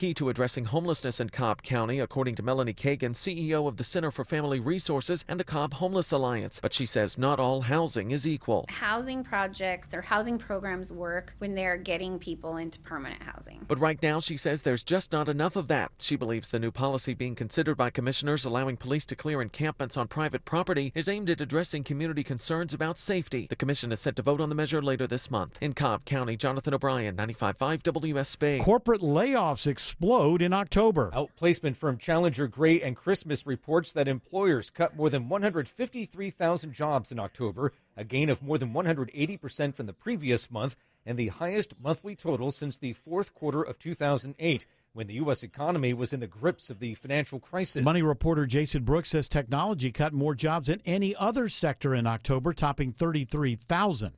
key to addressing homelessness in Cobb County, according to Melanie Kagan, CEO of the Center for Family Resources and the Cobb Homeless Alliance. But she says not all housing is equal. Housing projects or housing programs work when they're getting people into permanent housing. But right now, she says there's just not enough of that. She believes the new policy being considered by commissioners allowing police to clear encampments on private property is aimed at addressing community concerns about safety. The commission is set to vote on the measure later this month. In Cobb County, Jonathan O'Brien, 95.5 WSB. Corporate layoffs explode in October. Outplacement firm Challenger Gray and Christmas reports that employers cut more than 153,000 jobs in October, a gain of more than 180% from the previous month, and the highest monthly total since the fourth quarter of 2008. When the U.S. economy was in the grips of the financial crisis. Money reporter Jason Brooks says technology cut more jobs than any other sector in October, topping 33,000.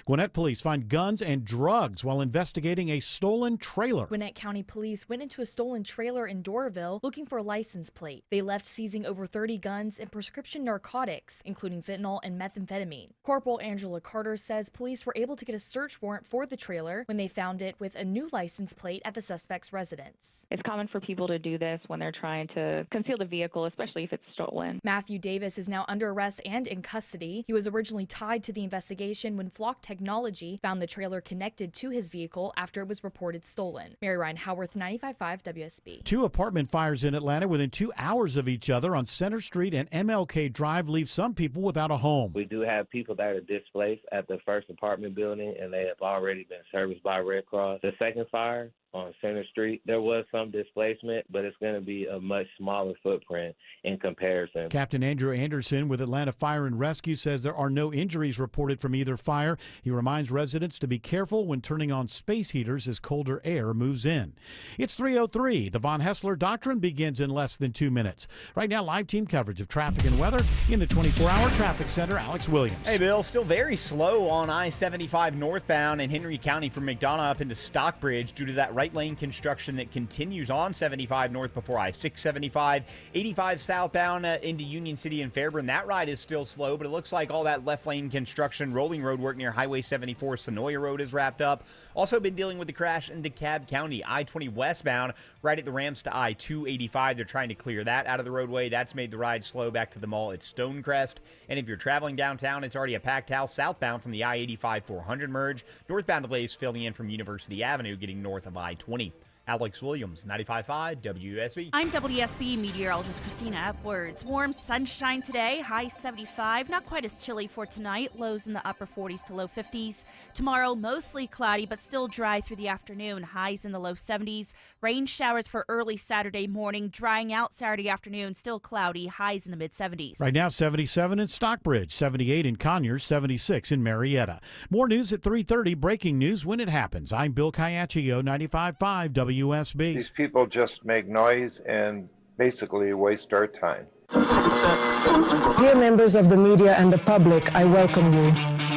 Gwinnett police find guns and drugs while investigating a stolen trailer. Gwinnett County police went into a stolen trailer in Doraville looking for a license plate. They left seizing over 30 guns and prescription narcotics, including fentanyl and methamphetamine. Corporal Angela Carter says police were able to get a search warrant for the trailer when they found it with a new license plate at the suspect's residence. It's common for people to do this when they're trying to conceal the vehicle, especially if it's stolen. Matthew Davis is now under arrest and in custody. He was originally tied to the investigation when Flock Technology found the trailer connected to his vehicle after it was reported stolen. Mary Ryan Howarth, 95.5 WSB. 2 apartment fires in Atlanta within 2 hours of each other on Center Street and MLK Drive leave some people without a home. We do have people that are displaced at the first apartment building, and they have already been serviced by Red Cross. The second fire on Center Street, there was some displacement, but it's going to be a much smaller footprint in comparison. Captain Andrew Anderson with Atlanta Fire and Rescue says there are no injuries reported from either fire. He reminds residents to be careful when turning on space heaters as colder air moves in. It's 3:03. The Von Hessler Doctrine begins in less than 2 minutes. Right now, live team coverage of traffic and weather in the 24-hour traffic center. Alex Williams. Hey, Bill. Still very slow on I-75 northbound in Henry County from McDonough up into Stockbridge due to that right lane construction that continues on 75 north before I-675. 85 southbound into Union City and Fairburn. That ride is still slow, but it looks like all that left lane construction, rolling road work near Highway 74, Sonoya Road is wrapped up. Also been dealing with the crash in DeKalb County. I-20 westbound right at the ramps to I-285. They're trying to clear that out of the roadway. That's made the ride slow back to the mall at Stonecrest. And if you're traveling downtown, it's already a packed house southbound from the I-85-400 merge. Northbound delays filling in from University Avenue getting north of I-20. Alex Williams, 95.5 WSB. I'm WSB meteorologist Christina Edwards. Warm sunshine today, high 75. Not quite as chilly for tonight. Lows in the upper 40s to low 50s. Tomorrow, mostly cloudy, but still dry through the afternoon. Highs in the low 70s. Rain showers for early Saturday morning. Drying out Saturday afternoon. Still cloudy. Highs in the mid 70s. Right now, 77 in Stockbridge, 78 in Conyers, 76 in Marietta. More news at 3:30. Breaking news when it happens. I'm Bill Caiaccio, 95.5 WSB. These people just make noise and basically waste our time. Dear members of the media and the public, I welcome you.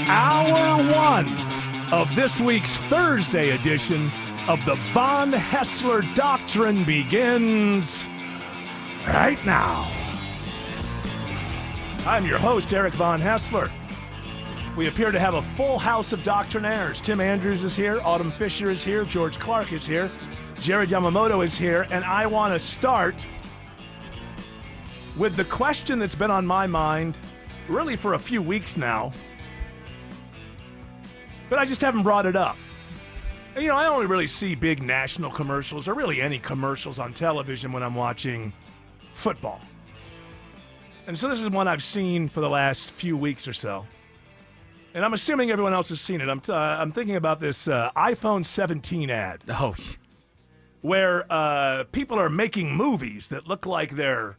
Hour 1 of this week's Thursday edition of the Von Hessler Doctrine begins right now. I'm your host, Eric Von Hessler. We appear to have a full house of doctrinaires. Tim Andrews is here, Autumn Fisher is here, George Clark is here, Jared Yamamoto is here, and I want to start with the question that's been on my mind really for a few weeks now, but I just haven't brought it up. And, you know, I only really see big national commercials or really any commercials on television when I'm watching football. And so this is one I've seen for the last few weeks or so. And I'm assuming everyone else has seen it. I'm thinking about this iPhone 17 ad. Oh, where people are making movies that look like they're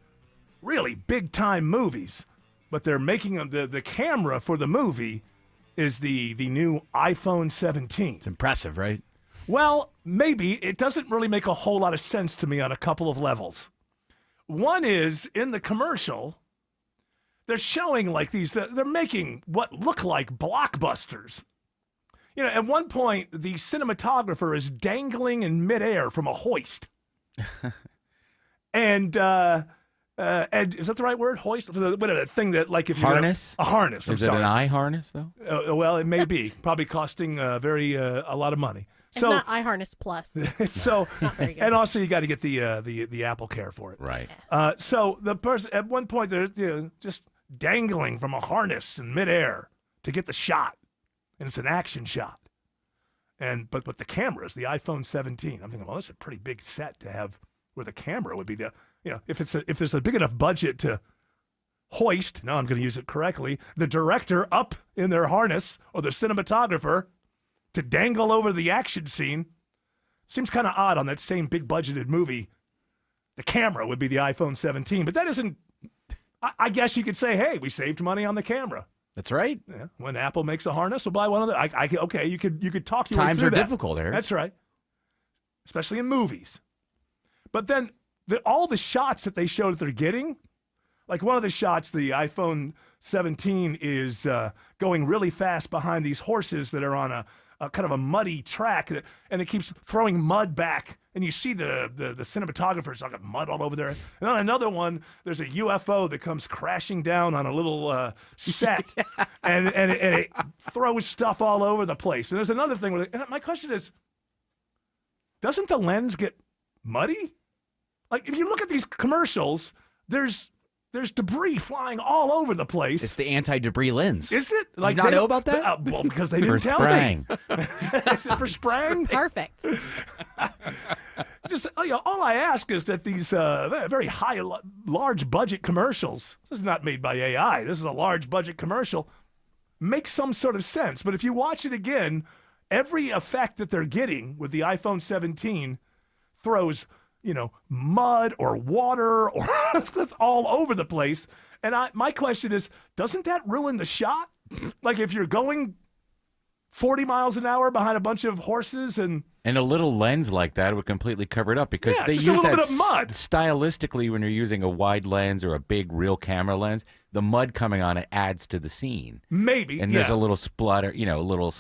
really big-time movies, but they're making them, the camera for the movie is the new iPhone 17. It's impressive, right? Well, maybe. It doesn't really make a whole lot of sense to me on a couple of levels. One is, in the commercial, they're showing like these, they're making what look like blockbusters. You know, at one point, the cinematographer is dangling in midair from a hoist. And is that the right word? Hoist? What a thing that, like, if you harness? A harness. Is it an eye harness, though? Well, it may be. Probably costing a lot of money. It's not iHarness Plus. So, It's not very good. and also you got to get the Apple Care for it. Right. So the person at one point they're just dangling from a harness in midair to get the shot, and it's an action shot. And but the cameras, the iPhone 17. I'm thinking, well, that's a pretty big set to have where the camera would be the if there's a big enough budget to hoist. No, I'm going to use it correctly. The director up in their harness or the cinematographer to dangle over the action scene. Seems kind of odd on that same big budgeted movie. The camera would be the iPhone 17, but that isn't. I guess you could say, hey, we saved money on the camera. That's right. Yeah. When Apple makes a harness, we'll buy one of the. Okay, you could talk your way Times through are that. difficult, Eric. That's right, especially in movies. But then all the shots that they show that they're getting, like one of the shots, the iPhone 17 is going really fast behind these horses that are on a kind of a muddy track, and it keeps throwing mud back. And you see the cinematographer's got mud all over there. And on another one, there's a UFO that comes crashing down on a little set, and it throws stuff all over the place. And there's another thing where my question is, doesn't the lens get muddy? Like if you look at these commercials, there's debris flying all over the place. It's the anti-debris lens. Is it? Did you not know about that? Well, because they didn't For tell spraying. me. Is it for spraying? Perfect. Just all I ask is that these very high, large budget commercials. This is not made by AI. This is a large budget commercial. Make some sort of sense. But if you watch it again, every effect that they're getting with the iPhone 17 throws mud or water or all over the place. And my question is, doesn't that ruin the shot? Like if you're going 40 miles an hour behind a bunch of horses and a little lens like that would completely cover it up because they just use a little that bit of mud. Stylistically when you're using a wide lens or a big real camera lens, the mud coming on it adds to the scene. Maybe. And there's a little splutter, a little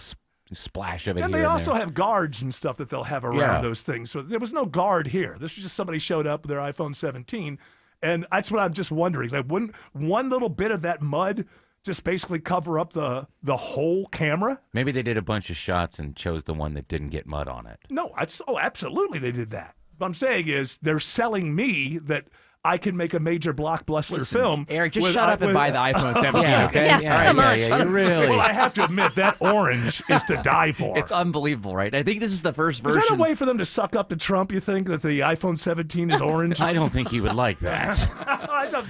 splash of it and here they also there. have guards and stuff that they'll have around those things. So there was no guard here. This was just somebody showed up with their iPhone 17. And that's what I'm just wondering. Like, wouldn't one little bit of that mud just basically cover up the whole camera? Maybe they did a bunch of shots and chose the one that didn't get mud on it. No, absolutely they did that. What I'm saying is they're selling me that I can make a major blockbuster film. Eric, just shut up and buy the iPhone 17, okay? Yeah, come on. You really. Well, I have to admit, that orange is to die for. It's unbelievable, right? I think this is the first version. Is that a way for them to suck up to Trump, you think, that the iPhone 17 is orange? I don't think he would like that.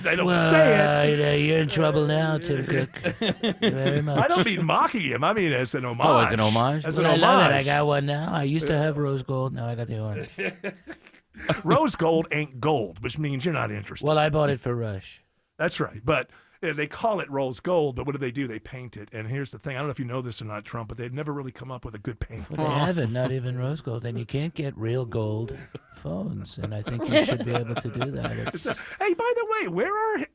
They don't say it. You're in trouble now, Tim Cook. Very much. I don't mean mocking him. I mean as an homage. Oh, as an homage? As Well, an I love it. homage. I got one now. I used to have rose gold. Now I got the orange. Rose gold ain't gold, which means you're not interested. Well, I bought it for Rush. That's right. But they call it rose gold, but what do? They paint it. And here's the thing. I don't know if you know this or not, Trump, but they've never really come up with a good paint. Well, they haven't, not even rose gold. And you can't get real gold phones. And I think you should be able to do that. Hey, by the way,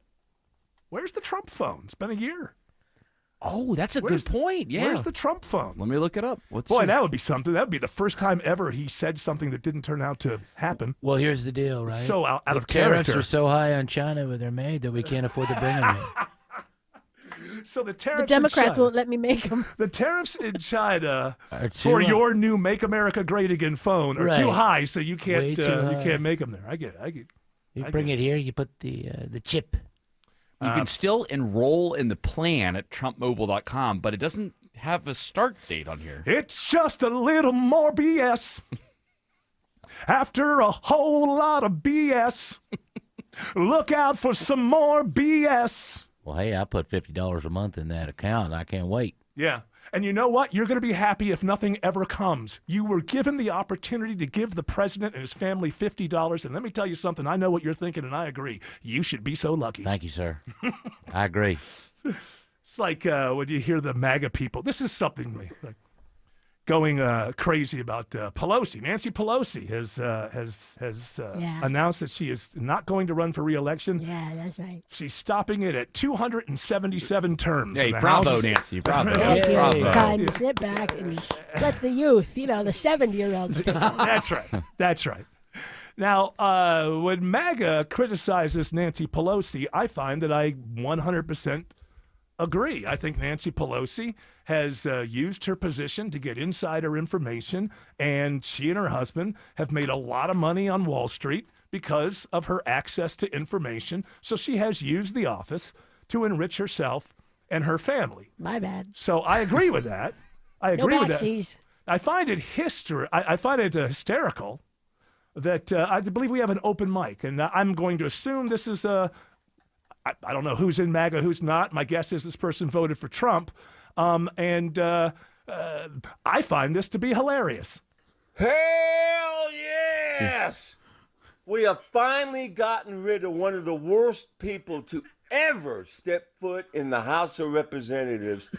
where's the Trump phone? It's been a year. Oh, that's a good point. Yeah. Where's the Trump phone? Let me look it up. Boy, that would be something. That would be the first time ever he said something that didn't turn out to happen. Well, here's the deal, right? So out the of tariffs character. are so high on China where they're made that we can't afford to bring them here. So the tariffs. The Democrats in China, won't let me make them. The tariffs in China Are for too your new "Make America Great Again" phone are too Right. high, so you can't Way too you high. can't make them there. I get it. You bring it here, you put the chip. You can still enroll in the plan at TrumpMobile.com, but it doesn't have a start date on here. It's just a little more BS. After a whole lot of BS, look out for some more BS. Well, hey, I put $50 a month in that account. I can't wait. Yeah. And you know what? You're going to be happy if nothing ever comes. You were given the opportunity to give the president and his family $50. And let me tell you something. I know what you're thinking, and I agree. You should be so lucky. Thank you, sir. I agree. It's like when you hear the MAGA people. This is something like going crazy about Pelosi. Nancy Pelosi has announced that she is not going to run for re-election. Yeah, that's right. She's stopping it at 277 terms. Hey, in the bravo, House. Nancy. Bravo. Bravo. Time to sit back and let the youth, the 70-year-olds take over. That's right. That's right. Now, when MAGA criticizes Nancy Pelosi, I find that I 100% agree. I think Nancy Pelosi has used her position to get insider information, and she and her husband have made a lot of money on Wall Street because of her access to information. So she has used the office to enrich herself and her family. My bad. So I agree with that. I agree with that. backsies. I find it hysterical that I believe we have an open mic, and I'm going to assume this is I don't know who's in MAGA, who's not. My guess is this person voted for Trump. And I find this to be hilarious. Hell yes! We have finally gotten rid of one of the worst people to ever step foot in the House of Representatives.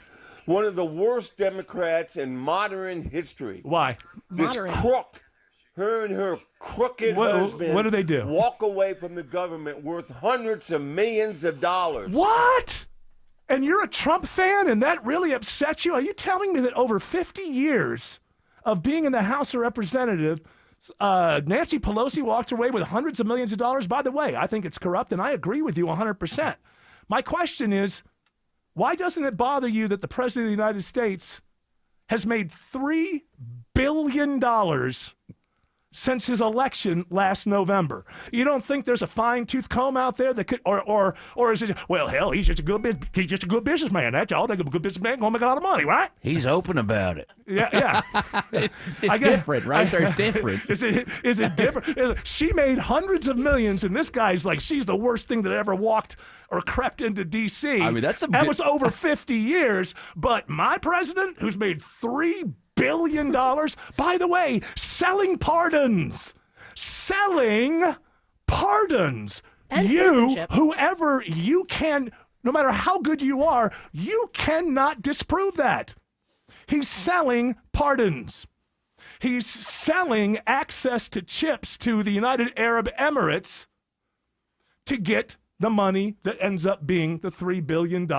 One of the worst Democrats in modern history. Why? This crook. Her and her crooked husband. What do they do? Walk away from the government worth hundreds of millions of dollars. What? And you're a Trump fan, and that really upsets you? Are you telling me that over 50 years of being in the House of Representatives, Nancy Pelosi walked away with hundreds of millions of dollars? By the way, I think it's corrupt, and I agree with you 100%. My question is, why doesn't it bother you that the President of the United States has made $3 billion since his election last November? You don't think there's a fine-tooth comb out there that could, or is it? Well, hell, he's just a good businessman. That's all. A good businessman gonna make a lot of money, right? He's open about it. Yeah. It's different, right? So it's different. Is it different? She made hundreds of millions, and this guy's like, she's the worst thing that ever walked or crept into D.C. I mean, that was over 50 years. But my president, who's made $3 billion, by the way, selling pardons. And You, citizenship. whoever you can, no matter how good you are, you cannot disprove that. He's selling pardons. He's selling access to chips to the United Arab Emirates to get the money that ends up being the $3 billion.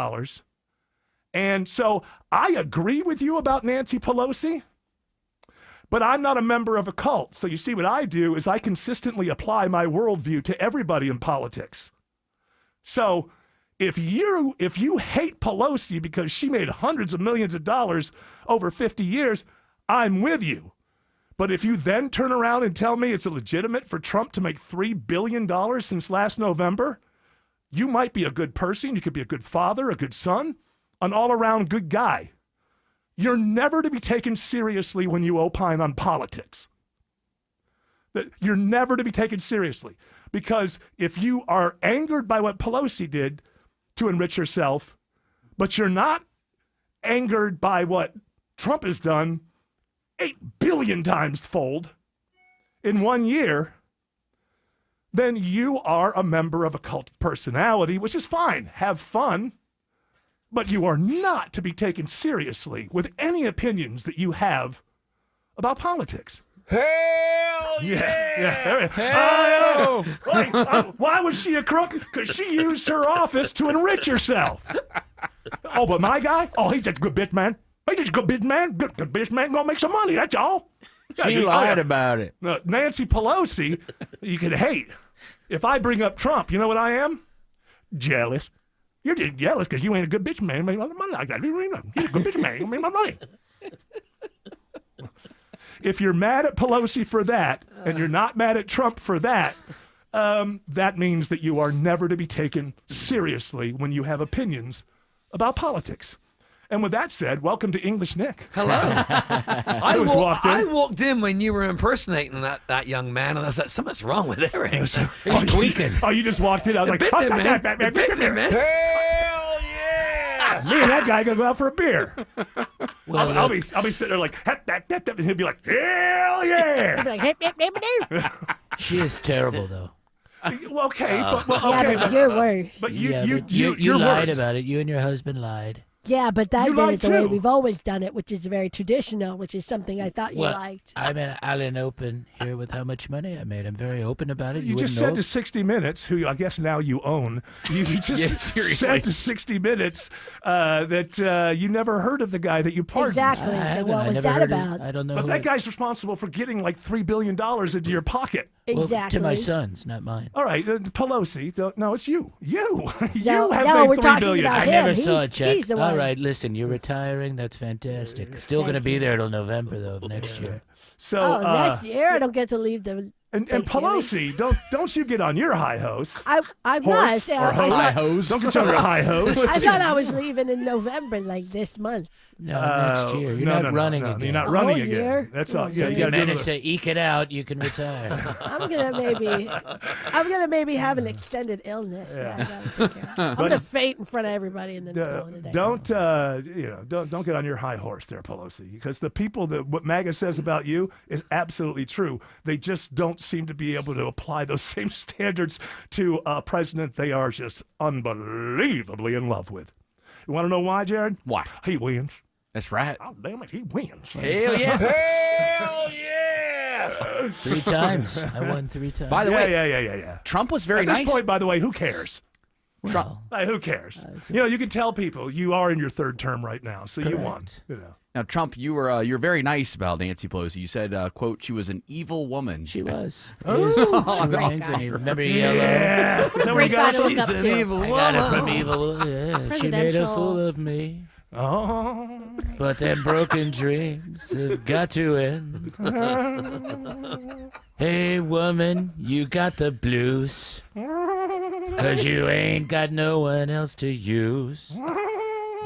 And so I agree with you about Nancy Pelosi, but I'm not a member of a cult. So you see, what I do is I consistently apply my worldview to everybody in politics. So if you hate Pelosi because she made hundreds of millions of dollars over 50 years, I'm with you. But if you then turn around and tell me it's illegitimate for Trump to make $3 billion since last November, you might be a good person. You could be a good father, a good son, an all-around good guy. You're never to be taken seriously when you opine on politics. You're never to be taken seriously. Because if you are angered by what Pelosi did to enrich herself, but you're not angered by what Trump has done 8 billion times fold in 1 year, then you are a member of a cult of personality, which is fine. Have fun. But you are not to be taken seriously with any opinions that you have about politics. Hell yeah! Hell! Why was she a crook? Because she used her office to enrich herself. Oh, but my guy? Oh, he's just a good bitch man. He's just a good bitch man. Good bitch man gonna make some money, that's all. She lied about it. Nancy Pelosi, you can hate. If I bring up Trump, you know what I am? Jealous. You're just jealous because you ain't a good bitch man. Make a lot of money like that. He's a good bitch man. You make my money. If you're mad at Pelosi for that, and you're not mad at Trump for that, that means that you are never to be taken seriously when you have opinions about politics. And with that said, welcome to English Nick. Hello. I walked in when you were impersonating that young man, and I was like, something's wrong with Eric. He's tweaking. Oh, you just walked in. I was like, man. Hell yeah! Me and that guy gonna go out for a beer. I'll be sitting there like, and he'll be like, hell yeah! I'd be like, hip, hip, hip, hip. She is terrible, though. Well, okay. Yeah, okay, but you're worse. But you you're lied worse. about it. You and your husband lied. Yeah, but that You did lied it the way too. we've always done it, which is very traditional, which is something I thought you liked. I'm an open here with how much money I made. I'm very open about it. You just said to 60 Minutes, who I guess now you own, you just said to 60 Minutes that you never heard of the guy that you pardoned. Exactly. So what was that about? I don't know. But that guy's responsible for getting like $3 billion into your pocket. Well, to Exactly. my sons, not mine. All right, Pelosi. No, it's you. You. You No, have no, made we're $3 talking billion. about I him. never He's- saw a check. he's the All one. right, listen, you're retiring. That's fantastic. Still going to be there till November, though, of next year. So, Oh, next year I don't get to leave the. and Thanksgiving. Pelosi, don't you get on your high horse? I'm Horse not. or hose? Don't get on your high hose. I thought I was leaving in November, like this month. No, next year. You're no, not running no, again. You're not running whole again. year? That's all. So Yeah, if you you got manage to eke it out, you can retire. I'm gonna maybe have an extended illness. Yeah. I gotta take care of. I'm gonna faint in front of everybody and then go into that. don't get on your high horse there, Pelosi, because the people that what MAGA says about you is absolutely true. They just don't seem to be able to apply those same standards to a president they are just unbelievably in love with. You want to know why, Jared? Why? He wins. That's right. Oh, damn it, he wins. Hell yeah. Hell yeah. 3 times. I won 3 times. By the way, yeah. Trump was very At this nice. point, by the way, who cares? Well, Who cares? You can tell people you are in your 3rd term right now, so you won. Now, Trump, you're very nice about Nancy Pelosi. You said, "quote She was an evil woman." She was. Oh, She remains an evil. Remember Yellow? Yeah. Is that where you got it? She's an evil I woman. got it from evil. Yeah, she made a Presidential. fool of me. Oh. But them broken dreams have got to end. Hey, woman, you got the blues. 'Cause you ain't got no one else to use.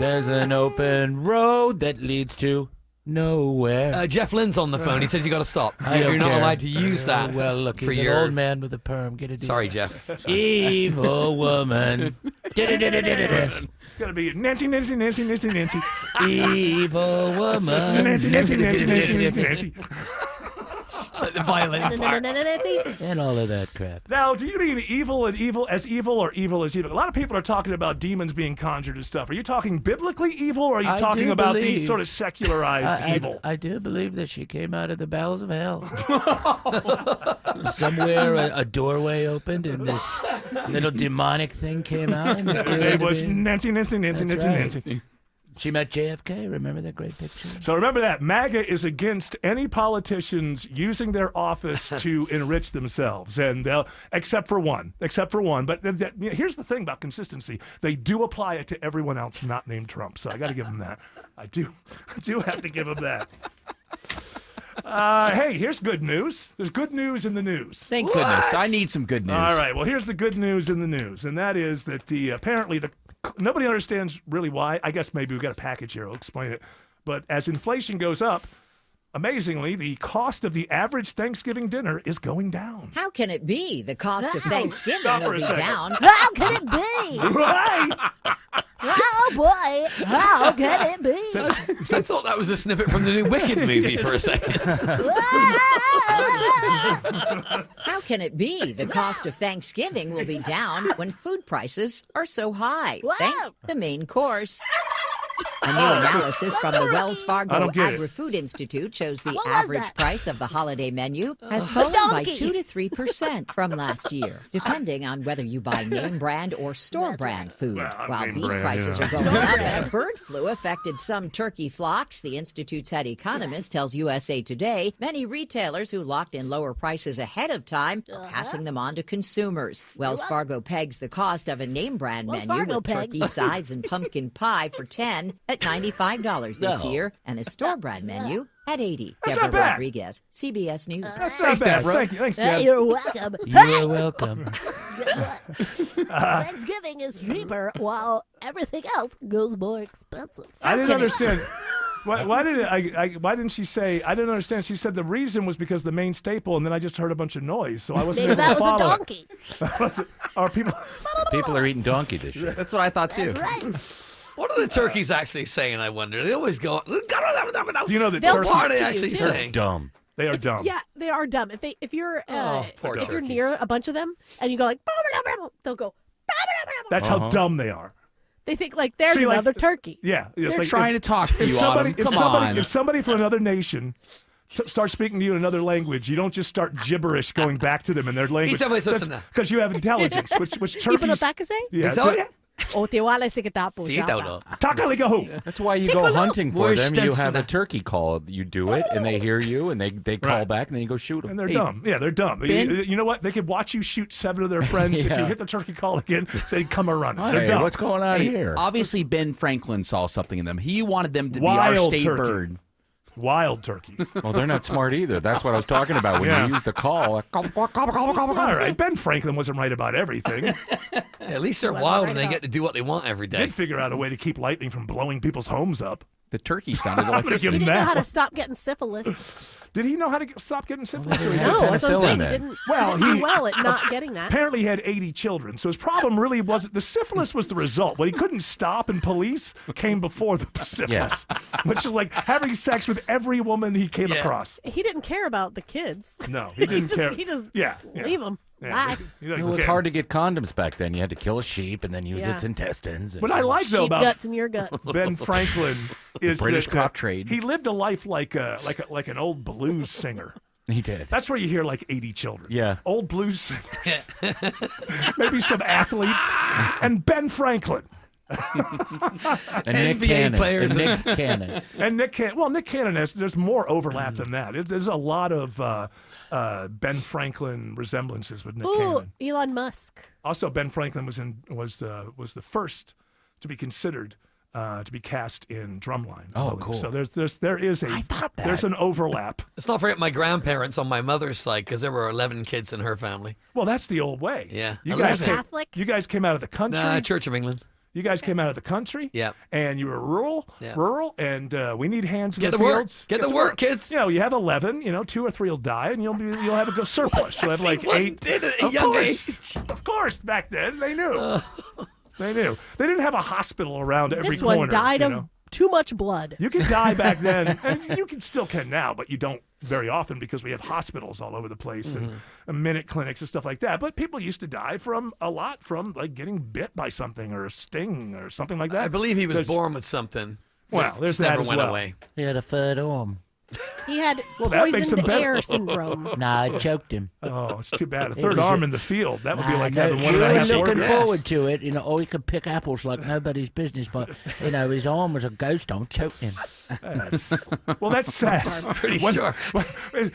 There's an open road that leads to nowhere. Jeff Lynn's on the phone. He said you got to stop. I don't You're not care. allowed to use that. Well, look, for he's your an old man with a perm. Get it? Sorry, Jeff. Evil woman. It's got to be Nancy. Evil woman. Nancy. The violin part. And all of that crap. Now, do you mean evil or evil as evil? A lot of people are talking about demons being conjured and stuff. Are you talking biblically evil, or are you I talking do about believe- these sort of secularized evil? I do believe that she came out of the bowels of hell. Somewhere a doorway opened and this little demonic thing came out. And It was Nancy. That's right. She met JFK. Remember that great picture? So remember that MAGA is against any politicians using their office to enrich themselves, and except for one. But here's the thing about consistency: they do apply it to everyone else not named Trump. So I got to give them that. I do have to give them that. Hey, here's good news. There's good news in the news. Thank goodness. I need some good news. All right. Well, here's the good news in the news, and that is that apparently nobody understands really why. I guess maybe we've got a package here. I'll explain it. But as inflation goes up, amazingly, the cost of the average Thanksgiving dinner is going down. How can it be? The cost of Thanksgiving Stop will for a be second. down. How can it be? Right? Oh boy, how can it be? I thought that was a snippet from the new Wicked movie for a second. How can it be? The cost of Thanksgiving will be down when food prices are so high. Thank the main course. A new analysis from the Wells I Fargo don't get it. Agri-Food Institute shows the What was average that? price of the holiday menu has A fallen by donkey. 2 to 3% from last year, depending on whether you buy name brand or store brand food. Well, While name beef brand, prices yeah. are going up and a bird flu affected some turkey flocks, the Institute's head economist tells USA Today many retailers who locked in lower prices ahead of time are passing them on to consumers. Wells Fargo pegs the cost of a name brand Wells menu Fargo with pegs. turkey sides and pumpkin pie for $10 at $95 this No. year, and a store brand menu at $80. That's Deborah not bad. Rodriguez, CBS News. That's not bad. Deborah. Thank you. Thanks, Hey, Deb. you're welcome. You're welcome. Guess what? Thanksgiving is cheaper while everything else goes more expensive. I didn't can it- understand. Why didn't she say? I didn't understand. She said the reason was because the main staple, and then I just heard a bunch of noise, so I wasn't Maybe able that to was a follow. donkey. Are people? People are eating donkey this year. That's what I thought too. That's right. What are the turkeys actually saying, I wonder? They always go, Do you know that They'll turkey? what are talk they to you, actually too. saying? Dumb. They are dumb. Yeah, they are dumb. If you're poor if you're turkeys. near a bunch of them and you go like, they'll go. That's how dumb they are. They think like there's See, like- another turkey. Yeah, it's They're like trying to talk to if you, somebody, Autumn. if Come somebody, on. if somebody from another nation starts speaking to you in another language, you don't just start gibberish going back to them in their language. It's always supposed to know. Because you have intelligence, which turkeys. Ipanopakase? Yeah, Is that O te wale se que tapo Sí, japa. Tauro. Takaligahu. That's why you go hunting for More them. You stunts have than a turkey call. You do it, and they hear you, and they call Right. back, and then you go shoot them. And they're dumb. Yeah, they're dumb. Ben- You know what? They could watch you shoot 7 of their friends. If you Yeah. hit the turkey call again, they'd come a running. They're Hey, dumb. what's going on Hey, here? Obviously, Ben Franklin saw something in them. He wanted them to be our Wild state turkey. bird. Wild turkeys. Well, they're not smart either. That's what I was talking about. When Yeah. you use the call, like, All right, Ben Franklin wasn't right about everything. At least they're Wasn't wild right and they about- get to do what they want every day. Did figure out a way to keep lightning from blowing people's homes up. The turkeys founded I'm gonna give electricity. him He didn't know how that. to stop getting syphilis. Did he know how to stop getting syphilis? Or he No, didn't? that's what I'm penicillin saying. He then. didn't, Well, he didn't he- do well at not getting that. Apparently, he had 80 children, so his problem really wasn't the syphilis was the result. What he couldn't stop, and police came before the syphilis, which is like having sex with every woman he came across. He didn't care about the kids. No, he didn't care. He just Yeah, leave them. Yeah, Bye. he It doesn't was care. hard to get condoms back then. You had to kill a sheep and then use Yeah. its intestines. and- What I like though Sheep about guts in your guts. Ben Franklin is British that, crop trade. He lived a life like an old blues singer. He did. That's where you hear like 80 children. Yeah. Old blues singers. Maybe some athletes. And Ben Franklin. And Nick NBA Cannon. players. And Nick Cannon. And Nick Cannon. Well, Nick Cannon, there's more overlap than that. There's a lot of Ben Franklin resemblances with Nick Ooh, Cannon. Elon Musk. Also, Ben Franklin was the first to be considered to be cast in Drumline. I Oh, believe. cool. So there's an overlap. Let's not forget my grandparents on my mother's side because there were 11 kids in her family. Well, that's the old way. Yeah, You guys 11. came, Catholic? you guys came out of the country. Church of England. You guys came out of the country. Yep. And you were rural, Yeah. and we need hands in Get the to work. fields. Get to work, kids. You know, you have 11. 2 or 3 will die, and you'll have a surplus. You'll have like One 8. did at a Of young course. age. Of course, back then they knew. They knew. They didn't have a hospital around every This corner. one died you of know? too much blood. You could die back then, and you still can now, but you don't very often because we have hospitals all over the place and minute clinics and stuff like that. But people used to die from like getting bit by something or a sting or something like that. I believe he was There's- born with something. Well, that there's just that never as went well. away. He had a third arm. He had that makes him poisoned better. air syndrome. Nah, I choked him. Oh, it's too bad. A It third was arm a- in the field. That would be Nah, like no, having one we and a were half looking organs. forward to it. He could pick apples like nobody's business, but his arm was a ghost arm. Choked him. Well, that's sad. I'm pretty When- sure.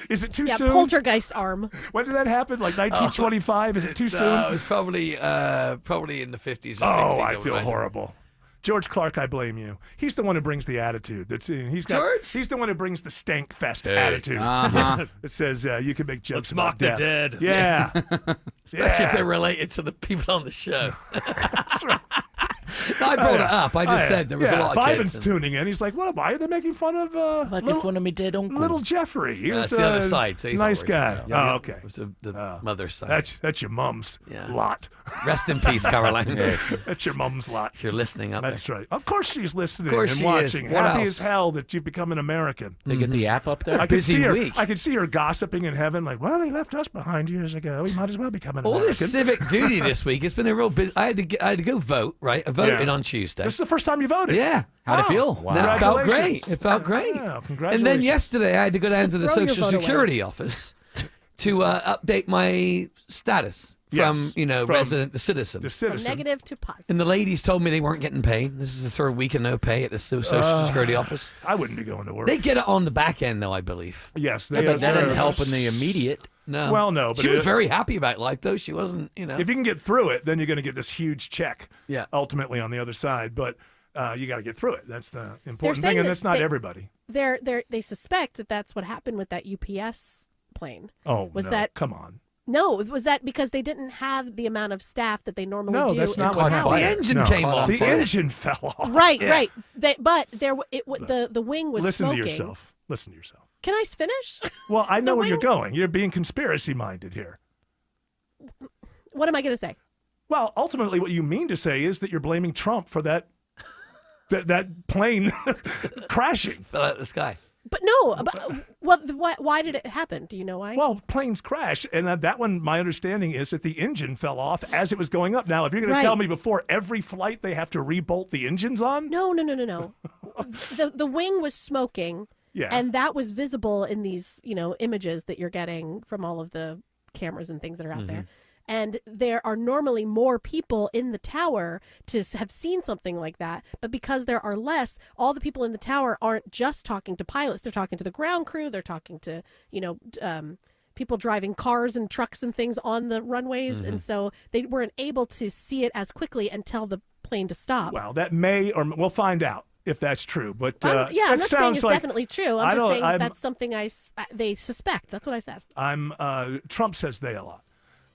Is it too Yeah, soon? poltergeist arm. When did that happen? Like 1925? Is it too soon? No, it was probably in the 50s or 60s. Oh, I would feel imagine. horrible. George Clark, I blame you. He's the one who brings the attitude. He's the one who brings the stank fest attitude. Uh-huh. It says you can make jokes Let's about mock the death. dead. Yeah, Especially if Yeah. they're related to the people on the show. No, I brought it up. I just said there was a lot of Ivan's kids. tuning in. He's like, "What? Why are they making fun of Making fun of me dead uncle. little Jeffrey? He was That's the other side. So he's nice not guy. worried. Oh, okay. It was the mother's side. That's your mom's Yeah. lot. Rest in peace, Caroline. That's your mom's lot. If you're listening up That's there. right. Of course she's listening Of course and she watching. is. What Happy else? as hell that you've become an American. They get the app up there. I could Busy see her. week. I could see her gossiping in heaven, like, "Well, he left us behind years ago. We might as well become an All American." this civic duty this week. It's been a real busy. I had to go vote. Right, I voted Yeah. on Tuesday. This is the first time you voted. Yeah. How'd it feel? Wow. No, it felt great. Congratulations. It felt great. Yeah, And congratulations. then yesterday, I had to go down to the Throw your Social vote away. Security office to update my status from Yes, from resident to citizen. The From citizen. negative to positive. And the ladies told me they weren't getting paid. This is the third week of no pay at the Social Security office. I wouldn't be going to work. They get it on the back end, though, I believe. Yes, Yeah, they but that didn't help in the immediate. No. Well, no, but she was it- very happy about life, though. She wasn't, If you can get through it, then you're going to get this huge check. Yeah. Ultimately, on the other side, but you got to get through it. That's the important saying thing, and that that's not they- everybody. They suspect that that's what happened with that UPS plane. Oh, Was no. that Come on. No, was that because they didn't have the amount of staff that they normally No, do? that's in not what Cloud? happened. The engine No. came off. The engine fell off. Right, Yeah. right. But the wing was Listen smoking. to yourself. Listen to yourself. Can I finish? Well, I know The where you're wing- going. You're being conspiracy minded here. What am I going to say? Well, ultimately, what you mean to say is that you're blaming Trump for that plane crashing. Fell out of the sky. But no, why did it happen? Do you know why? Well, planes crash, and that one, my understanding is that the engine fell off as it was going up. Now, if you're going to Right. tell me before every flight they have to rebolt the engines on, No. the wing was smoking. Yeah. And that was visible in these, images that you're getting from all of the cameras and things that are out there. And there are normally more people in the tower to have seen something like that. But because there are less, all the people in the tower aren't just talking to pilots. They're talking to the ground crew. They're talking to, people driving cars and trucks and things on the runways. And so they weren't able to see it as quickly and tell the plane to stop. Well, that may, or we'll find out if that's true. But I'm that not saying sounds it's like, definitely true. I'm just saying that's something they suspect. That's what I said. Trump says they a lot.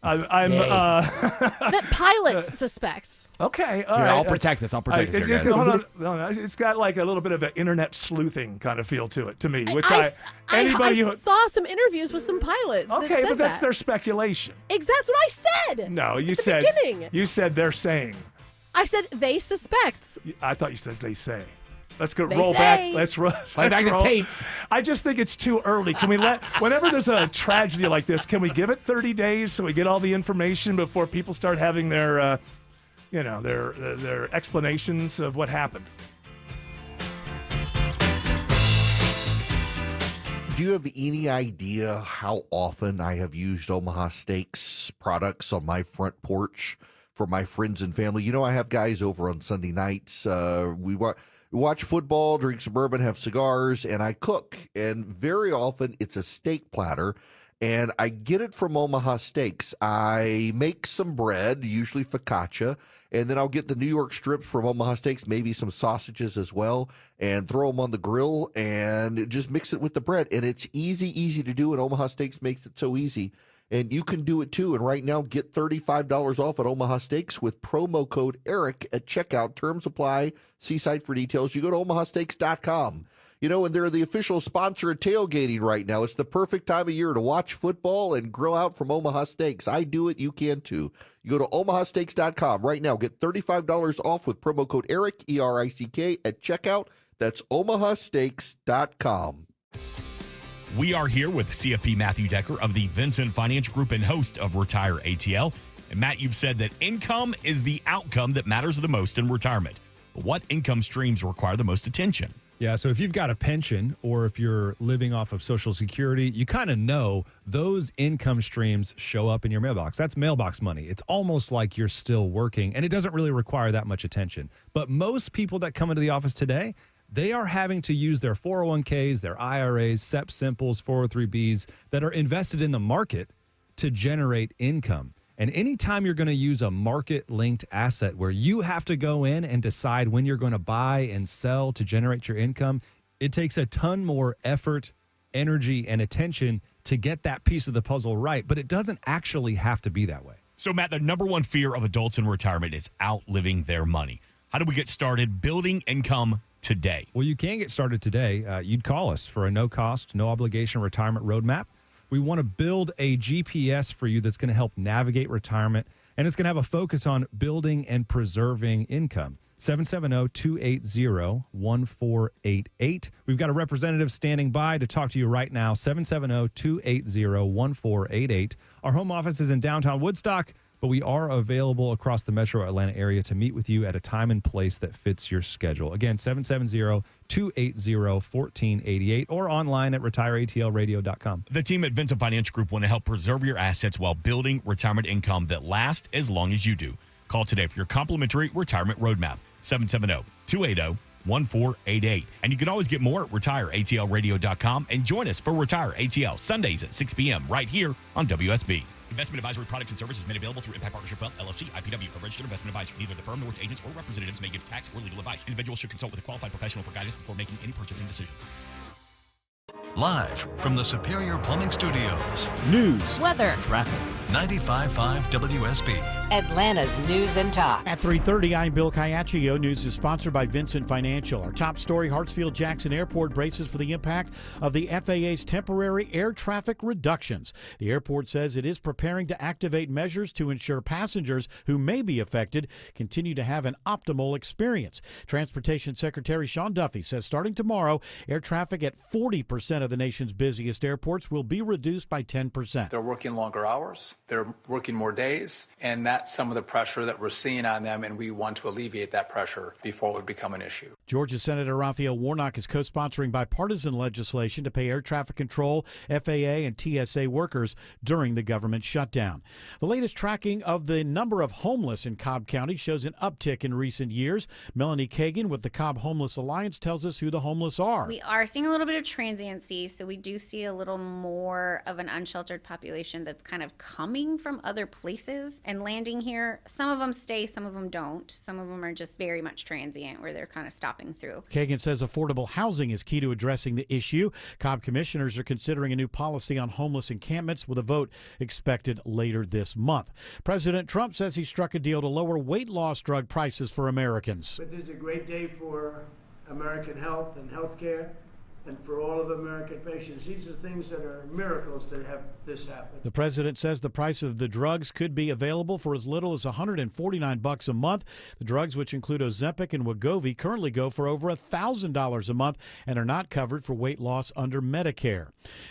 That pilots suspect. Okay, all Here, right. I'll protect us. I'll protect us here, guys. Hold on. It's got like a little bit of an internet sleuthing kind of feel to it, to me. Which I who saw some interviews with some pilots. Okay, that but that's said their speculation. That's what I said. No, you at the said beginning. You said they're saying. I said they suspect. I thought you said they say. Let's go They roll say. back. Let's roll. Play back the tape. I just think it's too early. Can we whenever there's a tragedy like this, can we give it 30 days so we get all the information before people start having their, their explanations of what happened? Do you have any idea how often I have used Omaha Steaks products on my front porch for my friends and family? You know, I have guys over on Sunday nights. We watch football, drink some bourbon, have cigars, and I cook. And very often it's a steak platter, and I get it from Omaha Steaks. I make some bread, usually focaccia, and then I'll get the New York strips from Omaha Steaks, maybe some sausages as well, and throw them on the grill and just mix it with the bread. And it's easy to do, and Omaha Steaks makes it so easy. And you can do it too. And right now, get $35 off at Omaha Steaks with promo code ERIC at checkout. Terms apply. See site for details. You go to omahasteaks.com. And they're the official sponsor of tailgating right now. It's the perfect time of year to watch football and grill out from Omaha Steaks. I do it. You can too. You go to omahasteaks.com right now. Get $35 off with promo code ERIC, ERICK, at checkout. That's omahasteaks.com. We are here with CFP Matthew Decker of the Vincent Financial Group and host of Retire ATL. And Matt, you've said that income is the outcome that matters the most in retirement. But what income streams require the most attention? Yeah, so if you've got a pension or if you're living off of Social Security, you kind of know those income streams show up in your mailbox. That's mailbox money. It's almost like you're still working, and it doesn't really require that much attention. But most people that come into the office today, they are having to use their 401ks, their IRAs, SEP Simples, 403Bs that are invested in the market to generate income. And anytime you're going to use a market-linked asset where you have to go in and decide when you're going to buy and sell to generate your income, it takes a ton more effort, energy, and attention to get that piece of the puzzle right. But it doesn't actually have to be that way. So, Matt, the number one fear of adults in retirement is outliving their money. How do we get started building income today? Well, you can get started today. You'd call us for a no-cost, no-obligation retirement roadmap. We want to build a GPS for you that's going to help navigate retirement, and it's going to have a focus on building and preserving income. 770-280-1488. We've got a representative standing by to talk to you right now. 770-280-1488. Our home office is in downtown Woodstock, but we are available across the metro Atlanta area to meet with you at a time and place that fits your schedule. Again, 770-280-1488 or online at retireatlradio.com. The team at Vincent Financial Group want to help preserve your assets while building retirement income that lasts as long as you do. Call today for your complimentary retirement roadmap, 770-280-1488. And you can always get more at retireatlradio.com and join us for Retire ATL Sundays at 6 p.m. right here on WSB. Investment advisory products and services made available through Impact Partnership Wealth, LLC, IPW, a registered investment advisor. Neither the firm nor its agents or representatives may give tax or legal advice. Individuals should consult with a qualified professional for guidance before making any purchasing decisions. Live from the Superior Plumbing Studios. News. Weather. Traffic. 95.5 WSB. Atlanta's News and Talk. At 3:30, I'm Bill Caiaccio. News is sponsored by Vincent Financial. Our top story, Hartsfield-Jackson Airport braces for the impact of the FAA's temporary air traffic reductions. The airport says it is preparing to activate measures to ensure passengers who may be affected continue to have an optimal experience. Transportation Secretary Sean Duffy says starting tomorrow, air traffic at 40% of the nation's busiest airports will be reduced by 10%. They're working longer hours. They're working more days, and that's some of the pressure that we're seeing on them, and we want to alleviate that pressure before it would become an issue. Georgia Senator Raphael Warnock is co-sponsoring bipartisan legislation to pay air traffic control, FAA, and TSA workers during the government shutdown. The latest tracking of the number of homeless in Cobb County shows an uptick in recent years. Melanie Kagan with the Cobb Homeless Alliance tells us who the homeless are. We are seeing a little bit of transiency, so we do see a little more of an unsheltered population that's kind of coming from other places and landing here. Some of them stay, some of them don't. Some of them are just very much transient, where they're kind of stopping through. Kagan says affordable housing is key to addressing the issue. Cobb commissioners are considering a new policy on homeless encampments with a vote expected later this month. President Trump says he struck a deal to lower weight loss drug prices for Americans. But this is a great day for American health and health care, and for all of American patients. These are things that are miracles to have this happen. The president says the price of the drugs could be available for as little as $149 a month. The drugs, which include Ozempic and Wegovy, currently go for over $1,000 a month and are not covered for weight loss under Medicare.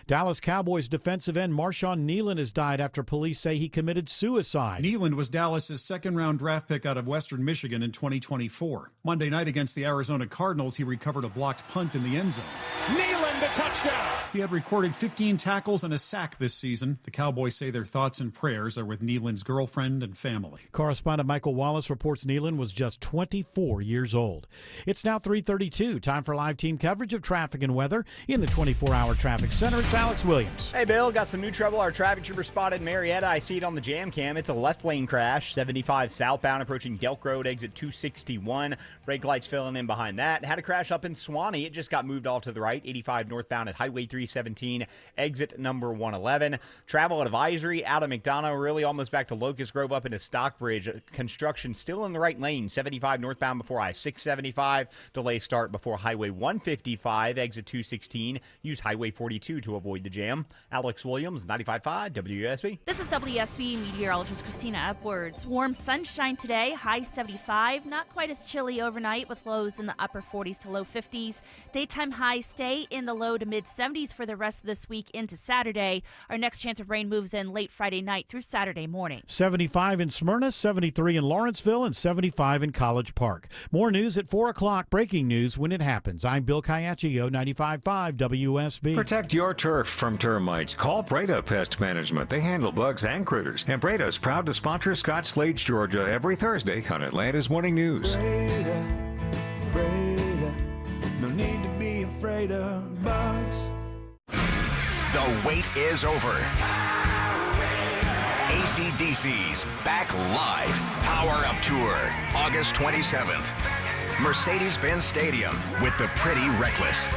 Dallas Cowboys defensive end Marshawn Kneeland has died after police say he committed suicide. Kneeland was Dallas's second-round draft pick out of Western Michigan in 2024. Monday night against the Arizona Cardinals, he recovered a blocked punt in the end zone. Kneeland, the touchdown! He had recorded 15 tackles and a sack this season. The Cowboys say their thoughts and prayers are with Kneeland's girlfriend and family. Correspondent Michael Wallace reports Kneeland was just 24 years old. It's now 3:32. Time for live team coverage of traffic and weather in the 24-hour traffic center. It's Alex Williams. Hey, Bill, got some new trouble. Our traffic trooper spotted Marietta. I see it on the jam cam. It's a left lane crash. 75 southbound approaching Delk Road, exit 261. Brake lights filling in behind that. Had a crash up in Swanee. It just got moved off to the right. 85 northbound at Highway 317, exit number 111. Travel advisory out of McDonough, really almost back to Locust Grove up into Stockbridge. Construction still in the right lane. 75 northbound before I-675. Delay start before Highway 155, exit 216. Use Highway 42 to avoid the jam. Alex Williams, 95.5 WSB. This is WSB meteorologist Christina Edwards. Warm sunshine today, high 75. Not quite as chilly overnight with lows in the upper 40s to low 50s. Daytime highs stay in the low to mid 70s for the rest of this week into Saturday. Our next chance of rain moves in late Friday night through Saturday morning. 75 in Smyrna, 73 in Lawrenceville, and 75 in College Park. More news at 4 o'clock. Breaking news when it happens. I'm Bill Caiaccio, 95.5 WSB. Protect your turf from termites. Call Breda Pest Management. They handle bugs and critters. And Breda is proud to sponsor Scott Slade's Georgia every Thursday on Atlanta's Morning News. Breda, no need to be afraid of bugs. The wait is over. AC/DC's Back Live Power Up Tour, August 27th. Mercedes-Benz Stadium with the Pretty Reckless.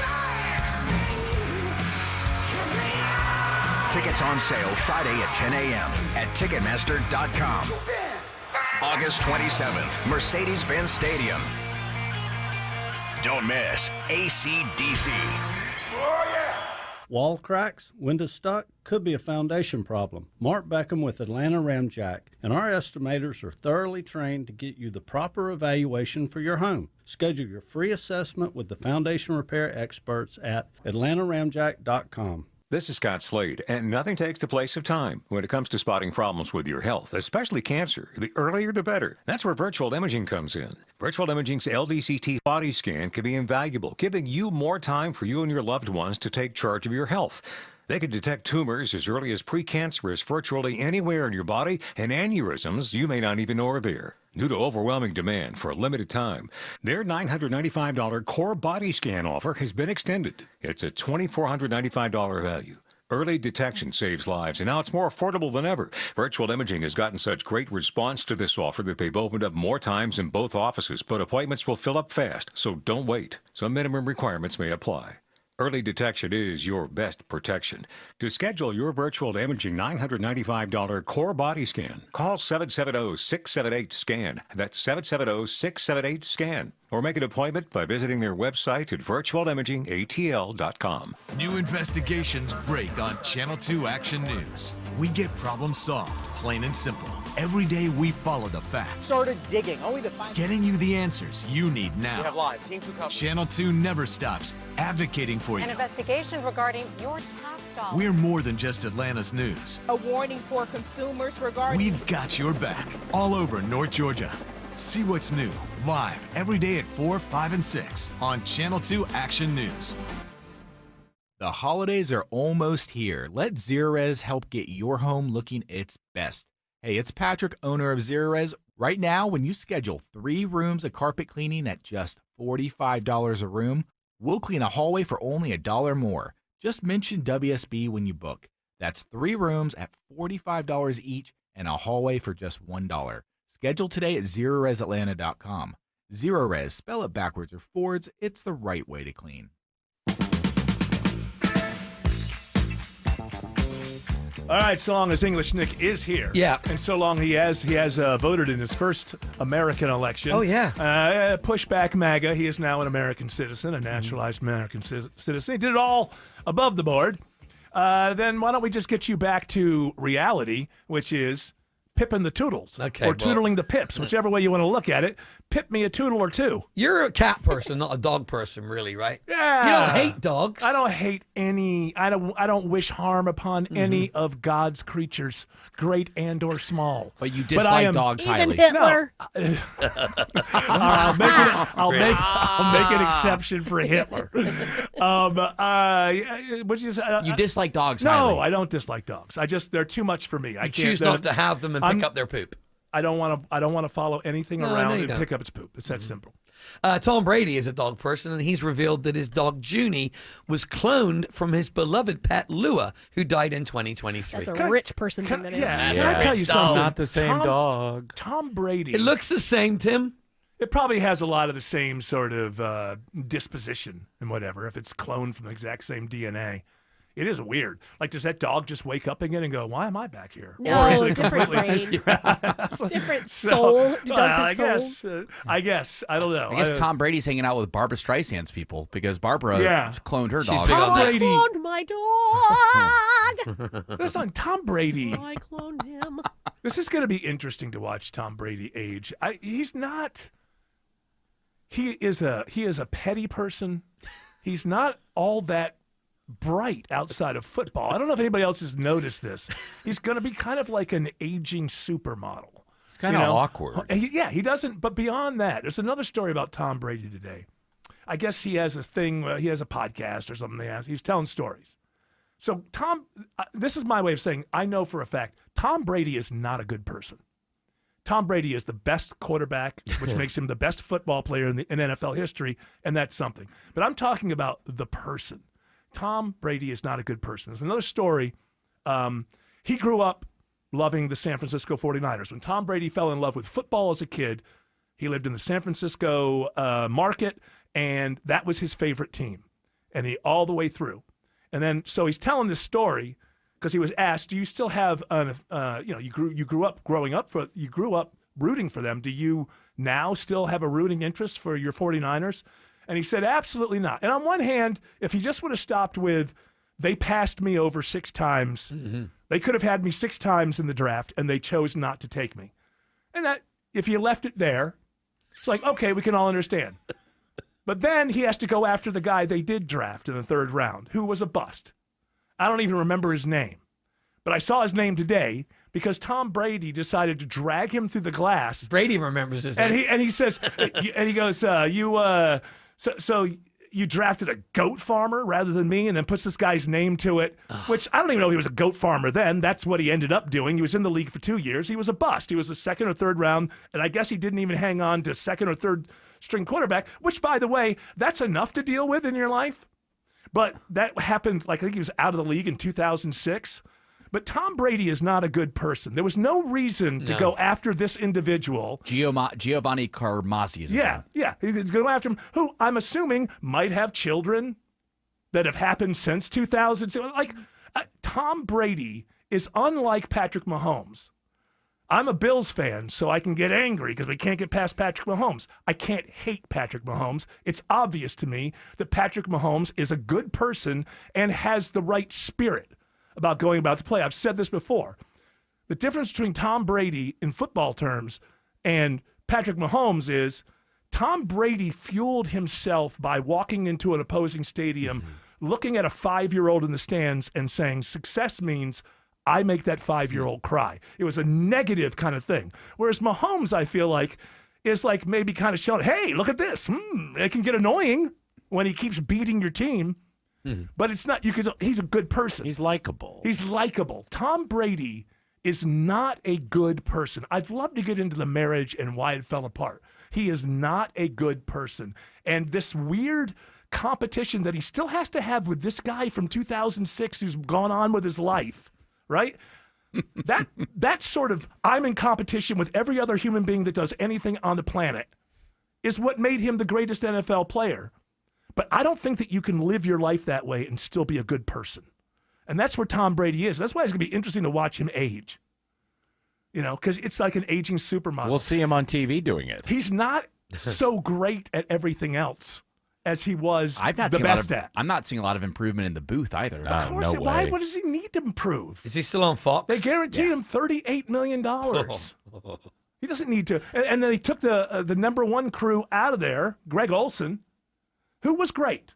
Tickets on sale Friday at 10 a.m. at Ticketmaster.com. August 27th, Mercedes-Benz Stadium. Don't miss AC/DC. Wall cracks, window stuck, could be a foundation problem. Mark Beckham with Atlanta Ramjack, and our estimators are thoroughly trained to get you the proper evaluation for your home. Schedule your free assessment with the foundation repair experts at atlantaramjack.com. This is Scott Slade, and nothing takes the place of time when it comes to spotting problems with your health, especially cancer. The earlier, the better. That's where virtual imaging comes in. Virtual imaging's LDCT body scan can be invaluable, giving you more time for you and your loved ones to take charge of your health. They can detect tumors as early as precancerous virtually anywhere in your body, and aneurysms you may not even know are there. Due to overwhelming demand for a limited time, their $995 core body scan offer has been extended. It's a $2,495 value. Early detection saves lives, and now it's more affordable than ever. Virtual Imaging has gotten such great response to this offer that they've opened up more times in both offices, but appointments will fill up fast, so don't wait. Some minimum requirements may apply. Early detection is your best protection. To schedule your virtual imaging $995 core body scan, call 770-678-SCAN. That's 770-678-SCAN. Or make an appointment by visiting their website at virtualimagingatl.com. New investigations break on Channel 2 Action News. We get problems solved, plain and simple. Every day we follow the facts. Started digging, only to find... Getting you the answers you need now. We have live. Team 2 coverage. Channel 2 never stops advocating for you. An investigation regarding your tax dollars. We're more than just Atlanta's news. A warning for consumers regarding... We've got your back all over North Georgia. See what's new, live every day at 4, 5, and 6 on Channel 2 Action News. The holidays are almost here. Let Zerorez help get your home looking its best. Hey, it's Patrick, owner of Zerorez. Right now, when you schedule 3 rooms of carpet cleaning at just $45 a room, we'll clean a hallway for only $1 more. Just mention WSB when you book. That's 3 rooms at $45 each and a hallway for just $1. Schedule today at ZerorezAtlanta.com. Zerorez, spell it backwards or forwards, it's the right way to clean. All right, so long as English Nick is here. Yeah. And so long he has voted in his first American election. Oh, yeah. Push back MAGA. He is now an American citizen, a naturalized American citizen. He did it all above the board. Then why don't we just get you back to reality, which is pipping the toodles. Okay, or toodling the pips, whichever way you want to look at it. Pip me a toodle or two. You're a cat person, not a dog person, really, right? Yeah. You don't hate dogs. I don't hate any. I don't wish harm upon any of God's creatures, great and or small. But you dislike dogs highly. Hitler. No. I'll make an exception for Hitler. You dislike dogs no, highly. No, I don't dislike dogs. They're too much for me. I can't choose not to have them and pick up their poop. I don't want to follow anything around and don't. pick up its poop. It's that simple. Tom Brady is a dog person, and he's revealed that his dog Junie was cloned from his beloved pet Lua, who died in 2023. That's a rich person thing to do. Yeah, can I tell you something? Not the same dog. Tom Brady. It looks the same, Tim. It probably has a lot of the same sort of disposition and whatever. If it's cloned from the exact same DNA. It is weird. Like, does that dog just wake up again and go, "Why am I back here?" No, or is it different brain, different soul. Do dogs have souls? I guess. I don't know. I guess Tom Brady's hanging out with Barbara Streisand's people because Barbara cloned her dog. Tom Brady. I cloned my dog. That's on Tom Brady. I cloned him. This is going to be interesting to watch Tom Brady age. He's not. He is a petty person. He's not all that bright outside of football. I don't know if anybody else has noticed this. He's going to be kind of like an aging supermodel. It's kind of awkward. He doesn't. But beyond that, there's another story about Tom Brady today. I guess he has a thing. He has a podcast or something. He's telling stories. So this is my way of saying I know for a fact Tom Brady is not a good person. Tom Brady is the best quarterback, which makes him the best football player in NFL history, and that's something. But I'm talking about the person. Tom Brady is not a good person. There's another story. He grew up loving the San Francisco 49ers. When Tom Brady fell in love with football as a kid, he lived in the San Francisco market, and that was his favorite team, and he all the way through. And then, so he's telling this story because he was asked, "Do you still have, you grew up rooting for them? Do you now still have a rooting interest for your 49ers?" And he said, "Absolutely not." And on one hand, if he just would have stopped with, "They passed me over 6 times. They could have had me 6 times in the draft, and they chose not to take me." And that, if you left it there, it's like, okay, we can all understand. But then he has to go after the guy they did draft in the 3rd round, who was a bust. I don't even remember his name. But I saw his name today because Tom Brady decided to drag him through the glass. Brady remembers his name. And he says, and he goes, So you drafted a goat farmer rather than me, and then puts this guy's name to it, which I don't even know he was a goat farmer then. That's what he ended up doing. He was in the league for 2 years. He was a bust. He was a 2nd or 3rd round, and I guess he didn't even hang on to 2nd or 3rd string quarterback, which, by the way, that's enough to deal with in your life. But that happened, I think he was out of the league in 2006. But Tom Brady is not a good person. There was no reason to go after this individual. Giovanni Carmazzi is his name. Yeah. He's going to go after him, who I'm assuming might have children that have happened since 2006. Tom Brady is unlike Patrick Mahomes. I'm a Bills fan, so I can get angry because we can't get past Patrick Mahomes. I can't hate Patrick Mahomes. It's obvious to me that Patrick Mahomes is a good person and has the right spirit about going about the play. I've said this before. The difference between Tom Brady in football terms and Patrick Mahomes is Tom Brady fueled himself by walking into an opposing stadium, looking at a 5-year-old in the stands and saying, "Success means I make that 5-year-old cry." It was a negative kind of thing. Whereas Mahomes, I feel like, is like maybe kind of showing, hey, look at this. It can get annoying when he keeps beating your team. But it's not, he's a good person. He's likable. He's likable. Tom Brady is not a good person. I'd love to get into the marriage and why it fell apart. He is not a good person. And this weird competition that he still has to have with this guy from 2006 who's gone on with his life, right? That sort of, I'm in competition with every other human being that does anything on the planet, is what made him the greatest NFL player. But I don't think that you can live your life that way and still be a good person. And that's where Tom Brady is. That's why it's going to be interesting to watch him age. Because it's like an aging supermodel. We'll see him on TV doing it. He's not so great at everything else as he was the best at. I'm not seeing a lot of improvement in the booth either. Of course, why? What does he need to improve? Is he still on Fox? They guaranteed him $38 million. He doesn't need to. And then they took the number one crew out of there, Greg Olson, who was great.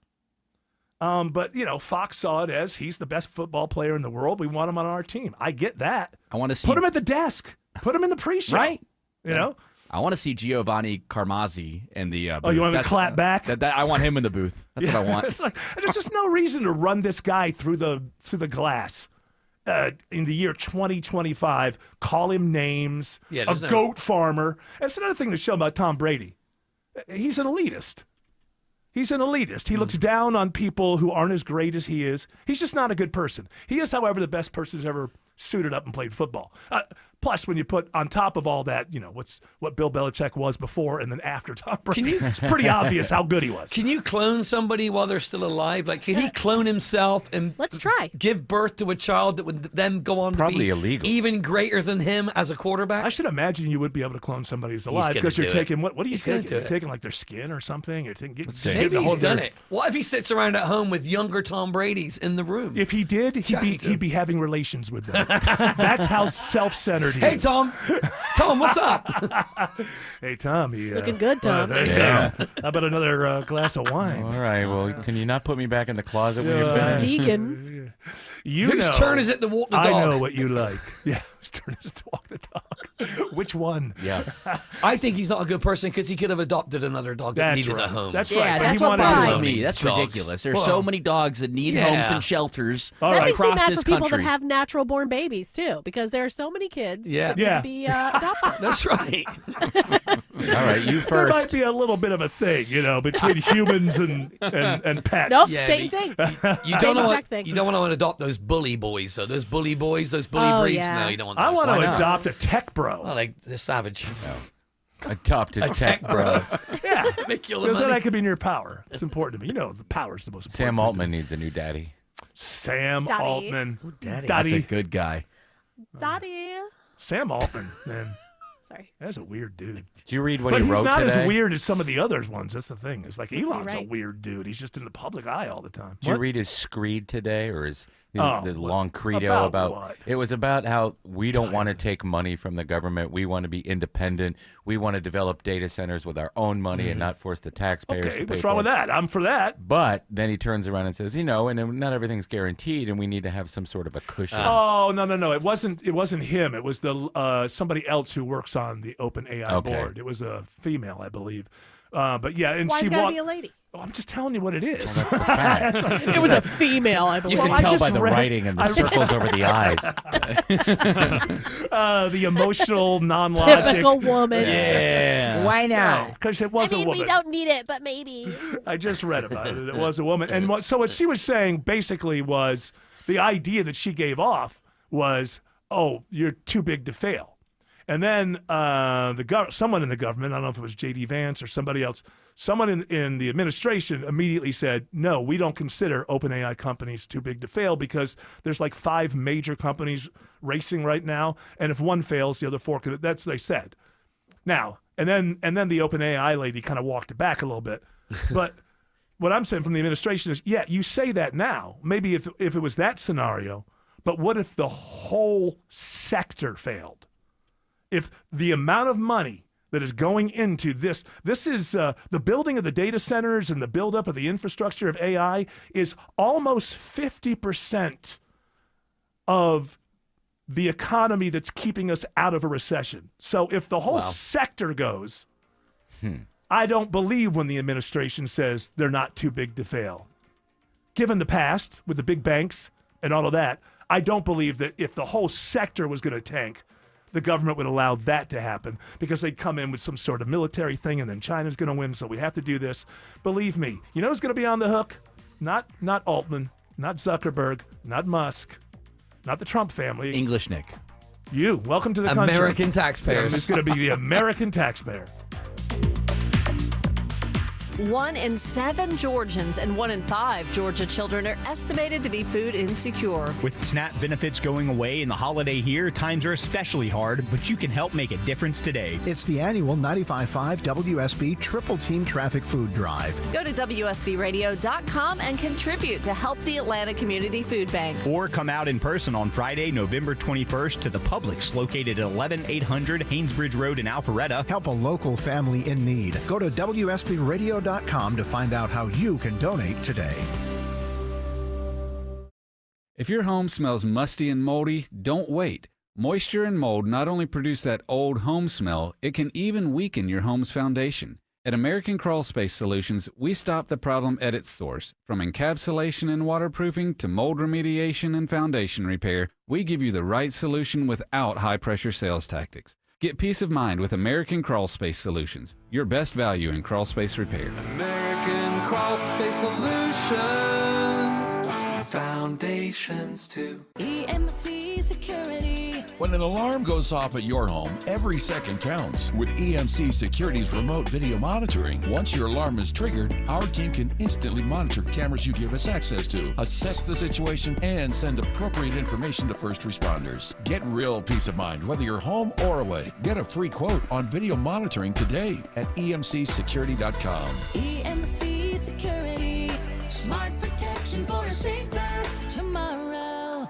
But, Fox saw it as he's the best football player in the world. We want him on our team. I get that. I want to see. Put him at the desk. Put him in the pre-show. Right. You know? I want to see Giovanni Carmazzi in the booth. Oh, you want him to clap back? I want him in the booth. That's what I want. It's like, there's just no reason to run this guy through the glass. In the year 2025, call him names, a goat farmer. That's another thing to show about Tom Brady. He's an elitist. He's an elitist. He looks down on people who aren't as great as he is. He's just not a good person. He is, however, the best person who's ever suited up and played football. Plus, when you put on top of all that, what Bill Belichick was before and then after Tom Brady, it's pretty obvious how good he was. Can you clone somebody while they're still alive? Like, can he clone himself and let's try give birth to a child that would then go on to be illegal. Even greater than him as a quarterback? I should imagine you would be able to clone somebody who's alive because you're taking what are you taking? You're taking like their skin or something. You're taking maybe he's done it. What if he sits around at home with younger Tom Brady's in the room? If he did, he'd be having relations with them. That's how self-centered he is. Hey, Tom. Tom, what's up? Hey, Tom. Looking good, Tom. Hey, Tom. How about another glass of wine? All right. Well, can you not put me back in the closet when you're finished? Vegan. Whose turn is it to walk the dog? I know what you like. Yeah, whose turn is it to walk the dog? Which one? Yeah. I think he's not a good person because he could have adopted another dog that needed a home. That's right. Yeah, that's what bothers me. That's ridiculous. There's so many dogs that need homes and shelters That makes me across mad this for people country. that have natural-born babies too, because there are so many kids that need to be adopted. That's right. All right, you first. There might be a little bit of a thing, between humans and pets. Nope, same thing. You don't want to adopt those bully boys. So those bully boys, those bully breeds. No, you don't want those. I want to adopt a tech bro. Oh, like they're savage. Adopt a tech bro. Yeah, make you because then I could be in your power. It's important to me. The power is the most important. Sam Altman needs a new daddy. Sam Daddy. Altman. Daddy. That's a good guy. Daddy. Sam Altman, man. Sorry. That's a weird dude. Did you read what But he he's wrote not today? as weird as some of the other ones. That's the thing. It's like Elon's a right? weird dude. He's just in the public eye all the time. Did you read his screed today, or his Oh, the what- long credo about what? It was about how we don't want to take money from the government. We want to be independent. We want to develop data centers with our own money and not force the taxpayers Okay, to pay what's wrong for with it. that? I'm for that. But then he turns around and says, and then not everything's guaranteed, and we need to have some sort of a cushion. Oh no! It wasn't him. It was the somebody else who works on the OpenAI board. It was a female, I believe. But yeah, and Why she it's gotta walked. be a lady? Oh, I'm just telling you what it is. Well, that's the fact. It was a female, I believe. You can Well, I tell just by the read- writing and the I circles over the eyes. The emotional non-logic. Typical woman. Yeah. Why now? Because it was a woman. we don't need it, but maybe. I just read about it. It was a woman. And what she was saying basically was the idea that she gave off was, oh, you're too big to fail. And then someone in the government, I don't know if it was J.D. Vance or somebody else, someone in the administration immediately said, no, we don't consider OpenAI companies too big to fail because there's like 5 major companies racing right now. And if one fails, the other 4 could. That's what they said. Now, and then the OpenAI lady kind of walked it back a little bit. But what I'm saying from the administration is, yeah, you say that now. Maybe if it was that scenario, but what if the whole sector failed? If the amount of money that is going into this is the building of the data centers and the buildup of the infrastructure of AI is almost 50% of the economy that's keeping us out of a recession. So if the whole sector goes, I don't believe when the administration says they're not too big to fail. Given the past with the big banks and all of that, I don't believe that if the whole sector was going to tank, the government would allow that to happen because they'd come in with some sort of military thing and then China's going to win, so we have to do this. Believe me, you know who's going to be on the hook? Not Altman, not Zuckerberg, not Musk, not the Trump family. English Nick. You. Welcome to the country. American taxpayers. It's going to be the American taxpayer. 1 in 7 Georgians and 1 in 5 Georgia children are estimated to be food insecure. With SNAP benefits going away in the holiday here, times are especially hard, but you can help make a difference today. It's the annual 95.5 WSB Triple Team Traffic Food Drive. Go to WSBradio.com and contribute to help the Atlanta Community Food Bank. Or come out in person on Friday, November 21st to the Publix located at 11800 Haynesbridge Road in Alpharetta. Help a local family in need. Go to WSBradio.com to find out how you can donate today. If your home smells musty and moldy, don't wait. Moisture and mold not only produce that old home smell, it can even weaken your home's foundation. At American Crawl Space Solutions, we stop the problem at its source. From encapsulation and waterproofing to mold remediation and foundation repair, we give you the right solution without high-pressure sales tactics. Get peace of mind with American Crawl Space Solutions, your best value in crawl space repair. American Crawl Space Solutions. Foundations too. EMC Security. When an alarm goes off at your home, every second counts. With EMC Security's remote video monitoring, once your alarm is triggered, our team can instantly monitor cameras you give us access to, assess the situation, and send appropriate information to first responders. Get real peace of mind whether you're home or away. Get a free quote on video monitoring today at emcsecurity.com. EMC Security. Smart protection for a safer tomorrow.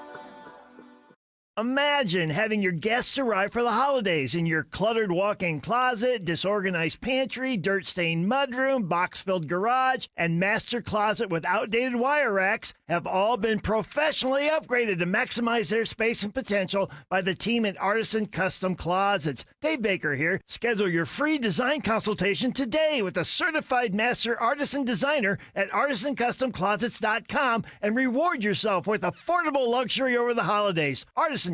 Imagine having your guests arrive for the holidays in your cluttered walk-in closet, disorganized pantry, dirt-stained mudroom, box-filled garage, and master closet with outdated wire racks have all been professionally upgraded to maximize their space and potential by the team at Artisan Custom Closets. Dave Baker here. Schedule your free design consultation today with a certified master artisan designer at artisancustomclosets.com and reward yourself with affordable luxury over the holidays. ArtisanCustomClosets.com.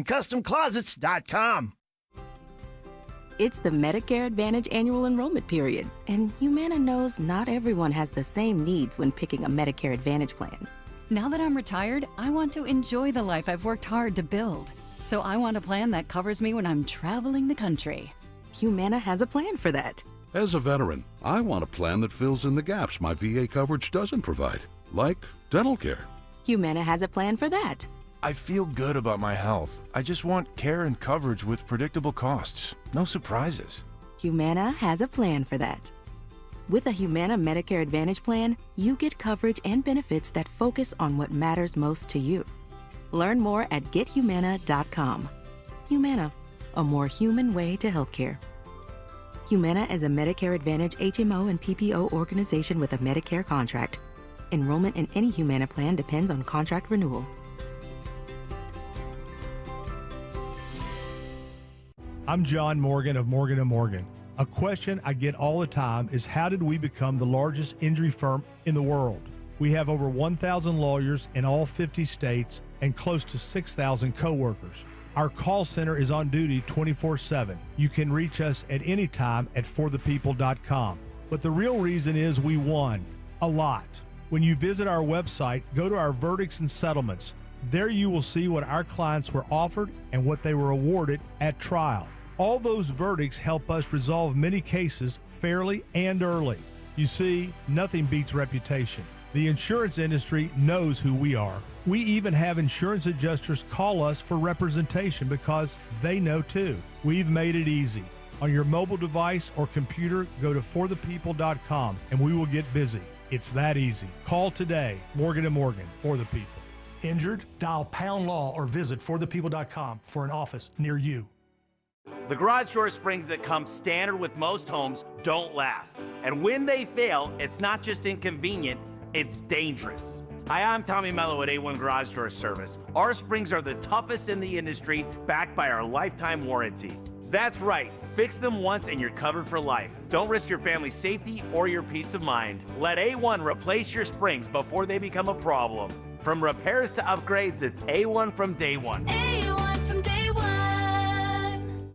It's the Medicare Advantage annual enrollment period, and Humana knows not everyone has the same needs when picking a Medicare Advantage plan. Now that I'm retired, I want to enjoy the life I've worked hard to build. So I want a plan that covers me when I'm traveling the country. Humana has a plan for that. As a veteran, I want a plan that fills in the gaps my VA coverage doesn't provide, like dental care. Humana has a plan for that. I feel good about my health. I just want care and coverage with predictable costs. No surprises. Humana has a plan for that. With a Humana Medicare Advantage plan, you get coverage and benefits that focus on what matters most to you. Learn more at gethumana.com. Humana, a more human way to healthcare. Humana is a Medicare Advantage HMO and PPO organization with a Medicare contract. Enrollment in any Humana plan depends on contract renewal. I'm John Morgan of Morgan & Morgan. A question I get all the time is how did we become the largest injury firm in the world? We have over 1,000 lawyers in all 50 states and close to 6,000 coworkers. Our call center is on duty 24/7. You can reach us at any time at forthepeople.com. But the real reason is we won a lot. When you visit our website, go to our verdicts and settlements. There you will see what our clients were offered and what they were awarded at trial. All those verdicts help us resolve many cases fairly and early. You see, nothing beats reputation. The insurance industry knows who we are. We even have insurance adjusters call us for representation because they know too. We've made it easy. On your mobile device or computer, go to forthepeople.com and we will get busy. It's that easy. Call today. Morgan & Morgan, for the people. Injured? Dial pound law or visit forthepeople.com for an office near you. The garage door springs that come standard with most homes don't last. And when they fail, it's not just inconvenient, it's dangerous. Hi, I'm Tommy Mello at A1 Garage Door Service. Our springs are the toughest in the industry, backed by our lifetime warranty. That's right. Fix them once and you're covered for life. Don't risk your family's safety or your peace of mind. Let A1 replace your springs before they become a problem. From repairs to upgrades, it's A1 from day one. A1 from day one.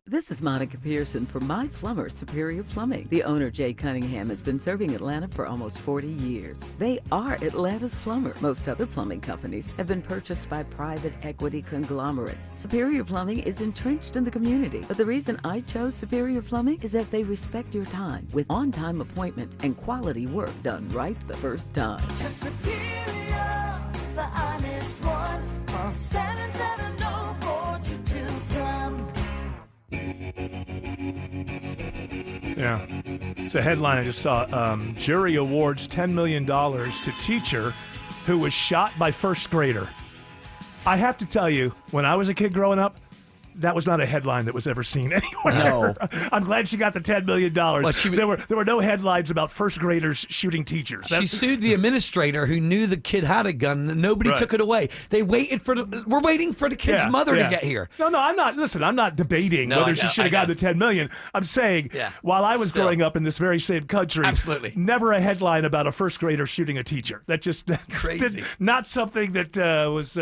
This is Monica Pearson for My Plumber Superior Plumbing. The owner, Jay Cunningham, has been serving Atlanta for almost 40 years. They are Atlanta's plumber. Most other plumbing companies have been purchased by private equity conglomerates. Superior Plumbing is entrenched in the community, but the reason I chose Superior Plumbing is that they respect your time with on-time appointments and quality work done right the first time. Trust Superior, the honest one. Call 770-422-PLUM. Yeah. It's a headline I just saw. Jury awards $10 million to teacher who was shot by first grader. I have to tell you, when I was a kid growing up, that was not a headline that was ever seen anywhere. No. I'm glad she got the $10 million. Well, there were no headlines about first graders shooting teachers. She sued the administrator who knew the kid had a gun and nobody took it away. We're waiting for the kid's mother to get here. No, I'm not debating whether she should have gotten the $10 million. I'm saying while I was growing up in this very same country, absolutely never a headline about a first grader shooting a teacher. That's crazy. Not something that was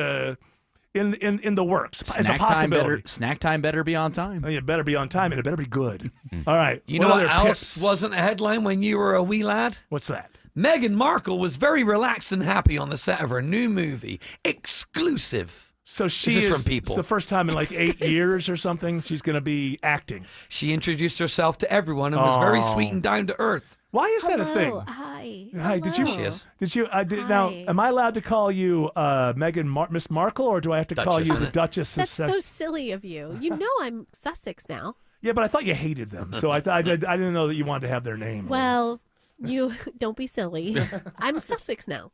in the works as a possibility. Snack time better be on time. It better be on time, and it better be good. All right. You know what else wasn't a headline when you were a wee lad? What's that? Meghan Markle was very relaxed and happy on the set of her new movie, Exclusive. So she This is is from People. It's the first time in like 8 years or something she's going to be acting. She introduced herself to everyone and was very sweet and down to earth. Why is that a thing? Hi. Hi. Did you? She is. Did you? Now, am I allowed to call you Miss Markle, or do I have to call you the Duchess of That's so silly of you. You know I'm Sussex now. Yeah, but I thought you hated them, so I didn't know that you wanted to have their name. Well, you don't be silly. I'm Sussex now.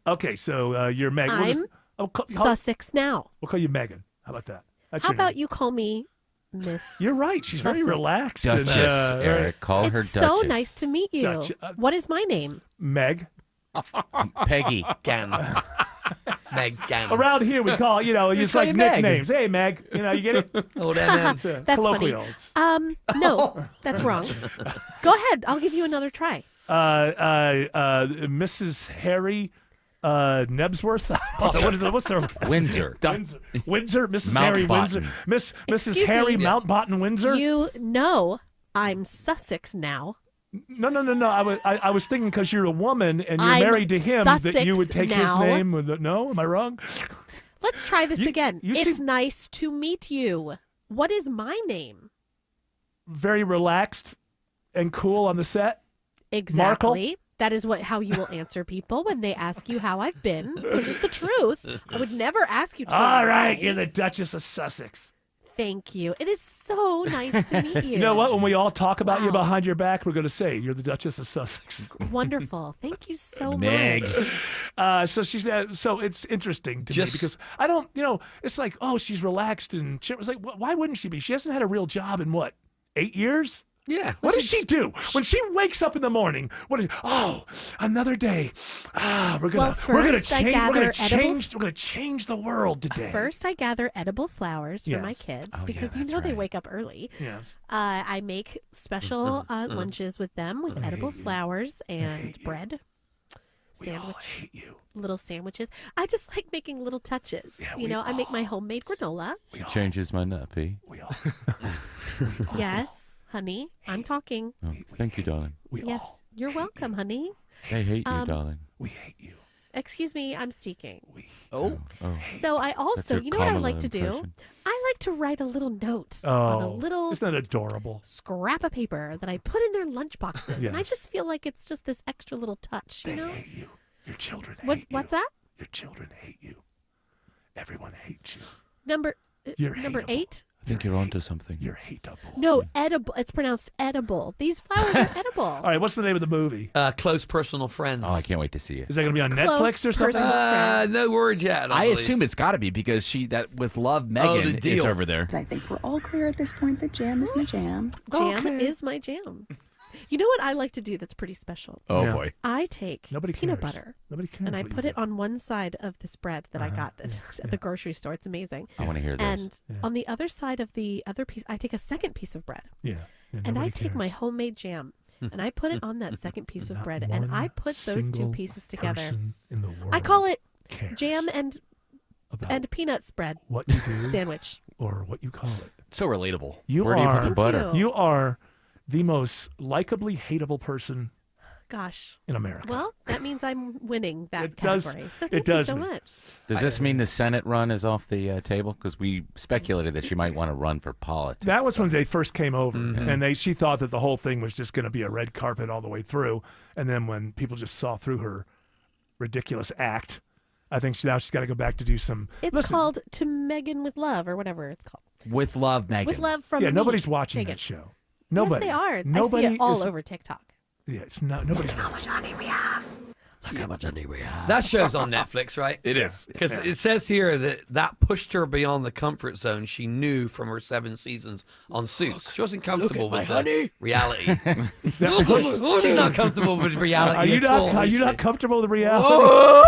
Okay, so you're Megan. I'm Sussex now. We'll call you Megan. How about that? That's How your name. about you call me Miss? You're right. She's very Sussex. relaxed. Duchess, Eric. Call her It's Duchess. so nice to meet you. What is my name? Meg. Peggy. Gan. Meg Gan. Around here we call, it's call like you Meg. nicknames. Hey, Meg. You get it? Oh, that That's funny. colloquials. No, that's wrong. Go ahead. I'll give you another try. Mrs. Harry Nebsworth. What's her Windsor. Windsor. Mrs. Harry Windsor. Mrs. Excuse Harry me. Mountbatten Windsor. You know I'm Sussex now. No. I was thinking because you're a woman and you're I'm married to him that you would Sussex take now. his name. No, am I wrong? Let's try this again. you It's seem- nice to meet you. What is my name? Very relaxed and cool on the set. Exactly. That is how you will answer people when they ask you how I've been, which is the truth. I would never ask you to. All right, you're the Duchess of Sussex. Thank you. It is so nice to meet you. You know what? When we all talk about you behind your back, we're going to say you're the Duchess of Sussex. Wonderful. Thank you so Meg. much. So so it's interesting to me Just- because I don't, it's like, oh, she's relaxed and shit. Was like, why wouldn't she be? She hasn't had a real job in 8 years? Yeah. What does she do when she wakes up in the morning? Another day. We're gonna change the world today. First, I gather edible flowers for my Yes. kids Oh, because yeah, they wake up early. Yes. I make special lunches with them with edible flowers and bread. Sandwich, little sandwiches. I just like making little touches. I make my homemade granola. She changes my nappy. Yes, honey, I'm talking. Oh, thank you, darling. Yes, you're welcome, honey. They hate you, darling. We hate you. Excuse me, I'm speaking. Oh. So I also, your you know what I Kamala like to do? impression. I like to write a little note on a little isn't that adorable? scrap of paper that I put in their lunch boxes, and I Yes. just feel like it's just this extra little touch, They hate you. Your children hate you. What's that? Your children hate you. Everyone hates you. Number You're number hateable. 8? I think you're onto something. You're hateable. No, edible. It's pronounced edible. These flowers are edible. All right, what's the name of the movie? Close Personal Friends. Oh, I can't wait to see it. Is that going to be on Close Netflix or something? Personal No word yet. I believe. assume it's got to be because that with Love the Megan is deal. over there. I think we're all clear at this point that jam is my jam. Jam is my jam. You know what I like to do that's pretty special? Oh, Yeah. boy. I take Nobody peanut cares. butter Nobody cares and I what you put do. it on one side of this bread that I got at the grocery store. It's amazing. I want to hear this. And on the other side of the other piece, I take a second piece of bread. Yeah. And I nobody take my cares. homemade jam and I put it on that second piece of bread and I put those two Single pieces together. person in the world I call it cares jam and peanuts bread what you do sandwich. or what you call it. So relatable. Where do you put the butter? Thank You are the most likably hateable person Gosh. in America. Well, that means I'm winning that It does- category. So it thank does you so mean- much. Does this mean the Senate run is off the table? Because we speculated that she might want to run for politics. That was when they first came over, Mhm. and she thought that the whole thing was just going to be a red carpet all the way through. And then when people just saw through her ridiculous act, I think now she's got to go back to do some. It's Listen, called To Megan with Love or whatever it's called. With love, Megan. With love from yeah, me, nobody's watching Megan. that show. Nobody. Yes, they are. Nobody I see it all is- over TikTok. Yeah, it's not. Nobody's. Look how much honey we have. That show's on Netflix, right? It is. Because Yeah. it says here that pushed her beyond the comfort zone she knew from her 7 seasons on Suits. She wasn't comfortable with the reality. She's not comfortable with reality Are you at not? all. Are is you she? not comfortable with reality?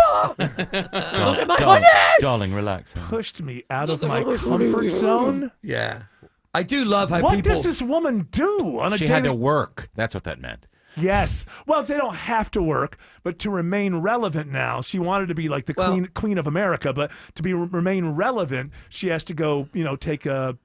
Darling, relax. Pushed me out of my comfort zone. Yeah. I do love how What people... does this woman do on a She daily? had to work. That's what that meant. Yes. Well, they don't have to work, but to remain relevant now, she wanted to be like the queen of America, but to remain relevant, she has to go, take a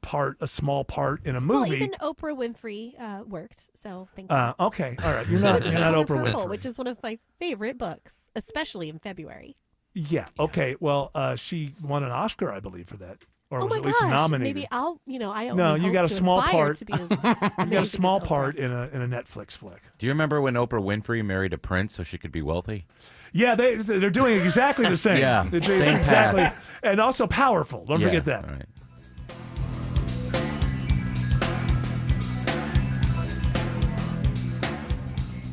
small part in a movie. Well, even Oprah Winfrey worked, so thank you. Okay, all right. You're not Oprah Purple, Winfrey. which is one of my favorite books, especially in February. Yeah. Okay. Well, she won an Oscar, I believe, for that, or Oh was my at least gosh, nominated. maybe I'll, I only No, you hope got a to small aspire part. to be as You got a amazing small as Oprah. part in a Netflix flick. Do you remember when Oprah Winfrey married a prince so she could be wealthy? Yeah, they're doing exactly the same. Yeah, It's same exactly, path. and also powerful. Don't Yeah, forget that. all right.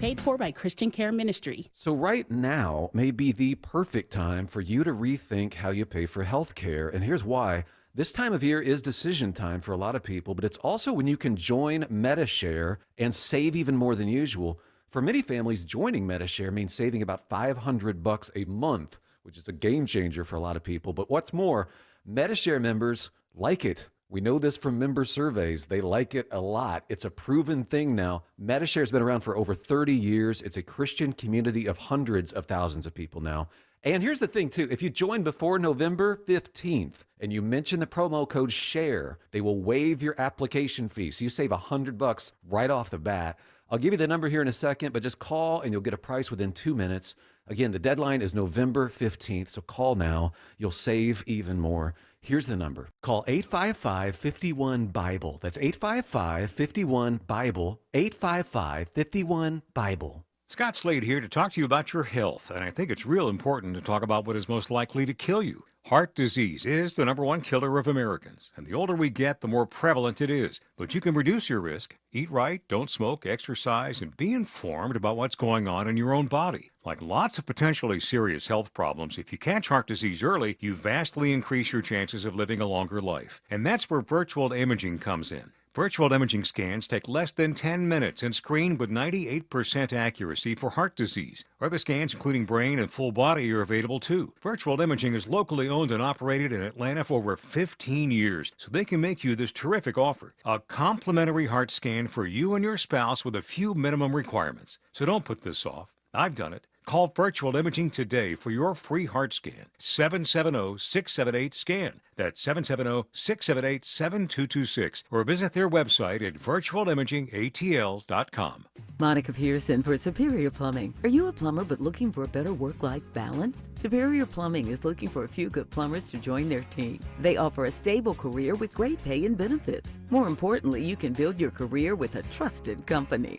Paid for by Christian Care Ministry. So right now may be the perfect time for you to rethink how you pay for health care. And here's why. This time of year is decision time for a lot of people, but it's also when you can join MediShare and save even more than usual. For many families, joining MediShare means saving about $500 a month, which is a game changer for a lot of people. But what's more, MediShare members like it. We know this from member surveys. They like it a lot. It's a proven thing now. MediShare has been around for over 30 years. It's a Christian community of hundreds of thousands of people now. And here's the thing, too. If you join before November 15th and you mention the promo code SHARE, they will waive your application fee. So you save $100 right off the bat. I'll give you the number here in a second, but just call and you'll get a price within 2 minutes. Again, the deadline is November 15th, so call now. You'll save even more. Here's the number. Call 855-51-BIBLE. That's 855-51-BIBLE. 855-51-BIBLE. Scott Slade here to talk to you about your health, and I think it's real important to talk about what is most likely to kill you. Heart disease is the #1 killer of Americans, and the older we get, the more prevalent it is. But you can reduce your risk. Eat right, don't smoke, exercise, and be informed about what's going on in your own body. Like lots of potentially serious health problems, if you catch heart disease early, you vastly increase your chances of living a longer life. And that's where virtual imaging comes in. Virtual imaging scans take less than 10 minutes and screen with 98% accuracy for heart disease. Other scans, including brain and full body, are available too. Virtual imaging is locally owned and operated in Atlanta for over 15 years, so they can make you this terrific offer. A complimentary heart scan for you and your spouse with a few minimum requirements. So don't put this off. I've done it. Call Virtual Imaging today for your free heart scan. 770-678-SCAN. That's 770-678-7226. Or visit their website at virtualimagingatl.com. Monica Pearson for Superior Plumbing. Are you a plumber but looking for a better work-life balance? Superior Plumbing is looking for a few good plumbers to join their team. They offer a stable career with great pay and benefits. More importantly, you can build your career with a trusted company.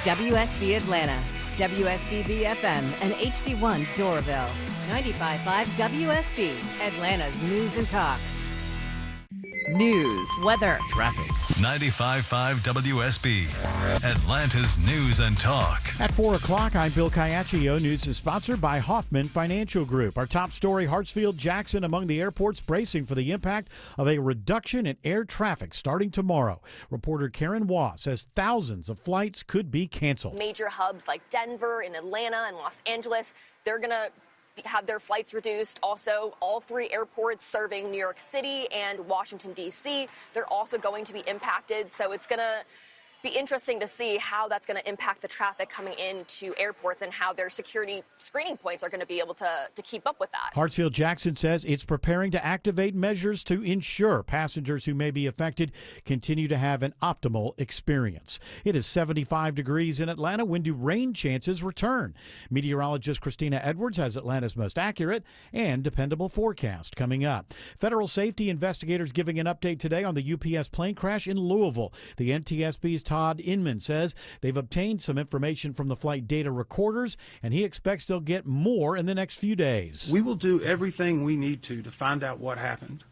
WSB Atlanta, WSBB FM, and HD1 Doraville. 95.5 WSB, Atlanta's News and Talk. news, weather, traffic. 95.5 WSB, Atlanta's News and Talk. At 4 o'clock, I'm Bill Caiaccio. News is sponsored by Hoffman Financial Group. Our top story, Hartsfield-Jackson among the airports bracing for the impact of a reduction in air traffic starting tomorrow. Reporter Karen Waugh says thousands of flights could be canceled. Major hubs like Denver and Atlanta and Los Angeles, they're going to have their flights reduced. Also, all three airports serving New York City and Washington, D.C., they're also going to be impacted. So it's going to be interesting to see how that's going to impact the traffic coming into airports and how their security screening points are going to be able to keep up with that. Hartsfield-Jackson says it's preparing to activate measures to ensure passengers who may be affected continue to have an optimal experience. It is 75 degrees in Atlanta. When do rain chances return? Meteorologist Christina Edwards has Atlanta's most accurate and dependable forecast coming up. Federal safety investigators giving an update today on the UPS plane crash in Louisville. The NTSB's Todd Inman says they've obtained some information from the flight data recorders, and he expects they'll get more in the next few days. We will do everything we need to find out what happened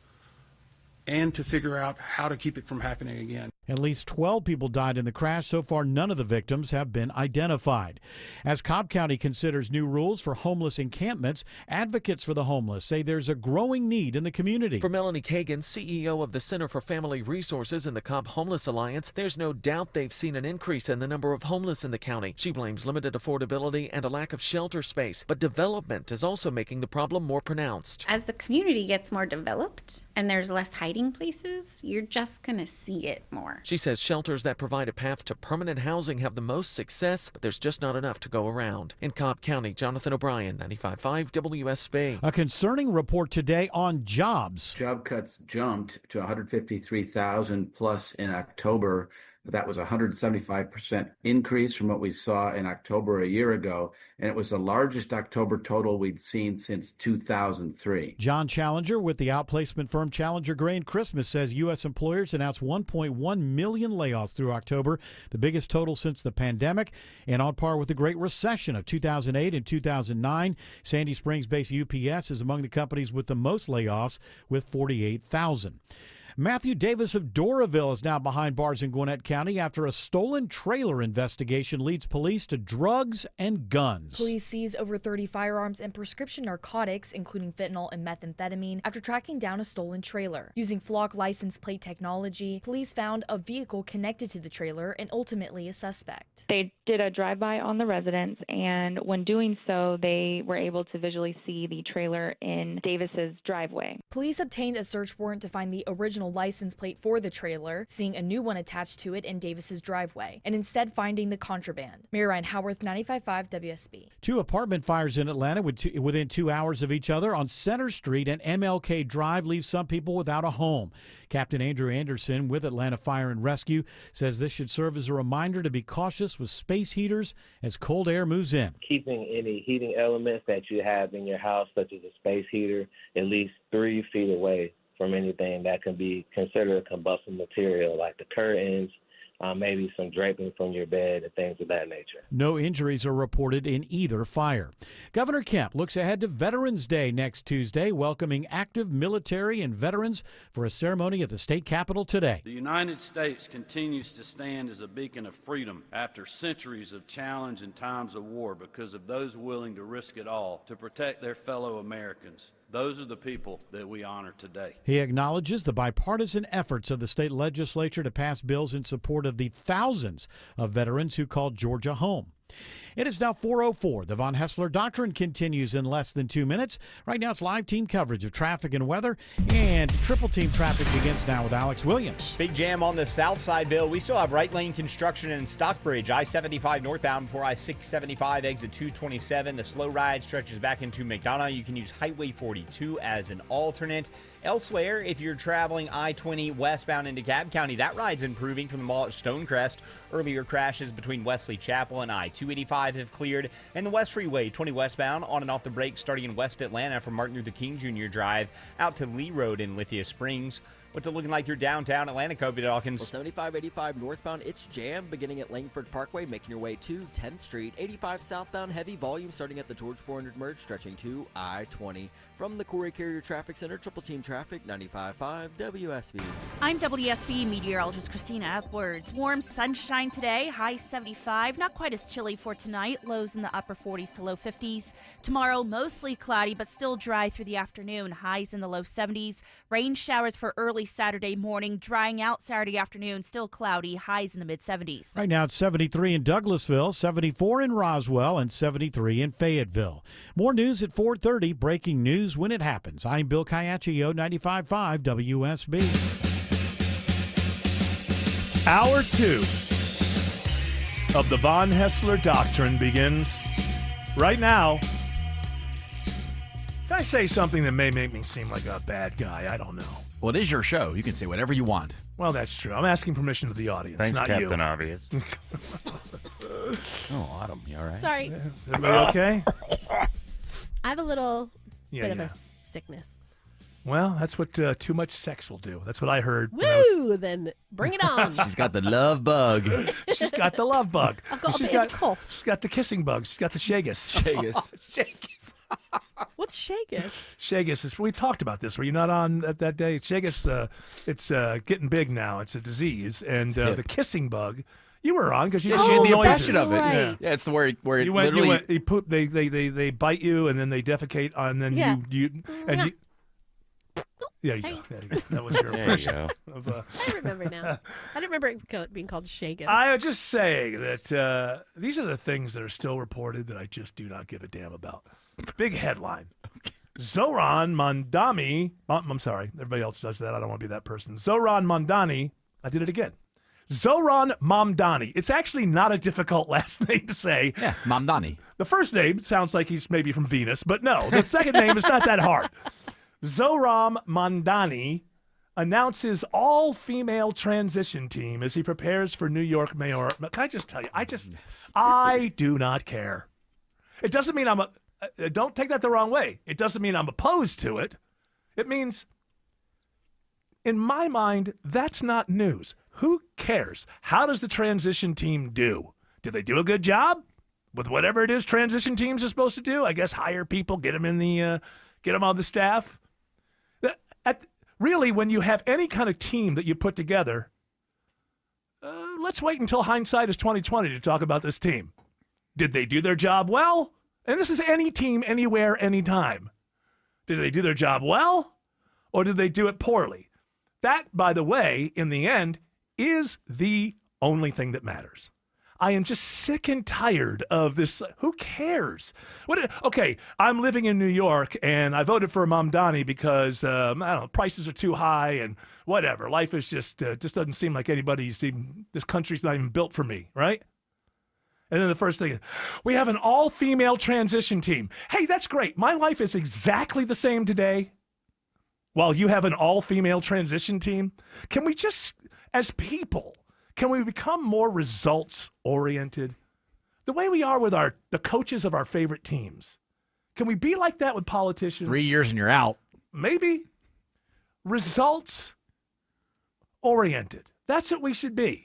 and to figure out how to keep it from happening again. At least 12 people died in the crash. So far, none of the victims have been identified. As Cobb County considers new rules for homeless encampments, advocates for the homeless say there's a growing need in the community. For Melanie Kagan, CEO of the Center for Family Resources and the Cobb Homeless Alliance, there's no doubt they've seen an increase in the number of homeless in the county. She blames limited affordability and a lack of shelter space, but development is also making the problem more pronounced. As the community gets more developed and there's less hiding places, you're just going to see it more. She says shelters that provide a path to permanent housing have the most success, but there's just not enough to go around. In Cobb County, Jonathan O'Brien, 95.5 WSB. A concerning report today on jobs. Job cuts jumped to 153,000 plus in October. That was a 175% increase from what we saw in October a year ago, and it was the largest October total we'd seen since 2003. John Challenger with the outplacement firm Challenger Gray and Christmas says U.S. employers announced 1.1 million layoffs through October, the biggest total since the pandemic, and on par with the Great Recession of 2008 and 2009. Sandy Springs-based UPS is among the companies with the most layoffs, with 48,000. Matthew Davis of Doraville is now behind bars in Gwinnett County after a stolen trailer investigation leads police to drugs and guns. Police seized over 30 firearms and prescription narcotics, including fentanyl and methamphetamine, after tracking down a stolen trailer. Using Flock license plate technology, police found a vehicle connected to the trailer and ultimately a suspect. They did a drive-by on the residence, and when doing so, they were able to visually see the trailer in Davis's driveway. Police obtained a search warrant to find the original license plate for the trailer, seeing a new one attached to it in Davis's driveway, and instead finding the contraband. Mary Ryan Howarth, 95.5 WSB. Two apartment fires in Atlanta within 2 hours of each other on Center Street and MLK Drive leave some people without a home. Captain Andrew Anderson with Atlanta Fire and Rescue says this should serve as a reminder to be cautious with space heaters as cold air moves in. Keeping any heating elements that you have in your house, such as a space heater, at least 3 feet away from anything that can be considered a combustible material, like the curtains, maybe some draping from your bed and things of that nature. No injuries are reported in either fire. Governor Kemp looks ahead to Veterans Day next Tuesday, welcoming active military and veterans for a ceremony at the state capitol today. The United States continues to stand as a beacon of freedom after centuries of challenge and times of war because of those willing to risk it all to protect their fellow Americans. Those are the people that we honor today. He acknowledges the bipartisan efforts of the state legislature to pass bills in support of the thousands of veterans who called Georgia home. It is now 4:04. The Von Hessler Doctrine continues in less than 2 minutes. Right now it's live team coverage of traffic and weather, and triple team traffic begins now with Alex Williams. Big jam on the south side, Bill. We still have right lane construction in Stockbridge, I-75 northbound before I-675 exit 227. The slow ride stretches back into McDonough. You can use Highway 42 as an alternate. Elsewhere, if you're traveling I-20 westbound into Cobb County, that ride's improving from the mall at Stonecrest. Earlier crashes between Wesley Chapel and I-285 have cleared, and the West Freeway 20 westbound on and off the brakes starting in West Atlanta from Martin Luther King Jr. Drive out to Lee Road in Lithia Springs. What's it looking like through downtown Atlanta, Kobe Dawkins? Well, 75-85 northbound, it's jammed beginning at Langford Parkway, making your way to 10th Street. 85 southbound, heavy volume starting at the George 400 merge, stretching to I-20. From the Corey Carrier Traffic Center, Triple Team Traffic, 95.5 WSB. I'm WSB meteorologist Christina Edwards. Warm sunshine today, high 75. Not quite as chilly for tonight. Lows in the upper 40s to low 50s. Tomorrow, mostly cloudy, but still dry through the afternoon. Highs in the low 70s. Rain showers for early Saturday morning. Drying out Saturday afternoon. Still cloudy. Highs in the mid-70s. Right now it's 73 in Douglasville, 74 in Roswell, and 73 in Fayetteville. More news at 4:30. Breaking news when it happens. I'm Bill Caiaccio, 95.5 WSB. Hour 2 of the Von Hessler Doctrine begins right now. Can I say something that may make me seem like a bad guy? I don't know. Well, it is your show. You can say whatever you want. Well, that's true. I'm asking permission of the audience, Thanks, not Captain you. Obvious. Oh, Autumn, you all right? Sorry. Everybody okay? I have a little Yeah, bit of yeah. a sickness. Well, that's what too much sex will do. That's what I heard. Woo! Then bring it on. She's got the love bug. She's got the love bug. I've got a She's bit of a cough. She's got the kissing bug. She's got the shagus. Shagus. What's shagus? Shagus is. We talked about this. Were you not on at that day? Shagus. It's getting big now. It's a disease, and the kissing bug. You were on because you Yeah, did she had the noises. impression of it. Yeah. Yeah, it's where it You went. literally. You went. You poop. They bite you, and then they defecate, and then Yeah. you. There you go. There you go. That was your There you impression. go. Of, I remember now. I didn't remember it being called shagus. I would just say that these are the things that are still reported that I just do not give a damn about. Big headline. Zoran Mondani. I'm sorry. Everybody else does that. I don't want to be that person. Zoran Mondani. I did it again. Zoran Mamdani. It's actually not a difficult last name to say. Yeah, Mamdani. The first name sounds like he's maybe from Venus, but no. The second name is not that hard. Zoran Mondani announces all-female transition team as he prepares for New York mayor. Can I just tell you, I do not care. It doesn't mean don't take that the wrong way. It doesn't mean I'm opposed to it. It means, in my mind, that's not news. Who cares? How does the transition team do? Do they do a good job with whatever it is transition teams are supposed to do? I guess hire people, get them on the staff. Really, when you have any kind of team that you put together, let's wait until hindsight is 2020 to talk about this team. Did they do their job well? And this is any team, anywhere, anytime. Did they do their job well, or did they do it poorly? That, by the way, in the end, is the only thing that matters. I am just sick and tired of this. Who cares? Okay, I'm living in New York, and I voted for Mamdani because, I don't know, prices are too high and whatever. Life is just doesn't seem like this country's not even built for me, right? And then the first thing is, we have an all-female transition team. Hey, that's great. My life is exactly the same today while you have an all-female transition team. Can we just, as people, can we become more results-oriented? The way we are with the coaches of our favorite teams. Can we be like that with politicians? 3 years and you're out. Maybe. Results-oriented. That's what we should be.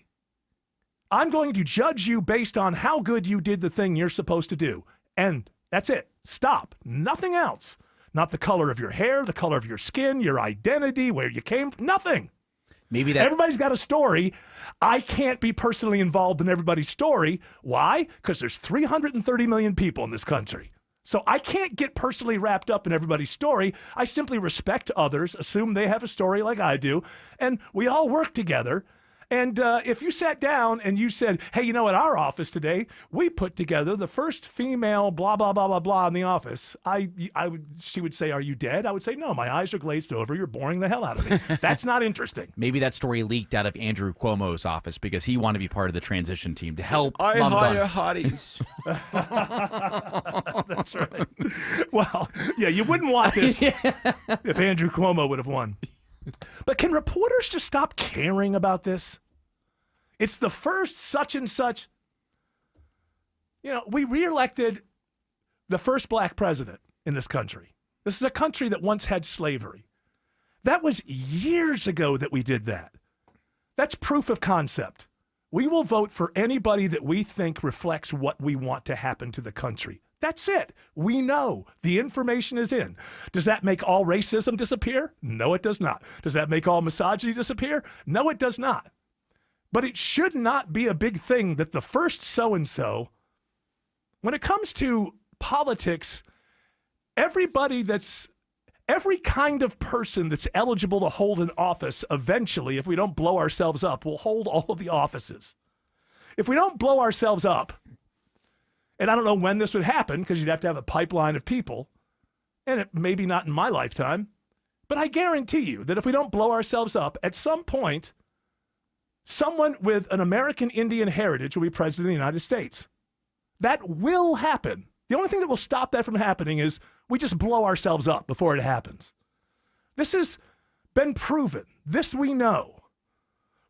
I'm going to judge you based on how good you did the thing you're supposed to do. And that's it. Stop. Nothing else. Not the color of your hair, the color of your skin, your identity, where you came from. Nothing. Maybe that Everybody's got a story. I can't be personally involved in everybody's story. Why? Because there's 330 million people in this country. So I can't get personally wrapped up in everybody's story. I simply respect others, assume they have a story like I do, and we all work together. And if you sat down and you said, hey, you know, at our office today, we put together the first female blah, blah, blah, blah, blah in the office. She would say, are you dead? I would say, no, my eyes are glazed over. You're boring the hell out of me. That's not interesting. Maybe that story leaked out of Andrew Cuomo's office because he wanted to be part of the transition team to help. I Mamdani. hire hotties. That's right. Well, yeah, you wouldn't want this if Andrew Cuomo would have won. But can reporters just stop caring about this? It's the first such and such. You know, we reelected the first black president in this country. This is a country that once had slavery. That was years ago that we did that. That's proof of concept. We will vote for anybody that we think reflects what we want to happen to the country. That's it. We know. The information is in. Does that make all racism disappear? No, it does not. Does that make all misogyny disappear? No, it does not. But it should not be a big thing that the first so-and-so, when it comes to politics, every kind of person that's eligible to hold an office eventually, if we don't blow ourselves up, will hold all of the offices. If we don't blow ourselves up, and I don't know when this would happen because you'd have to have a pipeline of people, and it maybe not in my lifetime, but I guarantee you that if we don't blow ourselves up, at some point, someone with an American Indian heritage will be president of the United States. That will happen. The only thing that will stop that from happening is we just blow ourselves up before it happens. This has been proven. This we know.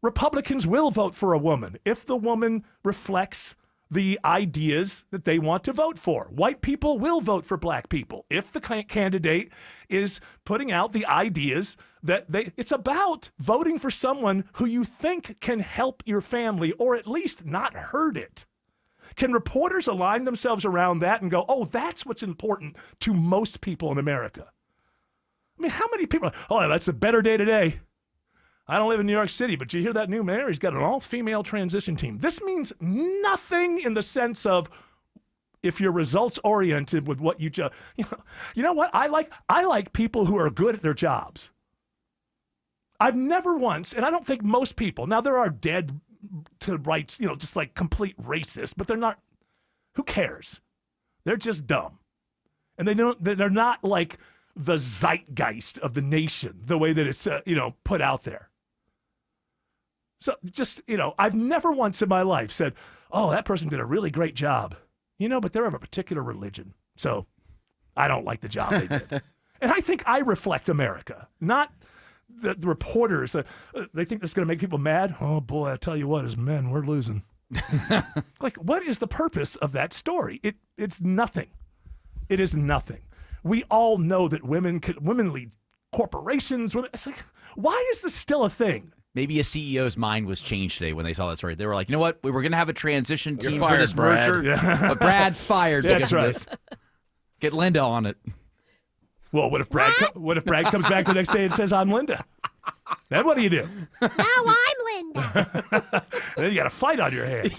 Republicans will vote for a woman if the woman reflects the ideas that they want to vote for. White people will vote for black people if the candidate is putting out the ideas that it's about voting for someone who you think can help your family or at least not hurt it. Can reporters align themselves around that and go, oh, that's what's important to most people in America? I mean, how many people, oh, that's a better day today. I don't live in New York City, but you hear that new mayor? He's got an all-female transition team. This means nothing in the sense of if you're results-oriented with what you just, you know what? I like people who are good at their jobs. I've never once, and I don't think most people, now there are dead to rights, just like complete racists, but they're not, who cares? They're just dumb. And they're not like the zeitgeist of the nation, the way that it's, put out there. So just, I've never once in my life said, oh, that person did a really great job, but they're of a particular religion. So I don't like the job they did. And I think I reflect America, not the reporters. They think this is going to make people mad. Oh, boy, I tell you what, as men, we're losing. Like, what is the purpose of that story? It's nothing. It is nothing. We all know that women lead corporations. It's like, why is this still a thing? Maybe a CEO's mind was changed today when they saw that story. They were like, you know what? We were going to have a transition team for this merger, but Brad's fired because of this. Get Linda on it. Well, what if Brad comes back the next day and says, I'm Linda? Then what do you do? Now I'm Linda. And then you got a fight on your hands.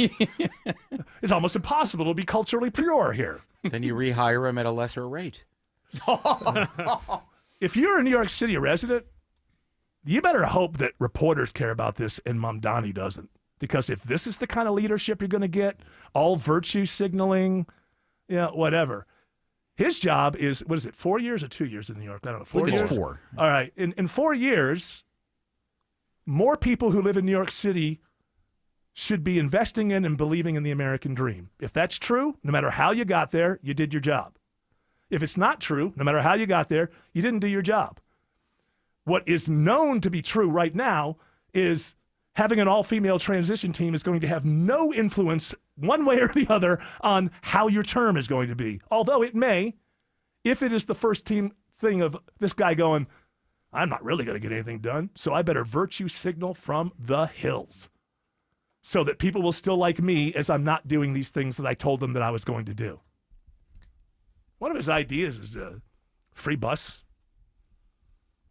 It's almost impossible to be culturally pure here. Then you rehire him at a lesser rate. If you're a New York City resident, you better hope that reporters care about this and Mamdani doesn't. Because if this is the kind of leadership you're going to get, all virtue signaling, whatever. His job is, 4 years or 2 years in New York? I don't know. 4 years? It's 4. All right. In 4 years, more people who live in New York City should be investing in and believing in the American dream. If that's true, no matter how you got there, you did your job. If it's not true, no matter how you got there, you didn't do your job. What is known to be true right now is having an all-female transition team is going to have no influence one way or the other on how your term is going to be. Although it may, if it is the first team thing of this guy going, I'm not really going to get anything done, so I better virtue signal from the hills so that people will still like me as I'm not doing these things that I told them that I was going to do. One of his ideas is a free bus.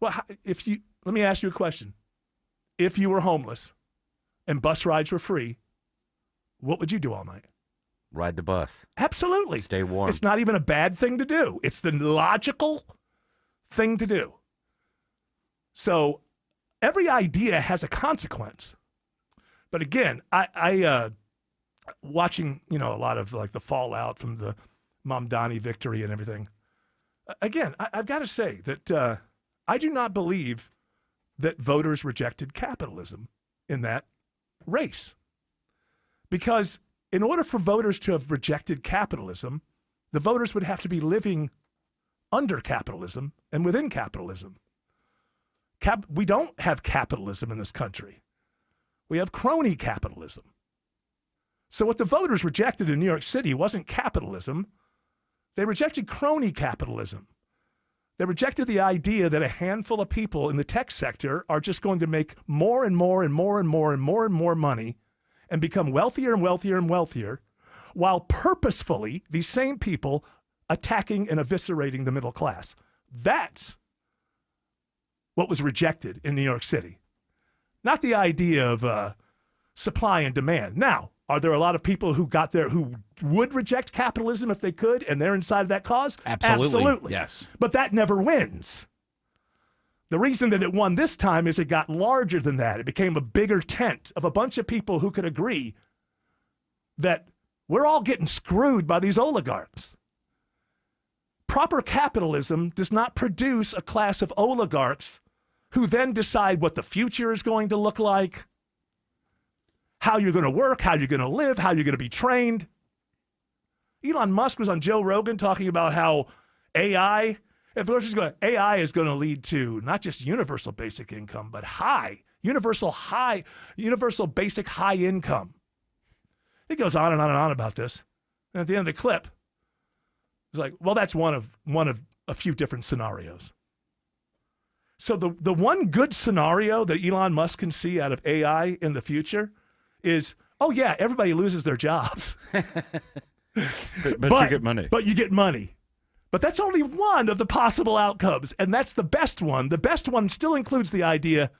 Well, let me ask you a question. If you were homeless and bus rides were free, what would you do all night? Ride the bus. Absolutely. Stay warm. It's not even a bad thing to do. It's the logical thing to do. So every idea has a consequence. But again, I watching, a lot of like the fallout from the Mamdani victory and everything. Again, I've got to say that I do not believe that voters rejected capitalism in that race. Because in order for voters to have rejected capitalism, the voters would have to be living under capitalism and within capitalism. We don't have capitalism in this country. We have crony capitalism. So what the voters rejected in New York City wasn't capitalism. They rejected crony capitalism. They rejected the idea that a handful of people in the tech sector are just going to make more and more and more and more and more and more money and become wealthier and wealthier and wealthier, while purposefully these same people attacking and eviscerating the middle class. That's what was rejected in New York City. Not the idea of supply and demand. Now, are there a lot of people who got there who would reject capitalism if they could, and they're inside of that cause? Absolutely. Yes. But that never wins. The reason that it won this time is it got larger than that. It became a bigger tent of a bunch of people who could agree that we're all getting screwed by these oligarchs. Proper capitalism does not produce a class of oligarchs who then decide what the future is going to look like, how you're going to work, how you're going to live, how you're going to be trained. Elon Musk was on Joe Rogan talking about how AI is going to lead to not just universal basic income, but universal basic high income. It goes on and on and on about this. And at the end of the clip, it's like, well, that's one of a few different scenarios. So the one good scenario that Elon Musk can see out of AI in the future is, oh yeah, everybody loses their jobs. but you get money. But you get money. But that's only one of the possible outcomes, and that's the best one. The best one still includes the idea,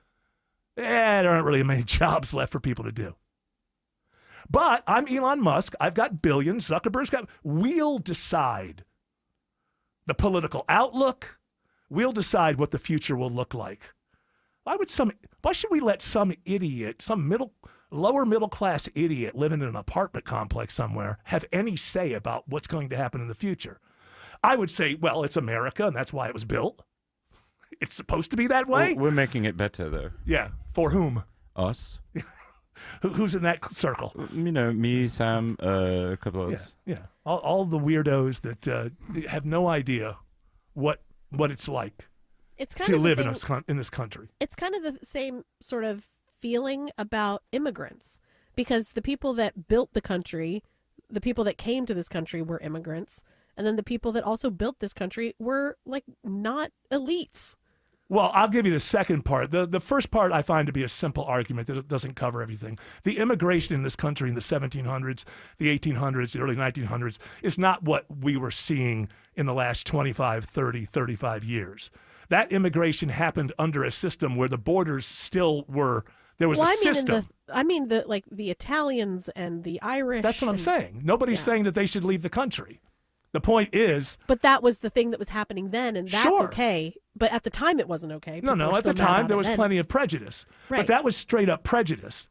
there aren't really many jobs left for people to do. But I'm Elon Musk. I've got billions. Zuckerberg's got. We'll decide the political outlook. We'll decide what the future will look like. Why should we let some idiot, some lower middle class idiot living in an apartment complex somewhere have any say about what's going to happen in the future? I would say, well, it's America, and that's why it was built. It's supposed to be that way. We're making it better, though. Yeah. For whom? Us. Who's in that circle? You know, me, Sam, a couple of us. Yeah. All the weirdos that have no idea what it's like to live in this country. It's kind of the same sort of feeling about immigrants, because the people that built the country, the people that came to this country were immigrants, and then the people that also built this country were like not elites. Well, I'll give you the second part. The first part I find to be a simple argument that it doesn't cover everything. The immigration in this country in the 1700s, the 1800s, the early 1900s is not what we were seeing in the last 25, 30, 35 years. That immigration happened under a system where the borders still were, there was a system. The Italians and the Irish. That's what I'm saying. Nobody's saying that they should leave the country. The point is... But that was the thing that was happening then, and that's sure. Okay. But at the time, it wasn't okay. No, at the time, there was plenty of prejudice. Right. But that was straight up prejudice.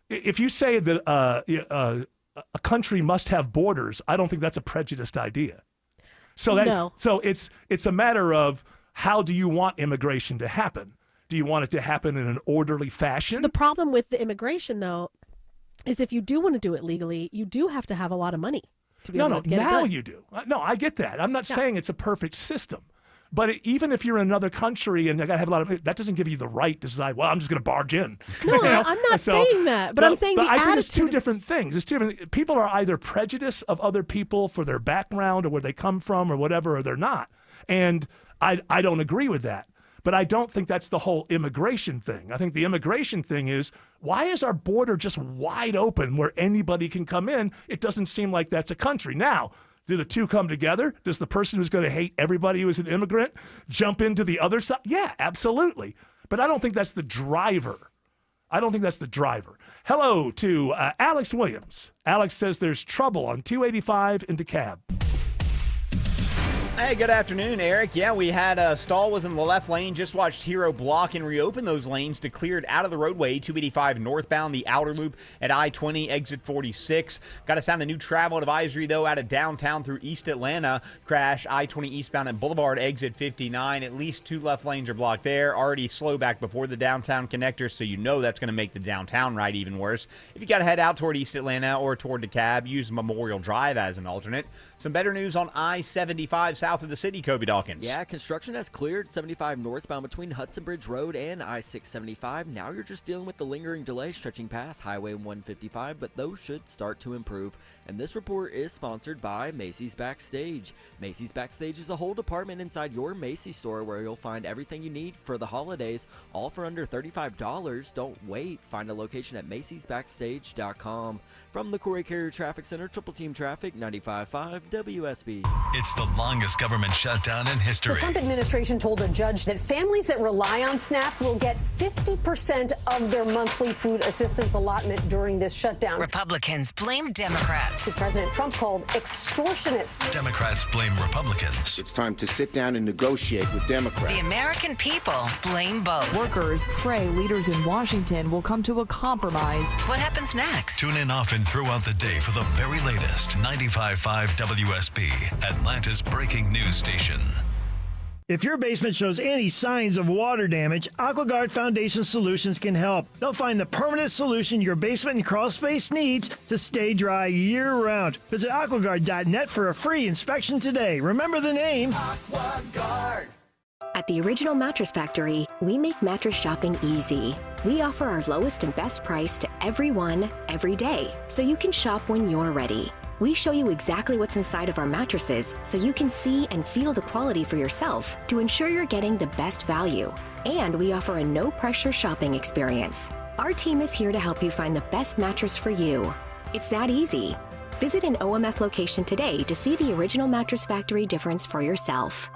If you say that a country must have borders, I don't think that's a prejudiced idea. So it's a matter of how do you want immigration to happen? Do you want it to happen in an orderly fashion? The problem with the immigration, though, is if you do want to do it legally, you do have to have a lot of money. No, now you do. No, I get that. I'm not saying it's a perfect system. But even if you're in another country and I got to have a lot of, that doesn't give you the right to decide, well, I'm just going to barge in. No, I'm not saying that. But I'm saying the attitude. I think it's two different things. It's two different. People are either prejudiced of other people for their background or where they come from or whatever, or they're not. And I don't agree with that. But I don't think that's the whole immigration thing. I think the immigration thing is, why is our border just wide open where anybody can come in? It doesn't seem like that's a country. Now, do the two come together? Does the person who's going to hate everybody who is an immigrant jump into the other side? Yeah, absolutely. But I don't think that's the driver. Hello to Alex Williams. Alex says there's trouble on 285 into DeKalb. Hey, good afternoon, Eric. Yeah, we had a stall was in the left lane. Just watched Hero block and reopen those lanes to clear it out of the roadway. 285 northbound, the outer loop at I-20, exit 46. Got to sound a new travel advisory, though, out of downtown through East Atlanta. Crash I-20 eastbound at Boulevard, exit 59. At least two left lanes are blocked there. Already slow back before the downtown connector, so you know that's going to make the downtown ride even worse. If you got to head out toward East Atlanta or toward DeKalb, use Memorial Drive as an alternate. Some better news on I-75 south south of the city, Kobe Dawkins. Yeah, construction has cleared 75 northbound between Hudson Bridge Road and I-675. Now you're just dealing with the lingering delay stretching past Highway 155, but those should start to improve. And this report is sponsored by Macy's Backstage. Macy's Backstage is a whole department inside your Macy's store where you'll find everything you need for the holidays, all for under $35. Don't wait. Find a location at macy'sbackstage.com. From the Corey Carrier Traffic Center, Triple Team Traffic, 95.5 WSB. It's the longest government shutdown in history. The Trump administration told a judge that families that rely on SNAP will get 50% of their monthly food assistance allotment during this shutdown. Republicans blame Democrats. Who President Trump called extortionists. Democrats blame Republicans. It's time to sit down and negotiate with Democrats. The American people blame both. Workers pray leaders in Washington will come to a compromise. What happens next? Tune in often throughout the day for the very latest 95.5 WSB, Atlanta's breaking news station. If your basement shows any signs of water damage, AquaGuard Foundation Solutions can help. They'll find the permanent solution your basement and crawl space needs to stay dry year-round. Visit AquaGuard.net for a free inspection today. Remember the name. AquaGuard. At the Original Mattress Factory, we make mattress shopping easy. We offer our lowest and best price to everyone, every day, so you can shop when you're ready. We show you exactly what's inside of our mattresses so you can see and feel the quality for yourself to ensure you're getting the best value. And we offer a no-pressure shopping experience. Our team is here to help you find the best mattress for you. It's that easy. Visit an OMF location today to see the Original Mattress Factory difference for yourself.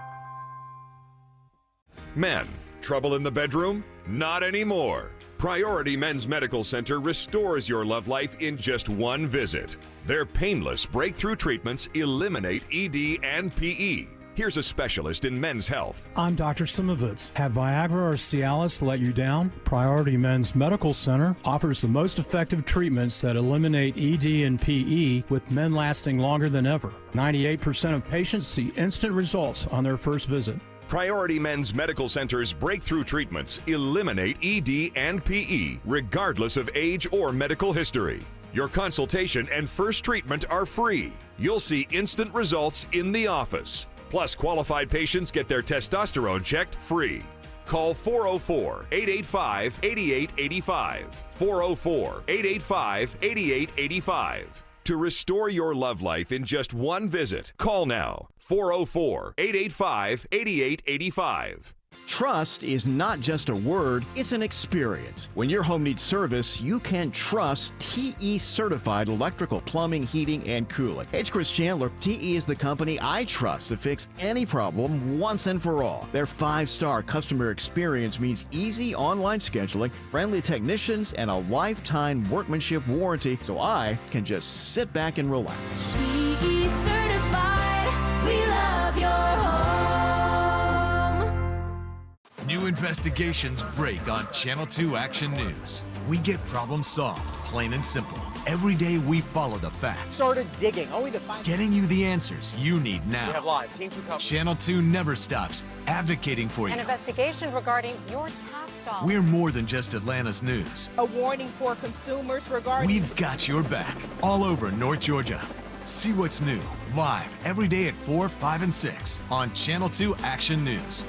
Men, trouble in the bedroom? Not anymore. Priority Men's Medical Center restores your love life in just one visit. Their painless breakthrough treatments eliminate ED and PE. Here's a specialist in men's health. I'm Dr. Simovitz. Have Viagra or Cialis let you down? Priority Men's Medical Center offers the most effective treatments that eliminate ED and PE, with men lasting longer than ever. 98% of patients see instant results on their first visit. Priority Men's Medical Center's breakthrough treatments eliminate ED and PE, regardless of age or medical history. Your consultation and first treatment are free. You'll see instant results in the office. Plus, qualified patients get their testosterone checked free. Call 404-885-8885. 404-885-8885. To restore your love life in just one visit, call now. 404-885-8885. Trust is not just a word, it's an experience. When your home needs service, you can trust TE Certified Electrical, Plumbing, Heating, and Cooling. Hey, it's Chris Chandler. TE is the company I trust to fix any problem once and for all. Their 5-star customer experience means easy online scheduling, friendly technicians, and a lifetime workmanship warranty, so I can just sit back and relax. TE Certified, we love your home. New investigations break on Channel 2 Action News. We get problems solved, plain and simple. Every day we follow the facts. Started digging, only to find... Getting you the answers you need now. We have live. Team 2 coverage. Channel 2 never stops advocating for you. An investigation regarding your tax dollars. We're more than just Atlanta's news. A warning for consumers regarding... We've got your back all over North Georgia. See what's new, live, every day at 4, 5, and 6 on Channel 2 Action News.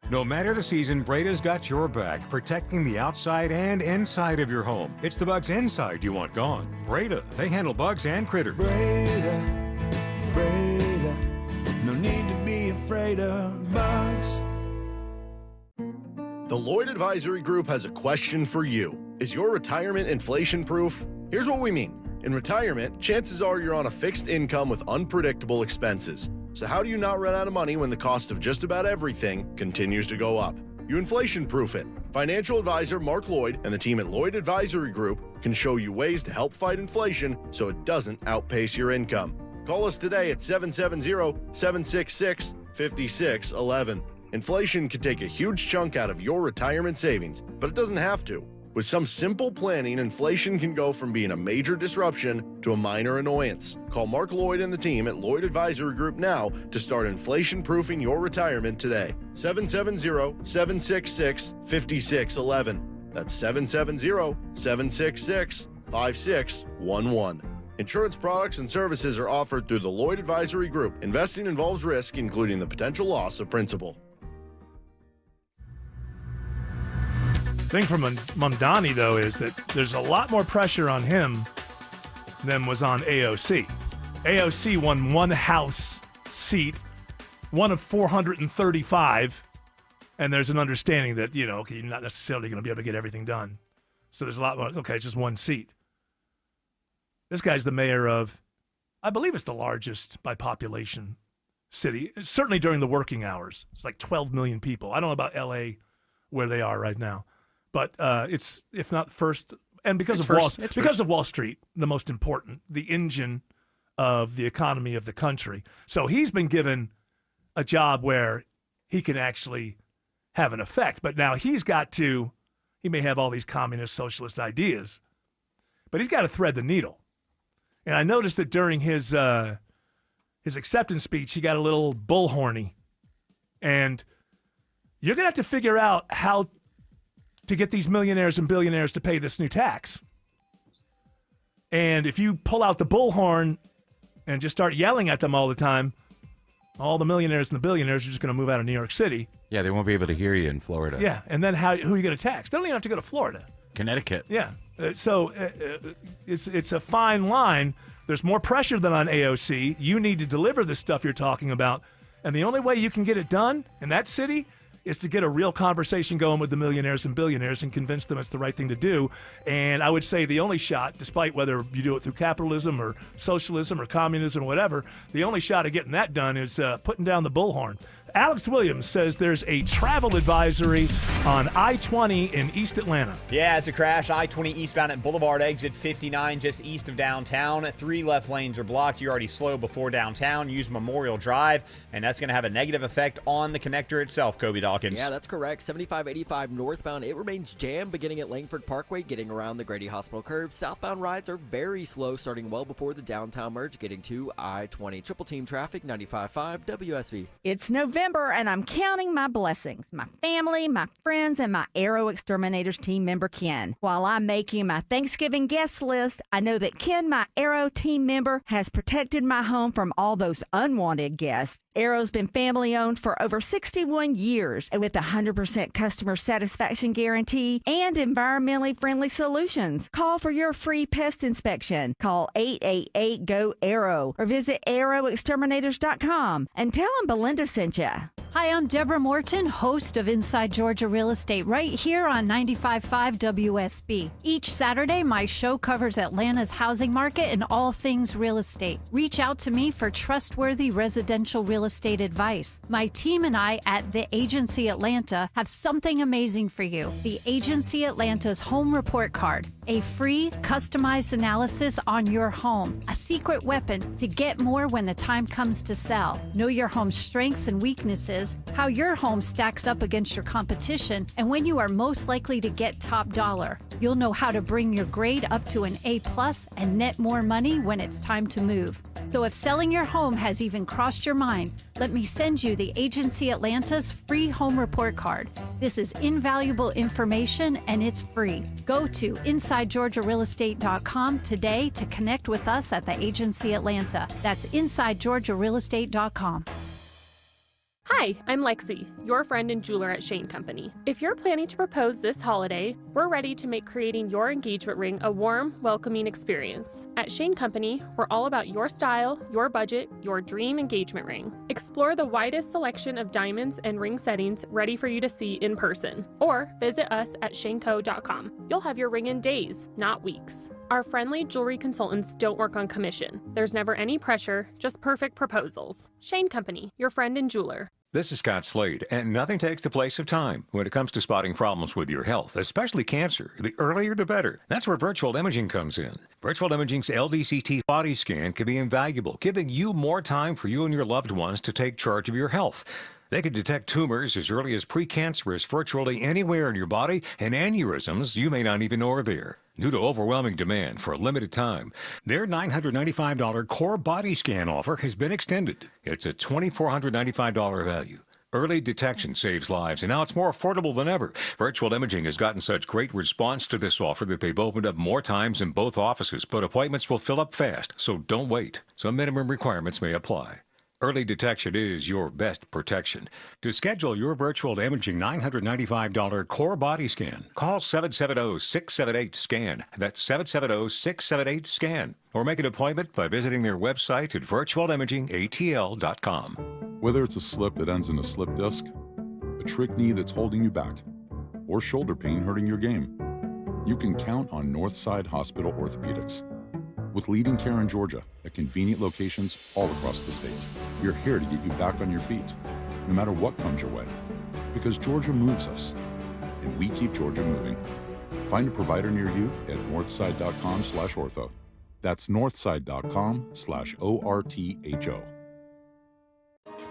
No matter the season, Breda's got your back, protecting the outside and inside of your home. It's the bugs inside you want gone. Breda, they handle bugs and critters. Breda, no need to be afraid of bugs. The Lloyd Advisory Group has a question for you. Is your retirement inflation-proof? Here's what we mean. In retirement, chances are you're on a fixed income with unpredictable expenses. So how do you not run out of money when the cost of just about everything continues to go up? You inflation-proof it. Financial advisor Mark Lloyd and the team at Lloyd Advisory Group can show you ways to help fight inflation so it doesn't outpace your income. Call us today at 770-766-5611. Inflation can take a huge chunk out of your retirement savings, but it doesn't have to. With some simple planning, inflation can go from being a major disruption to a minor annoyance. Call Mark Lloyd and the team at Lloyd Advisory Group now to start inflation-proofing your retirement today. 770-766-5611. That's 770-766-5611. Insurance products and services are offered through the Lloyd Advisory Group. Investing involves risk, including the potential loss of principal. The thing from Mamdani, though, is that there's a lot more pressure on him than was on AOC. AOC won one House seat, one of 435, and there's an understanding that, you're not necessarily going to be able to get everything done. So there's a lot more, it's just one seat. This guy's the mayor of, I believe it's the largest by population city, certainly during the working hours. It's like 12 million people. I don't know about L.A. where they are right now. But it's, if not first, and because of Wall Street, the most important, the engine of the economy of the country. So he's been given a job where he can actually have an effect. But now he may have all these communist, socialist ideas, but he's got to thread the needle. And I noticed that during his acceptance speech, he got a little bullhorny. And you're going to have to figure out how to get these millionaires and billionaires to pay this new tax. And if you pull out the bullhorn and just start yelling at them all the time, all the millionaires and the billionaires are just going to move out of New York City. Yeah, they won't be able to hear you in Florida. Yeah, and then who are you going to tax? They don't even have to go to Florida. Connecticut. Yeah, so it's a fine line. There's more pressure than on AOC. You need to deliver the stuff you're talking about. And the only way you can get it done in that city is to get a real conversation going with the millionaires and billionaires and convince them it's the right thing to do. And I would say the only shot, despite whether you do it through capitalism or socialism or communism or whatever, the only shot of getting that done is putting down the bullhorn. Alex Williams says there's a travel advisory on I-20 in East Atlanta. Yeah, it's a crash. I-20 eastbound at Boulevard exit 59 just east of downtown. 3 left lanes are blocked. You're already slow before downtown. Use Memorial Drive, and that's going to have a negative effect on the connector itself, Kobe Dawkins. Yeah, that's correct. 7585 northbound. It remains jammed beginning at Langford Parkway, getting around the Grady Hospital curve. Southbound rides are very slow, starting well before the downtown merge, getting to I-20. Triple team traffic, 95.5 WSV. It's November, and I'm counting my blessings, my family, my friends, and my Aero Exterminators team member, Ken. While I'm making my Thanksgiving guest list, I know that Ken, my Aero team member, has protected my home from all those unwanted guests. Aero's been family-owned for over 61 years, and with a 100% customer satisfaction guarantee and environmentally friendly solutions. Call for your free pest inspection. Call 888-GO-AERO or visit aeroexterminators.com and tell them Belinda sent you. Hi, I'm Deborah Morton, host of Inside Georgia Real Estate, right here on 95.5 WSB. Each Saturday, my show covers Atlanta's housing market and all things real estate. Reach out to me for trustworthy residential real estate advice. My team and I at The Agency Atlanta have something amazing for you. The Agency Atlanta's Home Report Card, a free, customized analysis on your home, a secret weapon to get more when the time comes to sell. Know your home's strengths and weaknesses, how your home stacks up against your competition, and when you are most likely to get top dollar. You'll know how to bring your grade up to an A+ and net more money when it's time to move. So if selling your home has even crossed your mind, let me send you the Agency Atlanta's free home report card. This is invaluable information and it's free. Go to InsideGeorgiaRealEstate.com today to connect with us at the Agency Atlanta. That's InsideGeorgiaRealEstate.com. Hi, I'm Lexi, your friend and jeweler at Shane Company. If you're planning to propose this holiday, we're ready to make creating your engagement ring a warm, welcoming experience. At Shane Company, we're all about your style, your budget, your dream engagement ring. Explore the widest selection of diamonds and ring settings ready for you to see in person, or visit us at shaneco.com. You'll have your ring in days, not weeks. Our friendly jewelry consultants don't work on commission. There's never any pressure, just perfect proposals. Shane Company, your friend and jeweler. This is Scott Slade, and nothing takes the place of time when it comes to spotting problems with your health, especially cancer. The earlier the better. That's where virtual imaging comes in. Virtual imaging's LDCT body scan can be invaluable, giving you more time for you and your loved ones to take charge of your health. They can detect tumors as early as precancerous virtually anywhere in your body, and aneurysms you may not even know are there. Due to overwhelming demand for a limited time, their $995 core body scan offer has been extended. It's a $2,495 value. Early detection saves lives, and now it's more affordable than ever. Virtual Imaging has gotten such great response to this offer that they've opened up more times in both offices, but appointments will fill up fast, so don't wait. Some minimum requirements may apply. Early detection is your best protection. To schedule your virtual imaging $995 core body scan, call 770-678-SCAN. That's 770-678-SCAN. Or make an appointment by visiting their website at virtualimagingatl.com. Whether it's a slip that ends in a slip disc, a trick knee that's holding you back, or shoulder pain hurting your game, you can count on Northside Hospital Orthopedics. With leading care in Georgia at convenient locations all across the state, we're here to get you back on your feet, no matter what comes your way. Because Georgia moves us, and we keep Georgia moving. Find a provider near you at northside.com/ortho. That's northside.com/ORTHO.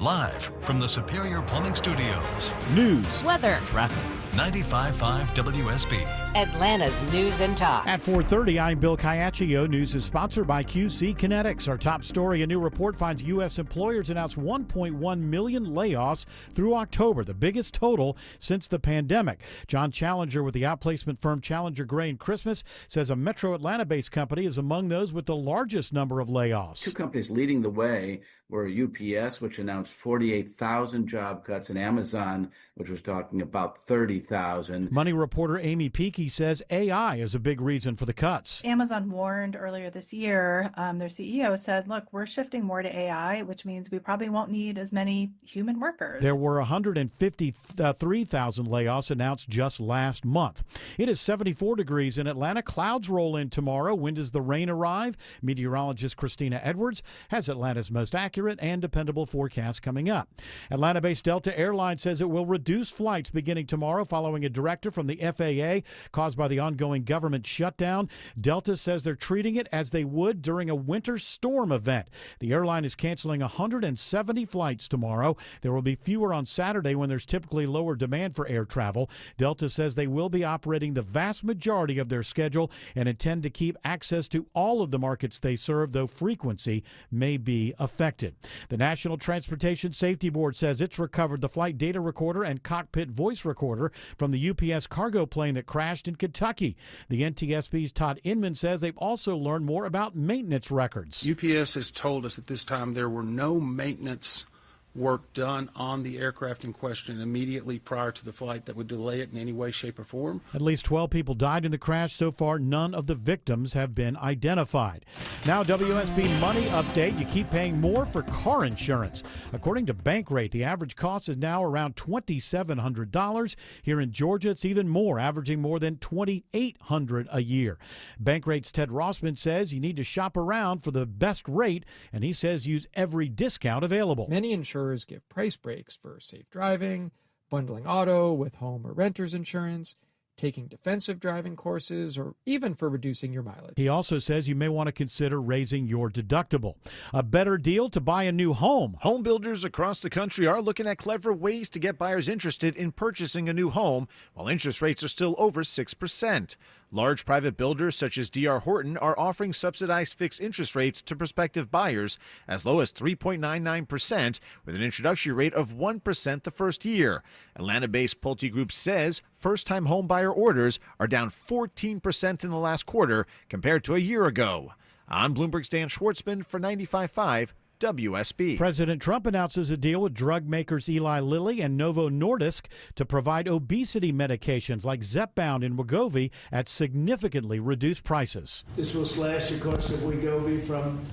Live from the Superior Plumbing Studios. News, weather, traffic. 95.5 WSB. Atlanta's News and Talk. At 4:30, I'm Bill Caiaccio. News is sponsored by QC Kinetics. Our top story, a new report finds U.S. employers announced 1.1 million layoffs through October, the biggest total since the pandemic. John Challenger with the outplacement firm Challenger Gray & Christmas says a Metro Atlanta-based company is among those with the largest number of layoffs. Two companies leading the way were UPS, which announced 48,000 job cuts, and Amazon, which was talking about 30,000. Money reporter Amy Peakey says AI is a big reason for the cuts. Amazon warned earlier this year, their CEO said, look, we're shifting more to AI, which means we probably won't need as many human workers. There were 153,000 layoffs announced just last month. It is 74 degrees in Atlanta. Clouds roll in tomorrow. When does the rain arrive? Meteorologist Christina Edwards has Atlanta's most accurate and dependable forecast coming up. Atlanta-based Delta Airlines says it will reduce flights beginning tomorrow following a directive from the FAA caused by the ongoing government shutdown. Delta says they're treating it as they would during a winter storm event. The airline is canceling 170 flights tomorrow. There will be fewer on Saturday when there's typically lower demand for air travel. Delta says they will be operating the vast majority of their schedule and intend to keep access to all of the markets they serve, though frequency may be affected. The National Transportation Safety Board says it's recovered the flight data recorder and cockpit voice recorder from the UPS cargo plane that crashed in Kentucky. The NTSB's Todd Inman says they've also learned more about maintenance records. UPS has told us at this time there were no maintenance work done on the aircraft in question immediately prior to the flight that would delay it in any way, shape, or form. At least 12 people died in the crash. So far, none of the victims have been identified. Now, WSB Money Update. You keep paying more for car insurance. According to Bankrate, the average cost is now around $2,700. Here in Georgia, it's even more, averaging more than $2,800 a year. Bankrate's Ted Rossman says you need to shop around for the best rate, and he says use every discount available. Many insurers give price breaks for safe driving, bundling auto with home or renter's insurance, taking defensive driving courses, or even for reducing your mileage. He also says you may want to consider raising your deductible. A better deal to buy a new home. Home builders across the country are looking at clever ways to get buyers interested in purchasing a new home while interest rates are still over 6%. Large private builders such as D.R. Horton are offering subsidized fixed interest rates to prospective buyers as low as 3.99% with an introductory rate of 1% the first year. Atlanta-based Pulte Group says first-time home buyer orders are down 14% in the last quarter compared to a year ago. I'm Bloomberg's Dan Schwartzman for 95.5 WSB. President Trump announces a deal with drug makers Eli Lilly and Novo Nordisk to provide obesity medications like Zepbound and Wegovy at significantly reduced prices. This will slash the cost of Wegovy from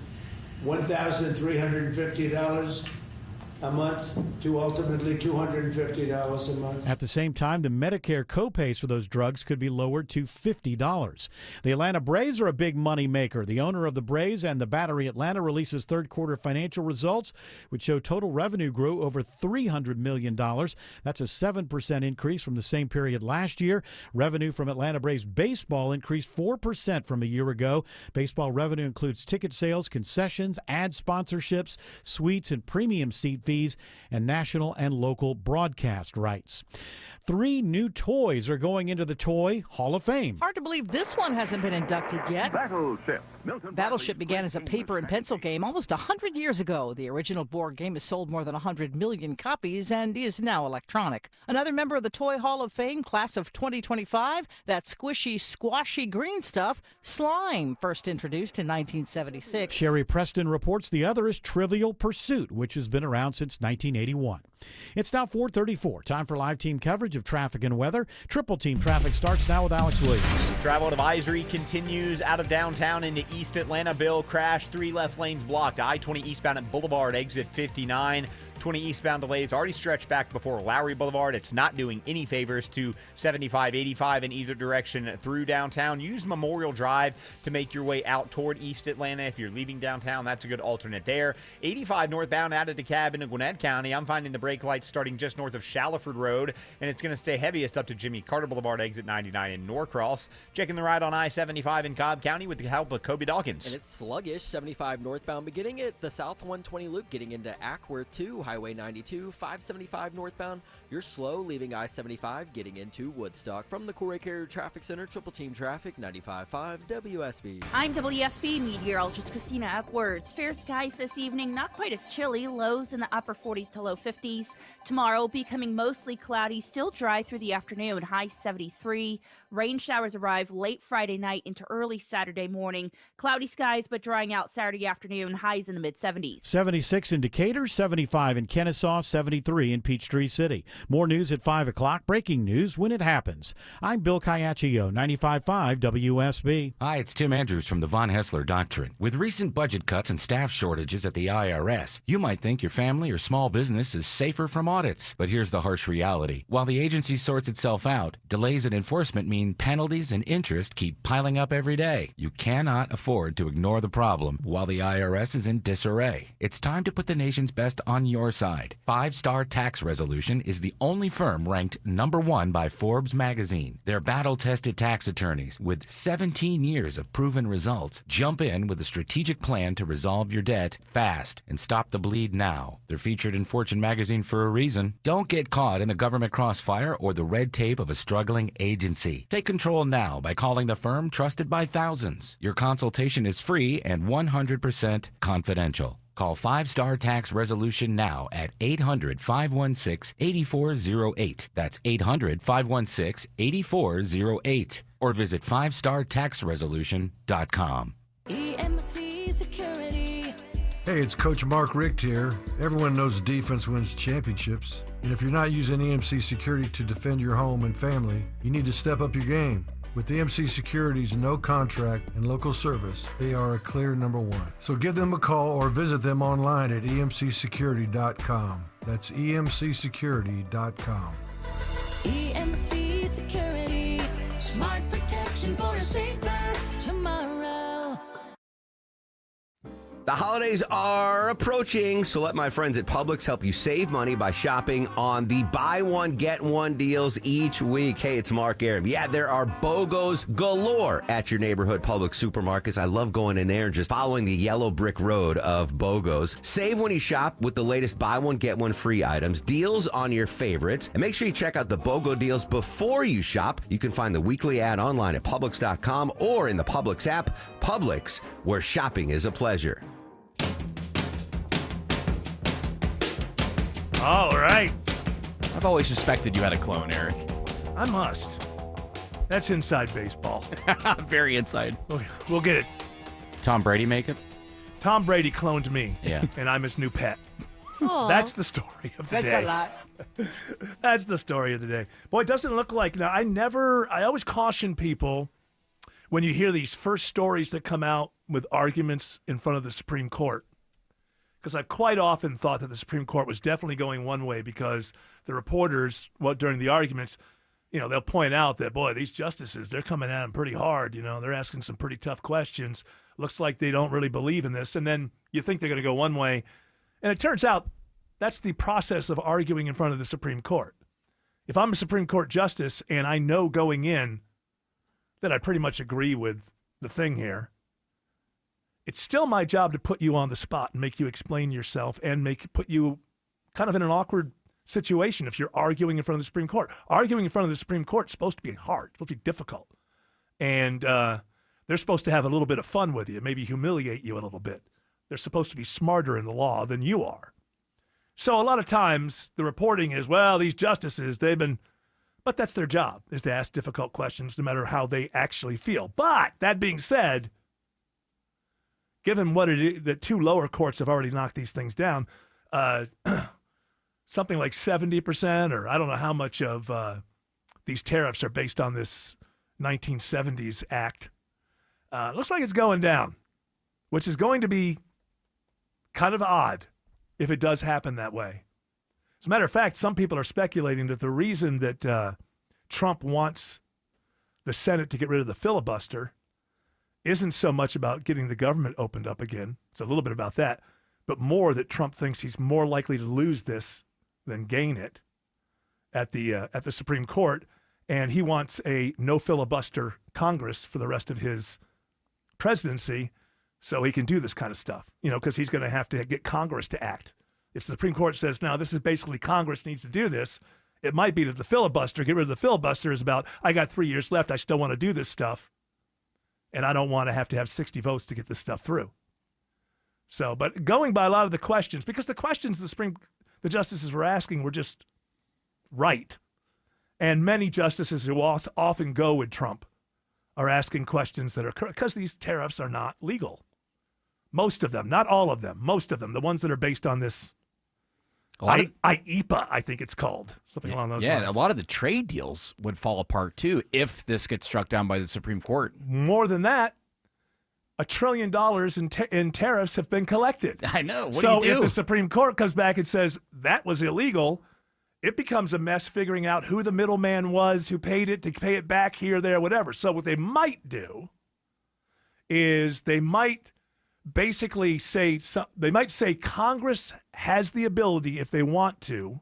$1,350 a month to ultimately $250 a month. At the same time, the Medicare copays for those drugs could be lowered to $50. The Atlanta Braves are a big money maker. The owner of the Braves and the Battery Atlanta releases third quarter financial results, which show total revenue grew over $300 million. That's a 7% increase from the same period last year. Revenue from Atlanta Braves baseball increased 4% from a year ago. Baseball revenue includes ticket sales, concessions, ad sponsorships, suites and premium seat fees, and national and local broadcast rights. 3 new toys are going into the Toy Hall of Fame. Hard to believe this one hasn't been inducted yet. Battleship. Battleship began as a paper and pencil game almost 100 years ago. The original board game has sold more than 100 million copies and is now electronic. Another member of the Toy Hall of Fame, class of 2025, that squishy, squashy green stuff, slime, first introduced in 1976. Sherry Preston reports the other is Trivial Pursuit, which has been around since 1981. It's now 4:34. Time for live team coverage of traffic and weather. Triple Team Traffic starts now with Alex Williams. Travel advisory continues out of downtown into East Atlanta. Bill crash, 3 left lanes blocked. I-20 eastbound at Boulevard, exit 59. 20 eastbound delays already stretched back before Lowry Boulevard. It's not doing any favors to 75, 85 in either direction through downtown. Use Memorial Drive to make your way out toward East Atlanta. If you're leaving downtown, that's a good alternate there. 85 northbound out of DeKalb into Gwinnett County. I'm finding the brake lights starting just north of Shallowford Road, and it's going to stay heaviest up to Jimmy Carter Boulevard, exit 99 in Norcross. Checking the ride on I-75 in Cobb County with the help of Kobe Dawkins. And it's sluggish, 75 northbound beginning at the South 120 loop, getting into Ackworth 2, Highway 92, 575 northbound. You're slow leaving I-75, getting into Woodstock. From the Corey Carrier Traffic Center, Triple Team Traffic, 95.5 WSB. I'm WSB meteorologist Christina Edwards. Fair skies this evening, not quite as chilly. Lows in the upper 40s to low 50s. Tomorrow becoming mostly cloudy, still dry through the afternoon, high 73. Rain showers arrive late Friday night into early Saturday morning. Cloudy skies, but drying out Saturday afternoon, highs in the mid-70s. 76 in Decatur, 75 in Kennesaw, 73 in Peachtree City. More news at 5 o'clock. Breaking news when it happens. I'm Bill Caiaccio, 95.5 WSB. Hi, it's Tim Andrews from the Von Hessler Doctrine. With recent budget cuts and staff shortages at the IRS, you might think your family or small business is safer from audits. But here's the harsh reality. While the agency sorts itself out, delays in enforcement mean penalties and interest keep piling up every day. You cannot afford to ignore the problem while the IRS is in disarray. It's time to put the nation's best on your side. 5-Star Tax Resolution is the only firm ranked #1 by Forbes magazine. They're battle-tested tax attorneys with 17 years of proven results. Jump in with a strategic plan to resolve your debt fast and stop the bleed now. They're featured in Fortune magazine for a reason. Don't get caught in the government crossfire or the red tape of a struggling agency. Take control now by calling the firm trusted by thousands. Your consultation is free and 100% confidential. Call 5-Star Tax Resolution now at 800-516-8408. That's 800-516-8408. Or visit 5startaxresolution.com. EMC Security. Hey, it's Coach Mark Richt here. Everyone knows defense wins championships. And if you're not using EMC Security to defend your home and family, you need to step up your game. With EMC Security's no contract and local service, they are a clear #1. So give them a call or visit them online at emcsecurity.com. That's emcsecurity.com. EMC Security. Smart protection for a safer tomorrow. The holidays are approaching, so let my friends at Publix help you save money by shopping on the buy one, get one deals each week. Hey, it's Mark Aram. Yeah, there are BOGOs galore at your neighborhood Publix supermarkets. I love going in there and just following the yellow brick road of BOGOs. Save when you shop with the latest buy one, get one free items, deals on your favorites, and make sure you check out the BOGO deals before you shop. You can find the weekly ad online at Publix.com or in the Publix app. Publix, where shopping is a pleasure. All right. I've always suspected you had a clone, Eric. I must. That's inside baseball. Very inside. We'll get it. Tom Brady make it? Tom Brady cloned me. Yeah. And I'm his new pet. Aw. That's the story of the day. That's a lot. That's the story of the day. Boy, it doesn't look like... Now, I always caution people when you hear these first stories that come out with arguments in front of the Supreme Court. Because I've quite often thought that the Supreme Court was definitely going one way because the reporters, during the arguments, they'll point out that, boy, these justices, they're coming at them pretty hard. They're asking some pretty tough questions. Looks like they don't really believe in this. And then you think they're going to go one way. And it turns out that's the process of arguing in front of the Supreme Court. If I'm a Supreme Court justice and I know going in that I pretty much agree with the thing here, it's still my job to put you on the spot and make you explain yourself and put you kind of in an awkward situation if you're arguing in front of the Supreme Court. Arguing in front of the Supreme Court is supposed to be hard. It's supposed to be difficult. And They're supposed to have a little bit of fun with you, maybe humiliate you a little bit. They're supposed to be smarter in the law than you are. So a lot of times the reporting is, well, these justices, but that's their job, is to ask difficult questions no matter how they actually feel. But that being said, given what it is, the two lower courts have already knocked these things down, something like 70%, or I don't know how much of these tariffs are based on this 1970s act. Looks like it's going down, which is going to be kind of odd if it does happen that way. As a matter of fact, some people are speculating that the reason that Trump wants the Senate to get rid of the filibuster isn't so much about getting the government opened up again. It's a little bit about that, but more that Trump thinks he's more likely to lose this than gain it at the Supreme Court, and he wants a no filibuster Congress for the rest of his presidency so he can do this kind of stuff, because he's going to have to get Congress to act. If the Supreme Court says, no, this is basically Congress needs to do this, it might be that the filibuster, get rid of the filibuster, is about, I got 3 years left, I still want to do this stuff, and I don't want to have 60 votes to get this stuff through. So, but going by a lot of the questions, because the questions the justices were asking were just right, and many justices who often go with Trump are asking questions that are correct, because these tariffs are not legal. Most of them, not all of them, most of them, the ones that are based on this IEPA, I think it's called, something along those lines. Yeah, a lot of the trade deals would fall apart, too, if this gets struck down by the Supreme Court. More than that, $1 trillion in tariffs have been collected. I know. What so do you do? If the Supreme Court comes back and says that was illegal, it becomes a mess figuring out who the middleman was, who paid it, to pay it back here, there, whatever. So what they might do is they might basically say Congress has the ability, if they want to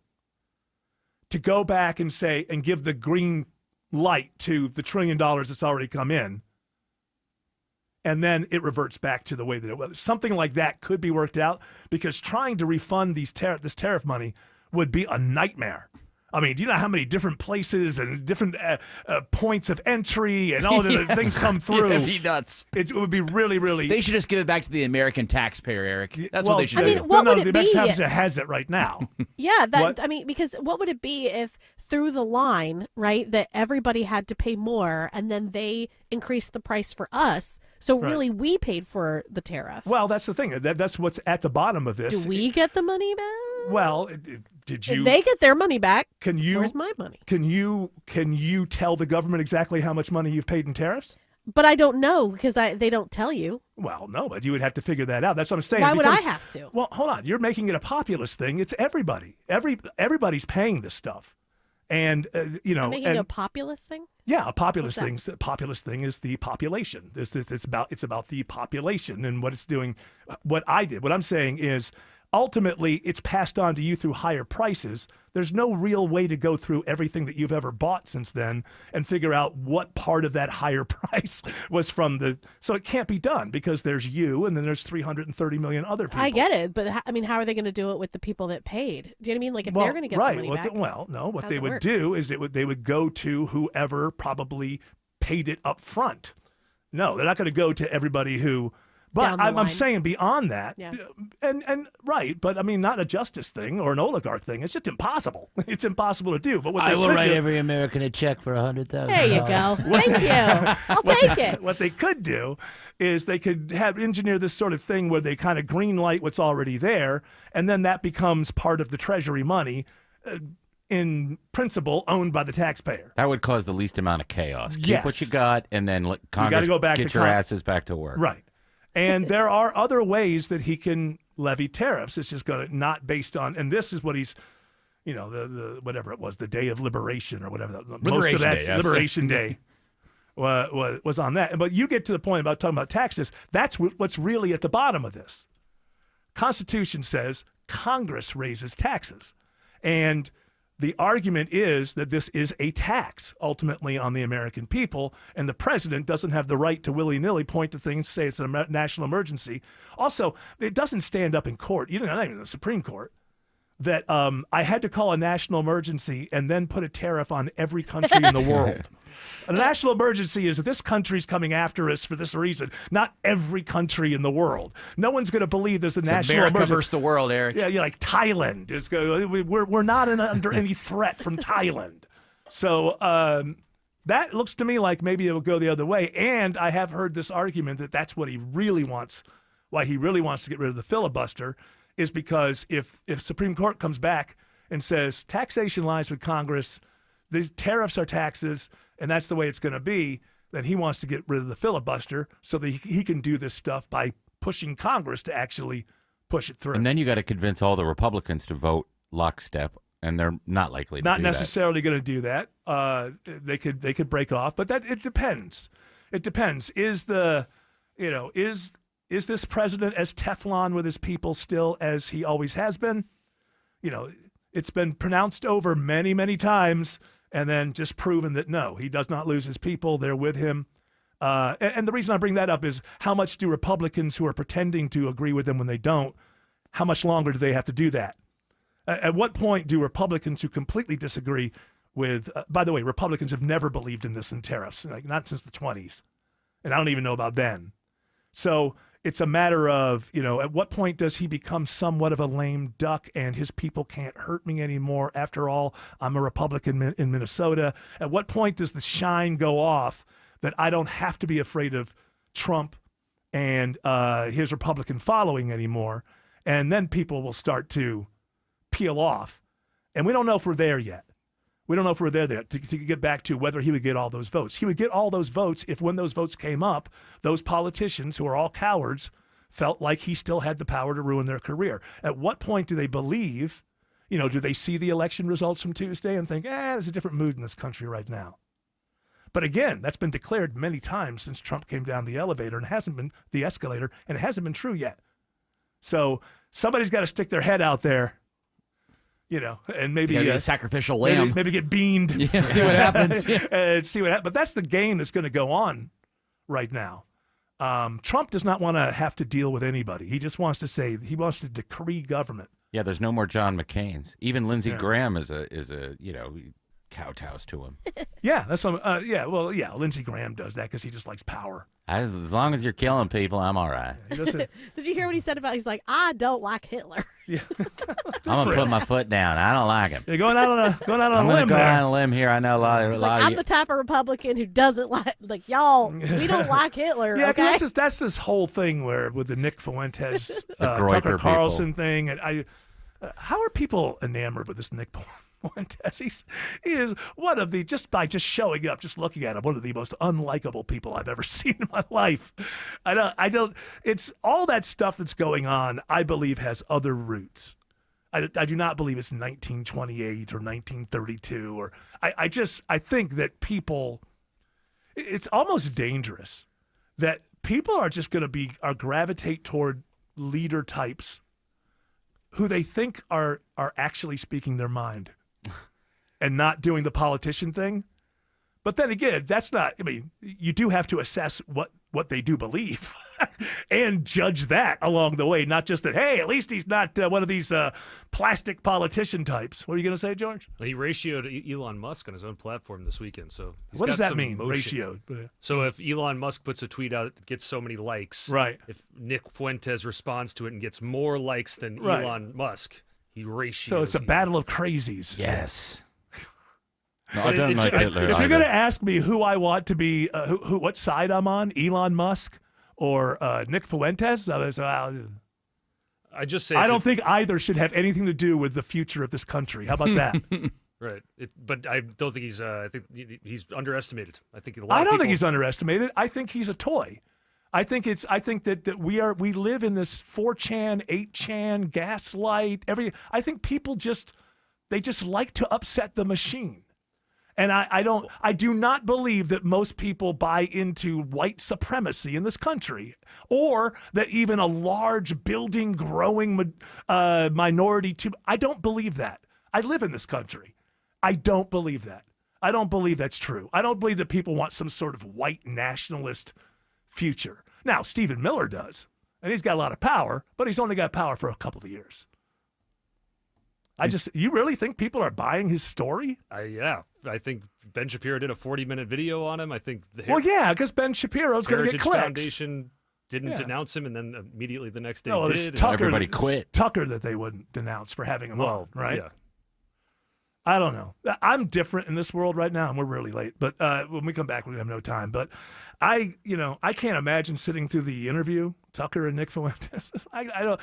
go back and say and give the green light to the $1 trillion that's already come in, and then it reverts back to the way that it was. Something like that could be worked out, because trying to refund this tariff money would be a nightmare. I mean, do you know how many different places and different points of entry and all the things come through? It'd be nuts. It would be really, really... They should just give it back to the American taxpayer, Eric. That's what they should do. What would it the be? American taxpayer has it right now. Yeah, because what would it be if through the line, right, that everybody had to pay more and then they increased the price for us? So really, we paid for the tariff. Well, that's the thing. That's what's at the bottom of this. Do we get the money back? Well, did you? If they get their money back, where's my money? Can you tell the government exactly how much money you've paid in tariffs? But I don't know, because they don't tell you. Well, no, but you would have to figure that out. That's what I'm saying. Why would I have to? Well, hold on. You're making it a populist thing. It's everybody. Everybody's paying this stuff. And, I'm making it a populist thing? Yeah, a populist thing. A populist thing is the population. It's about the population and what it's doing. What I'm saying is, ultimately, it's passed on to you through higher prices. There's no real way to go through everything that you've ever bought since then and figure out what part of that higher price was from the... So it can't be done, because there's you and then there's 330 million other people. I get it, but how are they going to do it with the people that paid? Do you know what I mean? Like, if they're going to get the money back? What they would do is they would go to whoever probably paid it up front. No, they're not going to go to everybody who... But I'm saying beyond that, and right, but I mean, not a justice thing or an oligarch thing. It's just impossible. It's impossible to do. But what I will write every American a check for $100,000. There you go. Thank you. I'll take it. What they could do is they could engineer this sort of thing where they kind of green light what's already there, and then that becomes part of the Treasury money. In principle, owned by the taxpayer. That would cause the least amount of chaos. Keep Yes. what you got, and then let Congress get your asses back to work. Right. And there are other ways that he can levy tariffs. It's just going to not based on, and this is what he's, the whatever it was, the Day of Liberation or whatever. Most of that Liberation Day was on that. But you get to the point about talking about taxes. That's what's really at the bottom of this. Constitution says Congress raises taxes, and the argument is that this is a tax ultimately on the American people, and the president doesn't have the right to willy-nilly point to things, say it's a national emergency. Also, it doesn't stand up in court. Not even the Supreme Court. that I had to call a national emergency and then put a tariff on every country in the world. A national emergency is that this country's coming after us for this reason, not every country in the world. No one's going to believe there's a It's national America emergency. versus the world, Eric. Yeah, like Thailand. We're not under any threat from Thailand. So that looks to me like maybe it will go the other way. And I have heard this argument that that's what he really wants, why he really wants to get rid of the filibuster, is because if Supreme Court comes back and says taxation lies with Congress, these tariffs are taxes, and that's the way it's going to be, then he wants to get rid of the filibuster so that he can do this stuff by pushing Congress to actually push it through. And then you got to convince all the Republicans to vote lockstep, and they're not likely to Not do necessarily going to do that. They could break off, but it depends. It depends. Is this president as Teflon with his people still as he always has been? It's been pronounced over many, many times, and then just proven that no, he does not lose his people. They're with him. And the reason I bring that up is how much do Republicans who are pretending to agree with him when they don't, how much longer do they have to do that? At what point do Republicans who completely disagree with, by the way, Republicans have never believed in this in tariffs, not since the 1920s. And I don't even know about then. So it's a matter of, at what point does he become somewhat of a lame duck and his people can't hurt me anymore? After all, I'm a Republican in Minnesota. At what point does the shine go off that I don't have to be afraid of Trump and his Republican following anymore? And then people will start to peel off. And we don't know if we're there yet. We don't know if we're there yet to get back to whether he would get all those votes. He would get all those votes if when those votes came up, those politicians who are all cowards felt like he still had the power to ruin their career. At what point do they believe, do they see the election results from Tuesday and think, there's a different mood in this country right now? But again, that's been declared many times since Trump came down the elevator and hasn't been the escalator, and it hasn't been true yet. So somebody's got to stick their head out there. And maybe a sacrificial lamb. Maybe get beamed. Yeah, see what happens. See what happens. But that's the game that's going to go on right now. Trump does not want to have to deal with anybody. He just wants to he wants to decree government. Yeah, there's no more John McCain's. Even Lindsey Graham is a kowtows to him. Yeah, that's what. Lindsey Graham does that because he just likes power. As long as you're killing people, I'm all right. Did you hear what he said about? He's like, I don't like Hitler. Yeah, I'm gonna put my foot down. I don't like him. You're going out on a limb. I'm gonna go out on a limb here. I know a lot of I'm the type of Republican who doesn't like y'all. We don't like Hitler. Yeah, okay? that's this whole thing with the Nick Fuentes, Groyper Tucker Carlson people. thing, and how are people enamored with this Nick Fuentes? He is one of the, just showing up, just looking at him, one of the most unlikable people I've ever seen in my life. I don't. It's all that stuff that's going on. I believe has other roots. I do not believe it's 1928 or 1932 or I think that people. It's almost dangerous that people are just going to gravitate toward leader types who they think are actually speaking their mind and not doing the politician thing. But then again, that's not, you do have to assess what they do believe and judge that along the way, not just that, hey, at least he's not one of these plastic politician types. What are you going to say, George? He ratioed Elon Musk on his own platform this weekend. So what does that mean, ratioed? So if Elon Musk puts a tweet out, it gets so many likes. Right. If Nick Fuentes responds to it and gets more likes than Right. Elon Musk, he ratios. So it's a battle of crazies. Yes. No, I don't like Hitler. If you're going to ask me who I want to be, what side I'm on, Elon Musk or Nick Fuentes, I just say I don't think either should have anything to do with the future of this country. How about that? Right. But I don't think he's. I think he's underestimated. I think I don't think he's underestimated. I think he's a toy. I think that we live in this 4chan, 8chan, gaslight. I think people just like to upset the machine. And I do not believe that most people buy into white supremacy in this country, or that even a large building growing minority I don't believe that. I live in this country. I don't believe that. I don't believe that's true. I don't believe that people want some sort of white nationalist future. Now, Stephen Miller does, and he's got a lot of power, but he's only got power for a couple of years. You really think people are buying his story? Yeah. I think Ben Shapiro did a 40-minute video on him. I think because Ben Shapiro's going to get clicks. Foundation didn't denounce him, and then immediately the next day did. Everybody quit. Tucker that they wouldn't denounce for having him on, right? Yeah. I don't know. I'm different in this world right now, and we're really late. But when we come back, we have no time. But I can't imagine sitting through the interview, Tucker and Nick Fuentes. I don't.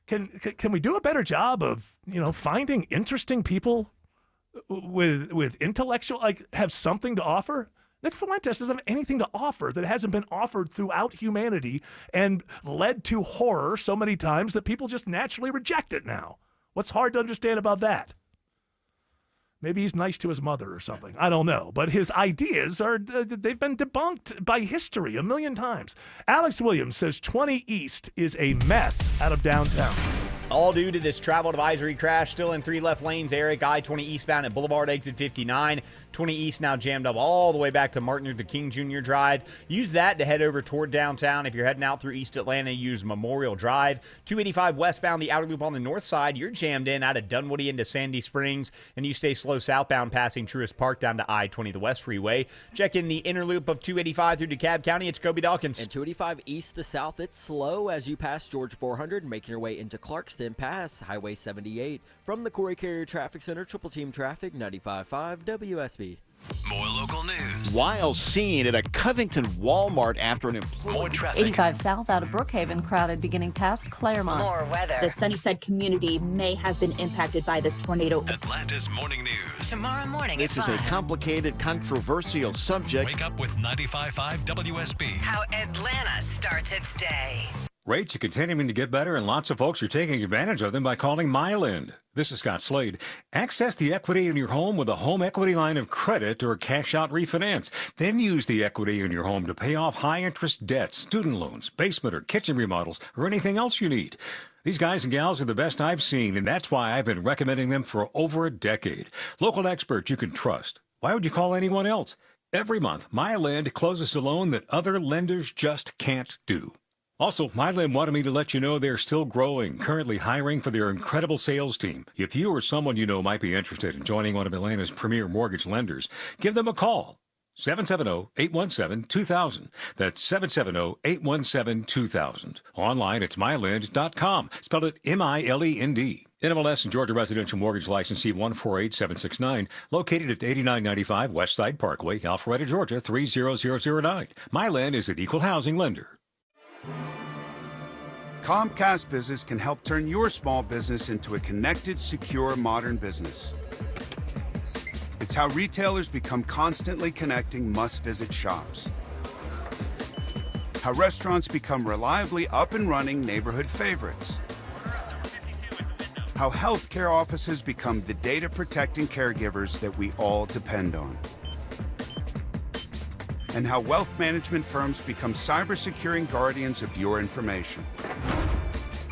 Can we do a better job of finding interesting people with intellectual, have something to offer? Nick Fuentes doesn't have anything to offer that hasn't been offered throughout humanity and led to horror so many times that people just naturally reject it now. What's hard to understand about that? Maybe he's nice to his mother or something. I don't know. But his ideas they've been debunked by history a million times. Alex Williams says 20 East is a mess out of downtown. All due to this travel advisory crash. Still in 3 left lanes, Eric. I-20 eastbound at Boulevard exit 59. 20 East now jammed up all the way back to Martin Luther King Jr. Drive. Use that to head over toward downtown. If you're heading out through East Atlanta, use Memorial Drive. 285 westbound, the outer loop on the north side. You're jammed in out of Dunwoody into Sandy Springs, and you stay slow southbound passing Truist Park down to I-20, the West Freeway. Check in the inner loop of 285 through DeKalb County. It's Kobe Dawkins. And 285 east to south, it's slow as you pass George 400, making your way into Clarkston past Highway 78. From the Corey Carrier Traffic Center, Triple Team Traffic, 95.5 WSB. More local news. Wild scene at a Covington Walmart after an employee. More traffic. 85 south out of Brookhaven, crowded beginning past Claremont. More weather. The Sunnyside community may have been impacted by this tornado. Atlanta's morning news. Tomorrow morning This is a complicated, controversial subject. Wake up with 95.5 WSB. How Atlanta starts its day. Rates are continuing to get better, and lots of folks are taking advantage of them by calling Myland. This is Scott Slade. Access the equity in your home with a home equity line of credit or cash-out refinance. Then use the equity in your home to pay off high-interest debts, student loans, basement or kitchen remodels, or anything else you need. These guys and gals are the best I've seen, and that's why I've been recommending them for over a decade. Local experts you can trust. Why would you call anyone else? Every month, Myland closes a loan that other lenders just can't do. Also, Myland wanted me to let you know they're still growing, currently hiring for their incredible sales team. If you or someone you know might be interested in joining one of Atlanta's premier mortgage lenders, give them a call. 770-817-2000. That's 770-817-2000. Online, it's myland.com. Spell it M-I-L-E-N-D. NMLS and Georgia Residential Mortgage Licensee 148769. Located at 8995 Westside Parkway, Alpharetta, Georgia 30009. Myland is an equal housing lender. Comcast Business can help turn your small business into a connected, secure, modern business. It's how retailers become constantly connecting must-visit shops. How restaurants become reliably up and running neighborhood favorites. How healthcare offices become the data-protecting caregivers that we all depend on. And how wealth management firms become cyber-securing guardians of your information.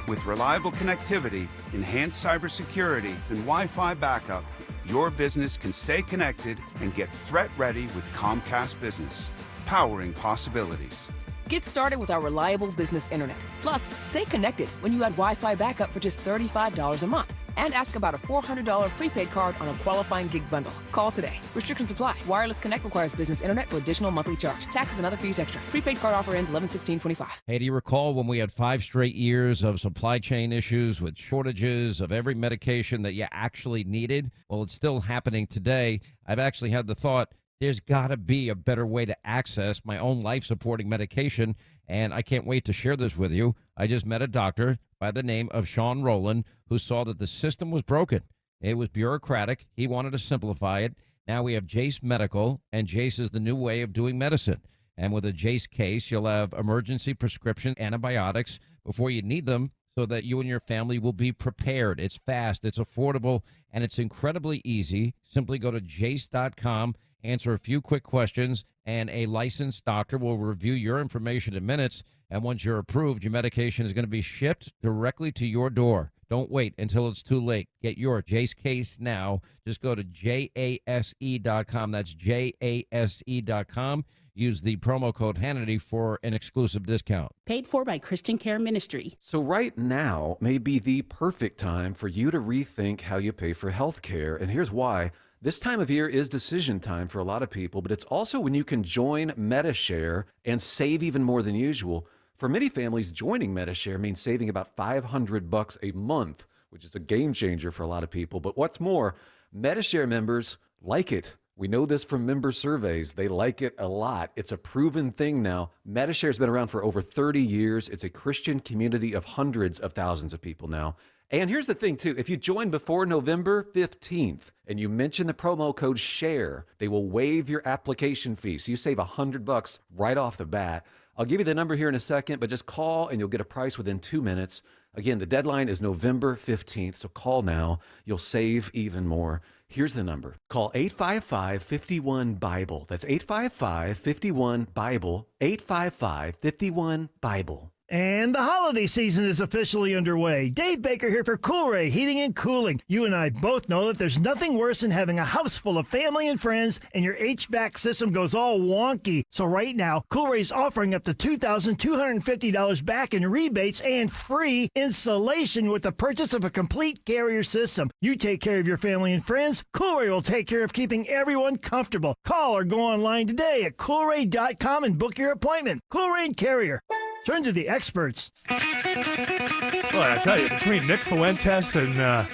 With reliable connectivity, enhanced cybersecurity, and Wi-Fi backup, your business can stay connected and get threat-ready with Comcast Business, powering possibilities. Get started with our reliable business internet. Plus, stay connected when you add Wi-Fi backup for just $35 a month. And ask about a $400 prepaid card on a qualifying gig bundle. Call today. Restrictions apply. Wireless Connect requires business internet for additional monthly charge. Taxes and other fees extra. Prepaid card offer ends 11/16/25. Hey, do you recall when we had 5 straight years of supply chain issues with shortages of every medication that you actually needed? Well, it's still happening today. I've actually had the thought, there's got to be a better way to access my own life-supporting medication, and I can't wait to share this with you. I just met a doctor by the name of Sean Rowland who saw that the system was broken. It was bureaucratic. He wanted to simplify it. Now we have Jace Medical, and Jace is the new way of doing medicine. And with a Jace case, you'll have emergency prescription antibiotics before you need them so that you and your family will be prepared. It's fast, it's affordable, and it's incredibly easy. Simply go to jace.com, answer a few quick questions, and a licensed doctor will review your information in minutes. And once you're approved, your medication is going to be shipped directly to your door. Don't wait until it's too late. Get your Jace case now. Just go to jase.com. That's jase.com. Use the promo code Hannity for an exclusive discount. Paid for by Christian Care Ministry. So right now may be the perfect time for you to rethink how you pay for health care. And here's why. This time of year is decision time for a lot of people, but it's also when you can join Medi-Share and save even more than usual. For many families, joining Medi-Share means saving about $500 a month, which is a game changer for a lot of people. But what's more, Medi-Share members like it. We know this from member surveys. They like it a lot. It's a proven thing now. Medi-Share has been around for over 30 years. It's a Christian community of hundreds of thousands of people now. And here's the thing, too. If you join before November 15th and you mention the promo code SHARE, they will waive your application fee. So you save $100 right off the bat. I'll give you the number here in a second, but just call and you'll get a price within 2 minutes. Again, the deadline is November 15th, so call now. You'll save even more. Here's the number. Call 855-51-BIBLE. That's 855-51-BIBLE. 855-51-BIBLE. And the holiday season is officially underway. Dave Baker here for Coolray Heating and Cooling. You and I both know that there's nothing worse than having a house full of family and friends and your HVAC system goes all wonky. So right now, Coolray's offering up to $2,250 back in rebates and free installation with the purchase of a complete Carrier system. You take care of your family and friends, Coolray will take care of keeping everyone comfortable. Call or go online today at Coolray.com and book your appointment. Coolray and Carrier. Turn to the experts. Boy, I tell you, between Nick Fuentes and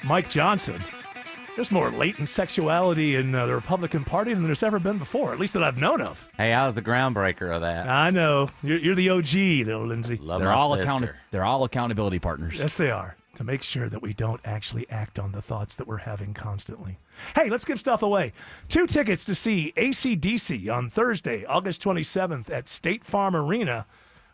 Mike Johnson, there's more latent sexuality in the Republican Party than there's ever been before, at least that I've known of. Hey, I was the groundbreaker of that. I know. You're the OG, though, Lindsay. They're all accountability partners. Yes, they are, to make sure that we don't actually act on the thoughts that we're having constantly. Hey, let's give stuff away. 2 tickets to see AC/DC on Thursday, August 27th at State Farm Arena.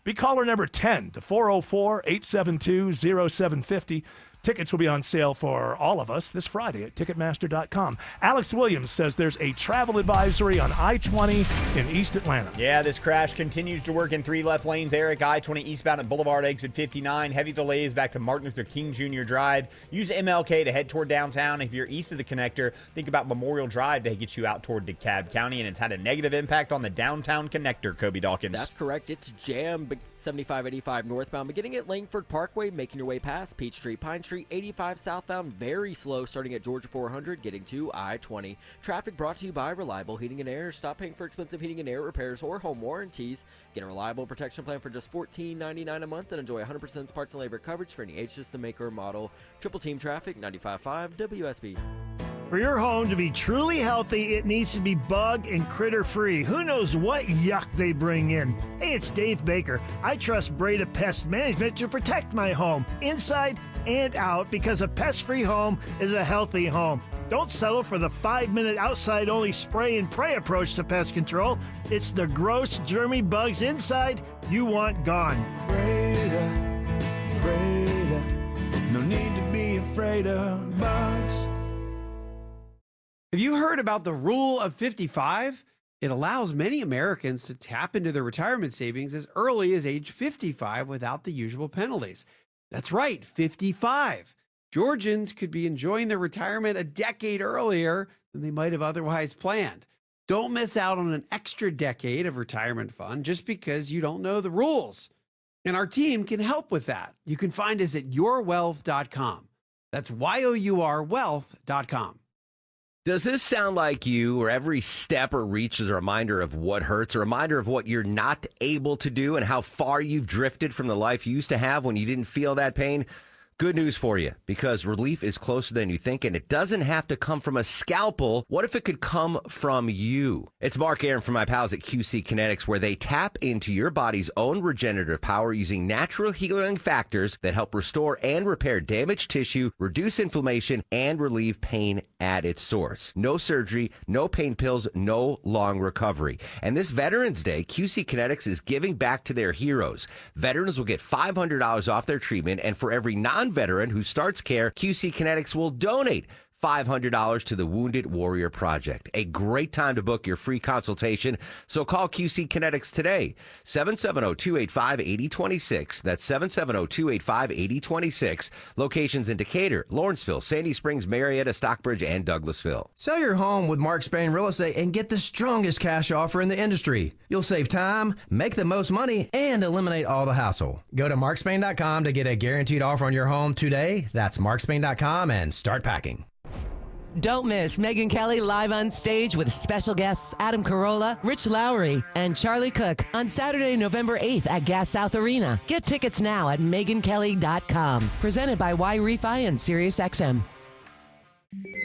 Be caller number 10 to 404-872-0750. Tickets will be on sale for all of us this Friday at Ticketmaster.com. Alex Williams says there's a travel advisory on I-20 in East Atlanta. Yeah, this crash continues to work in 3 left lanes. Eric, I-20 eastbound at Boulevard exit 59. Heavy delays back to Martin Luther King Jr. Drive. Use MLK to head toward downtown. If you're east of the connector, think about Memorial Drive to get you out toward DeKalb County, and it's had a negative impact on the downtown connector, Kobe Dawkins. That's correct. It's jammed 7585 northbound, beginning at Langford Parkway, making your way past Peachtree, Pine Street, 85 southbound, very slow starting at Georgia 400, getting to I-20. Traffic brought to you by Reliable Heating and Air. Stop paying for expensive heating and air repairs or home warranties. Get a reliable protection plan for just $14.99 a month and enjoy 100% parts and labor coverage for any age system, maker, or model. Triple Team Traffic, 95.5 WSB. For your home to be truly healthy, it needs to be bug and critter free. Who knows what yuck they bring in? Hey, it's Dave Baker. I trust Breda Pest Management to protect my home, inside and out, because a pest-free home is a healthy home. Don't settle for the 5-minute outside-only spray and pray approach to pest control. It's the gross, germy bugs inside you want gone. Breda, no need to be afraid of bugs. Have you heard about the Rule of 55? It allows many Americans to tap into their retirement savings as early as age 55 without the usual penalties. That's right, 55. Georgians could be enjoying their retirement a decade earlier than they might have otherwise planned. Don't miss out on an extra decade of retirement fund just because you don't know the rules. And our team can help with that. You can find us at yourwealth.com. That's yourwealth.com. Does this sound like you, where every step or reach is a reminder of what hurts, a reminder of what you're not able to do and how far you've drifted from the life you used to have when you didn't feel that pain? Good news for you, because relief is closer than you think, and it doesn't have to come from a scalpel. What if it could come from you? It's Mark Aaron from my pals at QC Kinetics, where they tap into your body's own regenerative power using natural healing factors that help restore and repair damaged tissue, reduce inflammation, and relieve pain at its source. No surgery, no pain pills, no long recovery. And this Veterans Day, QC Kinetics is giving back to their heroes. Veterans will get $500 off their treatment, and for every non-veteran who starts care, QC Kinetics will donate $500 to the Wounded Warrior Project. A great time to book your free consultation. So call QC Kinetics today. 770-285-8026. That's 770-285-8026. Locations in Decatur, Lawrenceville, Sandy Springs, Marietta, Stockbridge, and Douglasville. Sell your home with Mark Spain Real Estate and get the strongest cash offer in the industry. You'll save time, make the most money, and eliminate all the hassle. Go to markspain.com to get a guaranteed offer on your home today. That's markspain.com and start packing. Don't miss Megyn Kelly live on stage with special guests Adam Carolla, Rich Lowry, and Charlie Cook on Saturday, November 8th at Gas South Arena. Get tickets now at MegynKelly.com. Presented by Y-Refi and SiriusXM.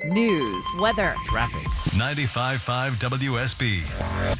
News, weather, traffic. 95.5 WSB,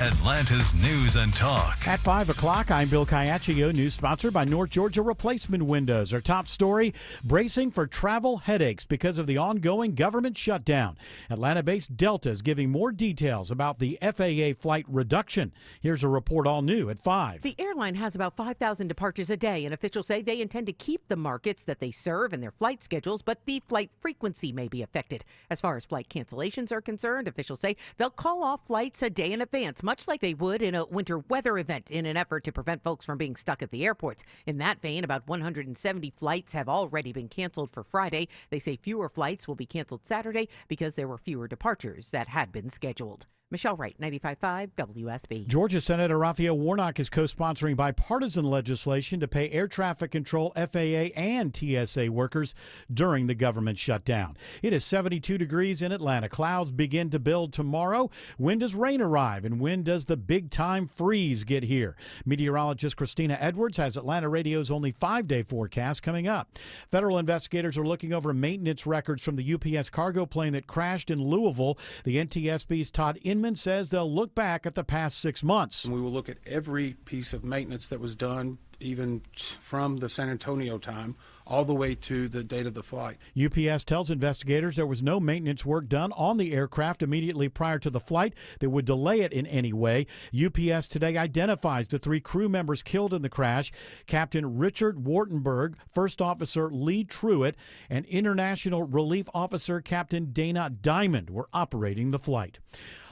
Atlanta's News and Talk. At 5 o'clock, I'm Bill Caiaccio, news sponsored by North Georgia Replacement Windows. Our top story, bracing for travel headaches because of the ongoing government shutdown. Atlanta-based Delta is giving more details about the FAA flight reduction. Here's a report all new at 5. The airline has about 5,000 departures a day, and officials say they intend to keep the markets that they serve and their flight schedules, but the flight frequency may be affected. As far as flight cancellations are concerned, officials say they'll call off flights a day in advance, much like they would in a winter weather event, in an effort to prevent folks from being stuck at the airports. In that vein, about 170 flights have already been canceled for Friday. They say fewer flights will be canceled Saturday because there were fewer departures that had been scheduled. Michelle Wright, 95.5 WSB. Georgia Senator Raphael Warnock is co-sponsoring bipartisan legislation to pay air traffic control, FAA, and TSA workers during the government shutdown. It is 72 degrees in Atlanta. Clouds begin to build tomorrow. When does rain arrive, and when does the big-time freeze get here? Meteorologist Christina Edwards has Atlanta Radio's only 5-day forecast coming up. Federal investigators are looking over maintenance records from the UPS cargo plane that crashed in Louisville. The NTSB's Todd Inman says they'll look back at the past 6 months. We will look at every piece of maintenance that was done, even from the San Antonio time all the way to the date of the flight. UPS tells investigators there was no maintenance work done on the aircraft immediately prior to the flight that would delay it in any way. UPS today identifies the 3 crew members killed in the crash. Captain Richard Wartenberg, First Officer Lee Truitt, and International Relief Officer Captain Dana Diamond were operating the flight.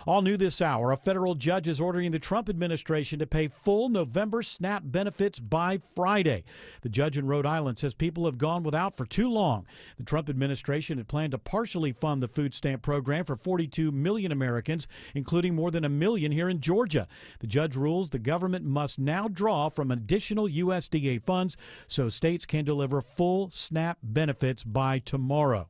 All new this hour, a federal judge is ordering the Trump administration to pay full November SNAP benefits by Friday. The judge in Rhode Island says people have gone without for too long. The Trump administration had planned to partially fund the food stamp program for 42 million Americans, including more than 1 million here in Georgia. The judge rules the government must now draw from additional USDA funds so states can deliver full SNAP benefits by tomorrow.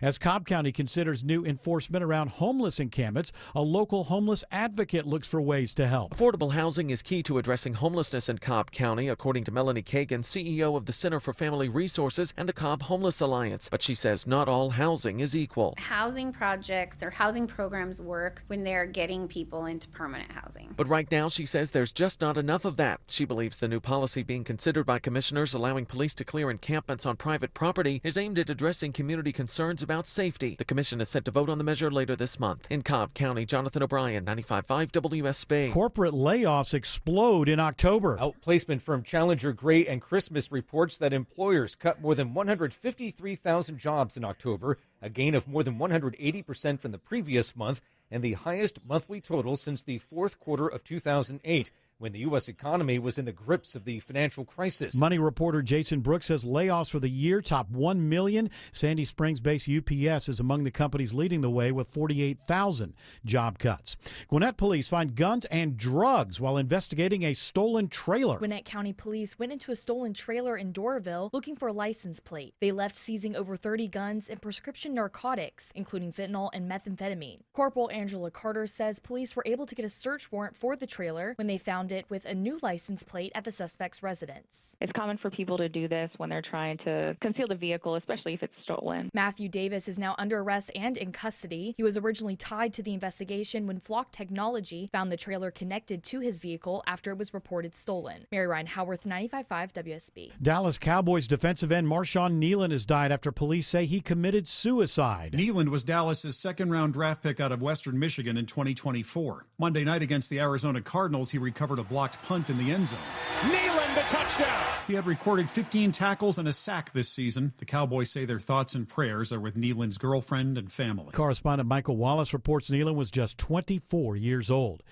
As Cobb County considers new enforcement around homeless encampments, a local homeless advocate looks for ways to help. Affordable housing is key to addressing homelessness in Cobb County, according to Melanie Kagan, CEO of the Center for Family Resources and the Cobb Homeless Alliance. But she says not all housing is equal. Housing projects or housing programs work when they're getting people into permanent housing. But right now, she says there's just not enough of that. She believes the new policy being considered by commissioners allowing police to clear encampments on private property is aimed at addressing community concerns about safety. The commission is set to vote on the measure later this month. In Cobb County, Jonathan O'Brien, 95.5 WSB. Corporate layoffs explode in October. Outplacement firm Challenger Gray and Christmas reports that employers cut more than 153,000 jobs in October, a gain of more than 180% from the previous month, and the highest monthly total since the fourth quarter of 2008. When the U.S. economy was in the grips of the financial crisis. Money reporter Jason Brooks says layoffs for the year top 1 million. Sandy Springs-based UPS is among the companies leading the way with 48,000 job cuts. Gwinnett police find guns and drugs while investigating a stolen trailer. Gwinnett County police went into a stolen trailer in Doraville looking for a license plate. They left seizing over 30 guns and prescription narcotics, including fentanyl and methamphetamine. Corporal Angela Carter says police were able to get a search warrant for the trailer when they found it with a new license plate at the suspect's residence. It's common for people to do this when they're trying to conceal the vehicle, especially if it's stolen. Matthew Davis is now under arrest and in custody. He was originally tied to the investigation when Flock Technology found the trailer connected to his vehicle after it was reported stolen. Mary Ryan Howarth, 95.5 WSB. Dallas Cowboys defensive end Marshawn Nealon has died after police say he committed suicide. Nealon was Dallas's second-round draft pick out of Western Michigan in 2024. Monday night against the Arizona Cardinals, he recovered a blocked punt in the end zone. Nealon and the touchdown. He had recorded 15 tackles and a sack this season. The Cowboys say their thoughts and prayers are with Nealon's girlfriend and family. Correspondent Michael Wallace reports Nealon was just 24 years old.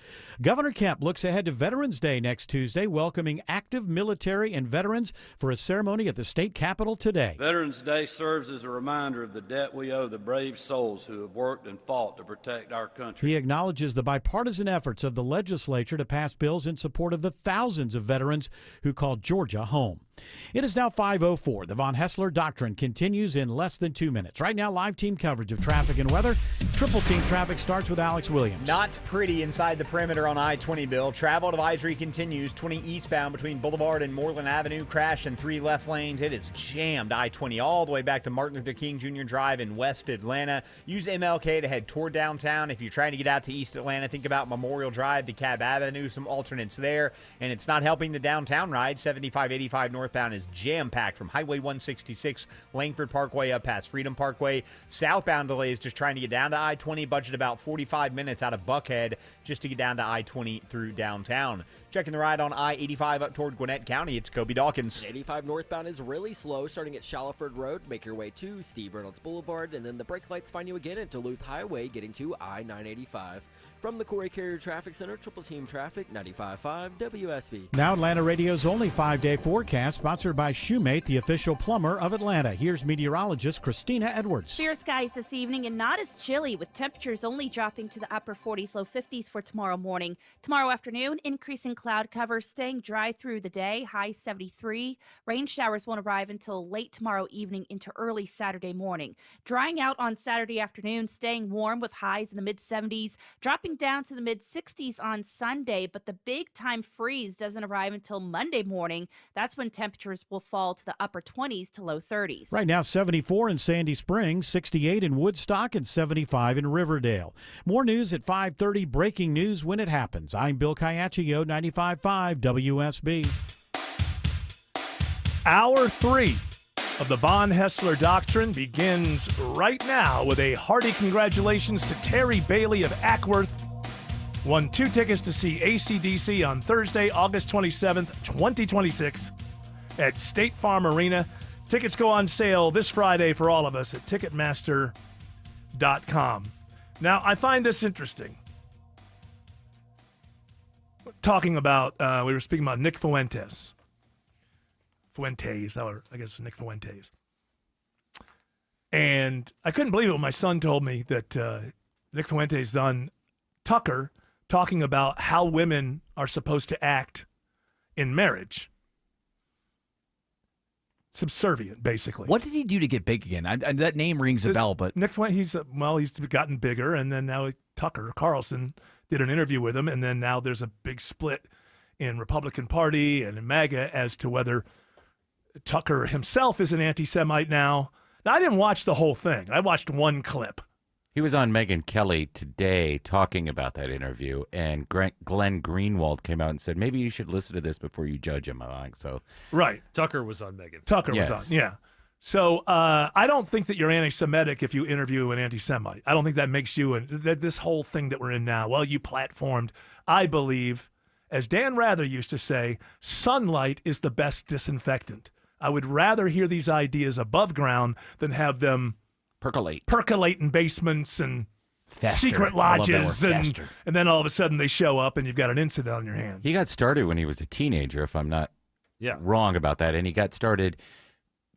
Governor Kemp looks ahead to Veterans Day next Tuesday, welcoming active military and veterans for a ceremony at the state capitol today. Veterans Day serves as a reminder of the debt we owe the brave souls who have worked and fought to protect our country. He acknowledges the bipartisan efforts of the legislature to pass bills in support of the thousands of veterans who called Georgia home. It is now 5:04. The Von Hessler Doctrine continues in less than 2 minutes. Right now, live team coverage of traffic and weather. Triple team traffic starts with Alex Williams. Not pretty inside the perimeter on I-20, Bill. Travel advisory continues 20 eastbound between Boulevard and Moreland Avenue. Crash in 3 left lanes. It is jammed I-20 all the way back to Martin Luther King Jr. Drive in West Atlanta. Use MLK to head toward downtown. If you're trying to get out to East Atlanta, think about Memorial Drive, DeKalb Avenue, some alternates there. And it's not helping the downtown ride. 7585 northbound is jam-packed from Highway 166, Langford Parkway up past Freedom Parkway. Southbound delays just trying to get down to I-20. Budget about 45 minutes out of Buckhead just to get down to I-20 through downtown. Checking the ride on I-85 up toward Gwinnett County, it's Kobe Dawkins. 85 northbound is really slow, starting at Shallowford Road. Make your way to Steve Reynolds Boulevard, and then the brake lights find you again at Duluth Highway, getting to I-985. From the Corey Carrier Traffic Center, Triple Team Traffic, 95.5 WSB. Now Atlanta Radio's only 5-day forecast, sponsored by Shoemate, the official plumber of Atlanta. Here's meteorologist Christina Edwards. Fair skies this evening and not as chilly, with temperatures only dropping to the upper 40s, low 50s for tomorrow morning. Tomorrow afternoon, increasing cloud cover, staying dry through the day, high 73. Rain showers won't arrive until late tomorrow evening into early Saturday morning. Drying out on Saturday afternoon, staying warm with highs in the mid-70s, dropping down to the mid-60s on Sunday, but the big-time freeze doesn't arrive until Monday morning. That's when temperatures will fall to the upper 20s to low 30s. Right now, 74 in Sandy Springs, 68 in Woodstock, and 75 in Riverdale. More news at 5:30, breaking news when it happens. I'm Bill Caiaccio, 95.5 WSB. Hour 3 of the Von Hessler Doctrine begins right now with a hearty congratulations to Terry Bailey of Ackworth. Won 2 tickets to see AC/DC on Thursday, August 27th, 2026 at State Farm Arena. Tickets go on sale this Friday for all of us at Ticketmaster.com. Now, I find this interesting. Talking about, we were speaking about Nick Fuentes. I guess Nick Fuentes. And I couldn't believe it when my son told me that Nick Fuentes on Tucker talking about how women are supposed to act in marriage. Subservient, basically. What did he do to get big again? That name rings a bell, but Nick Fuentes, he's gotten bigger, and then now Tucker Carlson did an interview with him, and then now there's a big split in Republican Party and in MAGA as to whether Tucker himself is an anti-Semite now. Now, I didn't watch the whole thing. I watched one clip. He was on Megyn Kelly today talking about that interview, and Glenn Greenwald came out and said, maybe you should listen to this before you judge him. Right. Tucker was on Megyn. Tucker was on, yeah. So I don't think that you're anti-Semitic if you interview an anti-Semite. I don't think that makes you, this whole thing that we're in now, well, you platformed. I believe, as Dan Rather used to say, sunlight is the best disinfectant. I would rather hear these ideas above ground than have them percolate in basements and secret lodges, and then all of a sudden they show up and you've got an incident on your hands. He got started when he was a teenager, if I'm not wrong about that, and he got started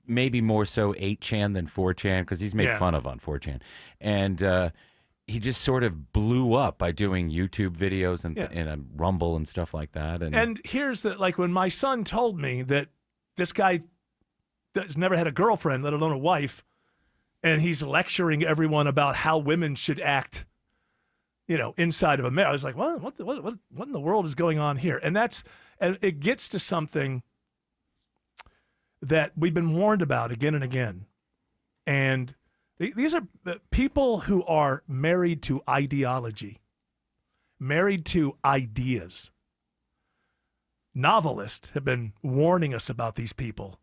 maybe more so 8chan than 4chan, because he's made fun of on 4chan, and he just sort of blew up by doing YouTube videos and a Rumble and stuff like that. And here's when my son told me that this guy has never had a girlfriend, let alone a wife, and he's lecturing everyone about how women should act, inside of a marriage. I was like, what in the world is going on here? And it gets to something that we've been warned about again and again. And these are people who are married to ideology, married to ideas. Novelists have been warning us about these people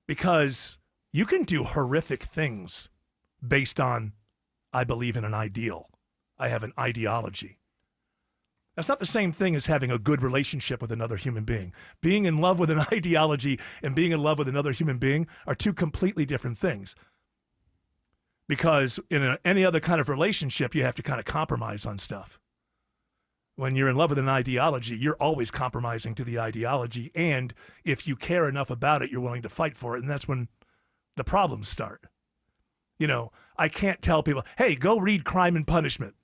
because you can do horrific things based on, I believe in an ideal. I have an ideology. That's not the same thing as having a good relationship with another human being. Being in love with an ideology and being in love with another human being are two completely different things. Because in any other kind of relationship, you have to kind of compromise on stuff. When you're in love with an ideology, you're always compromising to the ideology. And if you care enough about it, you're willing to fight for it. And that's when the problems start. You know, I can't tell people, hey, go read Crime and Punishment.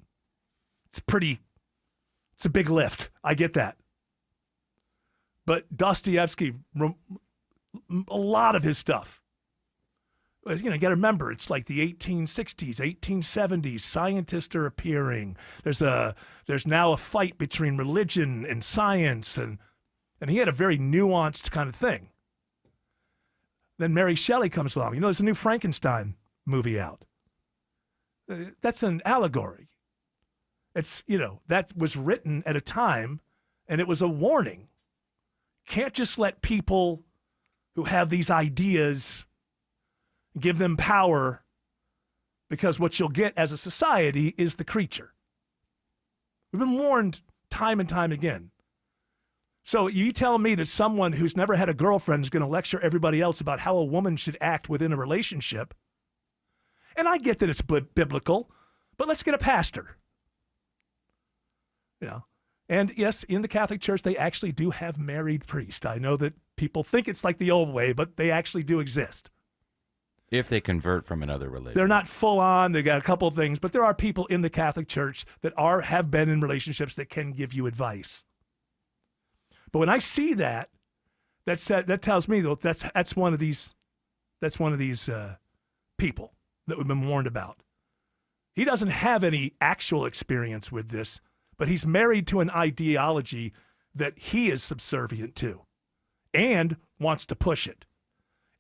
It's a big lift. I get that. But Dostoevsky, a lot of his stuff, you got to remember, it's like the 1860s, 1870s. Scientists are appearing. There's now a fight between religion and science, and he had a very nuanced kind of thing. Then Mary Shelley comes along. There's a new Frankenstein movie out. That's an allegory. It's, that was written at a time, and it was a warning. Can't just let people who have these ideas give them power, because what you'll get as a society is the creature. We've been warned time and time again. So you tell me that someone who's never had a girlfriend is going to lecture everybody else about how a woman should act within a relationship. And I get that it's biblical, but let's get a pastor. And yes, in the Catholic Church, they actually do have married priests. I know that people think it's like the old way, but they actually do exist. If they convert from another religion. They're not full on. They got a couple of things, but there are people in the Catholic Church that have been in relationships that can give you advice. But when I see that tells me that that's one of these people that we've been warned about. He doesn't have any actual experience with this, but he's married to an ideology that he is subservient to and wants to push it.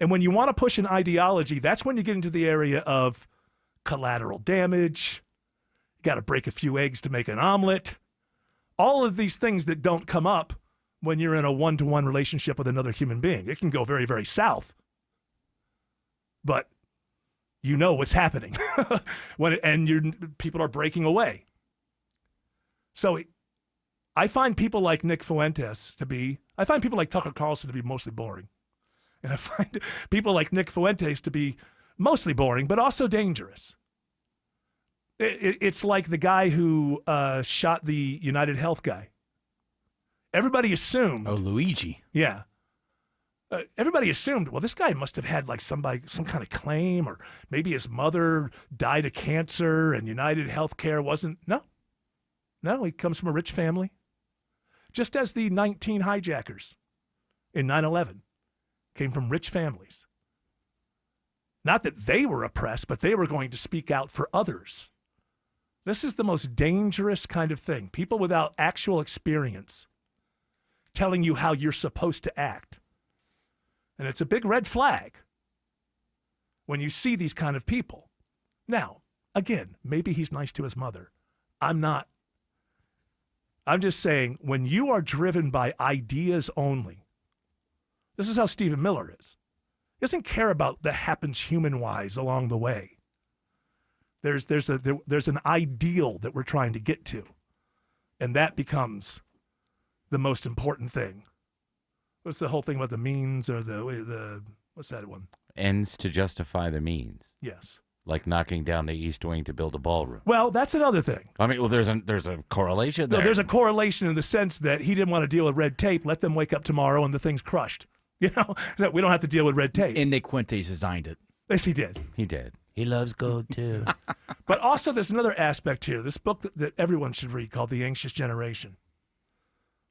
And when you want to push an ideology, that's when you get into the area of collateral damage. You got to break a few eggs to make an omelet. All of these things that don't come up when you're in a one-to-one relationship with another human being. It can go very, very south. But you know what's happening people are breaking away. So I find people like Nick Fuentes I find people like Tucker Carlson to be mostly boring. And I find people like Nick Fuentes to be mostly boring, but also dangerous. It's like the guy who shot the United Health guy. Everybody assumed. Oh, Luigi. Yeah. Everybody assumed, well, this guy must have had like some kind of claim, or maybe his mother died of cancer and United Healthcare wasn't. No, he comes from a rich family. Just as the 19 hijackers in 9/11 came from rich families. Not that they were oppressed, but they were going to speak out for others. This is the most dangerous kind of thing. People without actual experience telling you how you're supposed to act. And it's a big red flag when you see these kind of people. Now, again, maybe he's nice to his mother. I'm not. I'm just saying, when you are driven by ideas only, this is how Stephen Miller is. He doesn't care about what happens human-wise along the way. There's an ideal that we're trying to get to, and that becomes the most important thing. What's the whole thing about the means, or the what's that one? Ends to justify the means. Yes. Like knocking down the East Wing to build a ballroom. Well, that's another thing. I mean, well, there's a correlation there. No, there's a correlation in the sense that he didn't want to deal with red tape. Let them wake up tomorrow and the thing's crushed. So we don't have to deal with red tape. And Nick Fuentes designed it. Yes, he did. He did. He loves gold, too. But also, there's another aspect here. This book that everyone should read called The Anxious Generation.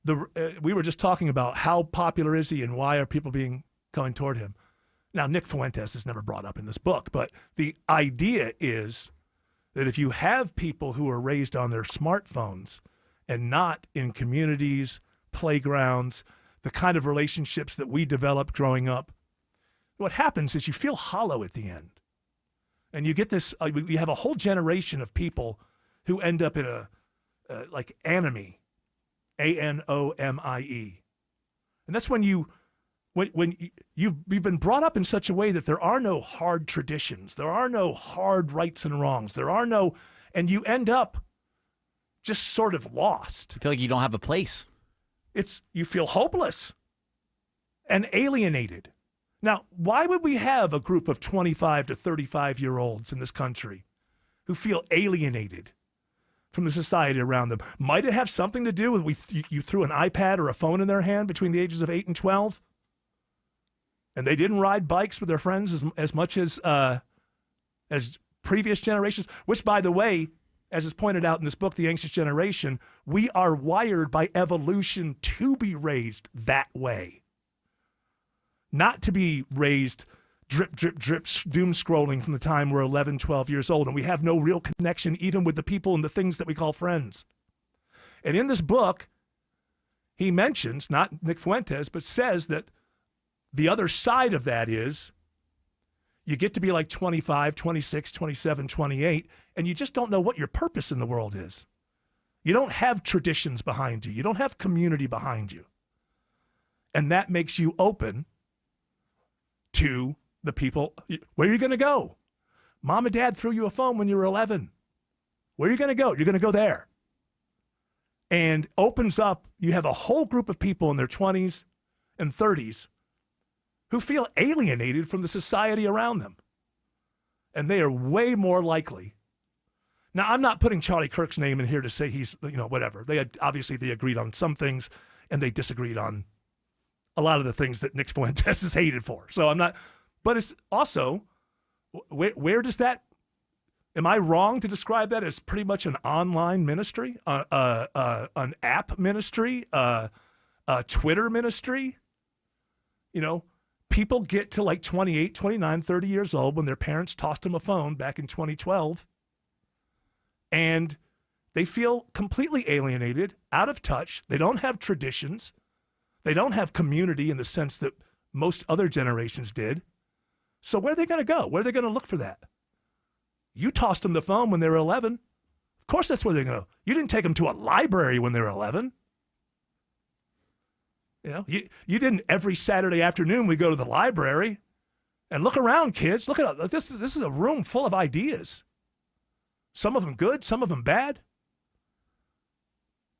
We were just talking about how popular is he and why are people coming toward him. Now, Nick Fuentes is never brought up in this book, but the idea is that if you have people who are raised on their smartphones and not in communities, playgrounds, the kind of relationships that we developed growing up, what happens is you feel hollow at the end. And you get this, we have a whole generation of people who end up in like anomie, ANOMIE. And that's when you've been brought up in such a way that there are no hard traditions. There are no hard rights and wrongs. And you end up just sort of lost. You feel like you don't have a place. You feel hopeless and alienated. Now, why would we have a group of 25 to 35-year-olds in this country who feel alienated from the society around them? Might it have something to do with you threw an iPad or a phone in their hand between the ages of 8 and 12? And they didn't ride bikes with their friends as much as previous generations, which, by the way, as is pointed out in this book, The Anxious Generation, we are wired by evolution to be raised that way. Not to be raised drip, drip, drip, doom scrolling from the time we're 11, 12 years old, and we have no real connection even with the people and the things that we call friends. And in this book, he mentions, not Nick Fuentes, but says that the other side of that is you get to be like 25, 26, 27, 28, and you just don't know what your purpose in the world is. You don't have traditions behind you. You don't have community behind you. And that makes you open to the people. Where are you going to go? Mom and dad threw you a phone when you were 11. Where are you going to go? You're going to go there. And opens up, you have a whole group of people in their 20s and 30s who feel alienated from the society around them. And they are way more likely. Now, I'm not putting Charlie Kirk's name in here to say he's, whatever. Obviously they agreed on some things and they disagreed on a lot of the things that Nick Fuentes is hated for. So I'm not, but it's also, where does that, am I wrong to describe that as pretty much an online ministry, an app ministry, a Twitter ministry? People get to like 28, 29, 30 years old when their parents tossed them a phone back in 2012, and they feel completely alienated, out of touch. They don't have traditions. They don't have community in the sense that most other generations did. So where are they going to go? Where are they going to look for that? You tossed them the phone when they were 11. Of course that's where they're going to go. You didn't take them to a library when they were 11. You didn't every Saturday afternoon we go to the library and look around, kids. Look at this is a room full of ideas. Some of them good, some of them bad.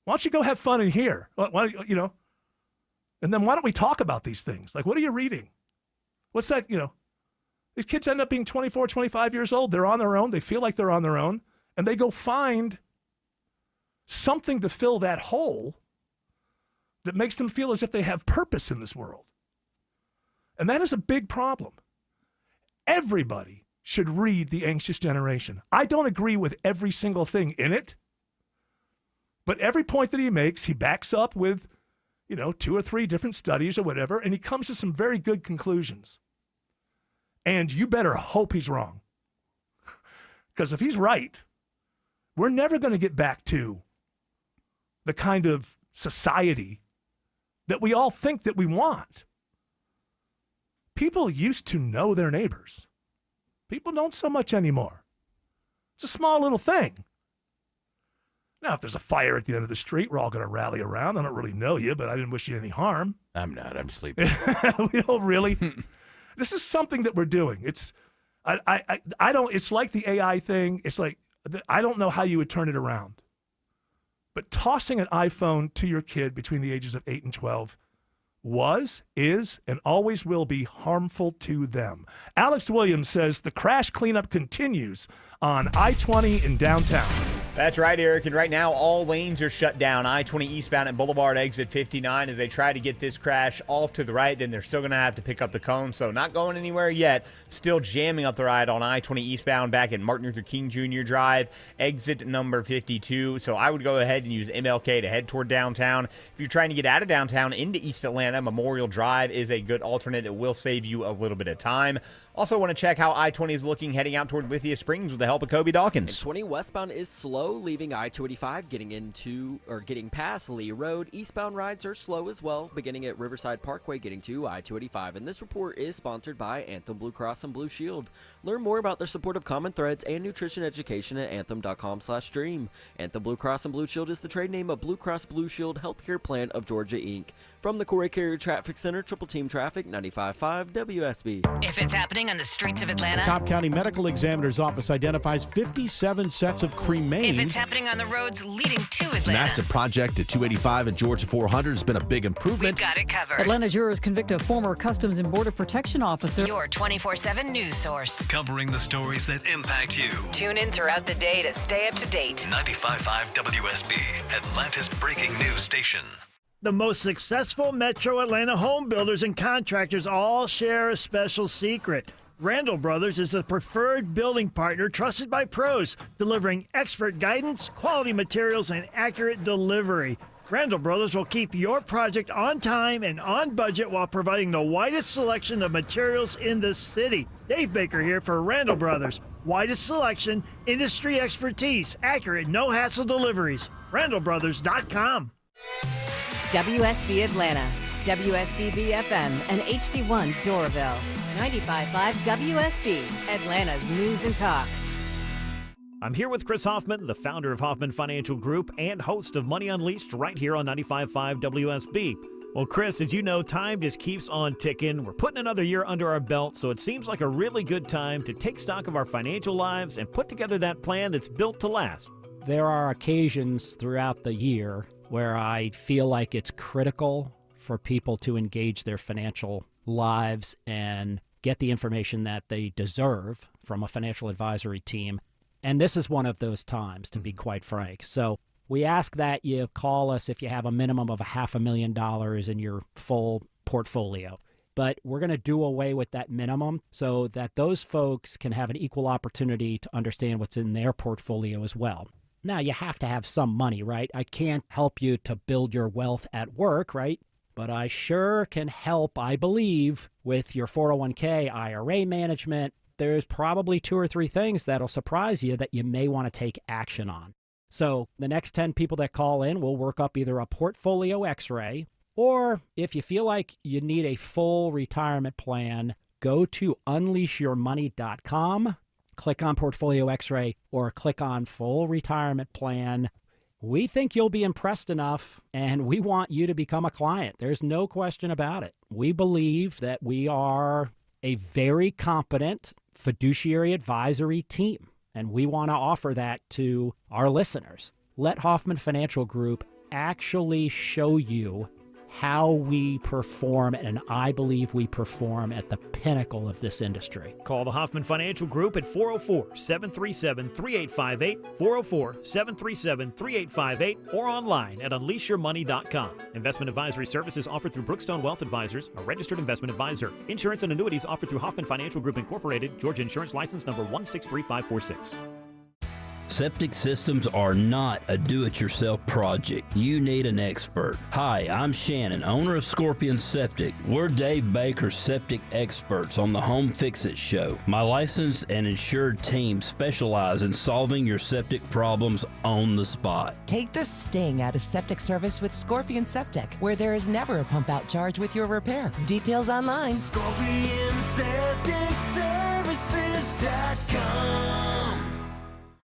Why don't you go have fun in here? And then why don't we talk about these things? Like, what are you reading? What's that, These kids end up being 24, 25 years old. They're on their own. They feel like they're on their own. And they go find something to fill that hole that makes them feel as if they have purpose in this world. And that is a big problem. Everybody should read The Anxious Generation. I don't agree with every single thing in it, but every point that he makes, he backs up with, 2 or 3 different studies or whatever, and he comes to some very good conclusions. And you better hope he's wrong. Because if he's right, we're never going to get back to the kind of society that we all think that we want. People used to know their neighbors. People don't so much anymore. It's a small little thing. Now, if there's a fire at the end of the street, we're all going to rally around. I don't really know you, but I didn't wish you any harm. I'm not. I'm sleeping. We don't really. This is something that we're doing. I don't. It's like the AI thing. It's like, I don't know how you would turn it around. But tossing an iPhone to your kid between the ages of 8 and 12 is, and always will be harmful to them. Alex Williams says the crash cleanup continues on I-20 in downtown. That's right, Eric. And right now, all lanes are shut down. I-20 eastbound at Boulevard exit 59 as they try to get this crash off to the right. Then they're still going to have to pick up the cone. So not going anywhere yet. Still jamming up the ride on I-20 eastbound back at Martin Luther King Jr. Drive, exit number 52. So I would go ahead and use MLK to head toward downtown. If you're trying to get out of downtown into East Atlanta, Memorial Drive is a good alternate that will save you a little bit of time. Also want to check how I-20 is looking heading out toward Lithia Springs with the help of Kobe Dawkins. 20 westbound is slow, leaving I-285 getting past Lee Road. Eastbound rides are slow as well, beginning at Riverside Parkway, getting to I-285. And this report is sponsored by Anthem Blue Cross and Blue Shield. Learn more about their support of Common Threads and nutrition education at anthem.com/stream. Anthem Blue Cross and Blue Shield is the trade name of Blue Cross Blue Shield Healthcare Plan of Georgia, Inc. From the Corey Carrier Traffic Center, Triple Team Traffic, 95.5 WSB. If it's happening on the streets of Atlanta, the Cobb County Medical Examiner's Office identifies 57 sets of cremains. If it's happening on the roads leading to Atlanta, massive project at 285 and Georgia 400 has been a big improvement. we've got it covered. Atlanta jurors convict a former Customs and Border Protection officer. Your 24/7 news source. Covering the stories that impact you. Tune in throughout the day to stay up to date. 95.5 WSB, Atlanta's breaking news station. The most successful Metro Atlanta home builders and contractors all share a special secret. Randall Brothers is the preferred building partner trusted by pros, delivering expert guidance, quality materials, and accurate delivery. Randall Brothers will keep your project on time and on budget while providing the widest selection of materials in the city. Dave Baker here for Randall Brothers. Widest selection, industry expertise, accurate, no-hassle deliveries. RandallBrothers.com. WSB Atlanta, WSBB FM, and HD1 Doraville. 95.5 WSB, Atlanta's news and talk. I'm here with Chris Hoffman, the founder of Hoffman Financial Group and host of Money Unleashed right here on 95.5 WSB. Well, Chris, as you know, time just keeps on ticking. We're putting another year under our belt, so it seems like a really good time to take stock of our financial lives and put together that plan that's built to last. There are occasions throughout the year where I feel like it's critical for people to engage their financial lives and get the information that they deserve from a financial advisory team. And this is one of those times, to be quite frank. So we ask that you call us if you have a minimum of $500,000 in your full portfolio. But we're going to do away with that minimum so that those folks can have an equal opportunity to understand what's in their portfolio as well. Now, you have to have some money, right? I can't help you to build your wealth at work, right? But I sure can help, I believe, with your 401k, IRA management. There's probably 2 or 3 things that'll surprise you that you may want to take action on. So the next 10 people that call in, we'll work up either a portfolio x-ray, or if you feel like you need a full retirement plan, go to unleashyourmoney.com. Click on Portfolio X-Ray or click on Full Retirement Plan. We think you'll be impressed enough, and we want you to become a client. There's no question about it. We believe that we are a very competent fiduciary advisory team, and we want to offer that to our listeners. Let Hoffman Financial Group actually show you how we perform, and I believe we perform at the pinnacle of this industry. Call the Hoffman Financial Group at 404-737-3858, 404-737-3858, or online at unleashyourmoney.com. Investment advisory services offered through Brookstone Wealth Advisors, a registered investment advisor. Insurance and annuities offered through Hoffman Financial Group Incorporated, Georgia Insurance License number 163546. Septic systems are not a do-it-yourself project. You need an expert. Hi, I'm Shannon, owner of Scorpion Septic. We're Dave Baker's septic experts on the Home Fix-It Show. My licensed and insured team specialize in solving your septic problems on the spot. Take the sting out of septic service with Scorpion Septic, where there is never a pump-out charge with your repair. Details online. ScorpionSepticServices.com.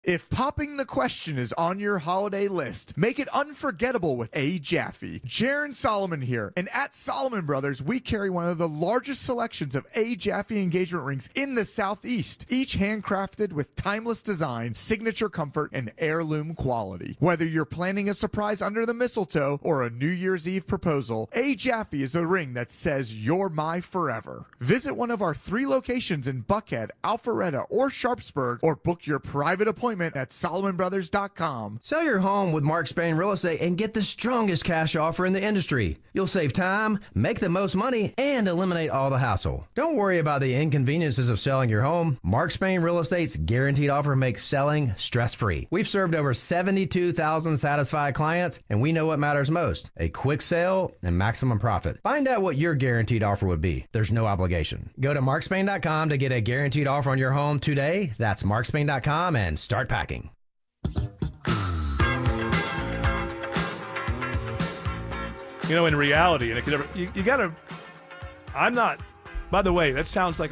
If popping the question is on your holiday list, make it unforgettable with A. Jaffe. Jaron Solomon here, and at Solomon Brothers, we carry one of the largest selections of A. Jaffe engagement rings in the Southeast, each handcrafted with timeless design, signature comfort, and heirloom quality. Whether you're planning a surprise under the mistletoe or a New Year's Eve proposal, A. Jaffe is a ring that says you're my forever. Visit one of our 3 locations in Buckhead, Alpharetta, or Sharpsburg, or book your private appointment at SolomonBrothers.com. Sell your home with Mark Spain Real Estate and get the strongest cash offer in the industry. You'll save time, make the most money, and eliminate all the hassle. Don't worry about the inconveniences of selling your home. Mark Spain Real Estate's guaranteed offer makes selling stress-free. We've served over 72,000 satisfied clients, and we know what matters most: a quick sale and maximum profit. Find out what your guaranteed offer would be. There's no obligation. Go to markspain.com to get a guaranteed offer on your home today. That's markspain.com and start packing. You know, in reality, and it could never, you gotta, I'm not, by the way, that sounds like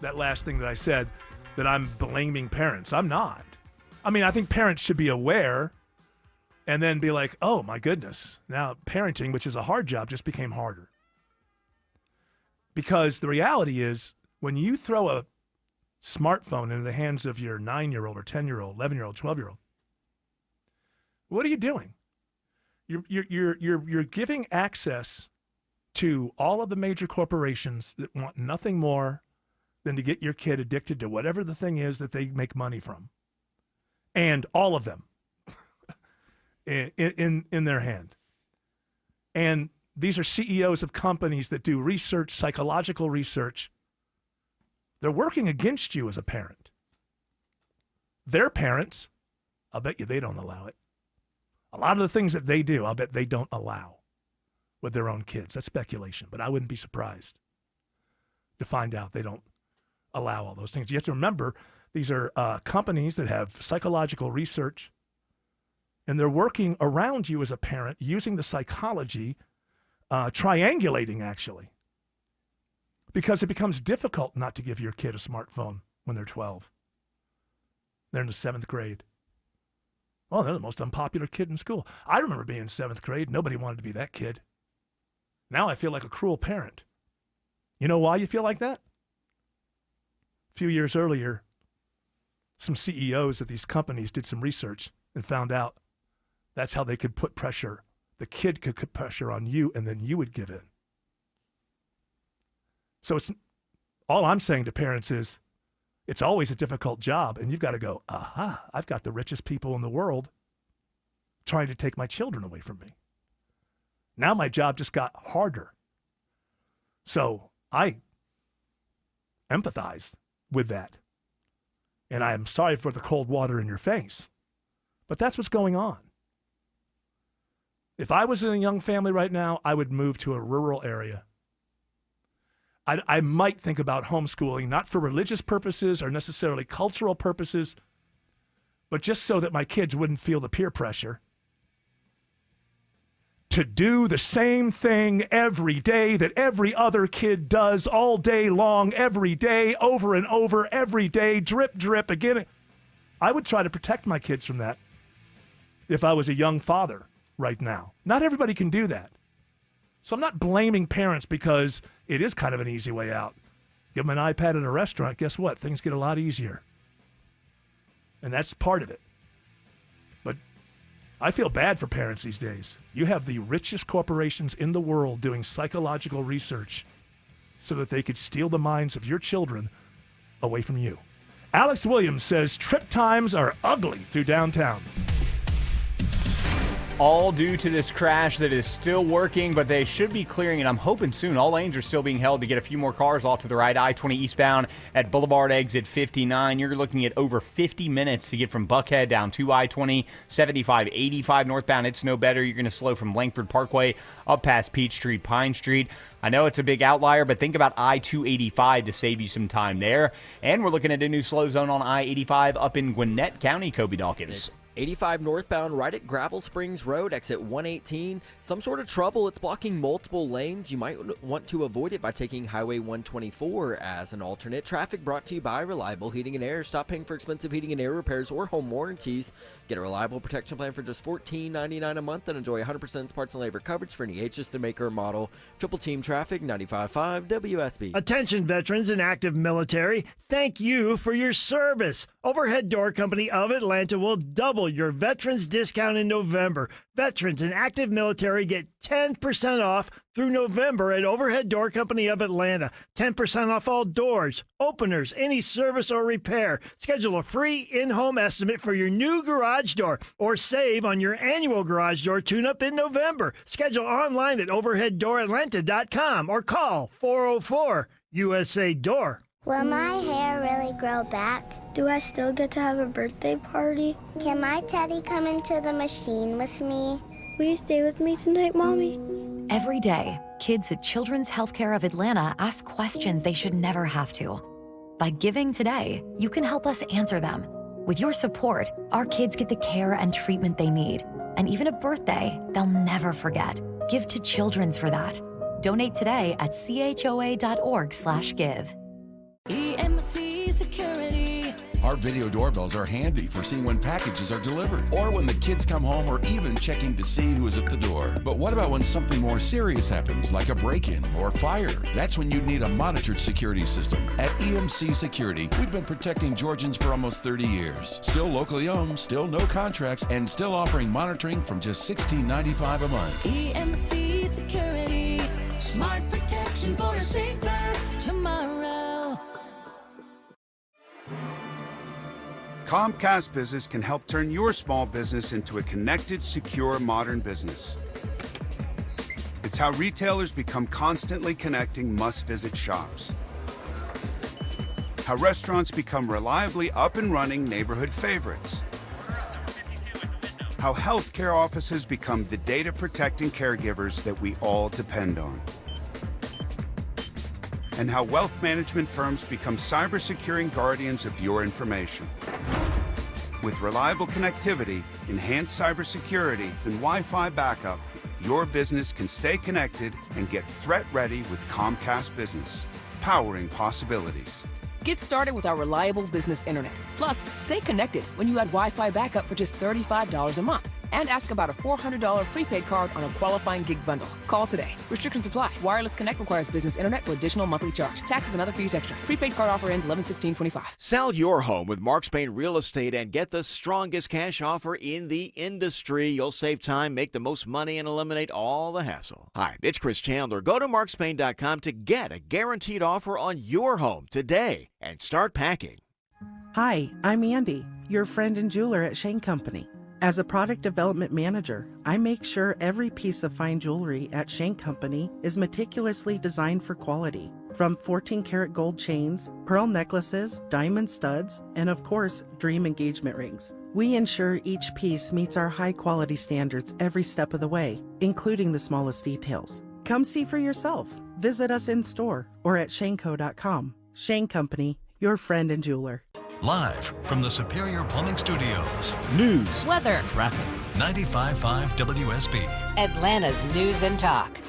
that last thing that I said, that I'm blaming parents. I'm not. I mean, I think parents should be aware and then be like, oh my goodness, now parenting, which is a hard job, just became harder. Because the reality is, when you throw a smartphone into the hands of your 9-year-old or 10-year-old, 11-year-old, 12-year-old, What are you doing? You're giving access to all of the major corporations that want nothing more than to get your kid addicted to whatever the thing is that they make money from. And all of them in their hand. And these are CEOs of companies that do research, psychological research. They're working against you as a parent. Their parents, I'll bet you they don't allow it. A lot of the things that they do, I'll bet they don't allow with their own kids. That's speculation, but I wouldn't be surprised to find out they don't allow all those things. You have to remember, these are companies that have psychological research, and they're working around you as a parent using the psychology, triangulating actually, because it becomes difficult not to give your kid a smartphone when they're 12. They're in the 7th grade. Oh, they're the most unpopular kid in school. I remember being in 7th grade. Nobody wanted to be that kid. Now I feel like a cruel parent. You know why you feel like that? A few years earlier, some CEOs of these companies did some research and found out that's how they could put pressure. The kid could put pressure on you, and then you would give in. So it's all I'm saying to parents is, it's always a difficult job, and you've got to go, aha, I've got the richest people in the world trying to take my children away from me. Now my job just got harder. So I empathize with that. And I am sorry for the cold water in your face. But that's what's going on. If I was in a young family right now, I would move to a rural area. I might think about homeschooling, not for religious purposes or necessarily cultural purposes, but just so that my kids wouldn't feel the peer pressure to do the same thing every day that every other kid does all day long, every day, over and over, every day, drip, drip, again. I would try to protect my kids from that if I was a young father right now. Not everybody can do that. So I'm not blaming parents because it is kind of an easy way out. Give them an iPad at a restaurant, guess what? Things get a lot easier. And that's part of it. But I feel bad for parents these days. You have the richest corporations in the world doing psychological research so that they could steal the minds of your children away from you. Alex Williams says trip times are ugly through downtown. All due to this crash that is still working, but they should be clearing it. I'm hoping soon. All lanes are still being held to get a few more cars off to the right. I-20 eastbound at Boulevard exit 59. You're looking at over 50 minutes to get from Buckhead down to I-20, 75, 85 northbound. It's no better. You're going to slow from Langford Parkway up past Peachtree, Pine Street. I know it's a big outlier, but think about I-285 to save you some time there. And we're looking at a new slow zone on I-85 up in Gwinnett County, Kobe Dawkins. 85 northbound right at Gravel Springs Road, exit 118. Some sort of trouble. It's blocking multiple lanes. You might want to avoid it by taking Highway 124 as an alternate. Traffic brought to you by Reliable Heating and Air. Stop paying for expensive heating and air repairs or home warranties. Get a reliable protection plan for just $14.99 a month and enjoy 100% parts and labor coverage for any HST maker or model. Triple Team Traffic, 95.5 WSB. Attention veterans and active military, thank you for your service. Overhead Door Company of Atlanta will double your veterans discount in November. Veterans and active military get 10% off through November at Overhead Door Company of Atlanta. 10% off all doors, openers, any service or repair. Schedule a free in-home estimate for your new garage door or save on your annual garage door tune-up in November. Schedule online at overheaddooratlanta.com or call 404-USA-DOOR. Will my hair really grow back? Do I still get to have a birthday party? Can my teddy come into the machine with me? Will you stay with me tonight, Mommy? Every day, kids at Children's Healthcare of Atlanta ask questions they should never have to. By giving today, you can help us answer them. With your support, our kids get the care and treatment they need, and even a birthday they'll never forget. Give to Children's for that. Donate today at choa.org/give. EMC Security, Our video doorbells are handy for seeing when packages are delivered or when the kids come home or even checking to see who is at the door. But what about when something more serious happens, like a break-in or fire? That's when you'd need a monitored security system. At EMC Security, we've been protecting Georgians for almost 30 years. Still locally owned, still no contracts, and still offering monitoring from just $16.95 a month. EMC Security, smart protection for a safer tomorrow. Comcast Business can help turn your small business into a connected, secure, modern business. It's how retailers become constantly connecting must-visit shops. How restaurants become reliably up and running neighborhood favorites. How healthcare offices become the data protecting caregivers that we all depend on. And how wealth management firms become cyber-securing guardians of your information. With reliable connectivity, enhanced cybersecurity, and Wi-Fi backup, your business can stay connected and get threat-ready with Comcast Business, powering possibilities. Get started with our reliable business internet. Plus, stay connected when you add Wi-Fi backup for just $35 a month. And ask about a $400 prepaid card on a qualifying gig bundle. Call today. Restrictions apply. Wireless Connect requires business internet for additional monthly charge. Taxes and other fees extra. Prepaid card offer ends 11/16/25. Sell your home with Mark Spain Real Estate and get the strongest cash offer in the industry. You'll save time, make the most money, and eliminate all the hassle. Hi, it's Chris Chandler. Go to markspain.com to get a guaranteed offer on your home today and start packing. Hi, I'm Andy, your friend and jeweler at Shane Company. As a product development manager, I make sure every piece of fine jewelry at Shane Company is meticulously designed for quality. From 14-karat gold chains, pearl necklaces, diamond studs, and of course, dream engagement rings. We ensure each piece meets our high-quality standards every step of the way, including the smallest details. Come see for yourself. Visit us in store or at shaneco.com. Shane Company, your friend and jeweler. Live from the Superior Plumbing Studios. News, weather, traffic. 95.5 WSB. Atlanta's News and Talk.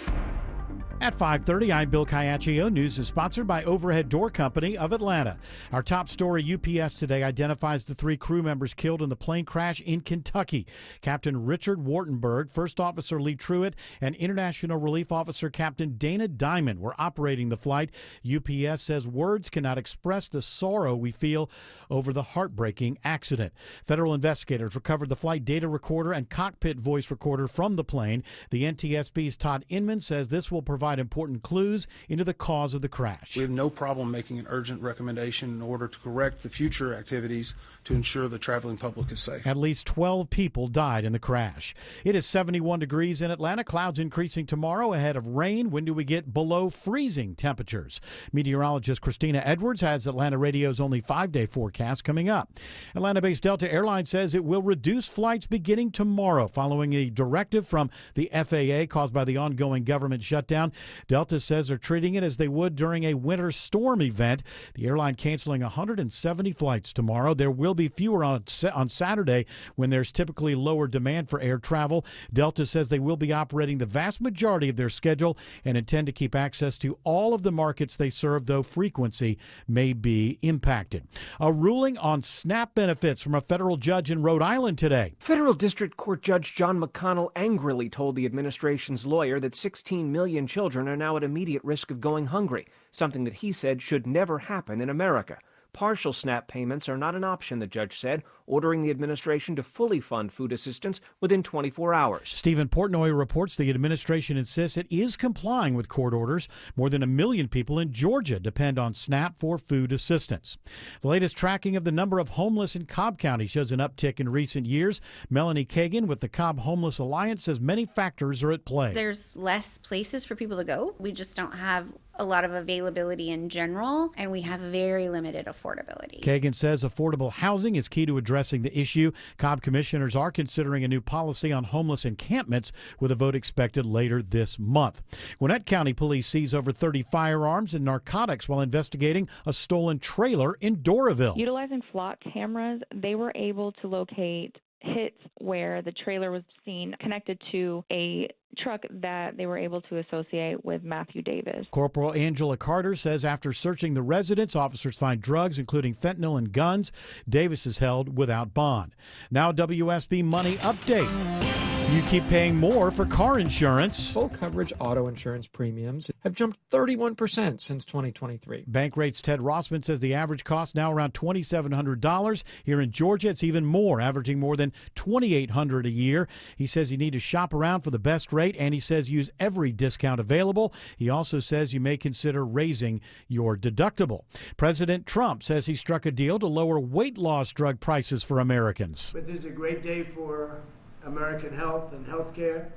At 5:30, I'm Bill Caiaccio. News is sponsored by Overhead Door Company of Atlanta. Our top story, UPS today identifies the 3 crew members killed in the plane crash in Kentucky. Captain Richard Wartenberg, First Officer Lee Truitt, and International Relief Officer Captain Dana Diamond were operating the flight. UPS says words cannot express the sorrow we feel over the heartbreaking accident. Federal investigators recovered the flight data recorder and cockpit voice recorder from the plane. The NTSB's Todd Inman says this will provide important clues into the cause of the crash. We have no problem making an urgent recommendation in order to correct the future activities to ensure the traveling public is safe. At least 12 people died in the crash. It is 71 degrees in Atlanta. Clouds increasing tomorrow ahead of rain. When do we get below freezing temperatures? Meteorologist Christina Edwards has Atlanta Radio's only 5-day forecast coming up. Atlanta-based Delta Airlines says it will reduce flights beginning tomorrow following a directive from the FAA caused by the ongoing government shutdown. Delta says they're treating it as they would during a winter storm event. The airline canceling 170 flights tomorrow. There will be fewer on Saturday when there's typically lower demand for air travel. Delta says they will be operating the vast majority of their schedule and intend to keep access to all of the markets they serve, though frequency may be impacted. A ruling on SNAP benefits from a federal judge in Rhode Island today. Federal District Court Judge John McConnell angrily told the administration's lawyer that 16 million children are now at immediate risk of going hungry, something that he said should never happen in America. Partial SNAP payments are not an option, the judge said, ordering the administration to fully fund food assistance within 24 hours. Stephen Portnoy reports the administration insists it is complying with court orders. More than 1 million people in Georgia depend on SNAP for food assistance. The latest tracking of the number of homeless in Cobb County shows an uptick in recent years. Melanie Kagan with the Cobb Homeless Alliance says many factors are at play. There's less places for people to go. We just don't have a lot of availability in general, and we have very limited affordability. Kagan says affordable housing is key to addressing the issue. Cobb commissioners are considering a new policy on homeless encampments with a vote expected later this month. Gwinnett County Police seize over 30 firearms and narcotics while investigating a stolen trailer in Doraville. Utilizing flock cameras, they were able to locate hits where the trailer was seen connected to a truck that they were able to associate with Matthew Davis. Corporal Angela Carter says after searching the residence, officers find drugs, including fentanyl and guns. Davis is held without bond. Now, WSB Money Update. You keep paying more for car insurance. Full coverage auto insurance premiums have jumped 31% since 2023. Bank Rates Ted Rossman says the average cost now around $2,700. Here in Georgia, it's even more, averaging more than $2,800 a year. He says you need to shop around for the best rate, and he says use every discount available. He also says you may consider raising your deductible. President Trump says he struck a deal to lower weight loss drug prices for Americans. But this is a great day for American health and health care,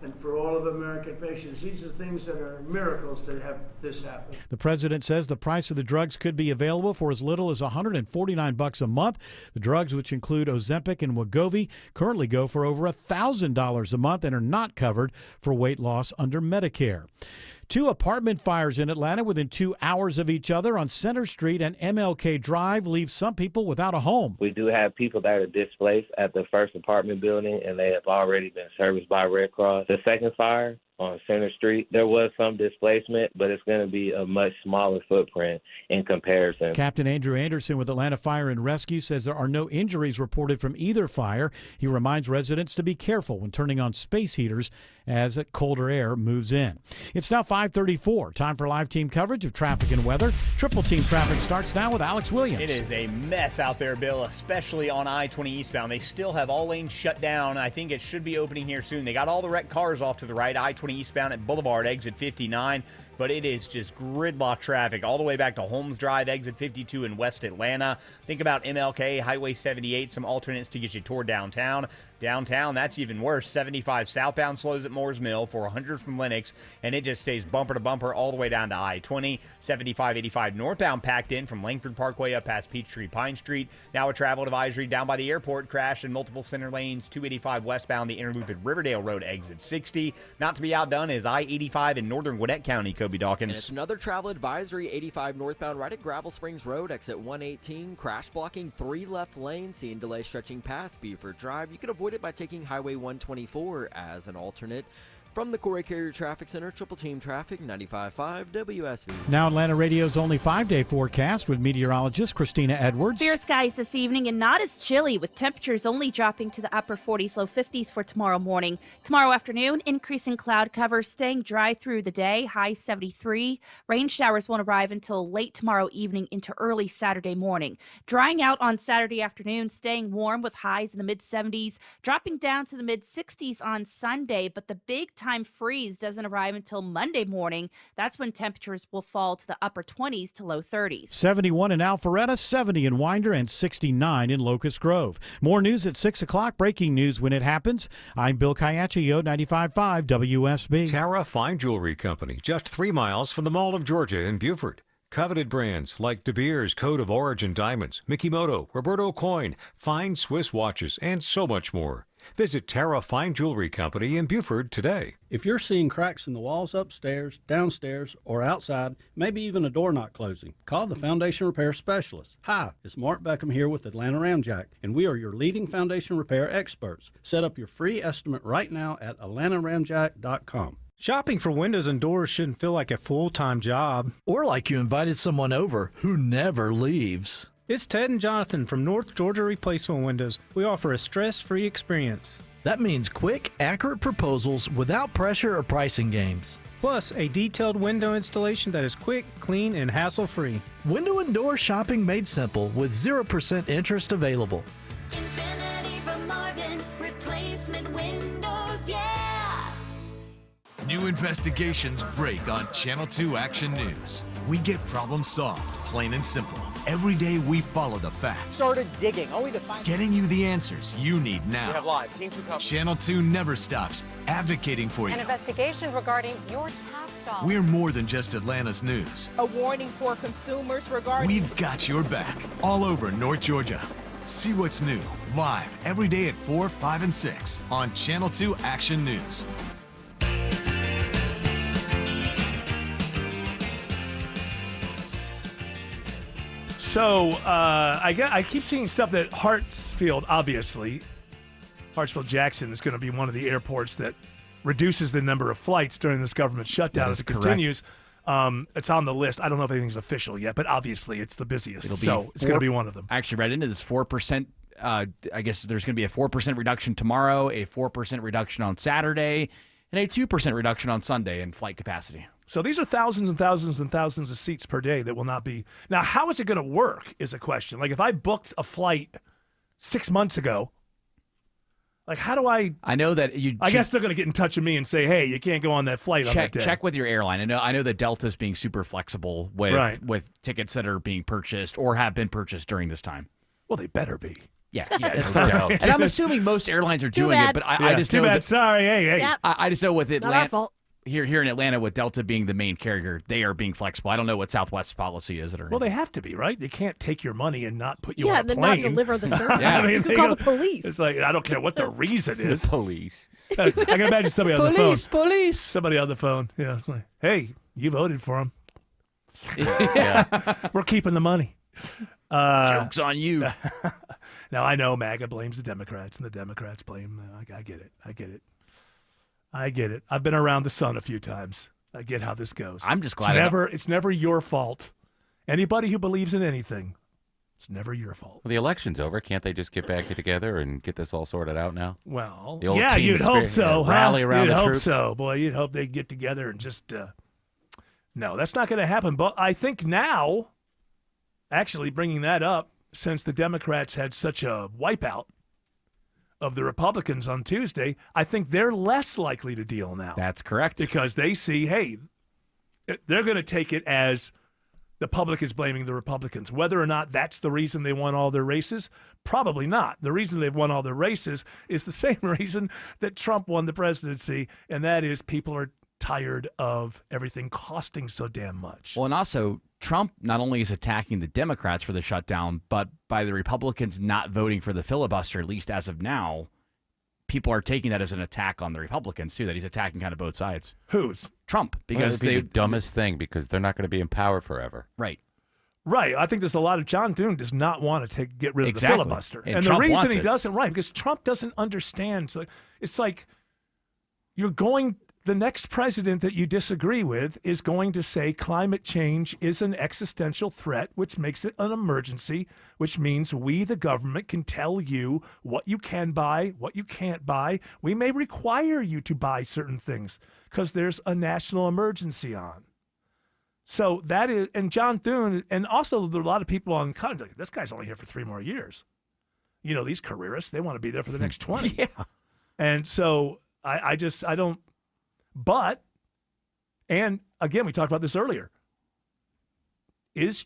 and for all of American patients. These are things that are miracles to have this happen. The president says the price of the drugs could be available for as little as $149 a month. The drugs, which include Ozempic and Wegovy, currently go for over $1,000 a month and are not covered for weight loss under Medicare. 2 apartment fires in Atlanta within 2 hours of each other on Center Street and MLK Drive leave some people without a home. We do have people that are displaced at the first apartment building, and they have already been serviced by Red Cross. The second fire on Center Street, there was some displacement, but it's going to be a much smaller footprint in comparison. Captain Andrew Anderson with Atlanta Fire and Rescue says there are no injuries reported from either fire. He reminds residents to be careful when turning on space heaters as colder air moves in. It's now 5:34. Time for live team coverage of traffic and weather. Triple Team Traffic starts now with Alex Williams. It is a mess out there, Bill, especially on I-20 eastbound. They still have all lanes shut down. I think it should be opening here soon. They got all the wrecked cars off to the right. I-20 eastbound at Boulevard, exit 59. But it is just gridlock traffic all the way back to Holmes Drive, exit 52 in West Atlanta. Think about MLK, Highway 78, some alternates to get you toward downtown. Downtown, that's even worse. 75 southbound slows at Moores Mill, 400 from Lenox, and it just stays bumper to bumper all the way down to I-20. 75, 85 northbound packed in from Langford Parkway up past Peachtree, Pine Street. Now a travel advisory down by the airport. Crash in multiple center lanes. 285 westbound, the interloop at Riverdale Road, exit 60. Not to be outdone is I-85 in northern Gwinnett County, Kobe Dawkins. And it's another travel advisory, 85 northbound right at Gravel Springs Road, exit 118. Crash blocking 3 left lanes, seeing delay stretching past Beaufort Drive. You can avoid it by taking Highway 124 as an alternate. From the Corey Carrier Traffic Center, Triple Team Traffic, 95.5 WSB. Now Atlanta Radio's only 5-day forecast with meteorologist Christina Edwards. Fair skies this evening and not as chilly, with temperatures only dropping to the upper 40s, low 50s for tomorrow morning. Tomorrow afternoon, increasing cloud cover, staying dry through the day, high 73. Rain showers won't arrive until late tomorrow evening into early Saturday morning. Drying out on Saturday afternoon, staying warm with highs in the mid-70s, dropping down to the mid-60s on Sunday, but the big time freeze doesn't arrive until Monday morning. That's when temperatures will fall to the upper 20s to low 30s. 71 in Alpharetta, 70 in Winder, and 69 in Locust Grove. More news at 6 o'clock. Breaking news when it happens. I'm Bill Caiaccio, 95.5 WSB. Tara Fine Jewelry Company, just 3 miles from the Mall of Georgia in Beaufort. Coveted brands like De Beers Code of Origin Diamonds, Mikimoto, Roberto Coin, fine Swiss watches, and so much more. Visit Tara Fine Jewelry Company in Beaufort today. If you're seeing cracks in the walls upstairs, downstairs, or outside, maybe even a door not closing, call the Foundation Repair Specialist. Hi, it's Mark Beckham here with Atlanta Ramjack, and we are your leading foundation repair experts. Set up your free estimate right now at atlantaramjack.com. Shopping for windows and doors shouldn't feel like a full-time job. Or like you invited someone over who never leaves. It's Ted and Jonathan from North Georgia Replacement Windows. We offer a stress-free experience. That means quick, accurate proposals without pressure or pricing games. Plus, a detailed window installation that is quick, clean, and hassle-free. Window and door shopping made simple with 0% interest available. Infinity from Marvin, replacement windows, yeah! New investigations break on Channel 2 Action News. We get problems solved, plain and simple. Every day we follow the facts. Started digging, only to find... Getting you the answers you need now. We have live. Team 2 coverage. Channel 2 never stops advocating for you. An investigation regarding your tax dollars. We're more than just Atlanta's news. A warning for consumers regarding... We've got your back all over North Georgia. See what's new, live, every day at 4, 5, and 6 on Channel 2 Action News. So I keep seeing stuff that Hartsfield, obviously, Hartsfield-Jackson is going to be one of the airports that reduces the number of flights during this government shutdown as it continues. It's on the list. I don't know if anything's official yet, but obviously it's the busiest. It's going to be one of them. I actually read into this 4%. I guess there's going to be a 4% reduction tomorrow, a 4% reduction on Saturday, and a 2% reduction on Sunday in flight capacity. So these are thousands and thousands and thousands of seats per day that will not be. Now, how is it going to work is a question. Like if I booked a flight 6 months ago, like how do I? I know that you. I guess they're going to get in touch with me and say, "Hey, you can't go on that flight on that day." Check with your airline. I know that Delta's being super flexible with tickets that are being purchased or have been purchased during this time. Well, they better be. Yeah, that's no doubt. And I'm assuming most airlines are doing it, but I just know that. Sorry, hey. Yep. I just know with Atlanta. Not our fault. Here in Atlanta, with Delta being the main carrier, they are being flexible. I don't know what Southwest's policy is. Well, they have to be, right? They can't take your money and not put you on a and then plane. not deliver the service. You could they call the police. It's like, I don't care what the reason is. The police. I can imagine somebody on the phone. Police. Somebody on the phone. Yeah, it's like, hey, you voted for him. Yeah. We're keeping the money. Joke's on you. Now, I know MAGA blames the Democrats, and the Democrats blame I get it. I've been around the sun a few times. I get how this goes. I'm just glad it's never your fault. Anybody who believes in anything, it's never your fault. Well, the election's over. Can't they just get back together and get this all sorted out now? Well, The old yeah, team you'd hope spirit, so. rally around you'd the hope troops. so. Boy, you'd hope they'd get together and just no, that's not going to happen. But I think now, actually bringing that up, since the Democrats had such a wipeout of the Republicans on Tuesday, I think they're less likely to deal now. That's correct. Because they see, hey, they're going to take it as the public is blaming the Republicans. Whether or not that's the reason they won all their races, probably not. The reason they've won all their races is the same reason that Trump won the presidency, and that is people are tired of everything costing so damn much. Well, and also, Trump not only is attacking the Democrats for the shutdown, but by the Republicans not voting for the filibuster, at least as of now, people are taking that as an attack on the Republicans, too, that he's attacking kind of both sides. Who's? Trump. Because Well, it'd be the dumbest thing because they're not going to be in power forever. Right. Right. I think there's a lot of John Thune does not want to get rid of Exactly. the filibuster. And the Trump reason wants he it. doesn't, right, because Trump doesn't understand. So it's like you're going, the next president that you disagree with is going to say climate change is an existential threat, which makes it an emergency, which means we, the government, can tell you what you can buy, what you can't buy. We may require you to buy certain things because there's a national emergency on. So that is, and John Thune, and also there are a lot of people on Congress, like, this guy's only here for 3 more years. You know, these careerists, they want to be there for the next 20. Yeah. And so I don't, but, and again, we talked about this earlier. Does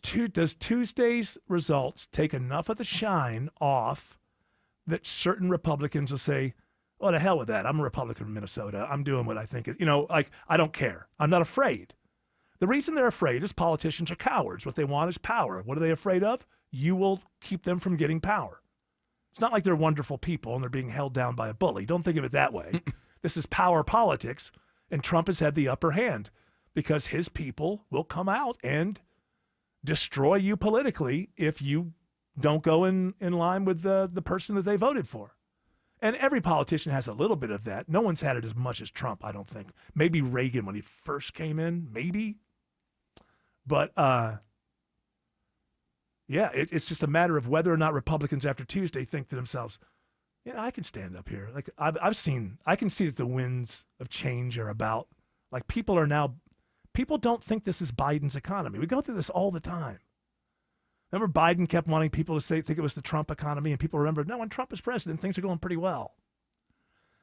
Tuesday's results take enough of the shine off that certain Republicans will say, oh, to hell with that. I'm a Republican from Minnesota. I'm doing what I think is, I don't care. I'm not afraid. The reason they're afraid is politicians are cowards. What they want is power. What are they afraid of? You will keep them from getting power. It's not like they're wonderful people and they're being held down by a bully. Don't think of it that way. This is power politics, and Trump has had the upper hand because his people will come out and destroy you politically if you don't go in line with the person that they voted for. And every politician has a little bit of that. No one's had it as much as Trump, I don't think. Maybe Reagan when he first came in, maybe. But, yeah, it's just a matter of whether or not Republicans after Tuesday think to themselves, I can stand up here. Like I can see that the winds of change are about. Like people don't think this is Biden's economy. We go through this all the time. Remember Biden kept wanting people to think it was the Trump economy, and people remember, no, when Trump was president, things are going pretty well.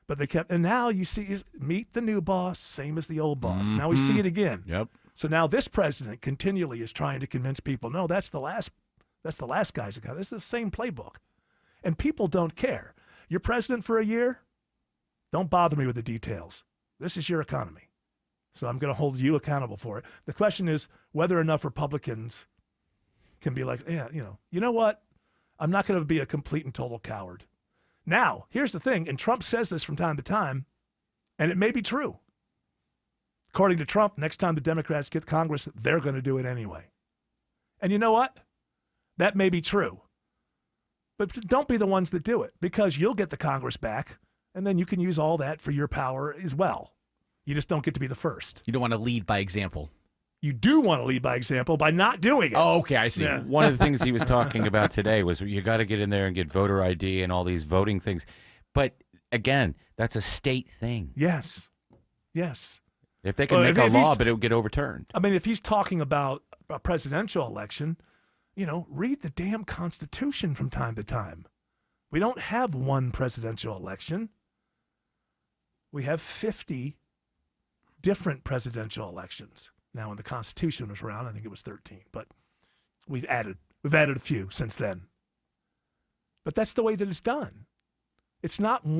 But and now you see, meet the new boss, same as the old boss. Mm-hmm. Now we see it again. Yep. So now this president continually is trying to convince people, no, that's the last guy's economy. It's the same playbook. And people don't care. You're president for a year, don't bother me with the details. This is your economy. So I'm going to hold you accountable for it. The question is whether enough Republicans can be like, you know what? I'm not going to be a complete and total coward. Now, here's the thing, and Trump says this from time to time, and it may be true. According to Trump, next time the Democrats get Congress, they're going to do it anyway. And you know what? That may be true. But don't be the ones that do it, because you'll get the Congress back, and then you can use all that for your power as well. You just don't get to be the first. You don't want to lead by example. You do want to lead by example by not doing it. Oh, okay, I see. Yeah. One of the things he was talking about today was you got to get in there and get voter ID and all these voting things. But again, that's a state thing. Yes. Yes. If they can make a law, but it would get overturned. I mean, if he's talking about a presidential election, read the damn Constitution from time to time. We don't have one presidential election. We have 50 different presidential elections. Now, when the Constitution was around, I think it was 13, but we've added a few since then. But that's the way that it's done. It's not we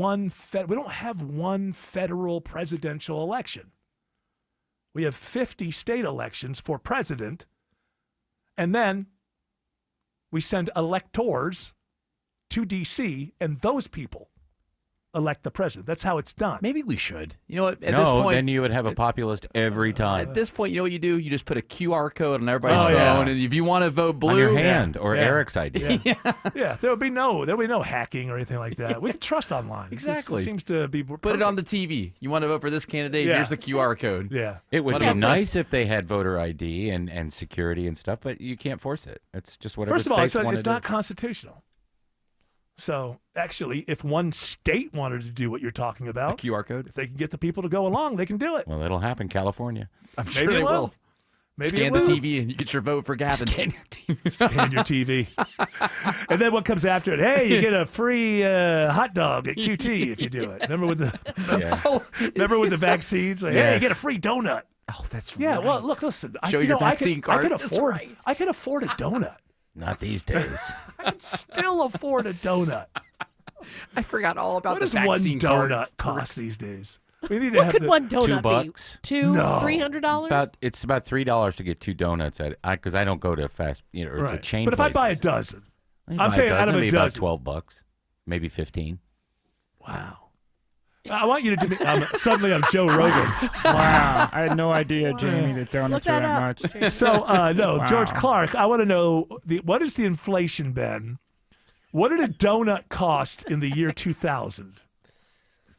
don't have one federal presidential election. We have 50 state elections for president, and then we send electors to D.C., and those people elect the president. That's how it's done. Maybe we should. You know what? At this point, then you would have a populist every time. At this point, you know what you do? You just put a QR code on everybody's phone, and if you want to vote blue, on your hand or Eric's ID. Yeah, there'll be no hacking or anything like that. We can trust online. Exactly. It seems to be Put it on the TV. You want to vote for this candidate? Yeah. Here's the QR code. Yeah. It would be nice if they had voter ID and security and stuff, but you can't force it. It's just whatever First of all, states want it's to do. not constitutional. So actually, if one state wanted to do what you're talking about, a QR code, if they can get the people to go along, they can do it. Well, it'll happen, California. I'm sure Maybe they it will. Maybe Scan it the will. TV and you get your vote for Gavin. Scan your TV. Scan your TV. And then what comes after it? Hey, you get a free hot dog at QT if you do it. Remember with the vaccines? Like, Hey, you get a free donut. Oh, that's Yeah, right. well, look, listen. Show your vaccine card. I could That's afford. right. I could afford a donut. Not these days. I could still afford a donut. I forgot all about What the does one vaccine donut card. cost these days? We need to What have could the, one donut be? $2? $300? It's about $3 to get 2 donuts at because I don't go to fast or to Right. chain But if I buy a places. dozen, Buy I'm a saying out dozen, of a it'd be about dozen. $12, maybe 15. Wow. I want you to do me. Suddenly, I'm Joe Rogan. Wow, I had no idea, Jamie, that Look donuts are that that up. much. So, no, Wow. George Clark, I want to know what is the inflation, Ben? What did a donut cost in the year 2000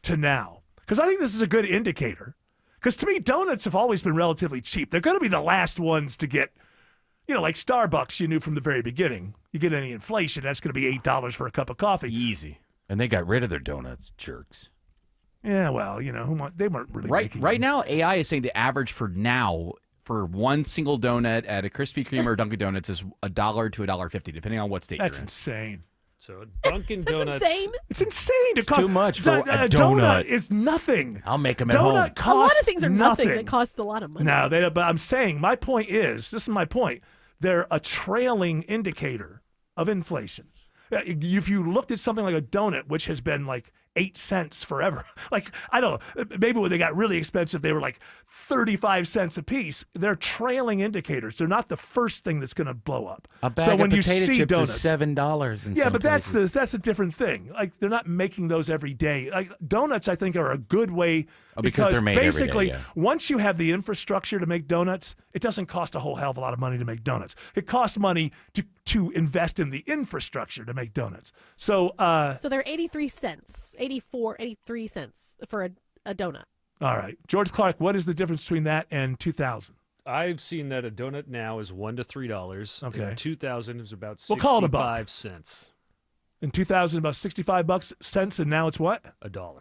to now? Because I think this is a good indicator. Because to me, donuts have always been relatively cheap. They're going to be the last ones to get, like Starbucks, you knew from the very beginning. You get any inflation, that's going to be $8 for a cup of coffee. Easy. And they got rid of their donuts, jerks. Yeah, well, they weren't really making Right them. now, AI is saying the average for now for one single donut at a Krispy Kreme or Dunkin' Donuts is $1 to $1.50, depending on what state That's you're in. insane. So Dunkin' Donuts. Insane. It's insane to It's too much for a donut. donut. Is nothing. I'll make them at Donut home. costs A lot of things are nothing nothing. that cost a lot of money. No, but I'm saying my point is, this is my point. They're a trailing indicator of inflation. If you looked at something like a donut, which has been like 8 cents forever, like, I don't know, maybe when they got really expensive, they were like 35 cents a piece. They're trailing indicators. They're not the first thing that's going to blow up. A bag so of when you potato see chips donuts, is $7 in yeah, some but places. that's a different thing. Like, they're not making those every day. Like, donuts, I think, are a good way because they're made every day, basically, yeah. once you have the infrastructure to make donuts, it doesn't cost a whole hell of a lot of money to make donuts. It costs money to invest in the infrastructure to make donuts. So, So they're 83 cents, 83 cents for a donut. all right, George Clark, what is the difference between that and 2000? I've seen that a donut now is $1 to $3. Okay. In 2000 it was about We'll call it a buck. 65 cents. In 2000, about 65 cents, and now it's what? $1.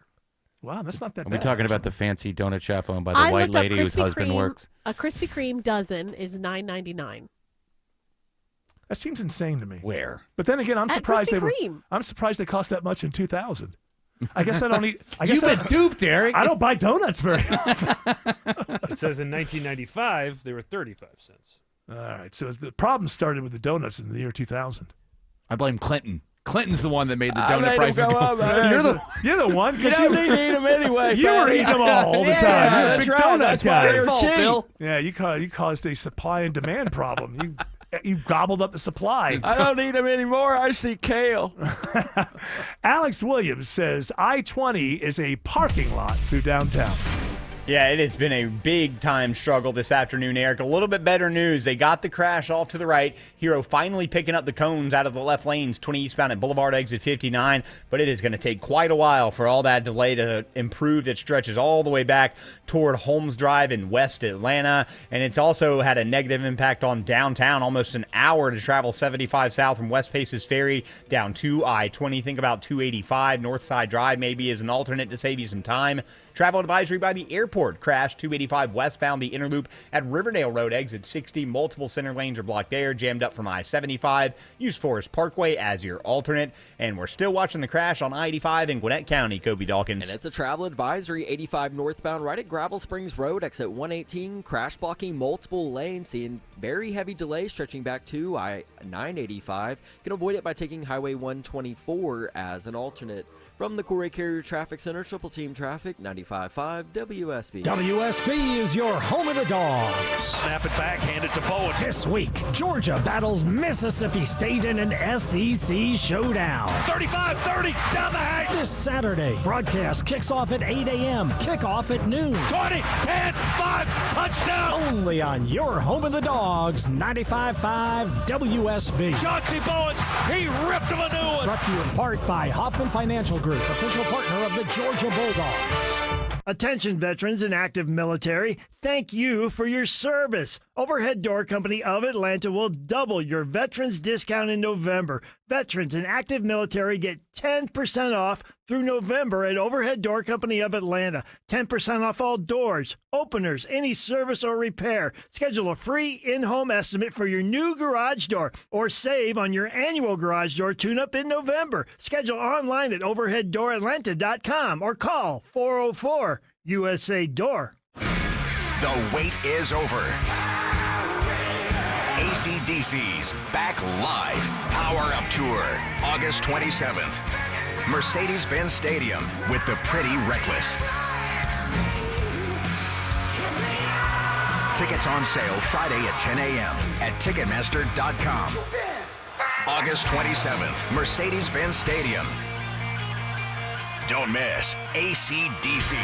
Wow, that's not that Are bad. we talking about the fancy donut shop owned by the I white looked up lady whose Krispy husband Kreme. works? A Krispy Kreme dozen is $9.99. That seems insane to me. Where? But then again, I'm At surprised Krispy they were. Kreme. I'm surprised they cost that much in 2000. I guess I don't eat. I guess You've been duped, Eric. I don't buy donuts very often. It says in 1995 they were 35 cents. All right, so the problem started with the donuts in the year 2000. I blame Clinton. Clinton's the one that made the I donut made 'em prices go go up, man. You're the one You because don't need to eat them anyway. you were eating them all the Yeah, time. You're a that's big right. donut That's why guy. they were Fault, cheap. Bill. Yeah, you caused a supply and demand problem. You gobbled up the supply. I don't need them anymore. I see kale. Alex Williams says I-20 is a parking lot through downtown. Yeah, it has been a big-time struggle this afternoon, Eric. A little bit better news. They got the crash off to the right. Hero finally picking up the cones out of the left lanes, 20 eastbound at Boulevard exit 59, but it is going to take quite a while for all that delay to improve. That stretches all the way back toward Holmes Drive in West Atlanta, and it's also had a negative impact on downtown, almost an hour to travel 75 south from West Paces Ferry down to I-20. Think about 285 Northside Drive maybe as an alternate to save you some time. Travel advisory by the airport. Crash 285 westbound, the Interloop at Riverdale Road, exit 60. Multiple center lanes are blocked there, jammed up from I-75. Use Forest Parkway as your alternate. And we're still watching the crash on I-85 in Gwinnett County, Kobe Dawkins. And it's a travel advisory, 85 northbound, right at Gravel Springs Road, exit 118. Crash blocking multiple lanes, seeing very heavy delay stretching back to I-985. Can avoid it by taking Highway 124 as an alternate. From the Corey Carrier Traffic Center, Triple Team Traffic, 95.5 WSB. WSB is your home of the Dogs. Snap it back, hand it to Bowen. This week, Georgia battles Mississippi State in an SEC showdown. 35-30, down the hack. This Saturday, broadcast kicks off at 8 a.m., kickoff at noon. 20, 10, 5, touchdown. Only on your home of the Dogs, 95.5 WSB. Chauncey Bowens, he ripped him a new one. Brought to you in part by Hoffman Financial Group, official partner of the Georgia Bulldogs. Attention veterans and active military, thank you for your service. Overhead Door Company of Atlanta will double your veterans discount in November. Veterans and active military get 10% off through November at Overhead Door Company of Atlanta. 10% off all doors, openers, any service or repair. Schedule a free in-home estimate for your new garage door or save on your annual garage door tune-up in November. Schedule online at overheaddooratlanta.com or call 404 USA Door. The wait is over. AC/DC's Back Live Power Up Tour, August 27th. Mercedes-Benz Stadium with the Pretty Reckless. Tickets on sale Friday at 10 a.m. at Ticketmaster.com. August 27th, Mercedes-Benz Stadium. Don't miss AC/DC.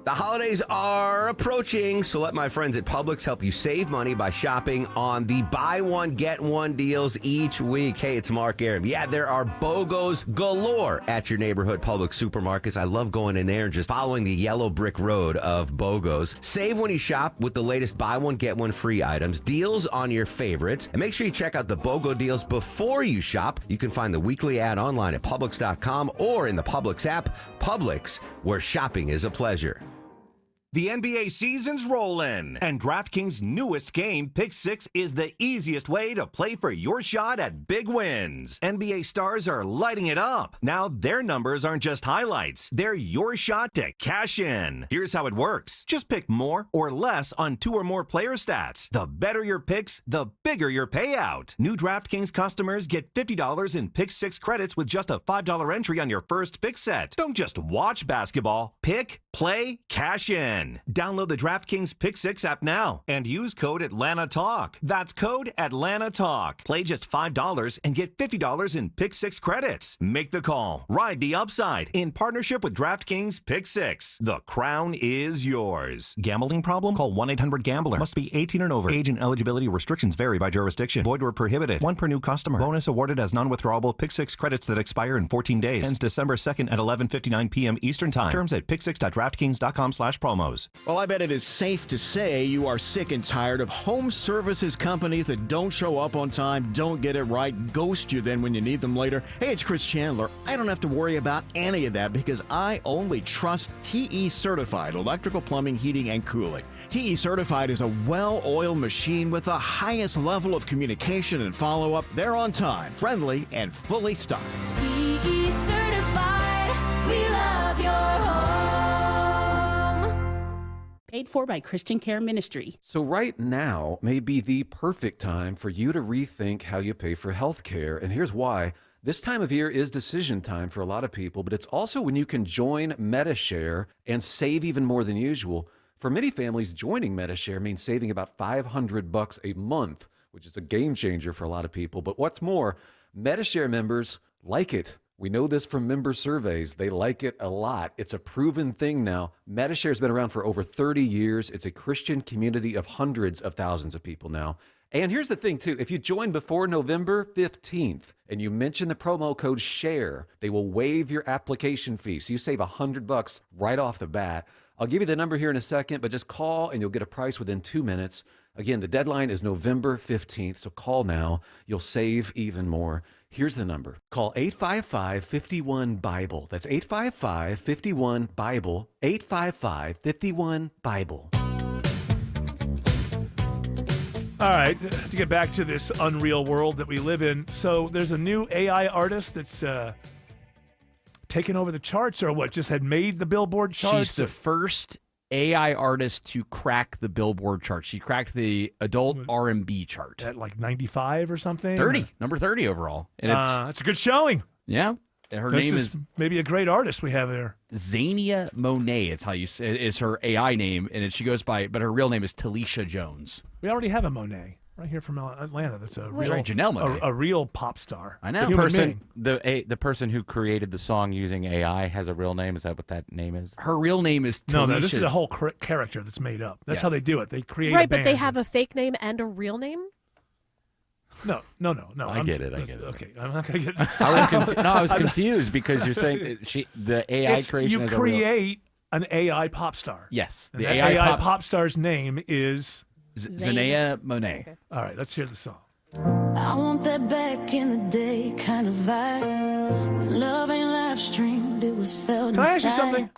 The holidays are approaching, so let my friends at Publix help you save money by shopping on the buy one, get one deals each week. Hey, it's Mark Aram. Yeah, there are BOGOs galore at your neighborhood Publix supermarkets. I love going in there and just following the yellow brick road of BOGOs. Save when you shop with the latest buy one, get one free items, deals on your favorites, and make sure you check out the BOGO deals before you shop. You can find the weekly ad online at Publix.com or in the Publix app. Publix, where shopping is a pleasure. The NBA season's rollin', and DraftKings' newest game, Pick 6, is the easiest way to play for your shot at big wins. NBA stars are lighting it up. Now their numbers aren't just highlights, they're your shot to cash in. Here's how it works. Just pick more or less on 2 or more player stats. The better your picks, the bigger your payout. New DraftKings customers get $50 in Pick 6 credits with just a $5 entry on your first pick set. Don't just watch basketball. Pick, play, cash in. Download the DraftKings Pick 6 app now and use code AtlantaTalk. That's code AtlantaTalk. Play just $5 and get $50 in Pick 6 credits. Make the call. Ride the upside in partnership with DraftKings Pick 6. The crown is yours. Gambling problem? Call 1-800-GAMBLER. Must be 18 and over. Age and eligibility restrictions vary by jurisdiction. Void where prohibited. 1 per new customer. Bonus awarded as non-withdrawable Pick 6 credits that expire in 14 days. Ends December 2nd at 11:59 p.m. Eastern Time. Terms at pick6.draftkings.com/promos. Well, I bet it is safe to say you are sick and tired of home services companies that don't show up on time, don't get it right, ghost you then when you need them later. Hey, it's Chris Chandler. I don't have to worry about any of that because I only trust TE Certified Electrical Plumbing, Heating, and Cooling. TE Certified is a well-oiled machine with the highest level of communication and follow-up. They're on time, friendly, and fully stocked. TE Certified, we love your home. Paid for by Christian Care Ministry. So right now may be the perfect time for you to rethink how you pay for health care. And here's why. This time of year is decision time for a lot of people, but it's also when you can join Medi-Share and save even more than usual. For many families, joining Medi-Share means saving about $500 a month, which is a game changer for a lot of people. But what's more, Medi-Share members like it. We know this from member surveys. They like it a lot. It's a proven thing now. Medishare's been around for over 30 years. It's a Christian community of hundreds of thousands of people now. And here's the thing, too. If you join before November 15th and you mention the promo code SHARE, they will waive your application fee. So you save $100 right off the bat. I'll give you the number here in a second, but just call and you'll get a price within 2 minutes. Again, the deadline is November 15th, so call now. You'll save even more. Here's the number. Call 855-51-BIBLE. That's 855-51-BIBLE. 855-51-BIBLE. All right, to get back to this unreal world that we live in. So there's a new AI artist that's taken over the charts, or what, just had made the Billboard charts? She's the first AI artist to crack the Billboard chart. She cracked the adult R&B chart. At like 95 or something? 30, number 30 overall. And it's a good showing. Yeah. And her This name is is maybe a great artist we have there. Zania Monet. It's how you say is her AI name, and she goes by, but her real name is Talisha Jones. We already have a Monet right here from Atlanta. That's a real, right, Janelle Monáe. a real pop star. I know. The person who created the song using AI has a real name. Is that what that name is? Her real name is Talisha. No, this is a whole character that's made up. That's how they do it. They create Right, a band. but they have a fake name and a real name? No. I get it. Okay, I'm not gonna get. I was confused because you're saying the AI creation. You create an AI pop star. Yes, And the that AI pop star's name is Zania Monet. Okay. All right, let's hear the song. I want that back in the day kind of vibe. When love ain't live streamed, it was felt Can I ask you inside. something?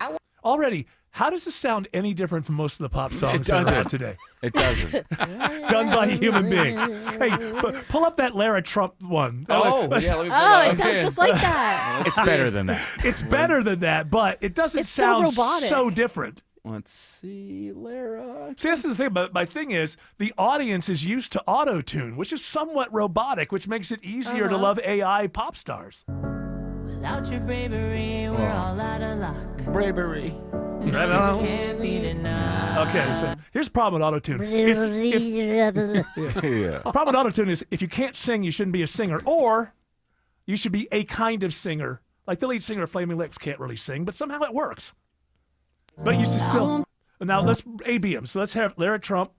Already, how does this sound any different from most of the pop songs that are out today? It doesn't. Done by a human being. Hey, pull up that Lara Trump one. Yeah, let me pull it sounds just like that. It's better than that. It's better than that, but it doesn't It's so sound robotic. so different. Let's see, Lara. See, that's the thing. But my thing is, the audience is used to auto-tune, which is somewhat robotic, which makes it easier to love AI pop stars. Without your bravery, we're all out of luck. Bravery. Can't be denied. Okay, so here's the problem with auto-tune. Problem with auto-tune is if you can't sing, you shouldn't be a singer, or you should be a kind of singer. Like the lead singer of Flaming Lips can't really sing, but somehow it works. But you should still. Now let's ABM. So let's have Lara Trump.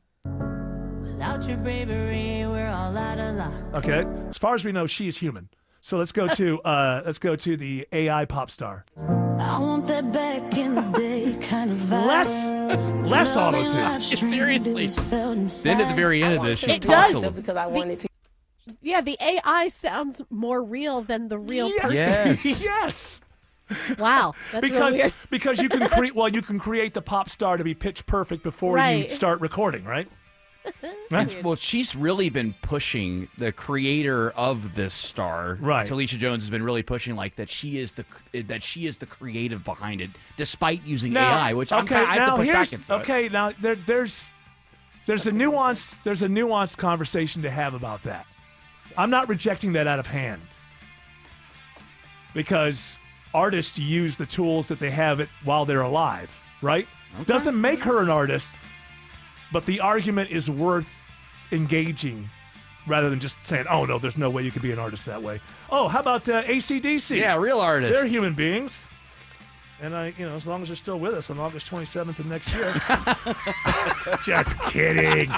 Without your bravery, we're all out of luck. Okay, as far as we know, she is human. So let's go to the AI pop star. I want that back in the day kind of vibe. Less auto-tune. Seriously. Then at the very end of this, she It talks does. a little. because I wanted to. Yeah, the AI sounds more real than the real person. Yes. Yes. Wow, that's real weird. Because you can create you can create the pop star to be pitch perfect before you Right. start recording, right? Well, she's really been pushing the creator of this star. Right. Talisha Jones has been really pushing like that she is the creative behind it, despite using AI, which I have to push back against. Okay, now there's a nuanced conversation to have about that. I'm not rejecting that out of hand because artists use the tools that they have while they're alive, right? Okay. Doesn't make her an artist, but the argument is worth engaging rather than just saying, oh, no, there's no way you can be an artist that way. Oh, how about AC/DC? Yeah, real artists. They're human beings. And as long as they're still with us on August 27th of next year. Just kidding.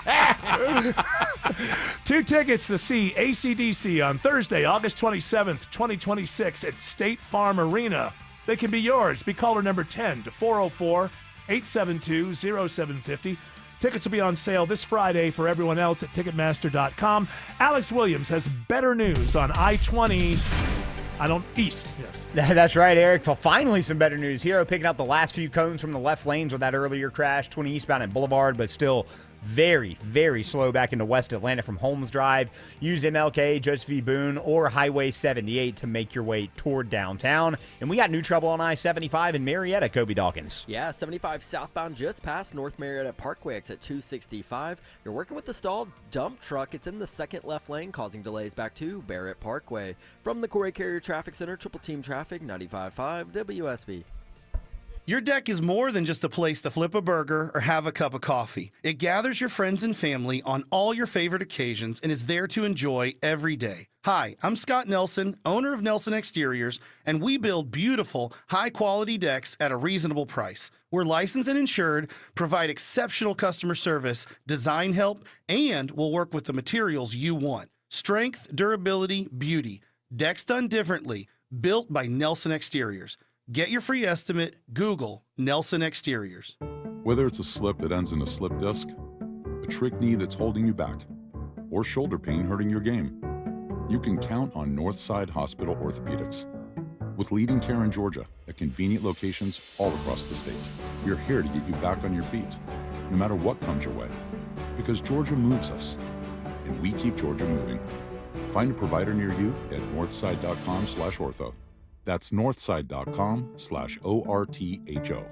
2 tickets to see AC/DC on Thursday, August 27th, 2026 at State Farm Arena. They can be yours. Be caller number 10 to 404-872-0750. Tickets will be on sale this Friday for everyone else at Ticketmaster.com. Alex Williams has better news on I-20 East. Yes. That's right, Eric. Well, finally some better news. Hero picking up the last few cones from the left lanes with that earlier crash. 20 eastbound at Boulevard, but still very, very slow back into West Atlanta from Holmes Drive. Use MLK, Joseph E. Boone, or Highway 78 to make your way toward downtown. And we got new trouble on I-75 in Marietta, Kobe Dawkins. Yeah, 75 southbound just past North Marietta Parkway, exit 265. You're working with the stalled dump truck. It's in the second left lane, causing delays back to Barrett Parkway. From the Corey Carrier Traffic Center, Triple Team Traffic, 95.5 WSB. Your deck is more than just a place to flip a burger or have a cup of coffee. It gathers your friends and family on all your favorite occasions and is there to enjoy every day. Hi, I'm Scott Nelson, owner of Nelson Exteriors, and we build beautiful, high-quality decks at a reasonable price. We're licensed and insured, provide exceptional customer service, design help, and we'll work with the materials you want. Strength, durability, beauty. Decks done differently. Built by Nelson Exteriors. Get your free estimate. Google Nelson Exteriors. Whether it's a slip that ends in a slip disc, a trick knee that's holding you back, or shoulder pain hurting your game, you can count on Northside Hospital Orthopedics. With leading care in Georgia at convenient locations all across the state, we're here to get you back on your feet, no matter what comes your way. Because Georgia moves us, and we keep Georgia moving. Find a provider near you at northside.com/ortho. That's northside.com/ORTHO.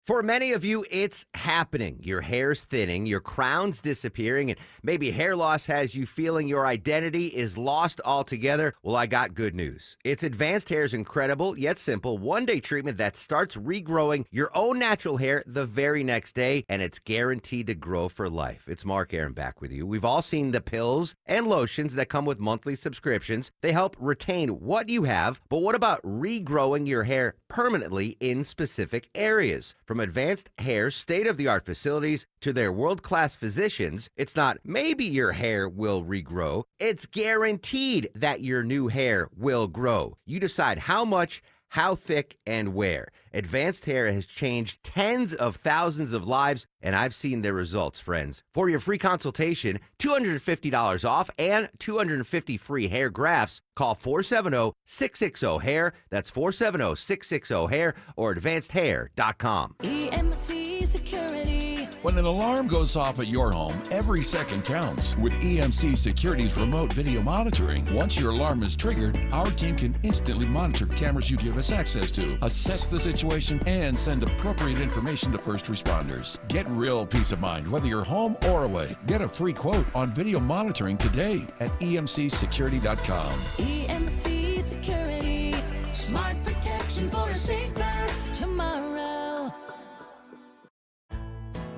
For many of you, it's happening. Your hair's thinning, your crown's disappearing, and maybe hair loss has you feeling your identity is lost altogether. Well, I got good news. It's Advanced Hair's incredible yet simple one-day treatment that starts regrowing your own natural hair the very next day, and it's guaranteed to grow for life. It's Mark Arum back with you. We've all seen the pills and lotions that come with monthly subscriptions. They help retain what you have, but what about regrowing your hair permanently in specific areas? From Advanced Hair's state-of-the-art facilities to their world-class physicians, it's not maybe your hair will regrow, it's guaranteed that your new hair will grow. You decide how much, how thick, and where. Advanced Hair has changed tens of thousands of lives, and I've seen their results, friends. For your free consultation, $250 off and 250 free hair grafts, call 470-660-HAIR. That's 470-660-HAIR or advancedhair.com. EMC Security. When an alarm goes off at your home, every second counts. With EMC Security's remote video monitoring, once your alarm is triggered, our team can instantly monitor cameras you give us access to, assess the situation, and send appropriate information to first responders. Get real peace of mind whether you're home or away. Get a free quote on video monitoring today at emcsecurity.com. EMC Security. Smart protection for a safer tomorrow.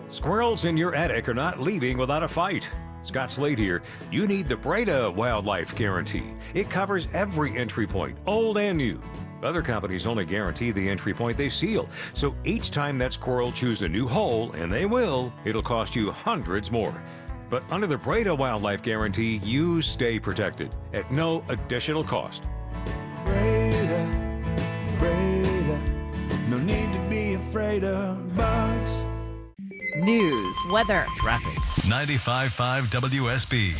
Squirrels in your attic are not leaving without a fight. Scott Slade here. You need the Breda Wildlife Guarantee. It covers every entry point, old and new. Other companies only guarantee the entry point they seal. So each time that squirrel chews a new hole, and they will, it'll cost you hundreds more. But under the Breda Wildlife Guarantee, you stay protected at no additional cost. Breda, no need to be afraid of bugs. News, weather, traffic. 95.5 WSB,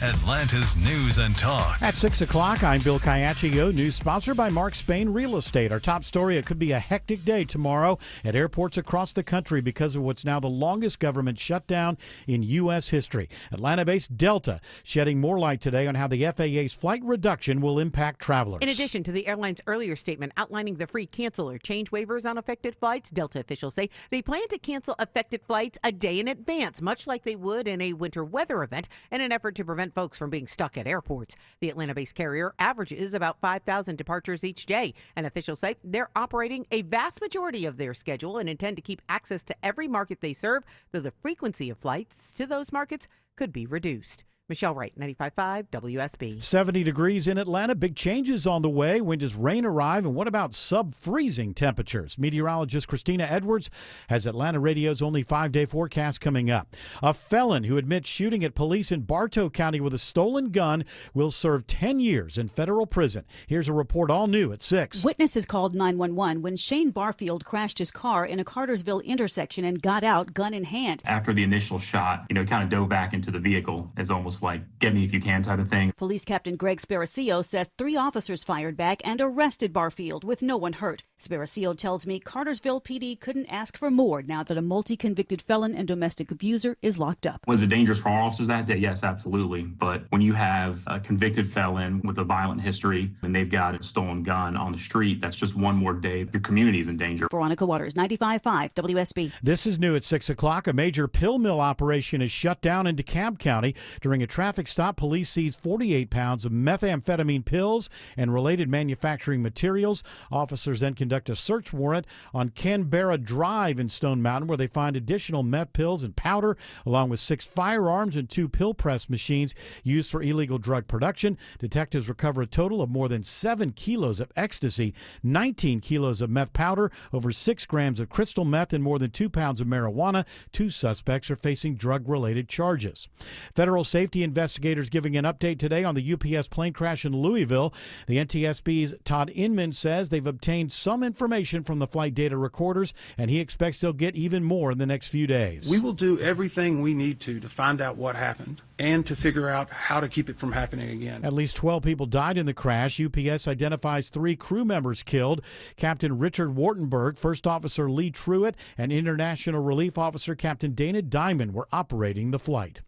Atlanta's News and Talk. At 6 o'clock, I'm Bill Caiaccio. News sponsored by Mark Spain Real Estate. Our top story, it could be a hectic day tomorrow at airports across the country because of what's now the longest government shutdown in U.S. history. Atlanta-based Delta shedding more light today on how the FAA's flight reduction will impact travelers. In addition to the airline's earlier statement outlining the free cancel or change waivers on affected flights, Delta officials say they plan to cancel affected flights a day in advance, much like they would in a winter weather event, in an effort to prevent folks from being stuck at airports. The Atlanta-based carrier averages about 5,000 departures each day, and officials say they're operating a vast majority of their schedule and intend to keep access to every market they serve, though the frequency of flights to those markets could be reduced. Michelle Wright, 95.5 WSB. 70 degrees in Atlanta. Big changes on the way. When does rain arrive? And what about sub-freezing temperatures? Meteorologist Christina Edwards has Atlanta Radio's only 5-day forecast coming up. A felon who admits shooting at police in Bartow County with a stolen gun will serve 10 years in federal prison. Here's a report all new at 6. Witnesses called 911 when Shane Barfield crashed his car in a Cartersville intersection and got out, gun in hand. After the initial shot, kind of dove back into the vehicle as almost like get me if you can type of thing. Police Captain Greg Sparacio says 3 officers fired back and arrested Barfield with no one hurt. Sparacio tells me Cartersville PD couldn't ask for more now that a multi-convicted felon and domestic abuser is locked up. Was it dangerous for our officers that day? Yes, absolutely. But when you have a convicted felon with a violent history and they've got a stolen gun on the street, that's just one more day your community is in danger. Veronica Waters, 95.5 WSB. This is new at 6 o'clock. A major pill mill operation is shut down in DeKalb County. During a traffic stop, police seized 48 pounds of methamphetamine pills and related manufacturing materials. Officers then conduct a search warrant on Canberra Drive in Stone Mountain, where they find additional meth pills and powder, along with 6 firearms and 2 pill press machines used for illegal drug production. Detectives recover a total of more than 7 kilos of ecstasy, 19 kilos of meth powder, over 6 grams of crystal meth, and more than 2 pounds of marijuana. 2 suspects are facing drug-related charges. Federal safety investigators giving an update today on the UPS plane crash in Louisville. The NTSB's Todd Inman says they've obtained some information from the flight data recorders, and he expects they'll get even more in the next few days. We will do everything we need to find out what happened and to figure out how to keep it from happening again. At least 12 people died in the crash. UPS identifies 3 crew members killed. Captain Richard Wartenberg, First Officer Lee Truitt, and International Relief Officer Captain Dana Diamond were operating the flight.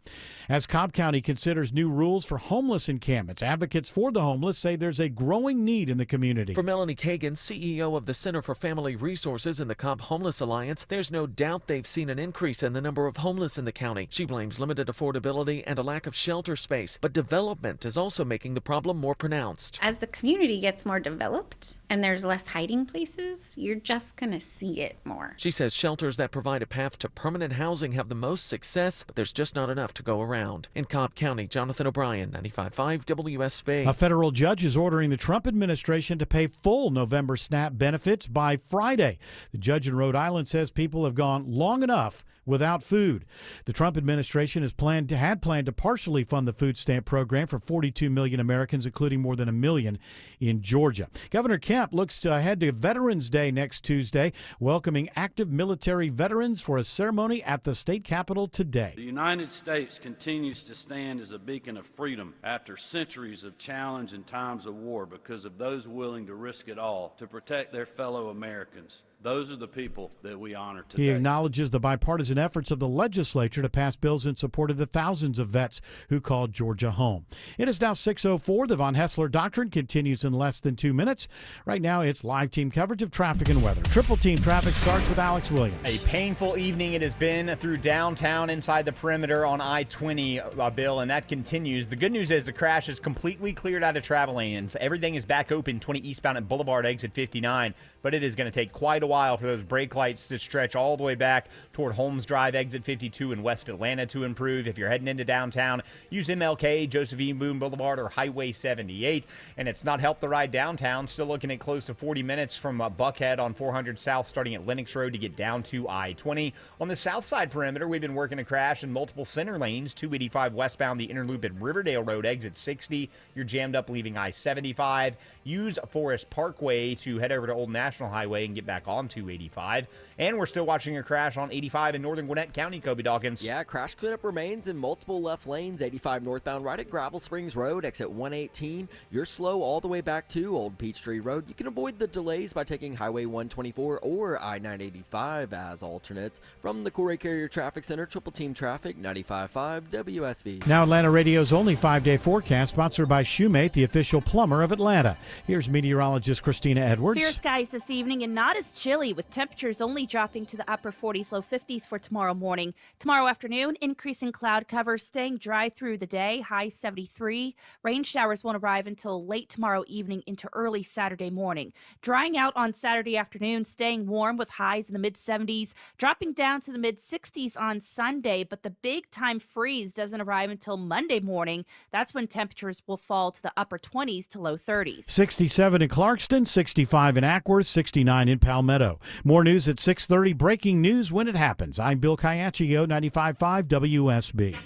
As Cobb County considers new rules for homeless encampments, advocates for the homeless say there's a growing need in the community. For Melanie Kagan, CEO of the Center for Family Resources in the Cobb Homeless Alliance, there's no doubt they've seen an increase in the number of homeless in the county. She blames limited affordability and a lack of shelter space, but development is also making the problem more pronounced. As the community gets more developed and there's less hiding places, you're just going to see it more. She says shelters that provide a path to permanent housing have the most success, but there's just not enough to go around. In Cobb County, Jonathan O'Brien, 95.5 WSB. A federal judge is ordering the Trump administration to pay full November SNAP benefits by Friday. The judge in Rhode Island says people have gone long enough without food. The Trump administration had planned to partially fund the food stamp program for 42 million Americans, including more than 1 million in Georgia. Governor Kemp looks ahead to Veterans Day next Tuesday, welcoming active military veterans for a ceremony at the state capitol today. The United States continues to stand as a beacon of freedom after centuries of challenge and times of war because of those willing to risk it all to protect their fellow Americans. Those are the people that we honor today. He acknowledges the bipartisan efforts of the legislature to pass bills in support of the thousands of vets who called Georgia home. It is now 6:04. The Von Hessler Doctrine continues in less than 2 minutes. Right now, it's live team coverage of traffic and weather. Triple Team Traffic starts with Alex Williams. A painful evening it has been through downtown inside the perimeter on I-20, Bill, and that continues. The good news is the crash is completely cleared out of travel lanes. Everything is back open, 20 eastbound at Boulevard exit 59, but it is going to take quite a while for those brake lights to stretch all the way back toward Holmes Drive, exit 52 in West Atlanta to improve. If you're heading into downtown, use MLK, Josephine Boone Boulevard, or Highway 78. And it's not helped the ride downtown. Still looking at close to 40 minutes from Buckhead on 400 South, starting at Lenox Road to get down to I-20. On the south side perimeter, we've been working a crash in multiple center lanes, 285 westbound, the inner loop at Riverdale Road, exit 60. You're jammed up leaving I-75. Use Forest Parkway to head over to Old National Highway and get back on 285. And we're still watching a crash on 85 in northern Gwinnett County, Kobe Dawkins. Yeah, crash cleanup remains in multiple left lanes. 85 northbound right at Gravel Springs Road, exit 118. You're slow all the way back to Old Peachtree Road. You can avoid the delays by taking Highway 124 or I-985 as alternates. From the Corey Carrier Traffic Center, Triple Team Traffic, 95.5 WSB. Now Atlanta Radio's only 5-day forecast, sponsored by Shoemate, the official plumber of Atlanta. Here's meteorologist Christina Edwards. Clear skies this evening and not as chilly, with temperatures only dropping to the upper 40s, low 50s for tomorrow morning. Tomorrow afternoon, increasing cloud cover, staying dry through the day, high 73. Rain showers won't arrive until late tomorrow evening into early Saturday morning. Drying out on Saturday afternoon, staying warm with highs in the mid-70s, dropping down to the mid-60s on Sunday, but the big-time freeze doesn't arrive until Monday morning. That's when temperatures will fall to the upper 20s to low 30s. 67 in Clarkston, 65 in Ackworth, 69 in Palmetto. More news at 6:30. Breaking news when it happens. I'm Bill Caiaccio, 95.5 WSB.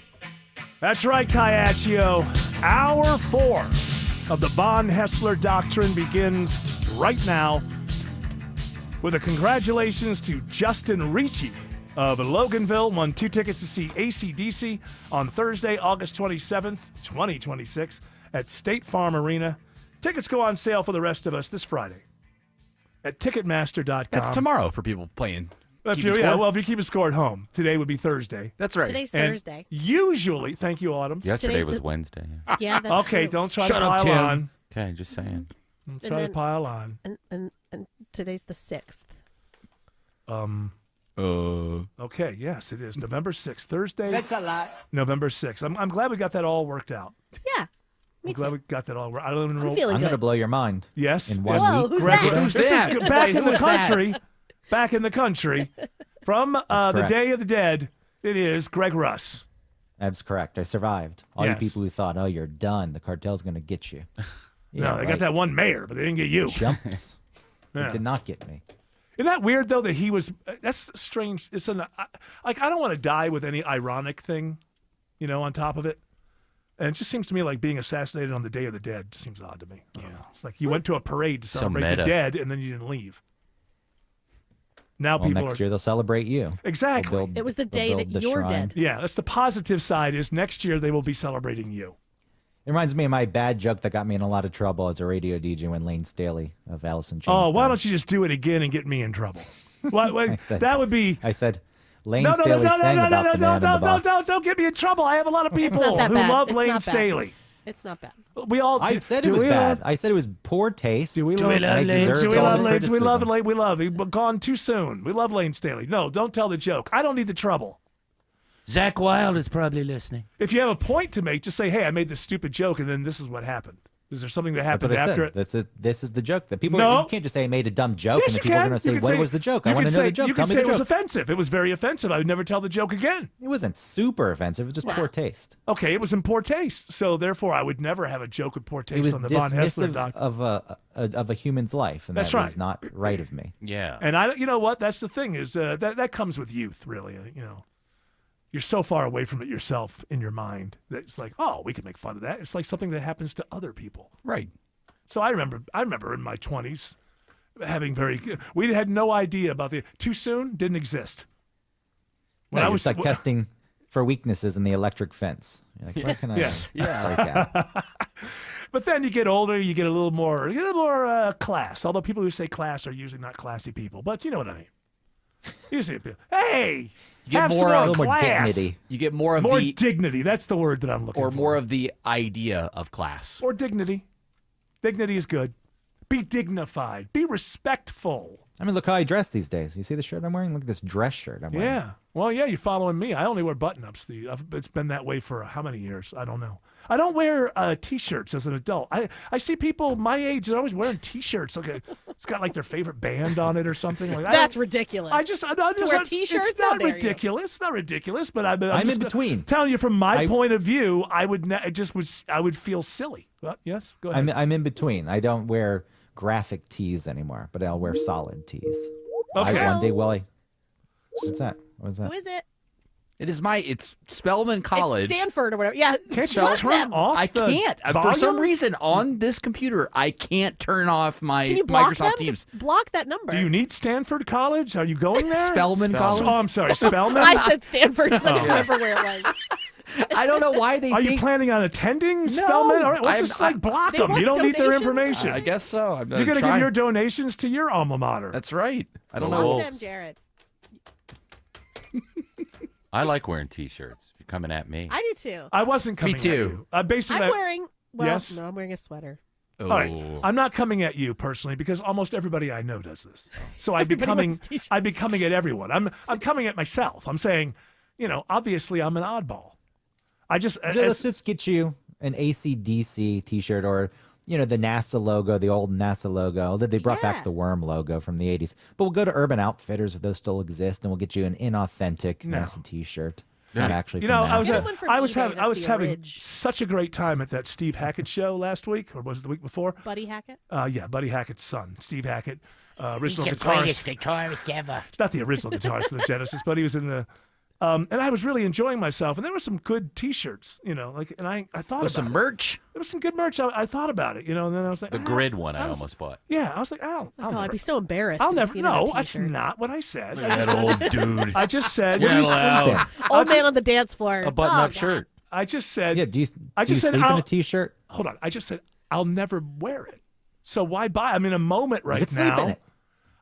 That's right, Caiaccio. Hour 4 of the Von Hessler Doctrine begins right now with a congratulations to Justin Ricci of Loganville. Won 2 tickets to see AC/DC on Thursday, August 27th, 2026 at State Farm Arena. Tickets go on sale for the rest of us this Friday at Ticketmaster.com. That's tomorrow for people playing. If you keep a score at home. Today would be Thursday. That's right. Today's And Thursday. Usually, thank you, Autumn. Yesterday was Wednesday. Yeah, that's okay, true. don't try Shut to up, pile Tim. on. Okay, just saying. Don't try to pile on. And today's the 6th. Okay, yes, it is. November 6th, Thursday. That's a lot. November 6th. I'm glad we got that all worked out. Yeah. I'm glad we got that all right. I don't even know. feeling I'm good. going to blow your mind. Yes. In one Whoa, week. who's Greg, that? this that? is back Wait, in who the is that? country. Back in the country. From the correct. Day of the Dead, it is Greg Russ. That's correct. I survived. All you Yes. people who thought, oh, you're done. The cartel's going to get you. No, they got that one mayor, but they didn't get you. Jumps. Yeah. It did not get me. Isn't that weird though that he was? That's strange. It's like I don't want to die with any ironic thing, on top of it. And it just seems to me like being assassinated on the Day of the Dead just seems odd to me. Yeah, it's like you went to a parade to So celebrate the meta. dead and then you didn't leave. Now Well, people next are year they'll celebrate you. exactly. They'll build- It was the they'll day build that the you're shrine. dead. Yeah, that's the positive side. Is next year they will be celebrating you. It reminds me of my bad joke that got me in a lot of trouble as a radio DJ when Lane Staley of Alice in Chains. Oh, why died. don't you just do it again and get me in trouble? What, I said- that would be. I said, Lane No, Staley sang about the man in the box. don't get me in trouble. I have a lot of people It's not that who bad. love It's Lane not bad. Staley. It's not bad. We all I said it was bad. I said it was poor taste. Do we and love I Lane? deserved Do we all love the Lane? We love criticism. Lane. We love. He's gone too soon. We love Lane Staley. No, don't tell the joke. I don't need the trouble. Zach Wilde is probably listening. If you have a point to make, just say, "Hey, I made this stupid joke, and then this is what happened." Is there something that That's happened what I after said. it? That's it. This is the joke that people. No. You can't just say I made a dumb joke, Yes, and you then people are can. going to say, You can "What say- was the joke? you I want can to know say- the joke. You Tell can me say the it was joke." offensive. It was very offensive. I would never tell the joke again. It wasn't super offensive. It was just poor taste. Okay, it was in poor taste. So therefore, I would never have a joke with poor taste It was on the Von Hessler dismissive doc. of a human's life, and That's that right. was not right of me. Yeah. And you know what? That's the thing is that comes with youth, really. You're so far away from it yourself in your mind that it's like, oh, we can make fun of that. It's like something that happens to other people. Right. So I remember in my 20s having we had no idea about too soon didn't exist. No, When I you're was like testing for weaknesses in the electric fence. You're like, where can I break out? But then you get older, you get a little more class. Although people who say class are usually not classy people, but you know what I mean. You say, hey, You get have more, some more a little more class. dignity. You get more of More the dignity. That's the word that I'm looking for. or more of the idea of class. Or dignity. Dignity is good. Be dignified. Be respectful. I mean, look how I dress these days. You see the shirt I'm wearing? Look at this dress shirt I'm wearing. Yeah. Well, yeah, you're following me. I only wear button-ups. It's been that way for how many years? I don't know. I don't wear T-shirts as an adult. I see people my age are always wearing T-shirts. It's got like their favorite band on it or something. Like That's ridiculous. I just to wear T-shirts. It's not How dare you. ridiculous. It's not ridiculous. But I'm I'm just in between. Telling you from my point of view, I would I would feel silly. Yes, go ahead. I'm in between. I don't wear graphic tees anymore, but I'll wear solid tees. Okay. One day, Willie. What's that? What was that? Who is it? It's Spelman College. It's Stanford or whatever. Yeah. Can't you block just turn them. off I the can't. For some volume? reason, on this computer, I can't turn off my Can you block Microsoft them? Teams. Just block that number. Do you need Stanford College? Are you going there? Spelman College? Oh, I'm sorry, Spelman. I said Stanford because I Oh. didn't remember where it was. I don't know why they Are think. you planning on attending Spelman? All right, let's just block They them. want You don't need their donations? information. I guess so. I'm You're going to give your donations to your alma mater. That's right. I don't Go know. Wolves. Them, Jared. I like wearing T-shirts. You're coming at me. I do too. I wasn't coming too. at you. Basically, I'm wearing. Well, Yes? no, I'm wearing a sweater. all right. I'm not coming at you personally because almost everybody I know does this. So I'd be Everybody coming. wears T-shirts. I'd be coming at everyone. I'm coming at myself. I'm saying, obviously I'm an oddball. I just Let's just get you an AC/DC T-shirt or the NASA logo, the old NASA logo. Although they brought back the worm logo from the 80s. But we'll go to Urban Outfitters if those still exist, and we'll get you an inauthentic No. NASA T-shirt. It's not actually You from know, NASA. Get one from I was eBay, having that's the having orig. such a great time at that Steve Hackett show last week, or was it the week before? Buddy Hackett. Yeah, Buddy Hackett's son, Steve Hackett, original guitarist. guitarist ever. Not the original guitarist of the Genesis, but he was in the. And I was really enjoying myself, and there were some good T-shirts, and I thought There's about some it. merch. There was some good merch. I thought about it, and then I was like, The grid one I almost bought. Yeah, I was like, oh, Oh, God, I'd be so embarrassed. I'll to never. see it on a No, that's t-shirt. not what I said. That old dude. I just said. What do you sleep in? Old man on the dance floor. A button-up Oh, God. shirt. I just said. Yeah, do you I just do you said sleep in I'll- a T-shirt? Hold on. I just said I'll never wear it. So why buy? I'm in a moment right You could now. sleep in it.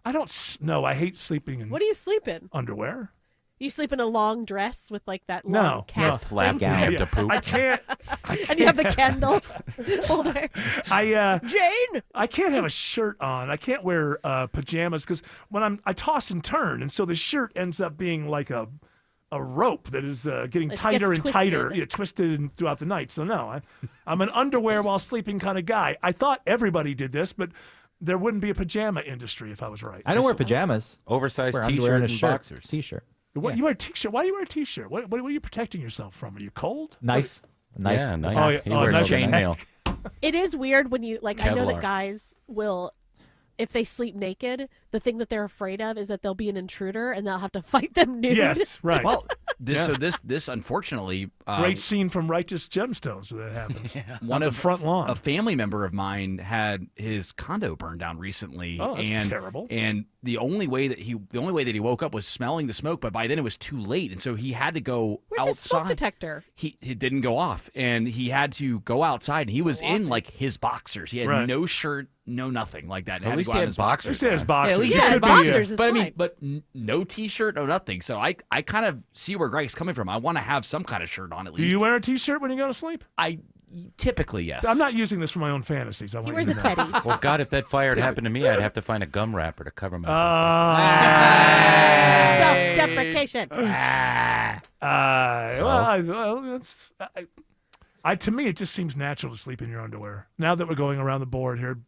I don't. No, I hate sleeping in What do you sleep in? underwear. You sleep in a long dress with like that No, long no. cap. Flap thing? gown. You have to poop. I can't. And you have the candle holder. Jane. I can't have a shirt on. I can't wear pajamas because when I toss and turn, and so the shirt ends up being like a a rope that is getting It tighter gets and tighter, twisted. twisted throughout the night. So no, I'm an underwear while sleeping kind of guy. I thought everybody did this, but there wouldn't be a pajama industry if I was right. I don't wear pajamas. Oversized Just wear underwear t-shirt and a and shirt. boxers. T-shirt. What, you wear a t-shirt? Why do you wear a t-shirt? What are you protecting yourself from? Are you cold? Knife. Knife. Yeah, knife. Oh, yeah. He wears knife chainmail. It is weird when you like. I know Kevlar. that guys will, if they sleep naked, the thing that they're afraid of is that there'll be an intruder and they'll have to fight them nude. Yes, right. Well, this unfortunately Great scene from Righteous Gemstones where that happens. one On of the front lawn. a family member of mine had his condo burned down recently. Oh, that's and, terrible. And the only way that he woke up was smelling the smoke, but by then it was too late, and so he had to go Where's outside. his smoke detector? He didn't go off, and he had to go outside. And he was in like his boxers. He had Right. no shirt, no nothing like that. and At had to least go he out had in his boxers. At least he has boxers. Yeah, at least It he has could be, boxers. yeah. But I mean, no t-shirt, no nothing. So I kind of see where Greg's coming from. I want to have some kind of shirt on at Do least. you wear a t-shirt when you go to sleep? I typically, yes. I'm not using this for my own fantasies. I want wears you a to know. teddy. Well, God, if that fire had happened to me, I'd have to find a gum wrapper to cover myself. Self-deprecation. To me, it just seems natural to sleep in your underwear. Now that we're going around the board here,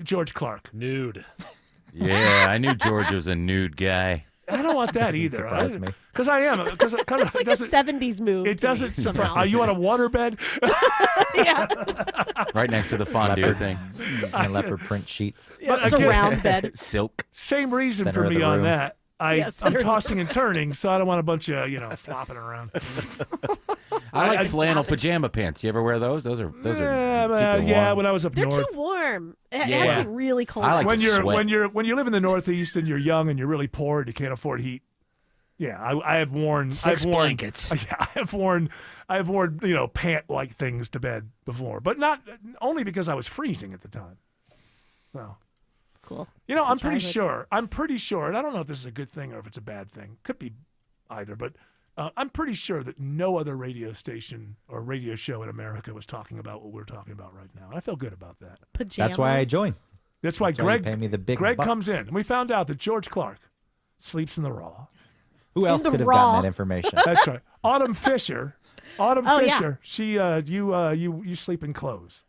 George Clark. Nude. Yeah, I knew George was a nude guy. I don't want that Doesn't either. surprise me. Because I am. Because it kind of It's like a doesn't. 70s move. It to me, doesn't. somehow. Are you on a waterbed? Yeah. Right next to the fondue Leopard. thing. And leopard print sheets. Yeah, it's a round bed. Silk. Same reason Center for of me the on room. that. Yeah, I'm center of the tossing and turning, so I don't want a bunch of flopping around. I like flannel pajama pants. You ever wear those? Those are Yeah, keep you yeah. warm. When I was up They're north. too warm. It Yeah. has to be really cold. I like when to you're sweat. when you live in the Northeast and you're young and you're really poor and you can't afford heat. Yeah, I have worn Six I've worn, blankets. Yeah, I've worn pant like things to bed before, but not only because I was freezing at the time. Well, cool. I'm Try pretty it. sure, and I don't know if this is a good thing or if it's a bad thing. Could be either, but I'm pretty sure that no other radio station or radio show in America was talking about what we're talking about right now. And I feel good about that. Pajamas. That's why I join. That's why That's why you Greg pay me the big Greg bucks. comes in, and we found out that George Clark sleeps in the raw. Who else the could have raw. gotten that information? That's right. Autumn Fisher. Oh, yeah. Fisher. She you sleep in clothes.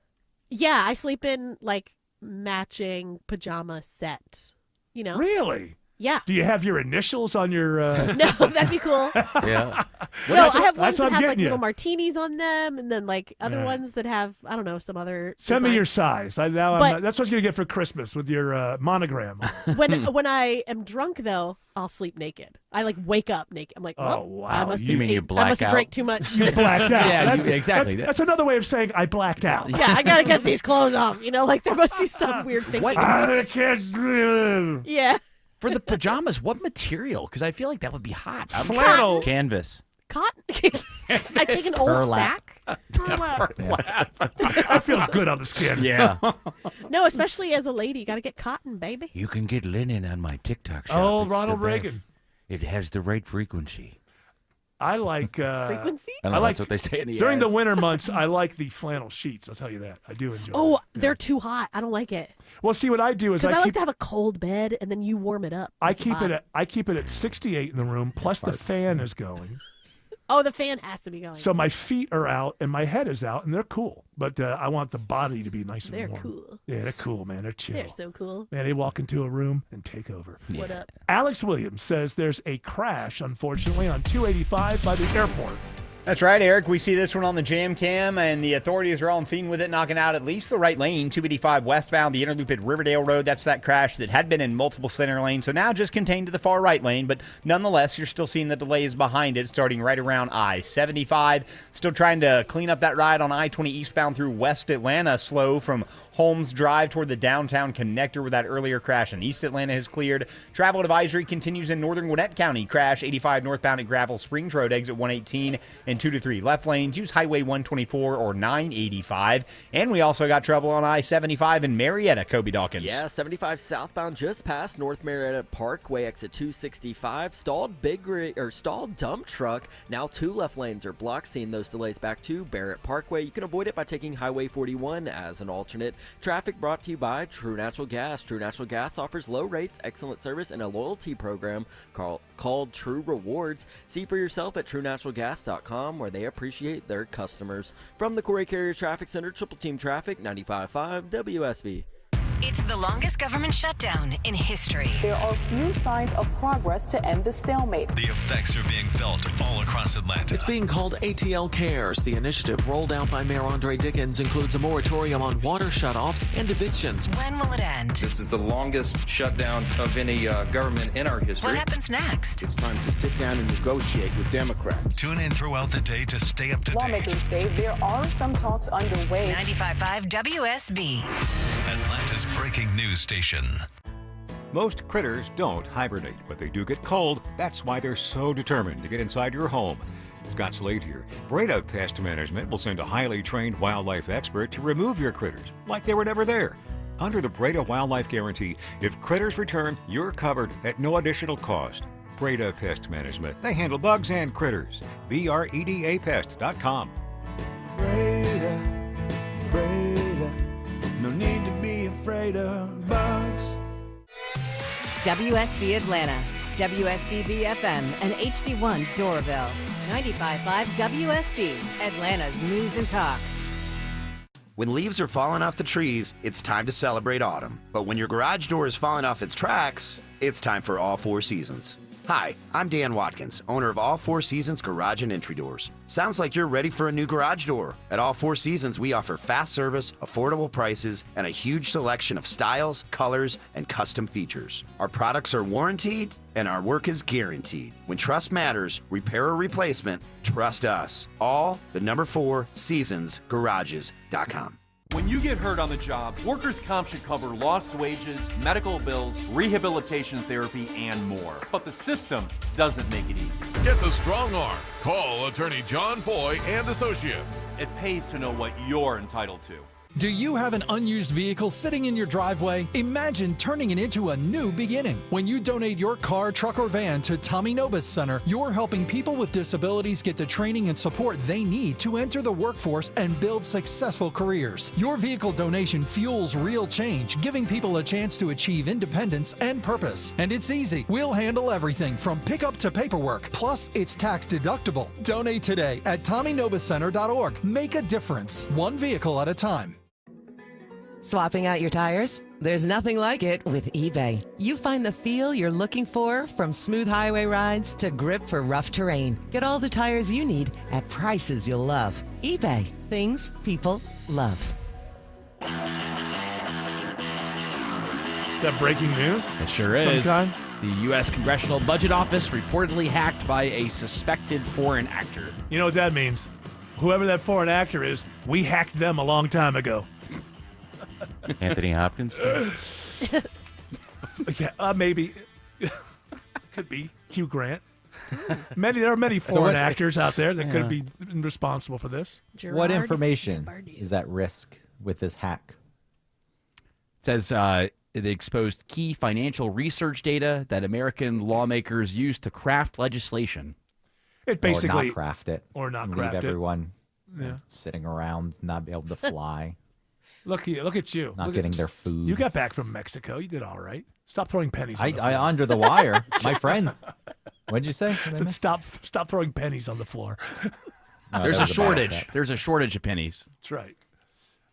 Yeah, I sleep in like matching pajama set. You know? Really? Yeah. Do you have your initials on your No, that'd be cool. Yeah. No, That's- I have that's ones what that I'm have like getting little you. martinis on them, and then like other Yeah. ones that have I don't know some other. Send me design. your size. That's what you're gonna get for Christmas with your monogram. When I am drunk though, I'll sleep naked. I like wake up naked. I'm like, Oh, well, wow. I must You have mean you I black must have out? drank too much. You blacked out. Yeah, That's- exactly. That's another way of saying I blacked out. Yeah, I gotta get these clothes off. You know, like there must be some weird thing. I can't sleep. Yeah, For the pajamas, what material? Because I feel like that would be hot. Flannel. Canvas. cotton. I take an old Burlap. sack. That feels good on the skin. Yeah. No, especially as a lady, you gotta get cotton, baby. You can get linen on my TikTok shop. Oh, It's the Ronald best. Reagan. It has the right frequency. I like Frequency? I don't know, that's what they say in the during ads. the winter months. I like the flannel sheets. I'll tell you that. I do enjoy. Oh, it. they're too hot. I don't like it. Well, see what I do is Because I like keep to have a cold bed and then you warm it up. I with the keep it body. at I keep it at 68 in the room. Plus the fan is going, Oh, the fan has to be going. so my feet are out and my head is out, and they're cool. But I want the body to be nice and They're warm. cool. Yeah, they're cool, man. They're chill. They're so cool. Man, they walk into a room and take over. What up? Alex Williams says there's a crash, unfortunately, on 285 by the airport. That's right, Eric. We see this one on the jam cam, and the authorities are on scene with it, knocking out at least the right lane, 285 westbound, the interloop at Riverdale Road. That's that crash that had been in multiple center lanes, so now just contained to the far right lane. But nonetheless, you're still seeing the delays behind it, starting right around I-75. Still trying to clean up that ride on I-20 eastbound through West Atlanta, slow from Holmes Drive toward the downtown connector where that earlier crash in East Atlanta has cleared. Travel advisory continues in northern Gwinnett County. Crash 85 northbound at Gravel Springs Road, exit 118. and 2 to 3 left lanes. Use Highway 124 or 985. And we also got trouble on I-75 in Marietta, Kobe Dawkins. Yeah, 75 southbound just past North Marietta Parkway, exit 265. Stalled dump truck. Now 2 left lanes are blocked. Seeing those delays back to Barrett Parkway. You can avoid it by taking Highway 41 as an alternate. Traffic brought to you by True Natural Gas. True Natural Gas offers low rates, excellent service, and a loyalty program called True Rewards. See for yourself at TrueNaturalGas.com, where they appreciate their customers. From the Corey Carrier Traffic Center, Triple Team Traffic, 95.5 WSB. It's the longest government shutdown in history. There are few signs of progress to end the stalemate. The effects are being felt all across Atlanta. It's being called ATL Cares. The initiative rolled out by Mayor Andre Dickens includes a moratorium on water shutoffs and evictions. When will it end? This is the longest shutdown of any government in our history. What happens next? It's time to sit down and negotiate with Democrats. Tune in throughout the day to stay up to date. Lawmakers say there are some talks underway. 95.5 WSB. Atlanta's breaking news station. Most critters don't hibernate, but they do get cold. That's why they're so determined to get inside your home. Scott Slade here. Breda Pest Management will send a highly trained wildlife expert to remove your critters like they were never there. Under the Breda Wildlife Guarantee, if critters return, you're covered at no additional cost. Breda Pest Management. They handle bugs and critters. BREDAPest.com. Breda, Breda, no need to be afraid of bugs. WSB Atlanta, WSB BFM, and HD1 Doraville. 95.5 WSB, Atlanta's news and talk. When leaves are falling off the trees, it's time to celebrate autumn. But when your garage door is falling off its tracks, it's time for All Four Seasons. Hi, I'm Dan Watkins, owner of All Four Seasons Garage and Entry Doors. Sounds like you're ready for a new garage door. At All Four Seasons, we offer fast service, affordable prices, and a huge selection of styles, colors, and custom features. Our products are warranted, and our work is guaranteed. When trust matters, repair or replacement, trust us. All the number 4 seasonsgarages.com. When you get hurt on the job, workers' comp should cover lost wages, medical bills, rehabilitation therapy, and more. But the system doesn't make it easy. Get the strong arm. Call attorney John Foy and Associates. It pays to know what you're entitled to. Do you have an unused vehicle sitting in your driveway? Imagine turning it into a new beginning. When you donate your car, truck, or van to Tommy Nobis Center, you're helping people with disabilities get the training and support they need to enter the workforce and build successful careers. Your vehicle donation fuels real change, giving people a chance to achieve independence and purpose. And it's easy. We'll handle everything from pickup to paperwork. Plus, it's tax deductible. Donate today at TommyNobisCenter.org. Make a difference, one vehicle at a time. Swapping out your tires? There's nothing like it with eBay. You find the feel you're looking for, from smooth highway rides to grip for rough terrain. Get all the tires you need at prices you'll love. eBay. Things people love. Is that breaking news? It sure Some is. kind? The U.S. Congressional Budget Office reportedly hacked by a suspected foreign actor. You know what that means? Whoever that foreign actor is, we hacked them a long time ago. Anthony Hopkins? Yeah, maybe. Could be Hugh Grant. There are many foreign actors out there that could be responsible for this. What information is at risk with this hack? It says it exposed key financial research data that American lawmakers use to craft legislation. It basically or not craft it, or not leave craft it. everyone Yeah. sitting around, not be able to fly. Look at you. Not Look getting at, their food. You got back from Mexico. You did all right. Stop throwing pennies on the floor. I under the wire. My friend. What'd you say? I said stop throwing pennies on the floor. There's a shortage. There's a shortage of pennies. That's right.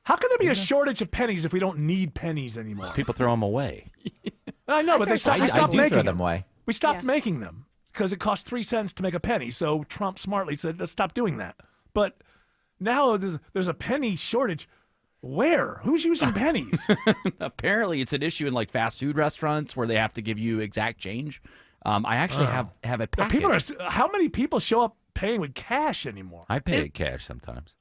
How can there be a shortage of pennies if we don't need pennies anymore? People throw them away. I know, but we stopped making throw them away. We stopped making them because it cost 3 cents to make a penny. So Trump smartly said, let's stop doing that. But now there's a penny shortage. Where? Who's using pennies? Apparently, it's an issue in like fast food restaurants where they have to give you exact change. I actually have a package. How many people show up paying with cash anymore? I pay cash sometimes.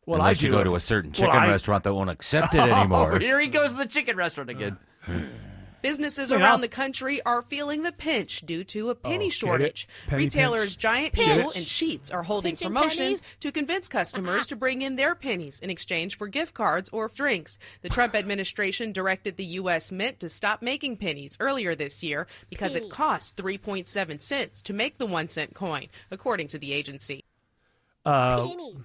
Well, Unless I you do. go to a certain chicken restaurant that won't accept it anymore. Here he goes to the chicken restaurant again. Businesses Yeah. around the country are feeling the pinch due to a penny get shortage. it? Penny Retailers pinch. Giant Get Eagle it? and Sheets are holding Pinching promotions pennies? to convince customers to bring in their pennies in exchange for gift cards or drinks. The Trump administration directed the U.S. Mint to stop making pennies earlier this year because it costs 3.7 cents to make the 1 cent coin, according to the agency. Pennies.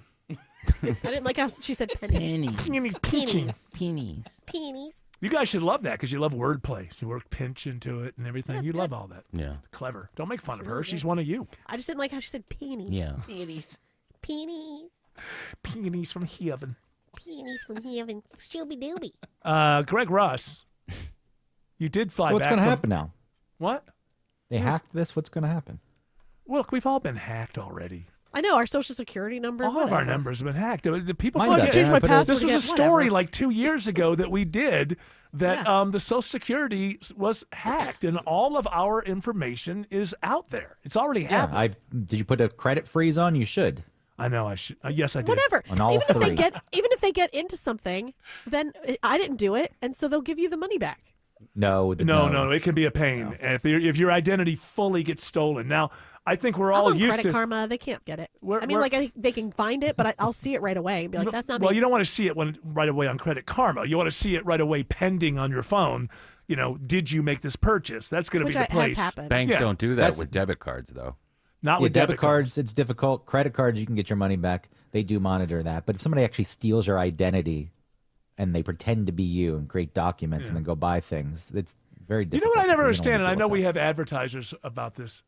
I didn't like how she said pennies. Pinching. Pennies. Pennies. You guys should love that because you love wordplay. You work pinch into it and everything. You love all that. Yeah. Clever. Don't make fun of her. She's one of you. I just didn't like how she said pennies. Yeah. Pennies. Pennies. Peonies from heaven. Pennies from heaven. Scooby Dooby. Greg Russ, you did fly So what's back going to from- happen now? What? They hacked this. What's going to happen? Look, we've all been hacked already. I know our social security number. All of our whatever. numbers have been hacked. The people Mine's forget. up there. I put it- This was again, a story whatever. like 2 years ago that we did that the Social Security was hacked, and all of our information is out there. It's already Yeah. happened. Did you put a credit freeze on? You should. I know. I should. Yes, I did. Whatever. On all even three. if they get into something, then I didn't do it, and so they'll give you the money back. No. No. It can be a pain if your identity fully gets stolen. Now, I think we're all I'm on used Credit to. Karma. They can't get it. We're- I mean, we're- like they can find it, but I'll see it right away and be like, "That's not me." Well, you don't want to see it right away on Credit Karma. You want to see it right away pending on your phone. Did you make this purchase? That's going to be the place. Banks Yeah. don't do that That's- with debit cards, though. Not Yeah, with debit cards, it's difficult. Credit cards, you can get your money back. They do monitor that. But if somebody actually steals your identity and they pretend to be you and create documents and then go buy things, it's very You know difficult. what I never You don't understand, wanna and I deal know with we have advertisers about this.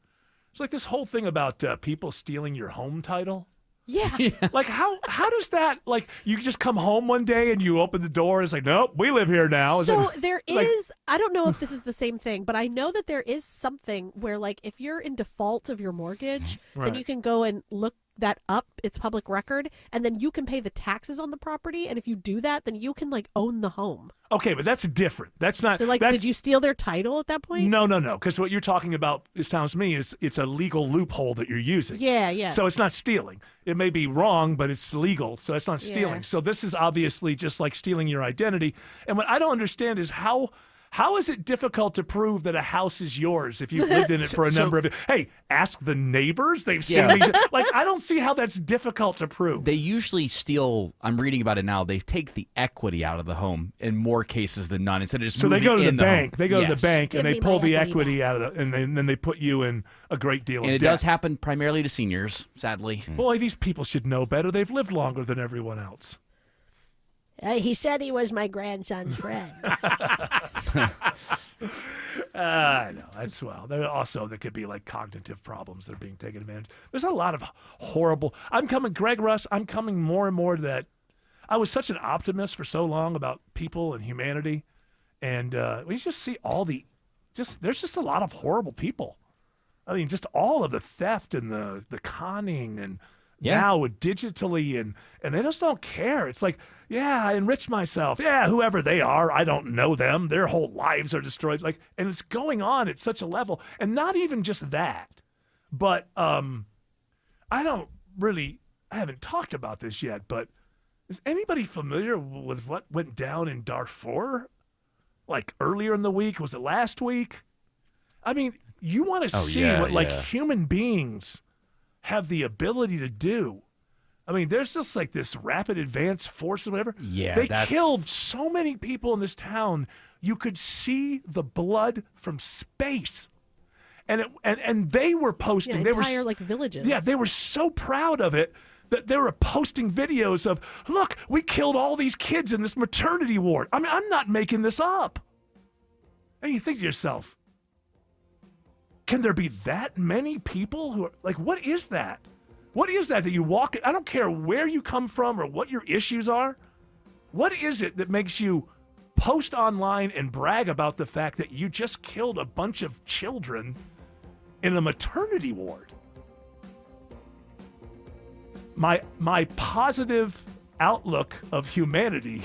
It's like this whole thing about people stealing your home title. Yeah. Like how does that, like, you just come home one day and you open the door and it's like, nope, we live here now. Is So it- there like- is, I don't know if this is the same thing, but I know that there is something where, like, if you're in default of your mortgage, then Right. you can go and look that up. It's public record, and then you can pay the taxes on the property. And if you do that, then you can like own the home. Okay, but that's different. That's not. So, like, that's, did you steal their title at that point? No. Because what you're talking about, it sounds to me, is it's a legal loophole that you're using. Yeah, yeah. So it's not stealing. It may be wrong, but it's legal, so it's not stealing. Yeah. So this is obviously just like stealing your identity. And what I don't understand is how is it difficult to prove that a house is yours if you've lived in it for a number of? Hey, ask the neighbors. They've seen these. Like, I don't see how that's difficult to prove. They usually steal. I'm reading about it now. They take the equity out of the home in more cases than none. Instead of just So they moving go to the in bank. home. They go to Yes. the bank and Give they me pull my the equity equity out of it, and then they put you in a great deal And of it debt. does happen primarily to seniors, sadly. Boy, these people should know better. They've lived longer than everyone else. He said he was my grandson's friend. I know. That's there could be like cognitive problems that are being taken advantage. There's a lot of horrible. Greg Russ, I'm coming more and more to that. I was such an optimist for so long about people and humanity. And we just see there's just a lot of horrible people. I mean, just all of the theft and the conning and now with digitally and they just don't care. It's like, I enrich myself. Yeah, whoever they are, I don't know them. Their whole lives are destroyed. Like, and it's going on at such a level. And not even just that, but I haven't talked about this yet, but is anybody familiar with what went down in Darfur? Like earlier in the week? Was it last week? I mean, you want to see what human beings have the ability to do. I mean, there's just like this rapid advance force or whatever. Yeah, they killed so many people in this town. You could see the blood from space, and they were posting. They entire were like villages. Yeah, they were so proud of it that they were posting videos of, look, we killed all these kids in this maternity ward. I mean, I'm not making this up. And you think to yourself, can there be that many people who are like, what is that? What is that you walk? I don't care where you come from or what your issues are. What is it that makes you post online and brag about the fact that you just killed a bunch of children in a maternity ward? My positive outlook of humanity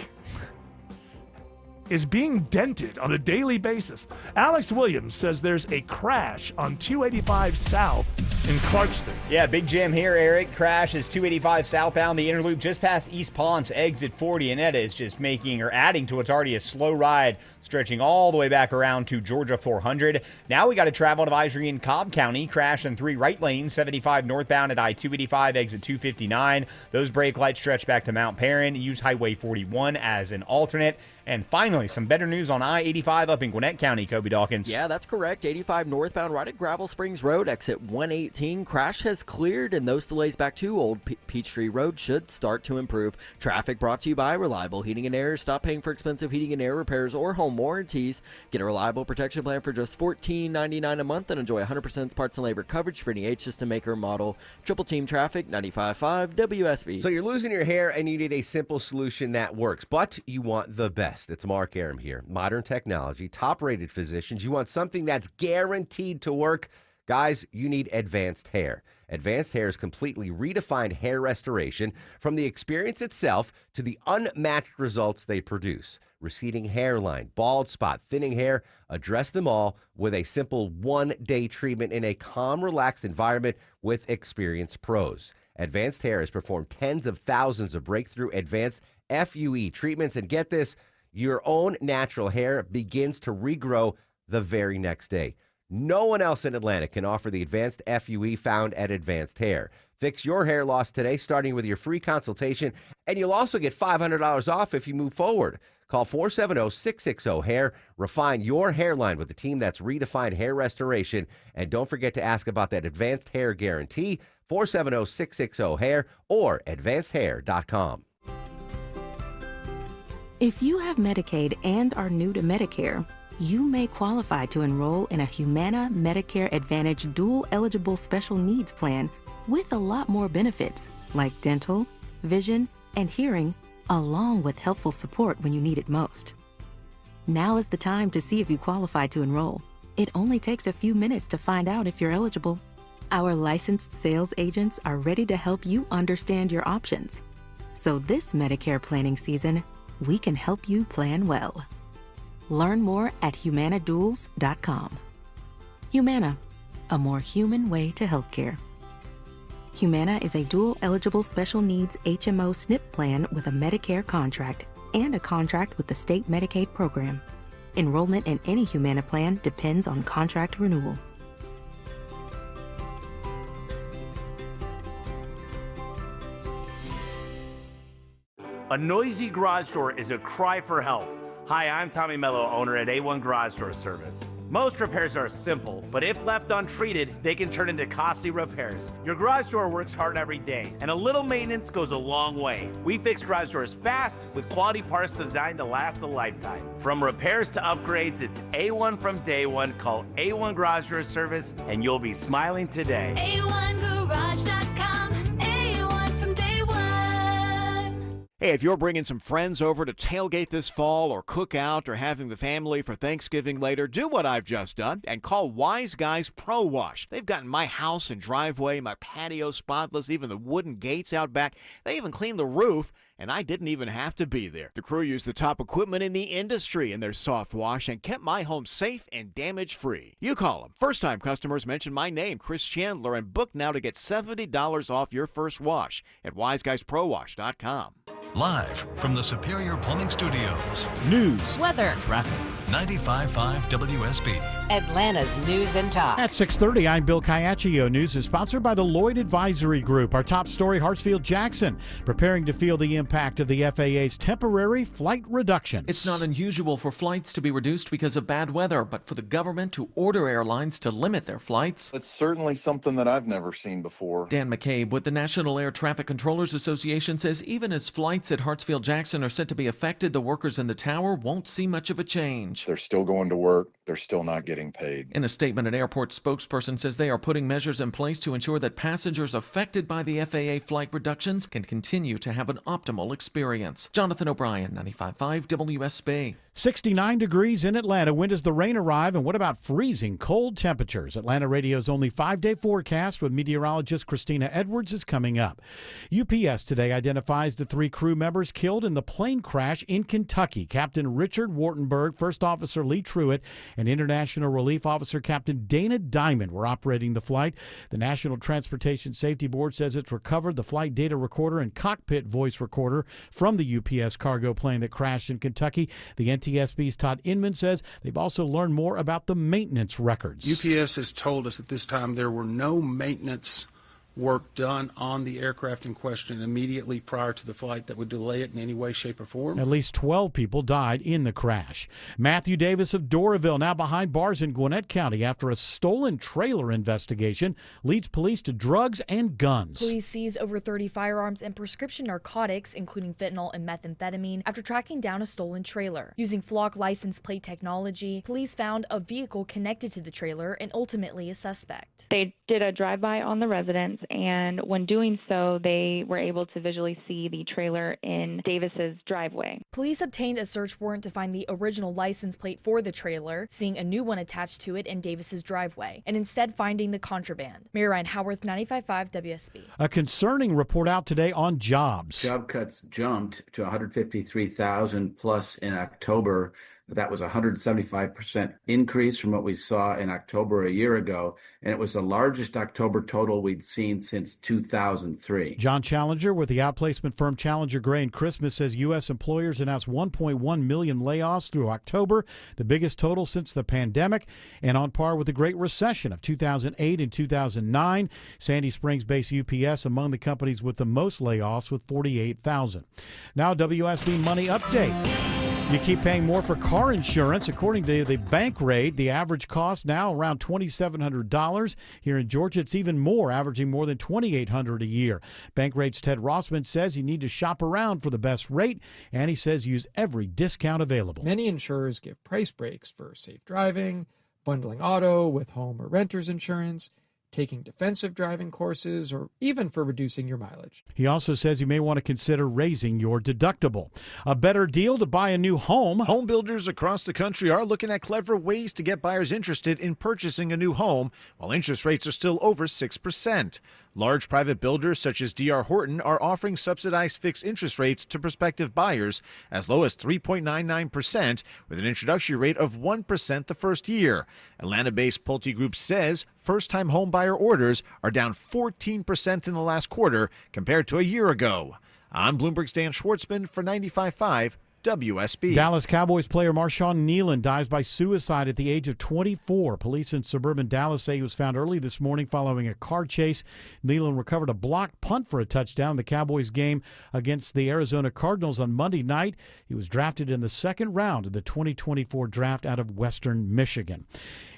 is being dented on a daily basis. Alex Williams says there's a crash on 285 South in Clarkston. Yeah, Big Jim here, Eric. Crash is 285 southbound, the inner loop just past East Ponce, exit 40, and that is just adding to what's already a slow ride, stretching all the way back around to Georgia 400. Now we got a travel advisory in Cobb County. Crash in 3 right lanes, 75 northbound at I-285, exit 259. Those brake lights stretch back to Mount Perrin. Use Highway 41 as an alternate. And finally, some better news on I-85 up in Gwinnett County, Kobe Dawkins. Yeah, that's correct. 85 northbound right at Gravel Springs Road, exit 118. Crash has cleared, and those delays back to Old Peachtree Road should start to improve. Traffic brought to you by Reliable Heating and Air. Stop paying for expensive heating and air repairs or home warranties. Get a reliable protection plan for just $14.99 a month and enjoy 100% parts and labor coverage for any H-System maker model. Triple Team Traffic, 95.5 WSB. So you're losing your hair and you need a simple solution that works, but you want the best. It's Mark Aram here. Modern technology, top-rated physicians. You want something that's guaranteed to work. Guys, you need Advanced Hair. Advanced Hair is completely redefined hair restoration, from the experience itself to the unmatched results they produce. Receding hairline, bald spot, thinning hair, address them all with a simple one-day treatment in a calm, relaxed environment with experienced pros. Advanced Hair has performed tens of thousands of breakthrough advanced FUE treatments, and get this, your own natural hair begins to regrow the very next day. No one else in Atlanta can offer the advanced FUE found at Advanced Hair. Fix your hair loss today, starting with your free consultation, and you'll also get $500 off if you move forward. Call 470-660-HAIR. Refine your hairline with a team that's redefined hair restoration. And don't forget to ask about that Advanced Hair Guarantee, 470-660-HAIR or advancedhair.com. If you have Medicaid and are new to Medicare, you may qualify to enroll in a Humana Medicare Advantage dual-eligible special needs plan with a lot more benefits like dental, vision, and hearing, along with helpful support when you need it most. Now is the time to see if you qualify to enroll. It only takes a few minutes to find out if you're eligible. Our licensed sales agents are ready to help you understand your options. So this Medicare planning season, we can help you plan well. Learn more at humanaduals.com. Humana, a more human way to healthcare. Humana is a dual-eligible special needs HMO SNP plan with a Medicare contract and a contract with the state Medicaid program. Enrollment in any Humana plan depends on contract renewal. A noisy garage door is a cry for help. Hi, I'm Tommy Mello, owner at A1 Garage Door Service. Most repairs are simple, but if left untreated, they can turn into costly repairs. Your garage door works hard every day, and a little maintenance goes a long way. We fix garage doors fast with quality parts designed to last a lifetime. From repairs to upgrades, it's A1 from day one. Call A1 Garage Door Service, and you'll be smiling today. A1Garage.com. A1 from day one. Hey, if you're bringing some friends over to tailgate this fall or cook out or having the family for Thanksgiving later, do what I've just done and call Wise Guys Pro Wash. They've gotten my house and driveway, my patio spotless, even the wooden gates out back. They even cleaned the roof, and I didn't even have to be there. The crew used the top equipment in the industry in their soft wash and kept my home safe and damage-free. You call them. First-time customers mention my name, Chris Chandler, and book now to get $70 off your first wash at wiseguysprowash.com. Live from the Superior Plumbing Studios. News, weather, traffic. 95.5 WSB. Atlanta's News and Talk. At 6:30, I'm Bill Caiaccio. News is sponsored by the Lloyd Advisory Group. Our top story, Hartsfield-Jackson, preparing to feel the impact of the FAA's temporary flight reductions. It's not unusual for flights to be reduced because of bad weather, but for the government to order airlines to limit their flights. It's certainly something that I've never seen before. Dan McCabe with the National Air Traffic Controllers Association says even as flights at Hartsfield-Jackson are set to be affected, the workers in the tower won't see much of a change. surge. They're still going to work. They're still not getting paid. In a statement, an airport spokesperson says they are putting measures in place to ensure that passengers affected by the FAA flight reductions can continue to have an optimal experience. Jonathan O'Brien, 95.5 WSB. 69 degrees in Atlanta. When does the rain arrive, and what about freezing cold temperatures? Atlanta Radio's only 5-day forecast with meteorologist Christina Edwards is coming up. UPS today identifies the 3 crew members killed in the plane crash in Kentucky. Captain Richard Wartenberg, First Officer Lee Truitt, and International Relief Officer Captain Dana Diamond were operating the flight. The National Transportation Safety Board says it's recovered the flight data recorder and cockpit voice recorder from the UPS cargo plane that crashed in Kentucky. The NTSB's Todd Inman says they've also learned more about the maintenance records. UPS has told us at this time there were no maintenance work done on the aircraft in question immediately prior to the flight that would delay it in any way, shape, or form. At least 12 people died in the crash. Matthew Davis of Doraville now behind bars in Gwinnett County after a stolen trailer investigation leads police to drugs and guns. Police seized over 30 firearms and prescription narcotics, including fentanyl and methamphetamine, after tracking down a stolen trailer. Using Flock license plate technology, police found a vehicle connected to the trailer and ultimately a suspect. They did a drive-by on the residence, and when doing so, they were able to visually see the trailer in Davis's driveway. Police obtained a search warrant to find the original license plate for the trailer, seeing a new one attached to it in Davis's driveway, and instead finding the contraband. Mary Ryan Howarth, 95.5 WSB. A concerning report out today on jobs. Job cuts jumped to 153,000 plus in October. That was a 175% increase from what we saw in October a year ago, and it was the largest October total we'd seen since 2003. John Challenger with the outplacement firm Challenger Gray and Christmas says U.S. employers announced 1.1 million layoffs through October, the biggest total since the pandemic, and on par with the Great Recession of 2008 and 2009. Sandy Springs-based UPS among the companies with the most layoffs with 48,000. Now WSB Money Update. You keep paying more for car insurance. According to the Bankrate, the average cost now around $2,700. Here in Georgia, it's even more, averaging more than $2,800 a year. Bankrate's Ted Rossman says you need to shop around for the best rate, and he says use every discount available. Many insurers give price breaks for safe driving, bundling auto with home or renter's insurance, taking defensive driving courses, or even for reducing your mileage. He also says you may want to consider raising your deductible. A better deal to buy a new home. Home builders across the country are looking at clever ways to get buyers interested in purchasing a new home while interest rates are still over 6%. Large private builders such as D.R. Horton are offering subsidized fixed interest rates to prospective buyers as low as 3.99% with an introductory rate of 1% the first year. Atlanta-based Pulte Group says first-time home buyer orders are down 14% in the last quarter compared to a year ago. I'm Bloomberg's Dan Schwartzman for 95.5 WSB. Dallas Cowboys player Marshawn Nealon dies by suicide at the age of 24. Police in suburban Dallas say he was found early this morning following a car chase. Nealon recovered a blocked punt for a touchdown in the Cowboys game against the Arizona Cardinals on Monday night. He was drafted in the second round of the 2024 draft out of Western Michigan.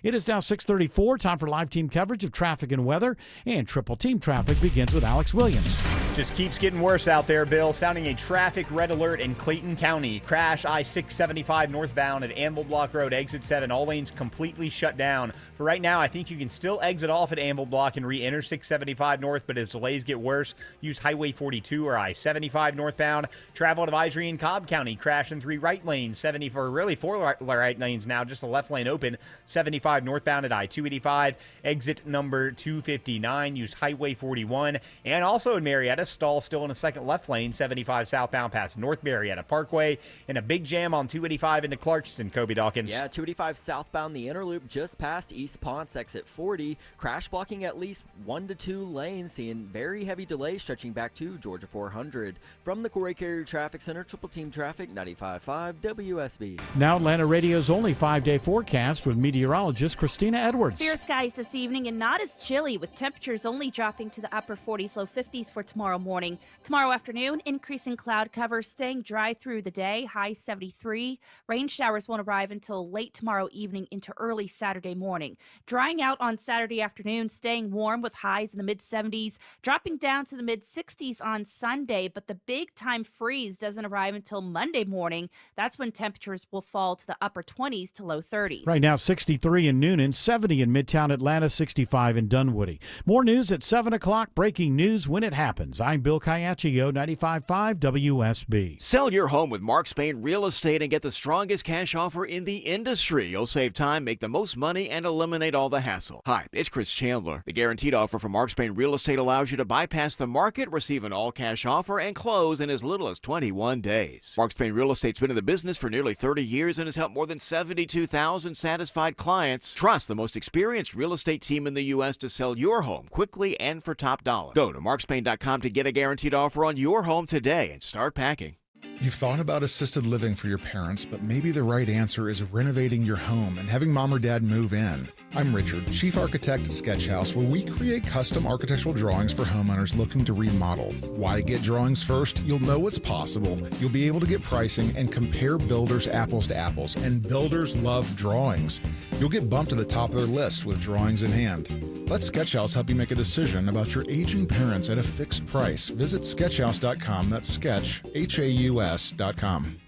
It is now 6:34. Time for live team coverage of traffic and weather. And Triple Team Traffic begins with Alex Williams. Just keeps getting worse out there, Bill. Sounding a traffic red alert in Clayton County. Crash I-675 northbound at Anvil Block Road, exit 7. All lanes completely shut down. For right now, I think you can still exit off at Anvil Block and re-enter 675 north, but as delays get worse, use Highway 42 or I-75 northbound. Travel advisory in Cobb County. Crash in 3 right lanes, 74, really 4 right lanes now, just the left lane open. 75 northbound at I-285. Exit number 259. Use Highway 41. And also in Marietta, stall still in a second left lane, 75 southbound past North Marietta Parkway. And a big jam on 285 into Clarkston, Kobe Dawkins. Yeah, 285 southbound, the inner loop just past East Ponce, exit 40. Crash blocking at least 1 to 2 lanes, seeing very heavy delays stretching back to Georgia 400. From the Corey Carrier Traffic Center, Triple Team Traffic, 95.5 WSB. Now Atlanta Radio's only 5-day forecast with meteorologist Christina Edwards. Clear skies this evening and not as chilly, with temperatures only dropping to the upper 40s, low 50s for tomorrow morning. Tomorrow afternoon, increasing cloud cover, staying dry through the day. today, high 73. Rain showers won't arrive until late tomorrow evening into early Saturday morning. Drying out on Saturday afternoon, staying warm with highs in the mid-70s, dropping down to the mid-60s on Sunday, but the big-time freeze doesn't arrive until Monday morning. That's when temperatures will fall to the upper 20s to low 30s. Right now, 63 in Noonan, 70 in Midtown Atlanta, 65 in Dunwoody. More news at 7 o'clock. Breaking news when it happens. I'm Bill Caiaccio, 95.5 WSB. Sell your home with Mark Spain Real Estate and get the strongest cash offer in the industry. You'll save time, make the most money, and eliminate all the hassle. Hi, it's Chris Chandler. The guaranteed offer from Mark Spain Real Estate allows you to bypass the market, receive an all-cash offer, and close in as little as 21 days. Mark Spain Real Estate's been in the business for nearly 30 years and has helped more than 72,000 satisfied clients. Trust the most experienced real estate team in the U.S. to sell your home quickly and for top dollar. Go to markspain.com to get a guaranteed offer on your home today and start packing. You've thought about assisted living for your parents, but maybe the right answer is renovating your home and having mom or dad move in. I'm Richard, Chief Architect at Sketch House, where we create custom architectural drawings for homeowners looking to remodel. Why get drawings first? You'll know what's possible. You'll be able to get pricing and compare builders apples to apples, and builders love drawings. You'll get bumped to the top of their list with drawings in hand. Let Sketch House help you make a decision about your aging parents at a fixed price. Visit sketchhouse.com. That's sketch, HAUS.com.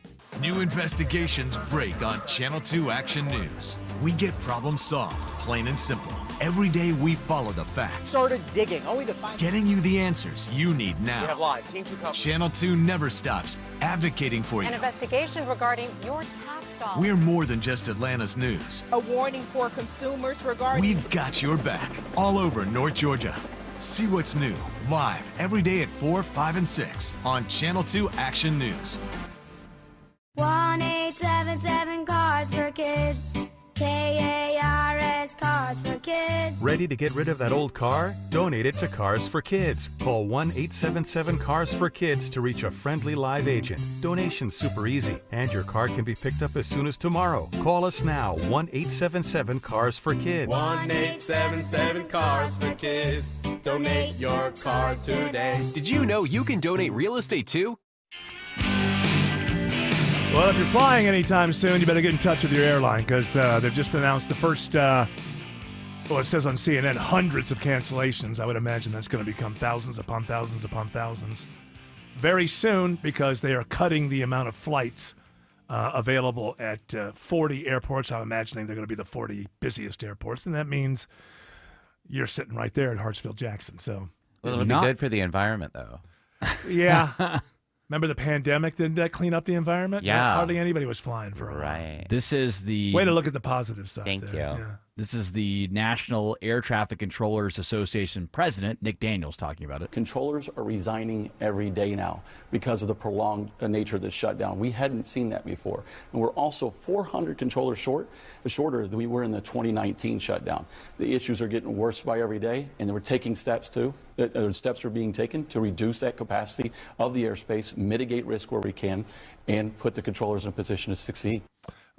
New investigations break on Channel 2 Action News. We get problems solved, plain and simple. Every day we follow the facts. Started digging, only to find... Getting you the answers you need now. We have live. Team 2 coverage. Channel 2 never stops advocating for you. An investigation regarding your tax dollars. We're more than just Atlanta's news. A warning for consumers regarding... We've got your back all over North Georgia. See what's new, live, every day at 4, 5, and 6 on Channel 2 Action News. 1-877 Cards for Kids. KARS Cards for Kids. Ready to get rid of that old car? Donate it to Cars for Kids. Call 1-877 Cars for Kids to reach a friendly live agent. Donation's super easy, and your car can be picked up as soon as tomorrow. Call us now, 1-877 Cars for Kids. 1-877 Cars for Kids. Donate your car today. Did you know you can donate real estate too? Well, if you're flying anytime soon, you better get in touch with your airline because they've just announced the first, it says on CNN, hundreds of cancellations. I would imagine that's going to become thousands upon thousands upon thousands very soon because they are cutting the amount of flights available at 40 airports. I'm imagining they're going to be the 40 busiest airports, and that means you're sitting right there at Hartsfield-Jackson. So, well, it'll be good for the environment, though. Yeah. Remember the pandemic? Didn't that clean up the environment? Yeah. Hardly anybody was flying for a while. Right. This is the... Way to look at the positive side. Thank you. Yeah. This is the National Air Traffic Controllers Association president, Nick Daniels, talking about it. Controllers are resigning every day now because of the prolonged nature of this shutdown. We hadn't seen that before. And we're also 400 controllers shorter than we were in the 2019 shutdown. The issues are getting worse by every day, and we're taking steps too. Steps are being taken to reduce that capacity of the airspace, mitigate risk where we can, and put the controllers in a position to succeed.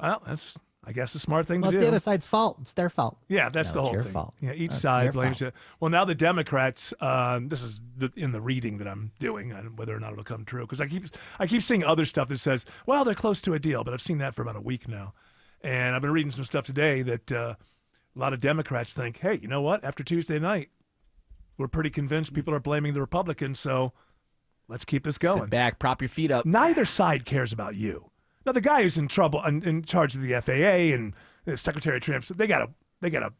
Well, that's, I guess, a smart thing to do. Well, it's the other side's fault. It's their fault. Yeah, that's the whole your thing. fault. Yeah, each That's side their blames fault. it. Well, now the Democrats, this is in the reading that I'm doing, and whether or not it'll come true, because I keep seeing other stuff that says, well, they're close to a deal, but I've seen that for about a week now. And I've been reading some stuff today that a lot of Democrats think, hey, you know what? After Tuesday night, we're pretty convinced people are blaming the Republicans, so let's keep this going. Sit back, prop your feet up. Neither side cares about you. Now, the guy who's in trouble, in charge of the FAA and Secretary of Transportation, they gotta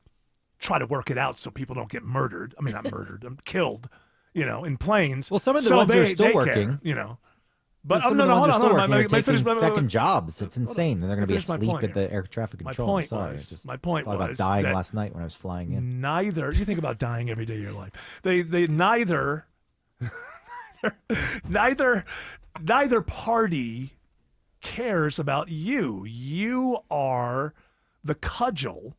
try to work it out so people don't get murdered. I mean, not murdered, killed, in planes. Well, some of the so ones they, are still they working. Care, But some of the ones are still working. They're finish taking my second jobs. It's insane. And they're going to be finish my asleep point at the here. air traffic My control. I'm point sorry. was- I just my point thought about was dying that last night when I was flying in. Neither, you think about dying every day of your life. They neither party cares about you. You are the cudgel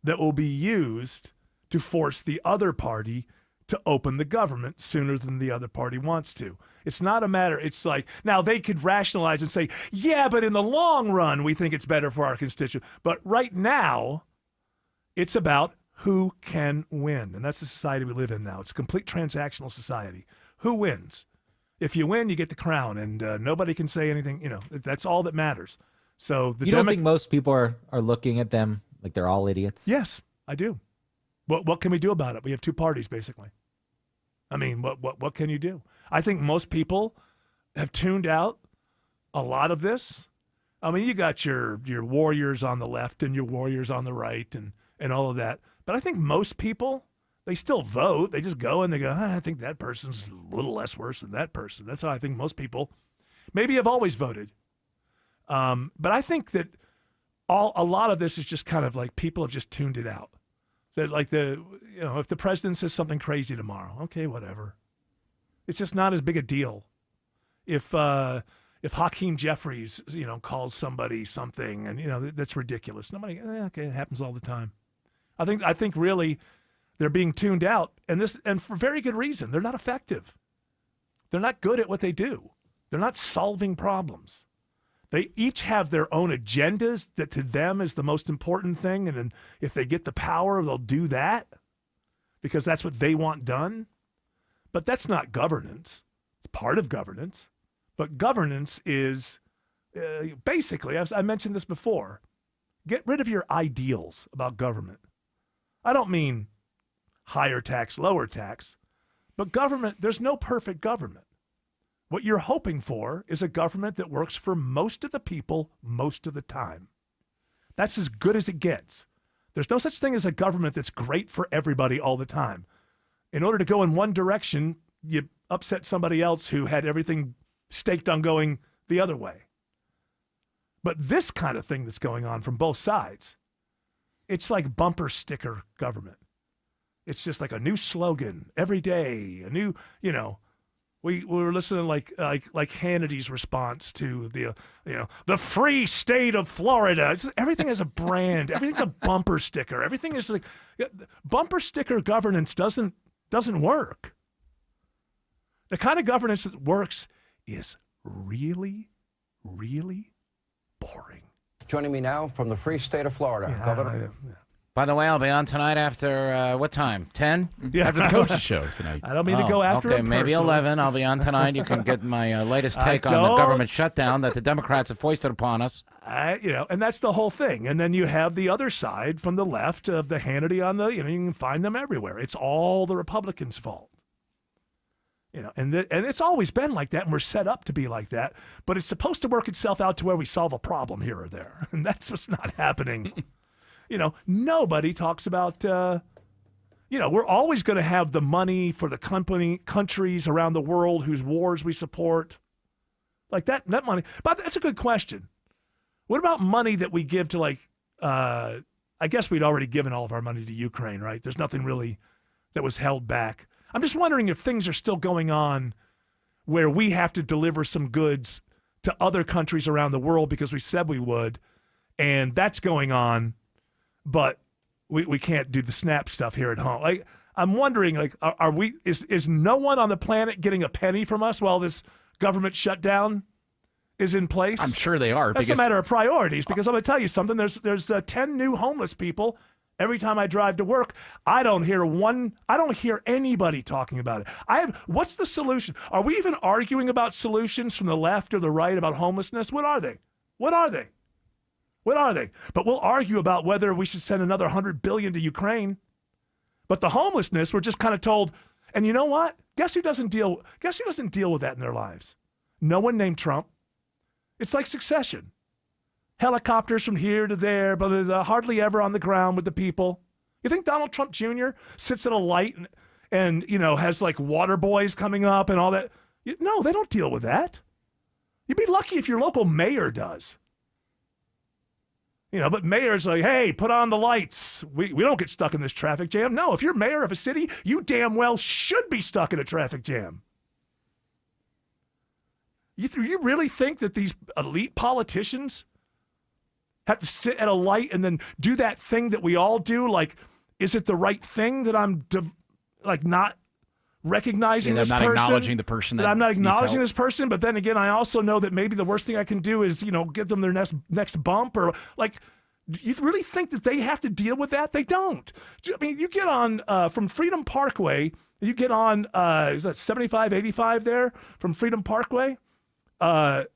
that will be used to force the other party to open the government sooner than the other party wants to. It's not a matter, it's like, now they could rationalize and say, yeah, but in the long run, we think it's better for our constituents. But right now, it's about who can win. And that's the society we live in now. It's a complete transactional society. Who wins? If you win, you get the crown, and nobody can say anything. That's all that matters. So you don't think most people are looking at them like they're all idiots? Yes, I do. What can we do about it? We have two parties, basically. I mean, what can you do? I think most people have tuned out a lot of this. I mean, you got your warriors on the left and your warriors on the right and all of that. But I think most people, they still vote. They just go and they go, I think that person's a little less worse than that person. That's how I think most people maybe have always voted. But I think that a lot of this is just kind of like people have just tuned it out. That like if the president says something crazy tomorrow, okay, whatever. It's just not as big a deal. If Hakeem Jeffries, calls somebody something and that's ridiculous. Nobody, okay, it happens all the time. I think really they're being tuned out, and for very good reason. They're not effective. They're not good at what they do. They're not solving problems. They each have their own agendas that to them is the most important thing. And then if they get the power, they'll do that because that's what they want done. But that's not governance. It's part of governance. But governance is basically, I mentioned this before, get rid of your ideals about government. I don't mean higher tax, lower tax, but government, there's no perfect government. What you're hoping for is a government that works for most of the people most of the time. That's as good as it gets. There's no such thing as a government that's great for everybody all the time. In order to go in one direction, you upset somebody else who had everything staked on going the other way. But this kind of thing that's going on from both sides, it's like bumper sticker government. It's just like a new slogan every day, a new, We were listening like Hannity's response to the free state of Florida. Everything is a brand. Everything's a bumper sticker. Everything is like bumper sticker governance doesn't work. The kind of governance that works is really, really boring. Joining me now from the free state of Florida, Governor. By the way, I'll be on tonight after, what time? 10? Yeah. After the coach's show tonight. I don't mean to go after him maybe personally. 11. I'll be on tonight. You can get my latest take on the government shutdown that the Democrats have foisted upon us. And that's the whole thing. And then you have the other side from the left of the Hannity on the, you can find them everywhere. It's all the Republicans' fault. And it's always been like that, and we're set up to be like that. But it's supposed to work itself out to where we solve a problem here or there. And that's what's not happening. Nobody talks about, we're always going to have the money for the countries around the world whose wars we support. Like that money. But that's a good question. What about money that we give to I guess we'd already given all of our money to Ukraine, right? There's nothing really that was held back. I'm just wondering if things are still going on where we have to deliver some goods to other countries around the world because we said we would, and that's going on. But we can't do the SNAP stuff here at home. I'm wondering, are we? Is no one on the planet getting a penny from us while this government shutdown is in place? I'm sure they are. That's a matter of priorities. Because I'm going to tell you something. There's 10 new homeless people every time I drive to work. I don't hear anybody talking about it. What's the solution? Are we even arguing about solutions from the left or the right about homelessness? What are they? But we'll argue about whether we should send another $100 billion to Ukraine. But the homelessness, we're just kind of told, and you know what? Guess who doesn't deal with that in their lives? No one named Trump. It's like Succession. Helicopters from here to there, but they're hardly ever on the ground with the people. You think Donald Trump Jr. sits at a light and has like water boys coming up and all that? No, they don't deal with that. You'd be lucky if your local mayor does. But mayor's like, hey, put on the lights. We don't get stuck in this traffic jam. No, if you're mayor of a city, you damn well should be stuck in a traffic jam. You really think that these elite politicians have to sit at a light and then do that thing that we all do? Like, is it the right thing that I'm not recognizing this person? Not acknowledging the person that I'm not acknowledging needs this person, but then again, I also know that maybe the worst thing I can do is, give them their next bump or Do you really think that they have to deal with that? They don't. I mean, you get on from Freedom Parkway, you get on, is that 75, 85 there from Freedom Parkway? And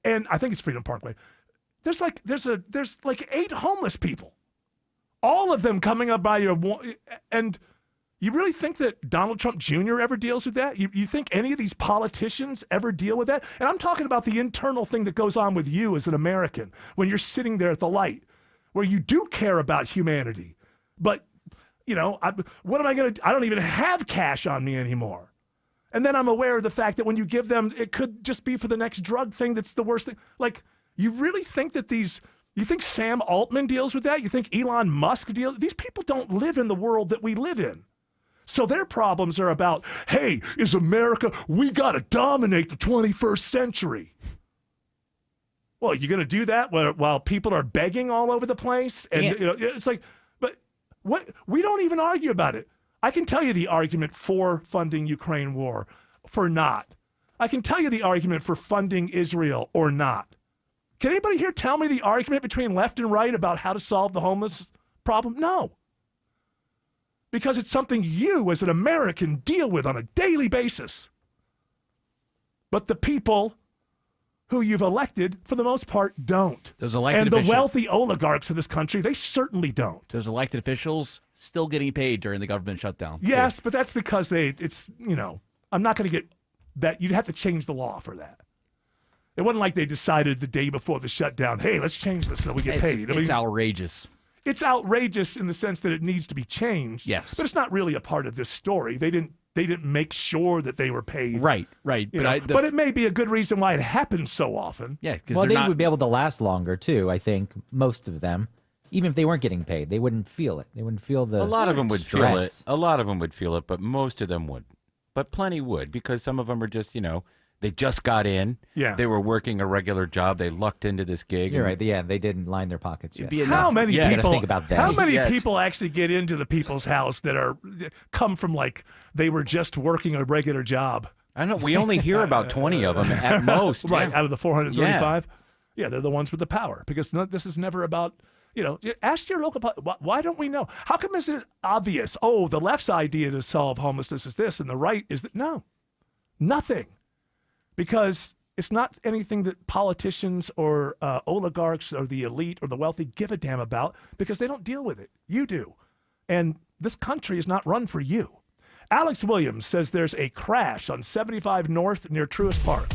I think it's Freedom Parkway. There's like 8 homeless people. All of them coming up by your, and you really think that Donald Trump Jr. ever deals with that? You think any of these politicians ever deal with that? And I'm talking about the internal thing that goes on with you as an American when you're sitting there at the light, where you do care about humanity. But, what am I going to do? I don't even have cash on me anymore. And then I'm aware of the fact that when you give them, it could just be for the next drug thing that's the worst thing. Like, you really think that you think Sam Altman deals with that? You think Elon Musk deals? These people don't live in the world that we live in. So their problems are about, hey, is America, we got to dominate the 21st century. Well, you're going to do that while people are begging all over the place? And it's like, but what? We don't even argue about it. I can tell you the argument for funding Ukraine war, for not. I can tell you the argument for funding Israel or not. Can anybody here tell me the argument between left and right about how to solve the homeless problem? No. Because it's something you as an American deal with on a daily basis. But the people who you've elected, for the most part, don't. Those elected and officials, the wealthy oligarchs of this country, they certainly don't. Those elected officials still getting paid during the government shutdown. Yes, but that's because I'm not going to get that. You'd have to change the law for that. It wasn't like they decided the day before the shutdown, hey, let's change this so we get paid. It's outrageous. It's outrageous in the sense that it needs to be changed. Yes. But it's not really a part of this story. They didn't make sure that they were paid. Right. But it may be a good reason why it happens so often. Yeah, well, they would be able to last longer too. I think most of them, even if they weren't getting paid, they wouldn't feel it. They wouldn't feel the. A lot of them would stress. feel it. A lot of them would feel it, but most of them would. But plenty would, because some of them are just, they just got in. Yeah. They were working a regular job. They lucked into this gig. You're right. Yeah, they didn't line their pockets yet. How many people? Think about that. How many people actually get into the people's house that come from like they were just working a regular job? I know. We only hear about 20 of them at most. Right, out of the 435. Yeah, they're the ones with the power, because this is never about. Ask your local. Why don't we know? How come is it obvious? Oh, the left's idea to solve homelessness is this, and the right is that no, nothing. Because it's not anything that politicians or oligarchs or the elite or the wealthy give a damn about, because they don't deal with it. You do. And this country is not run for you. Alex Williams says there's a crash on 75 North near Truist Park.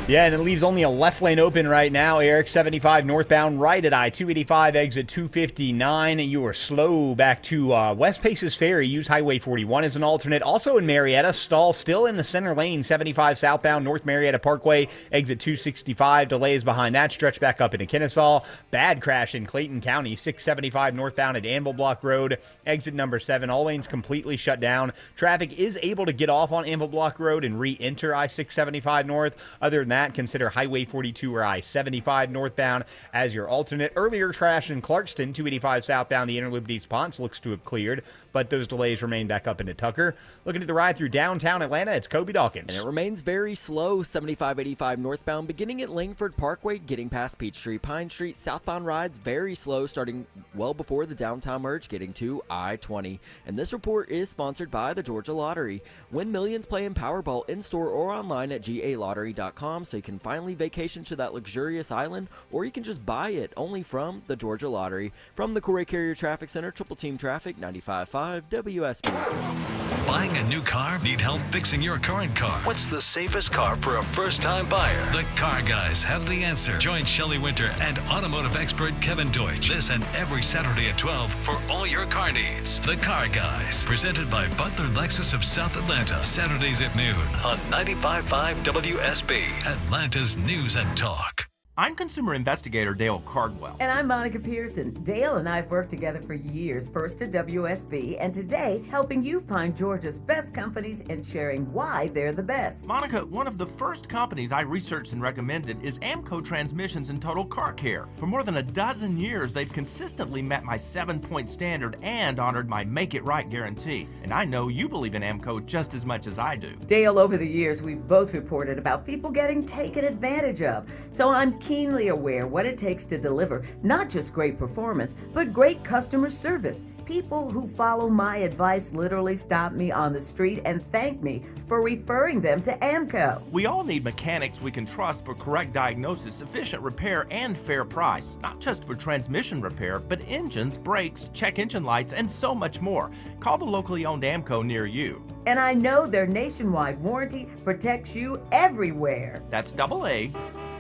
Yeah, and it leaves only a left lane open right now, Eric. 75 northbound, right at I-285, exit 259. And you are slow back to West Paces Ferry. Use Highway 41 as an alternate. Also in Marietta, stall still in the center lane. 75 southbound, North Marietta Parkway, exit 265. Delays behind that stretch back up into Kennesaw. Bad crash in Clayton County. 675 northbound at Anvil Block Road, exit number 7. All lanes completely shut down. Traffic is able to get off on Anvil Block Road and re-enter I-675 north. Other than that, consider Highway 42 or I-75 northbound as your alternate. Earlier crash in Clarkston, 285 southbound, the Interloop East Ponce looks to have cleared, but those delays remain back up into Tucker. Looking at the ride through downtown Atlanta, it's Kobe Dawkins. And it remains very slow, 75-85 northbound, beginning at Langford Parkway, getting past Peachtree, Pine Street. Southbound rides very slow, starting well before the downtown merge, getting to I-20. And this report is sponsored by the Georgia Lottery. Win millions playing Powerball in-store or online at galottery.com, so you can finally vacation to that luxurious island, or you can just buy it only from the Georgia Lottery. From the Corey Carrier Traffic Center, Triple Team Traffic, 95.5 WSB. Buying a new car? Need help fixing your current car? What's the safest car for a first-time buyer? The Car Guys have the answer. Join Shelley Winter and automotive expert Kevin Deutsch this and every Saturday at 12 for all your car needs. The Car Guys, presented by Butler Lexus of South Atlanta, Saturdays at noon on 95.5 WSB, Atlanta's News and Talk. I'm consumer investigator Dale Cardwell. And I'm Monica Pearson. Dale and I have worked together for years, first at WSB, and today helping you find Georgia's best companies and sharing why they're the best. Monica, one of the first companies I researched and recommended is Amco Transmissions and Total Car Care. For more than a dozen years, they've consistently met my 7-point standard and honored my Make It Right guarantee. And I know you believe in Amco just as much as I do. Dale, over the years, we've both reported about people getting taken advantage of. So I'm keenly aware what it takes to deliver not just great performance, but great customer service. People who follow my advice literally stop me on the street and thank me for referring them to AMCO. We all need mechanics we can trust for correct diagnosis, efficient repair, and fair price. Not just for transmission repair, but engines, brakes, check engine lights, and so much more. Call the locally owned AMCO near you. And I know their nationwide warranty protects you everywhere. That's AA.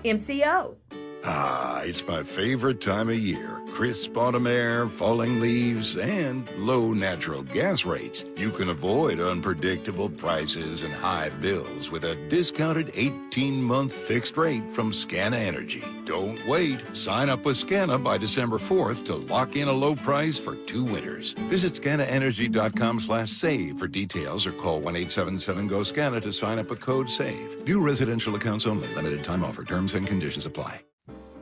MCO. Ah, it's my favorite time of year. Crisp autumn air, falling leaves, and low natural gas rates. You can avoid unpredictable prices and high bills with a discounted 18-month fixed rate from Scana Energy. Don't wait. Sign up with Scana by December 4th to lock in a low price for 2 winters. Visit scanaenergy.com/save for details or call 1-877-GO-SCANA to sign up with code SAVE. New residential accounts only. Limited time offer. Terms and conditions apply.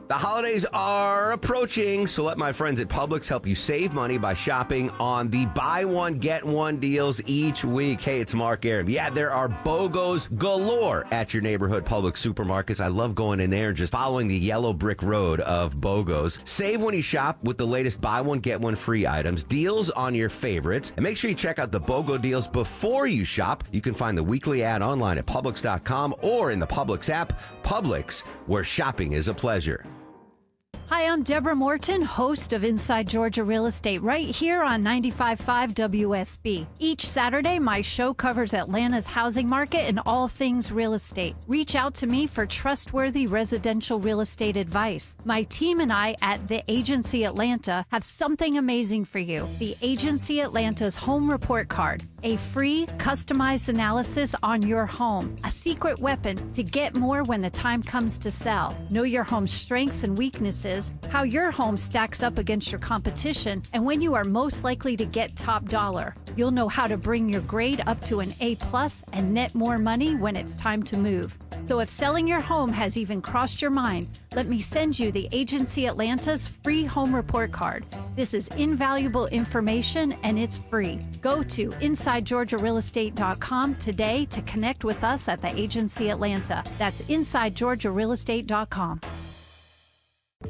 The holidays are approaching, so let my friends at Publix help you save money by shopping on the buy one, get one deals each week. Hey, it's Mark Aram. Yeah, there are BOGOs galore at your neighborhood Publix supermarkets. I love going in there and just following the yellow brick road of BOGOs. Save when you shop with the latest buy one, get one free items, deals on your favorites, and make sure you check out the BOGO deals before you shop. You can find the weekly ad online at Publix.com or in the Publix app. Publix, where shopping is a pleasure. Hi, I'm Deborah Morton, host of Inside Georgia Real Estate, right here on 95.5 WSB. Each Saturday, my show covers Atlanta's housing market and all things real estate. Reach out to me for trustworthy residential real estate advice. My team and I at The Agency Atlanta have something amazing for you. The Agency Atlanta's Home Report Card, a free, customized analysis on your home, a secret weapon to get more when the time comes to sell. Know your home's strengths and weaknesses, how your home stacks up against your competition, and when you are most likely to get top dollar. You'll know how to bring your grade up to an A+ and net more money when it's time to move. So if selling your home has even crossed your mind, let me send you the Agency Atlanta's free home report card. This is invaluable information and it's free. Go to InsideGeorgiaRealEstate.com today to connect with us at the Agency Atlanta. That's InsideGeorgiaRealEstate.com.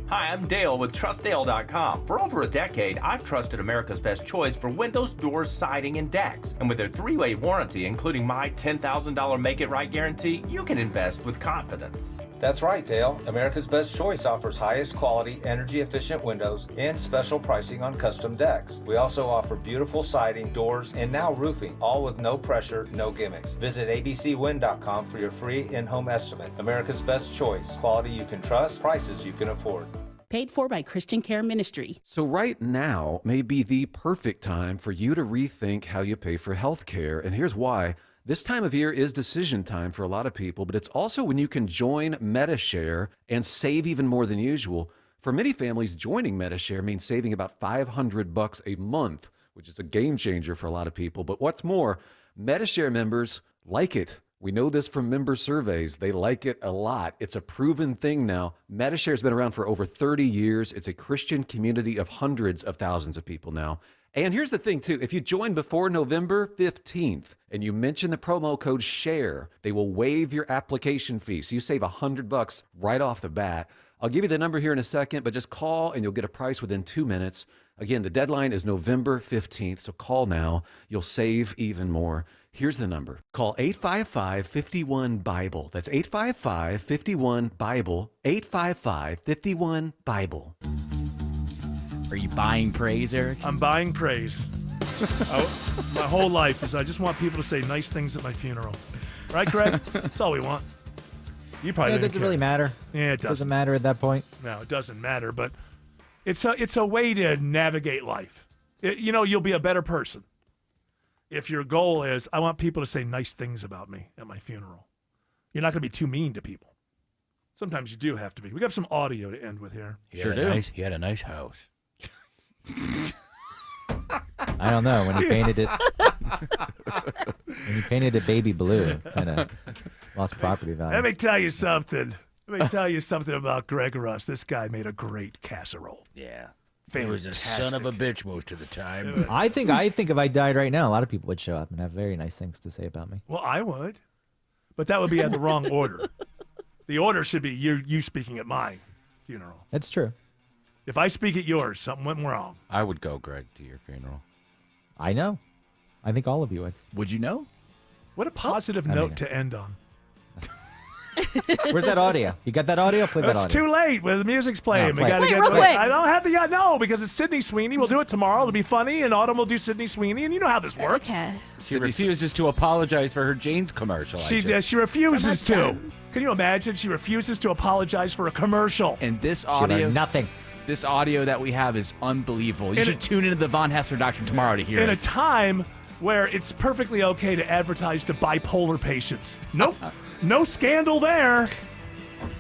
Hi, I'm Dale with TrustDale.com. For over a decade, I've trusted America's Best Choice for windows, doors, siding, and decks. And with their 3-way warranty, including my $10,000 Make It Right guarantee, you can invest with confidence. That's right, Dale. America's Best Choice offers highest quality, energy-efficient windows and special pricing on custom decks. We also offer beautiful siding, doors, and now roofing, all with no pressure, no gimmicks. Visit abcwin.com for your free in-home estimate. America's Best Choice. Quality you can trust, prices you can afford. Paid for by Christian Care Ministry. So right now may be the perfect time for you to rethink how you pay for health care. And here's why. This time of year is decision time for a lot of people, but it's also when you can join Medi-Share and save even more than usual. For many families, joining Medi-Share means saving about $500 a month, which is a game changer for a lot of people. But what's more, Medi-Share members like it. We know this from member surveys. They like it a lot. It's a proven thing now. Medi-Share has been around for over 30 years. It's a Christian community of hundreds of thousands of people now. And here's the thing, too. If you join before November 15th and you mention the promo code SHARE, they will waive your application fee. So you save $100 right off the bat. I'll give you the number here in a second, but just call and you'll get a price within 2 minutes. Again, the deadline is November 15th, so call now. You'll save even more. Here's the number. Call 855-51-BIBLE. That's 855-51-BIBLE. 855-51-BIBLE. Are you buying praise, Eric? I'm buying praise. My whole life is I just want people to say nice things at my funeral. Right, Greg? That's all we want. You probably It doesn't really matter. Yeah, it doesn't matter at that point. No, it doesn't matter, but it's a way to navigate life. You'll be a better person if your goal is, I want people to say nice things about me at my funeral. You're not going to be too mean to people. Sometimes you do have to be. We got some audio to end with here. He had a nice house. I don't know. When he painted it baby blue, it kind of lost property value. Let me tell you something. About Greg Russ. This guy made a great casserole. Yeah. Fantastic. He was a son of a bitch most of the time. I think if I died right now, a lot of people would show up and have very nice things to say about me. Well, I would. But that would be in the wrong order. The order should be you speaking at my funeral. That's true. If I speak at yours, something went wrong. I would go, Greg, to your funeral. I know. I think all of you would. Would you know? What a positive note to end on. Where's that audio? You got that audio? Play that It's audio. too late. When the music's playing. No, We play it. gotta Wait, get. real quick. I don't have the yet. No, because it's Sydney Sweeney. We'll do it tomorrow. It'll be funny, and Autumn will do Sydney Sweeney, and you know how this works. Okay. She refuses to apologize for her Jane's commercial. She refuses to. Can you imagine? She refuses to apologize for a commercial. And this She learned audio, nothing. This audio that we have is unbelievable. You In should a- tune into the Von Hessler Doctrine tomorrow to hear In a it. time where it's perfectly okay to advertise to bipolar patients. Nope. No scandal there.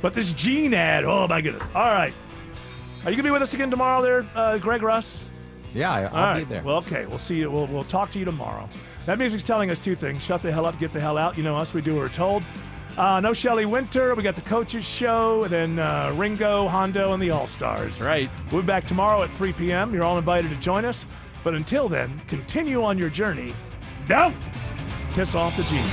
But this gene ad, oh my goodness. All right. Are you going to be with us again tomorrow there, Greg Russ? Yeah, I'll All be right. there. Well, okay. We'll see you. We'll talk to you tomorrow. That music's telling us two things. Shut the hell up, get the hell out. You know us. We do what we're told. No Shelley Winter. We got the Coaches Show. And then Ringo, Hondo, and the All-Stars. Right. We'll be back tomorrow at 3 p.m. You're all invited to join us. But until then, continue on your journey. Don't piss off the gene.